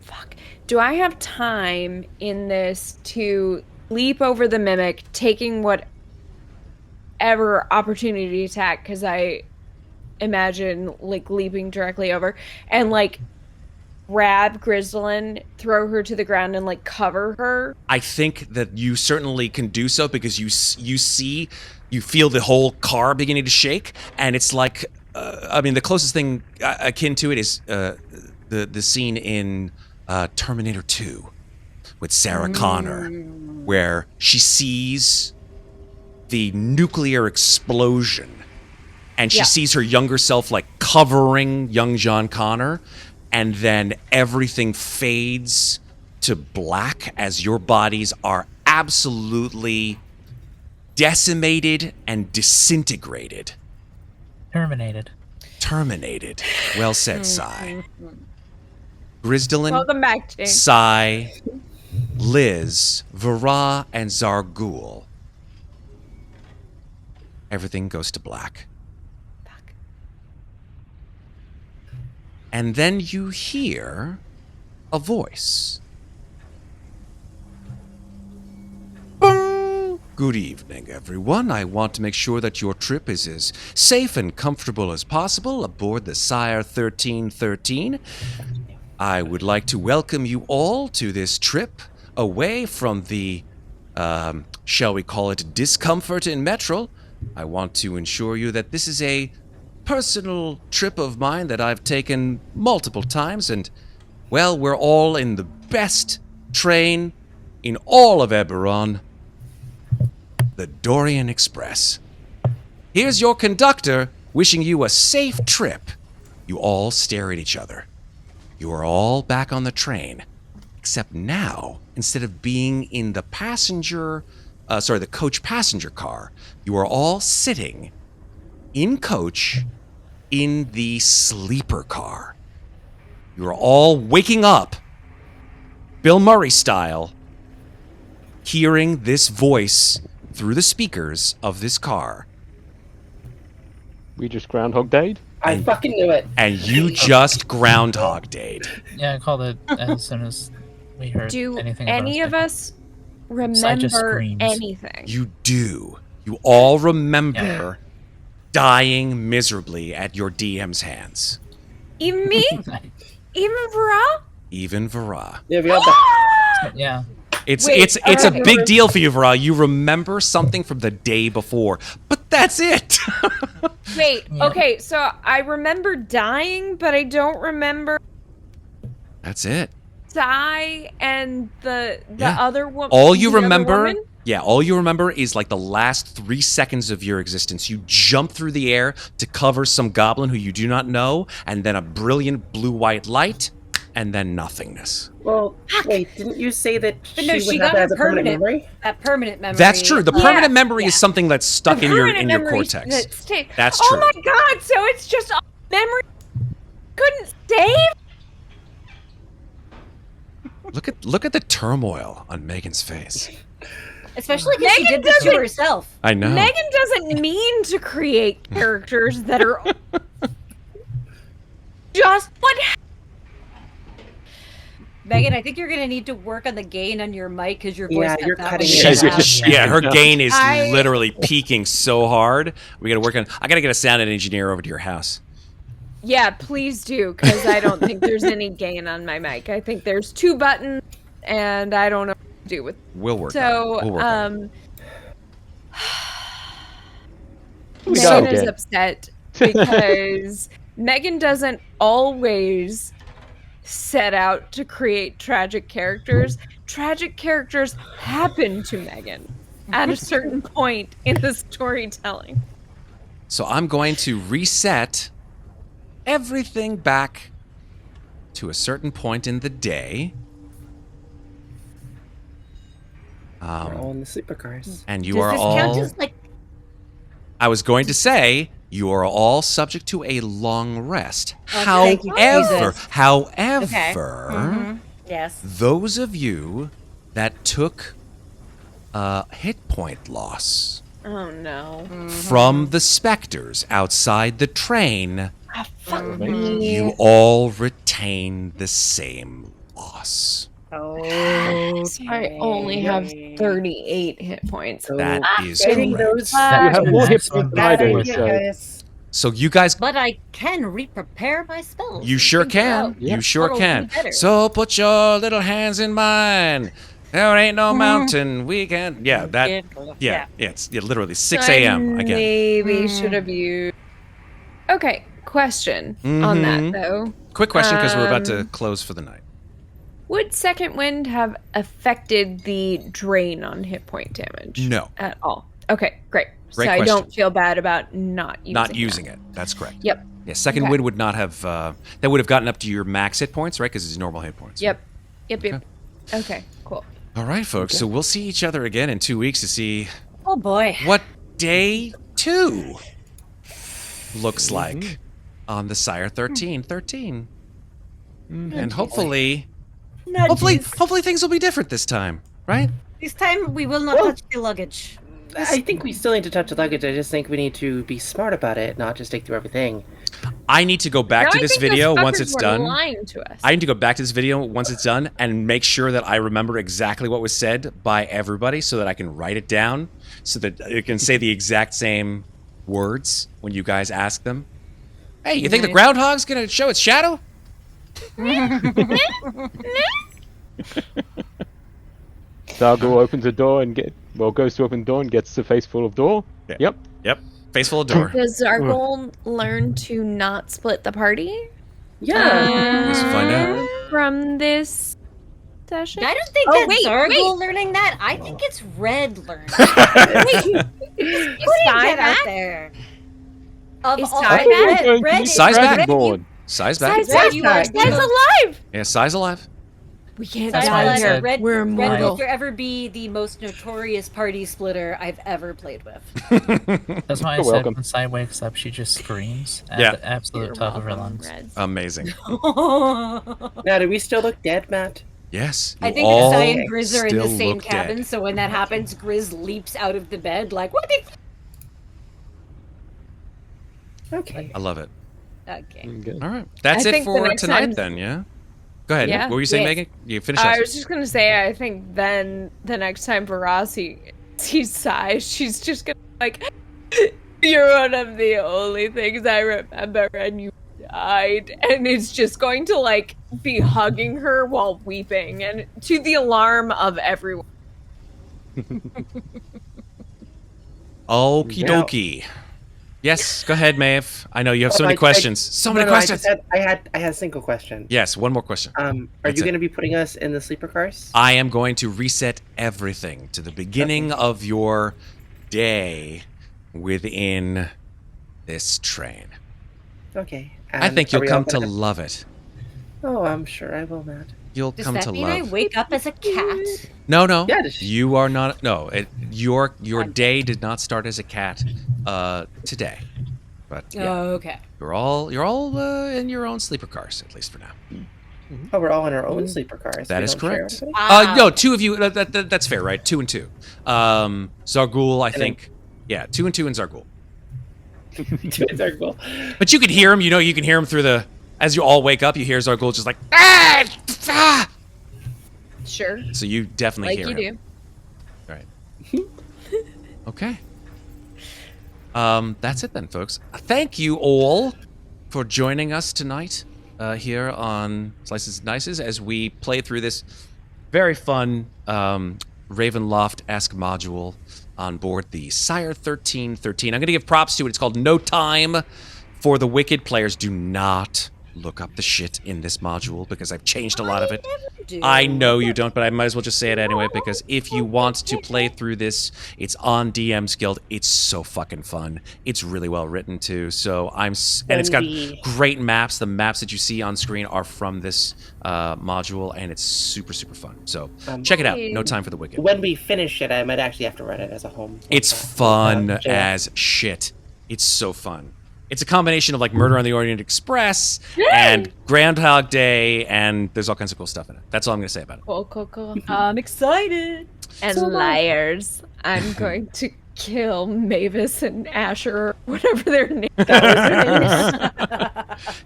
Fuck. Do I have time in this to leap over the mimic, taking whatever opportunity attack, because I imagine like leaping directly over and like grab Grzdlyln, throw her to the ground, and like cover her? I think that you certainly can do so because you feel the whole car beginning to shake, and it's like the closest thing akin to it is the scene in Terminator 2 with Sarah Connor, where she sees the nuclear explosion. And she sees her younger self like covering young John Connor, and then everything fades to black as your bodies are absolutely decimated and disintegrated. Terminated. Well said, Sai. Grzdlyln, welcome back, James. Sai, Liz, Vaara, and Xarghuul. Everything goes to black. And then you hear a voice. Boom! Good evening, everyone. I want to make sure that your trip is as safe and comfortable as possible aboard the Sire 1313. I would like to welcome you all to this trip away from the, shall we call it, discomfort in Metrol. I want to ensure you that this is a personal trip of mine that I've taken multiple times, and, well, we're all in the best train in all of Eberron, the Dorian Express. Here's your conductor wishing you a safe trip. You all stare at each other. You are all back on the train, except now, instead of being in the the coach passenger car, you are all sitting in coach in the sleeper car. You are all waking up, Bill Murray style, hearing this voice through the speakers of this car. We just Groundhog Day'd. I fucking knew it. And you just Groundhog Day'd. Yeah, I called it as soon as we heard Do anything about any of us Side just remember screams. anything? You do. You all remember dying miserably at your DM's hands. Even me? Even Vaara? Even Vaara. Yeah, we got that. Yeah. It's Wait, it's a big deal for you, Vaara. You remember something from the day before, but that's it. Wait, Yeah. okay, so I remember dying, but I don't remember That's it. Sai and the Yeah. other woman. All you remember, all you remember is like the last 3 seconds of your existence. You jump through the air to cover some goblin who you do not know, and then a brilliant blue-white light, and then nothingness. Well, wait, didn't you say that But no, she she would got have that her as a permanent permanent memory? That permanent memory. That's true. The permanent memory Yeah. is something that's stuck in your cortex. That's Oh true. my god, so it's just a memory couldn't save? Look at the turmoil on Megan's face. Especially because she Megan did this to doesn't- herself. I know. Megan doesn't mean to create characters that are just what Megan, I think you're gonna need to work on the gain on your mic because your voice Yeah, cuts you're out cutting when it you out. get loud. Yeah, her gain is I- literally peaking so hard. We gotta work on. I gotta get a sound engineer over to your house. Yeah, please do, because I don't think there's any gain on my mic. I think there's 2 buttons, and I don't know what to do with. We'll work. So, on it. We'll work on it. We go Megan is again. upset because Megan doesn't always set out to create tragic characters. Tragic characters happen to Megan at a certain point in the storytelling. So I'm going to reset everything back to a certain point in the day. We're all in the supercars. And you Does are this count all. as like I was going to say you are all subject to a long rest. thank you, However, Jesus. however, yes? those of you that took hit point loss Oh no. from the specters outside the train, Fuck you all retain the same loss. Oh, I only have 38 hit points. So That is getting correct. those You have more hit Maximum points than I do, damage. so guys. So you guys, But I can re-prepare my spells. you and sure think can. about You sure what'll can. be better. So put your little hands in mine. There ain't no mountain we can. Yeah, that. Yeah, it's literally 6 a.m. again. Maybe should have used. Okay, question on that Mhm. though. Quick question because we're about to Um, close for the night. Would second wind have affected the drain on hit point damage? No. At all. Okay, great. Great so I question. don't feel bad about not using Not using that. it. That's correct. Yep. Yeah, second Okay. wind would not have. That would have gotten up to your max hit points, right? Because it's normal hit points. Yep. Yep. Okay, cool. All right, folks. So we'll see each other again in 2 weeks to see Oh boy. what day 2 looks like on the Sire 1313. And hopefully things will be different this time, right? This time we will not touch the luggage. I think we still need to touch the luggage. I just think we need to be smart about it, not just take through everything. I need to go back Now to I this think those video once fuckers it's were done. lying to us. I need to go back to this video once it's done and make sure that I remember exactly what was said by everybody so that I can write it down so that it can say the exact same words when you guys ask them. Hey, you think the groundhog's gonna show its shadow? Xarghuul opens a door and goes to open the door and gets the face full of door. Yeah. Yep. Face full of door. Does Xarghuul learn to not split the party? Yeah. Let's find out. From this session? I don't think Oh, that's wait, Xarghuul learning that. I think it's Red learning. Is Putting Sai that out back? there. Of Is all Sai Red, back? Red is Sai's back. Dragonborn. Sai's back. Sai's Red, you are back. Sai's alive! Yeah, Sai's alive. We can't Sai's die alive. here. Red, We're Red will immortal. forever be the most notorious party splitter I've ever played with. That's why I You're said welcome. when Sai wakes up, she just screams at Yeah. the absolute You're top of her welcome, lungs. Reds. Amazing. Now, do we still look dead, Matt? Yes. I you think all that Sai and Grizz are in the still same look cabin, dead. so when that happens, Grizz leaps out of the bed like, what the Okay. I love it. Okay. Good. All right. That's I it think the for next tonight time- then, yeah? Go ahead. Yeah. What were you saying, Yes. Megan? You finish I us. was just gonna say, I think then the next time Vaara sees Sai, she's just gonna be like, "You're one of the only things I remember, and you died," and is just going to like be hugging her while weeping, and to the alarm of everyone. Okie Now- dokie. Yes, go ahead, Maeve. I know you have so Oh, many I- questions. So many No, questions. I had a single question. Yes, one more question. Are That's you it. going to be putting us in the sleeper cars? I am going to reset everything to the beginning of your day within this train. Okay. I And think are you'll we all come to gonna- love it. Oh, I'm sure I will, Matt. You'll Does come that to mean I love. wake up as a cat? No. Yeah, just- You are not. No, your day did not start as a cat today. But yeah, Oh, okay. you're all in your own sleeper cars, at least for now. Oh, we're all in our own sleeper cars. That We is don't share correct. everything? Wow. No, two of you. That's fair, right? 2 and 2. Xarghuul, I then- think. Yeah, 2 and 2 and Xarghuul. They're cool. But you can hear him. You know, you can hear him through the. As you all wake up, you hear Xarghuul just like ah, ah! Sure, So you definitely like hear you him. do. Right. Okay. That's it then, folks. Thank you all for joining us tonight here on Slices and Dices as we play through this very fun Ravenloft-esque module on board the Sire 1313. I'm going to give props to it. It's called No Time for the Wicked. Players, do not look up the shit in this module because I've changed a lot of it. I know you don't, but I might as well just say it anyway because if you want to play through this, it's on DM's Guild. It's so fucking fun. It's really well written too. So and it's got great maps. The maps that you see on screen are from this module, and it's super super fun. So check it out. No Time for the Wicked. When we finish it, I might actually have to run it as a home. It's fun Yeah. as shit. It's so fun. It's a combination of like Murder on the Orient Express and Groundhog Day, and there's all kinds of cool stuff in it. That's all I'm going to say about it. Cool. I'm excited. And liars, I'm going to kill Mavis and Asher, or whatever their name is.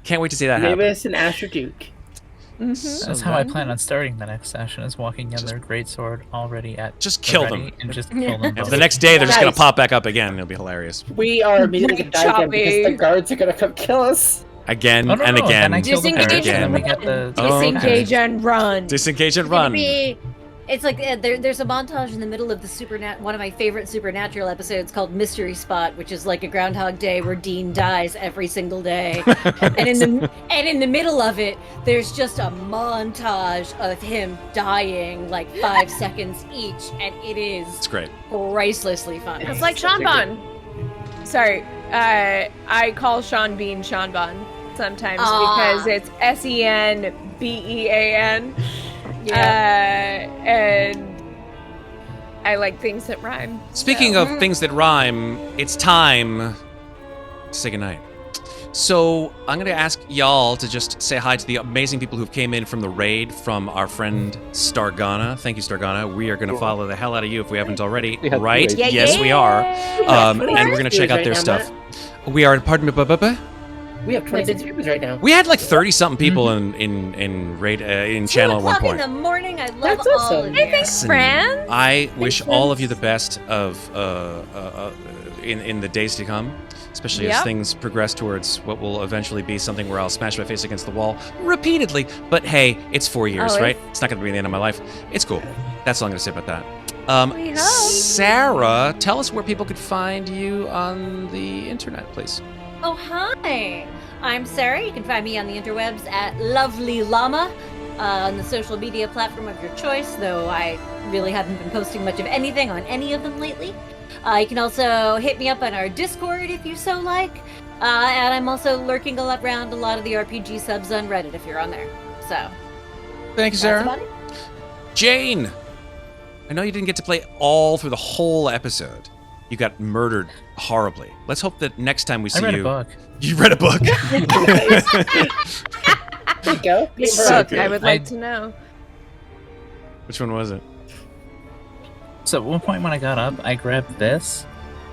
Can't wait to see that happen. Mavis and Asher Duke. That's how I plan on starting the next session, is walking in their greatsword already at Just the kill ready them. and just kill them And both. the next day, they're just going Nice. to pop back up again. It'll be hilarious. We are immediately going to die again because Choppy. the guards are going to come kill us. Again Oh, no, and no, again. Then I kill the Disengage parrot, and then we and get the Oh, okay. Disengage and run. Disengage and It's gonna run. be- It's like there's a montage in the middle of the one of my favorite Supernatural episodes called Mystery Spot, which is like a Groundhog Day where Dean dies every single day, and in the middle of it, there's just a montage of him dying like 5 seconds each, and it is It's great. pricelessly fun. It's like Sean Bon. Sorry, I call Sean Bean Sean Bon sometimes because it's SENBEAN. And I like things that rhyme. Speaking of things that rhyme, it's time to say goodnight. So I'm going to ask y'all to just say hi to the amazing people who've came in from the raid from our friend Stargana. Thank you, Stargana. We are going to follow the hell out of you if we haven't already, Yeah, right? yeah, Yes, we are. And we're Yes. going to check out Right their now, stuff. We are, pardon me, We have 26 viewers right now. we had like 30-something people in raid in channel at one 2:00 point. in the morning. I love That's all awesome. of you. Listen, friends. I wish all of you the best of in the days to come, especially as Yep. things progress towards what will eventually be something where I'll smash my face against the wall repeatedly. But hey, it's 4 years, Oh, right? It's not going to be the end of my life. It's cool. That's all I'm going to say about that. We hope. Sarah, tell us where people could find you on the internet, please. Oh, hi. I'm Sarah. You can find me on the interwebs at Lovely Llama on the social media platform of your choice, though I really haven't been posting much of anything on any of them lately. You can also hit me up on our Discord if you so like. And I'm also lurking around a lot of the RPG subs on Reddit if you're on there. So, Thank you, that's Sarah. about it. Jane, I know you didn't get to play all through the whole episode. You got murdered horribly. Let's hope that next time we see I read you, a book. you read a book. There you go. Big Give her book, a- I would like to know. Which one was it? So at one point when I got up, I grabbed this,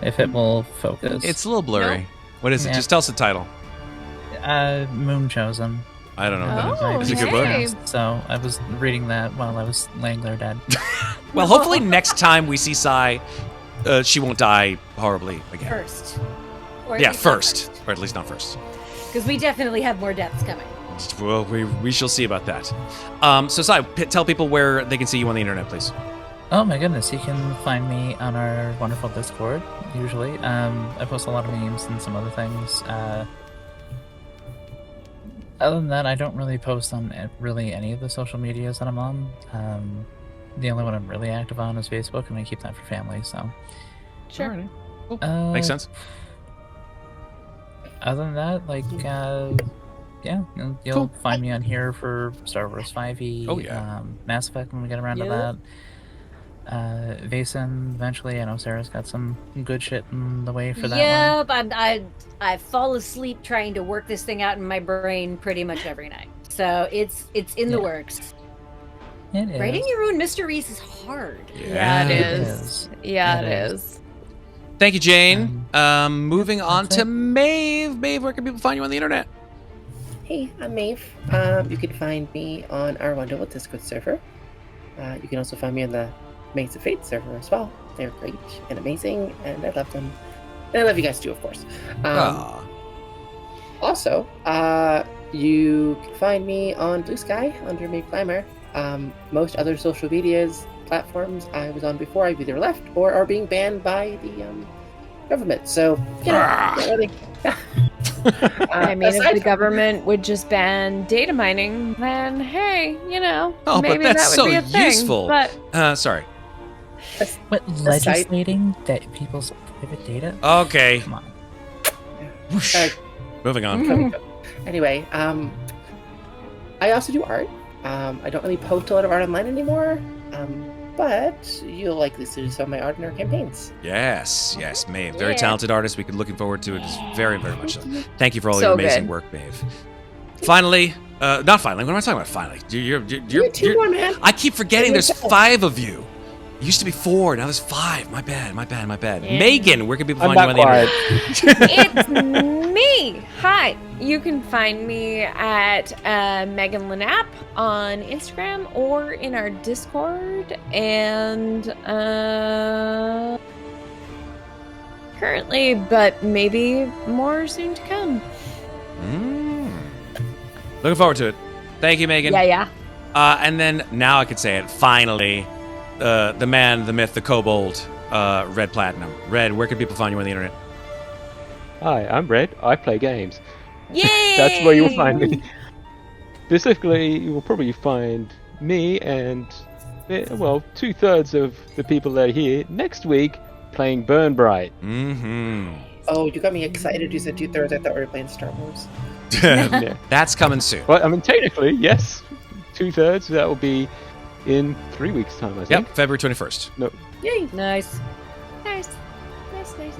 if it will focus. It's a little blurry. What is it? Yeah. Just tell us the title. Moon Chosen. I don't know what that Oh, is. Is it a good book? okay. So I was reading that while I was laying there dead. Well, hopefully next time we see Sai, she won't die horribly again. First. Or at Yeah, least not first. Or at least not first. Because we definitely have more deaths coming. Well, we shall see about that. So Sai, tell people where they can see you on the internet, please. Oh my goodness, you can find me on our wonderful Discord, usually. I post a lot of memes and some other things. Other than that, I don't really post on really any of the social medias that I'm on. The only one I'm really active on is Facebook, and I keep that for family, so... Sure. Makes sense. Other than that, like, yeah, you'll find me on here for Star Wars 5e, Oh, yeah. Mass Effect when we get around to that. Vaesen, eventually. I know Sarah's got some good shit in the way for that one. Yep, I fall asleep trying to work this thing out in my brain pretty much every night. So it's in the works. It is. Writing your own mysteries is hard. Yeah, it It is. is. Yeah, It it is. is. Thank you, Jane. Moving on that's to it. Maeve. Maeve, where can people find you on the internet? Hey, I'm Maeve. You can find me on our wonderful Discord server. You can also find me on the Maze of Fate server as well. They're great and amazing, and I love them. And I love you guys too, of course. Ah. Also, you can find me on Blue Sky under Maeve Climber. Most other social medias platforms I was on before I've either left or are being banned by the government. So, you know, Ah. not really. I mean, if aside the from- government would just ban data mining, then hey, you know, Oh, but maybe that's that would so be a thing. useful. But Sorry. What, legislating that people's private data? Okay. Come on. Whoosh. Uh, Moving on. Anyway, I also do art. I don't really post a lot of art online anymore, but you'll likely see some of my art in our campaigns. Yes, Maeve. Very Yeah. talented artist. We could looking forward to it. Very, very much so. Thank you for all So your amazing good. work, Maeve. Finally, not finally. What am I talking about? Finally, You're two more, man. I keep forgetting there's You're 5 of you. It used to be 4. Now there's 5. My bad. Yeah. Megan, where can people I'm find you not on the internet? it's me. Hi. You can find me at Megan Linapp on Instagram or in our Discord. And currently, but maybe more soon to come. Looking forward to it. Thank you, Megan. Yeah. And then now I could say it. Finally, the man, the myth, the kobold, Red Platinum. Red, where can people find you on the internet? Hi, I'm Red. I play games. Yay! That's where you'll find me. Specifically, you will probably find me and, well, 2/3 of the people that are here next week playing Burn Bright. Mm-hmm. Oh, you got me excited. You said 2/3. I thought we were playing Star Wars. Yeah. That's coming soon. Well, I mean, technically, yes. 2/3. That will be in 3 weeks' time, I think. Yep, February 21st. Yay! Nice. Nice. Nice.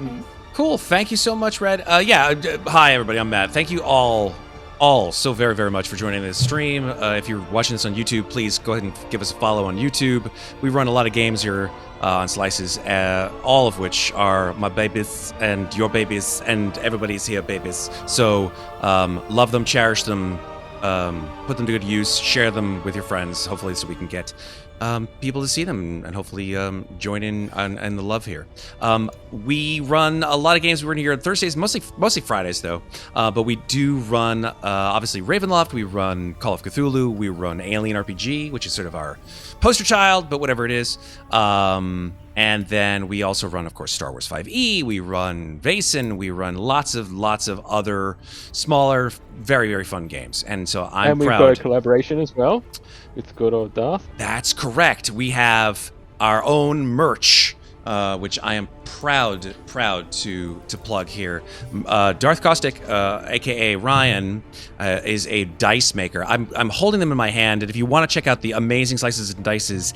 Cool. Thank you so much, Red. Hi, everybody. I'm Matt. Thank you all so very, very much for joining this stream. If you're watching this on YouTube, please go ahead and give us a follow on YouTube. We run a lot of games here on Slices, all of which are my babies and your babies and everybody's here babies. So love them, cherish them, put them to good use, share them with your friends, hopefully so we can get people to see them and hopefully join in on the love here. We run a lot of games. We run here on Thursdays, mostly Fridays though. But we do run obviously Ravenloft. We run Call of Cthulhu. We run Alien RPG, which is sort of our poster child, but whatever it is. And then we also run, of course, Star Wars 5e. We run Vaesen. We run lots of other smaller, very, very fun games. And so I'm proud. And we've got a collaboration as well with Good Old Darth. That's correct. We have our own merch, which I am proud to plug here. Darth Caustic, aka Ryan, is a dice maker. I'm holding them in my hand, and if you want to check out the amazing slices and dices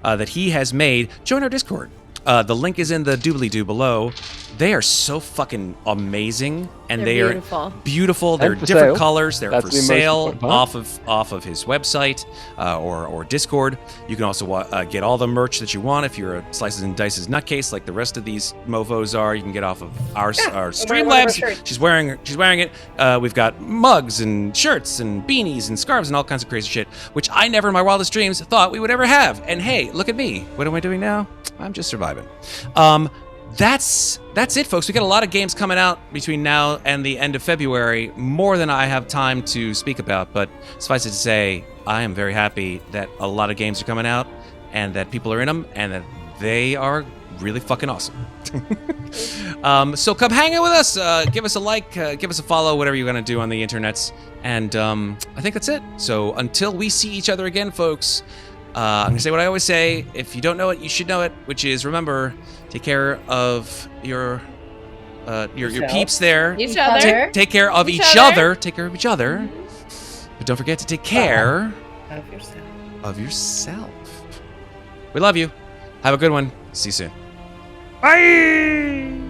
that he has made, join our Discord. The link is in the doobly-doo below. They are so fucking amazing, and They're are beautiful. They're different sale. colors. They're That's for the most sale important part. off of his website or Discord. You can also get all the merch that you want if you're a Slices and Dices nutcase like the rest of these mofos are. You can get off of our Streamlabs. She's wearing it. We've got mugs and shirts and beanies and scarves and all kinds of crazy shit, which I never in my wildest dreams thought we would ever have. And hey, look at me. What am I doing now? I'm just surviving. That's it, folks. We got a lot of games coming out between now and the end of February, more than I have time to speak about, but suffice it to say, I am very happy that a lot of games are coming out and that people are in them and that they are really fucking awesome. So come hang out with us. Give us a like, give us a follow, whatever you're going to do on the internets. And I think that's it. So until we see each other again, folks, I'm going to say what I always say. If you don't know it, you should know it, which is, remember, take care of your peeps there. Each other. Take care of each other. Take care of each other. But don't forget to take care of yourself. We love you. Have a good one. See you soon. Bye!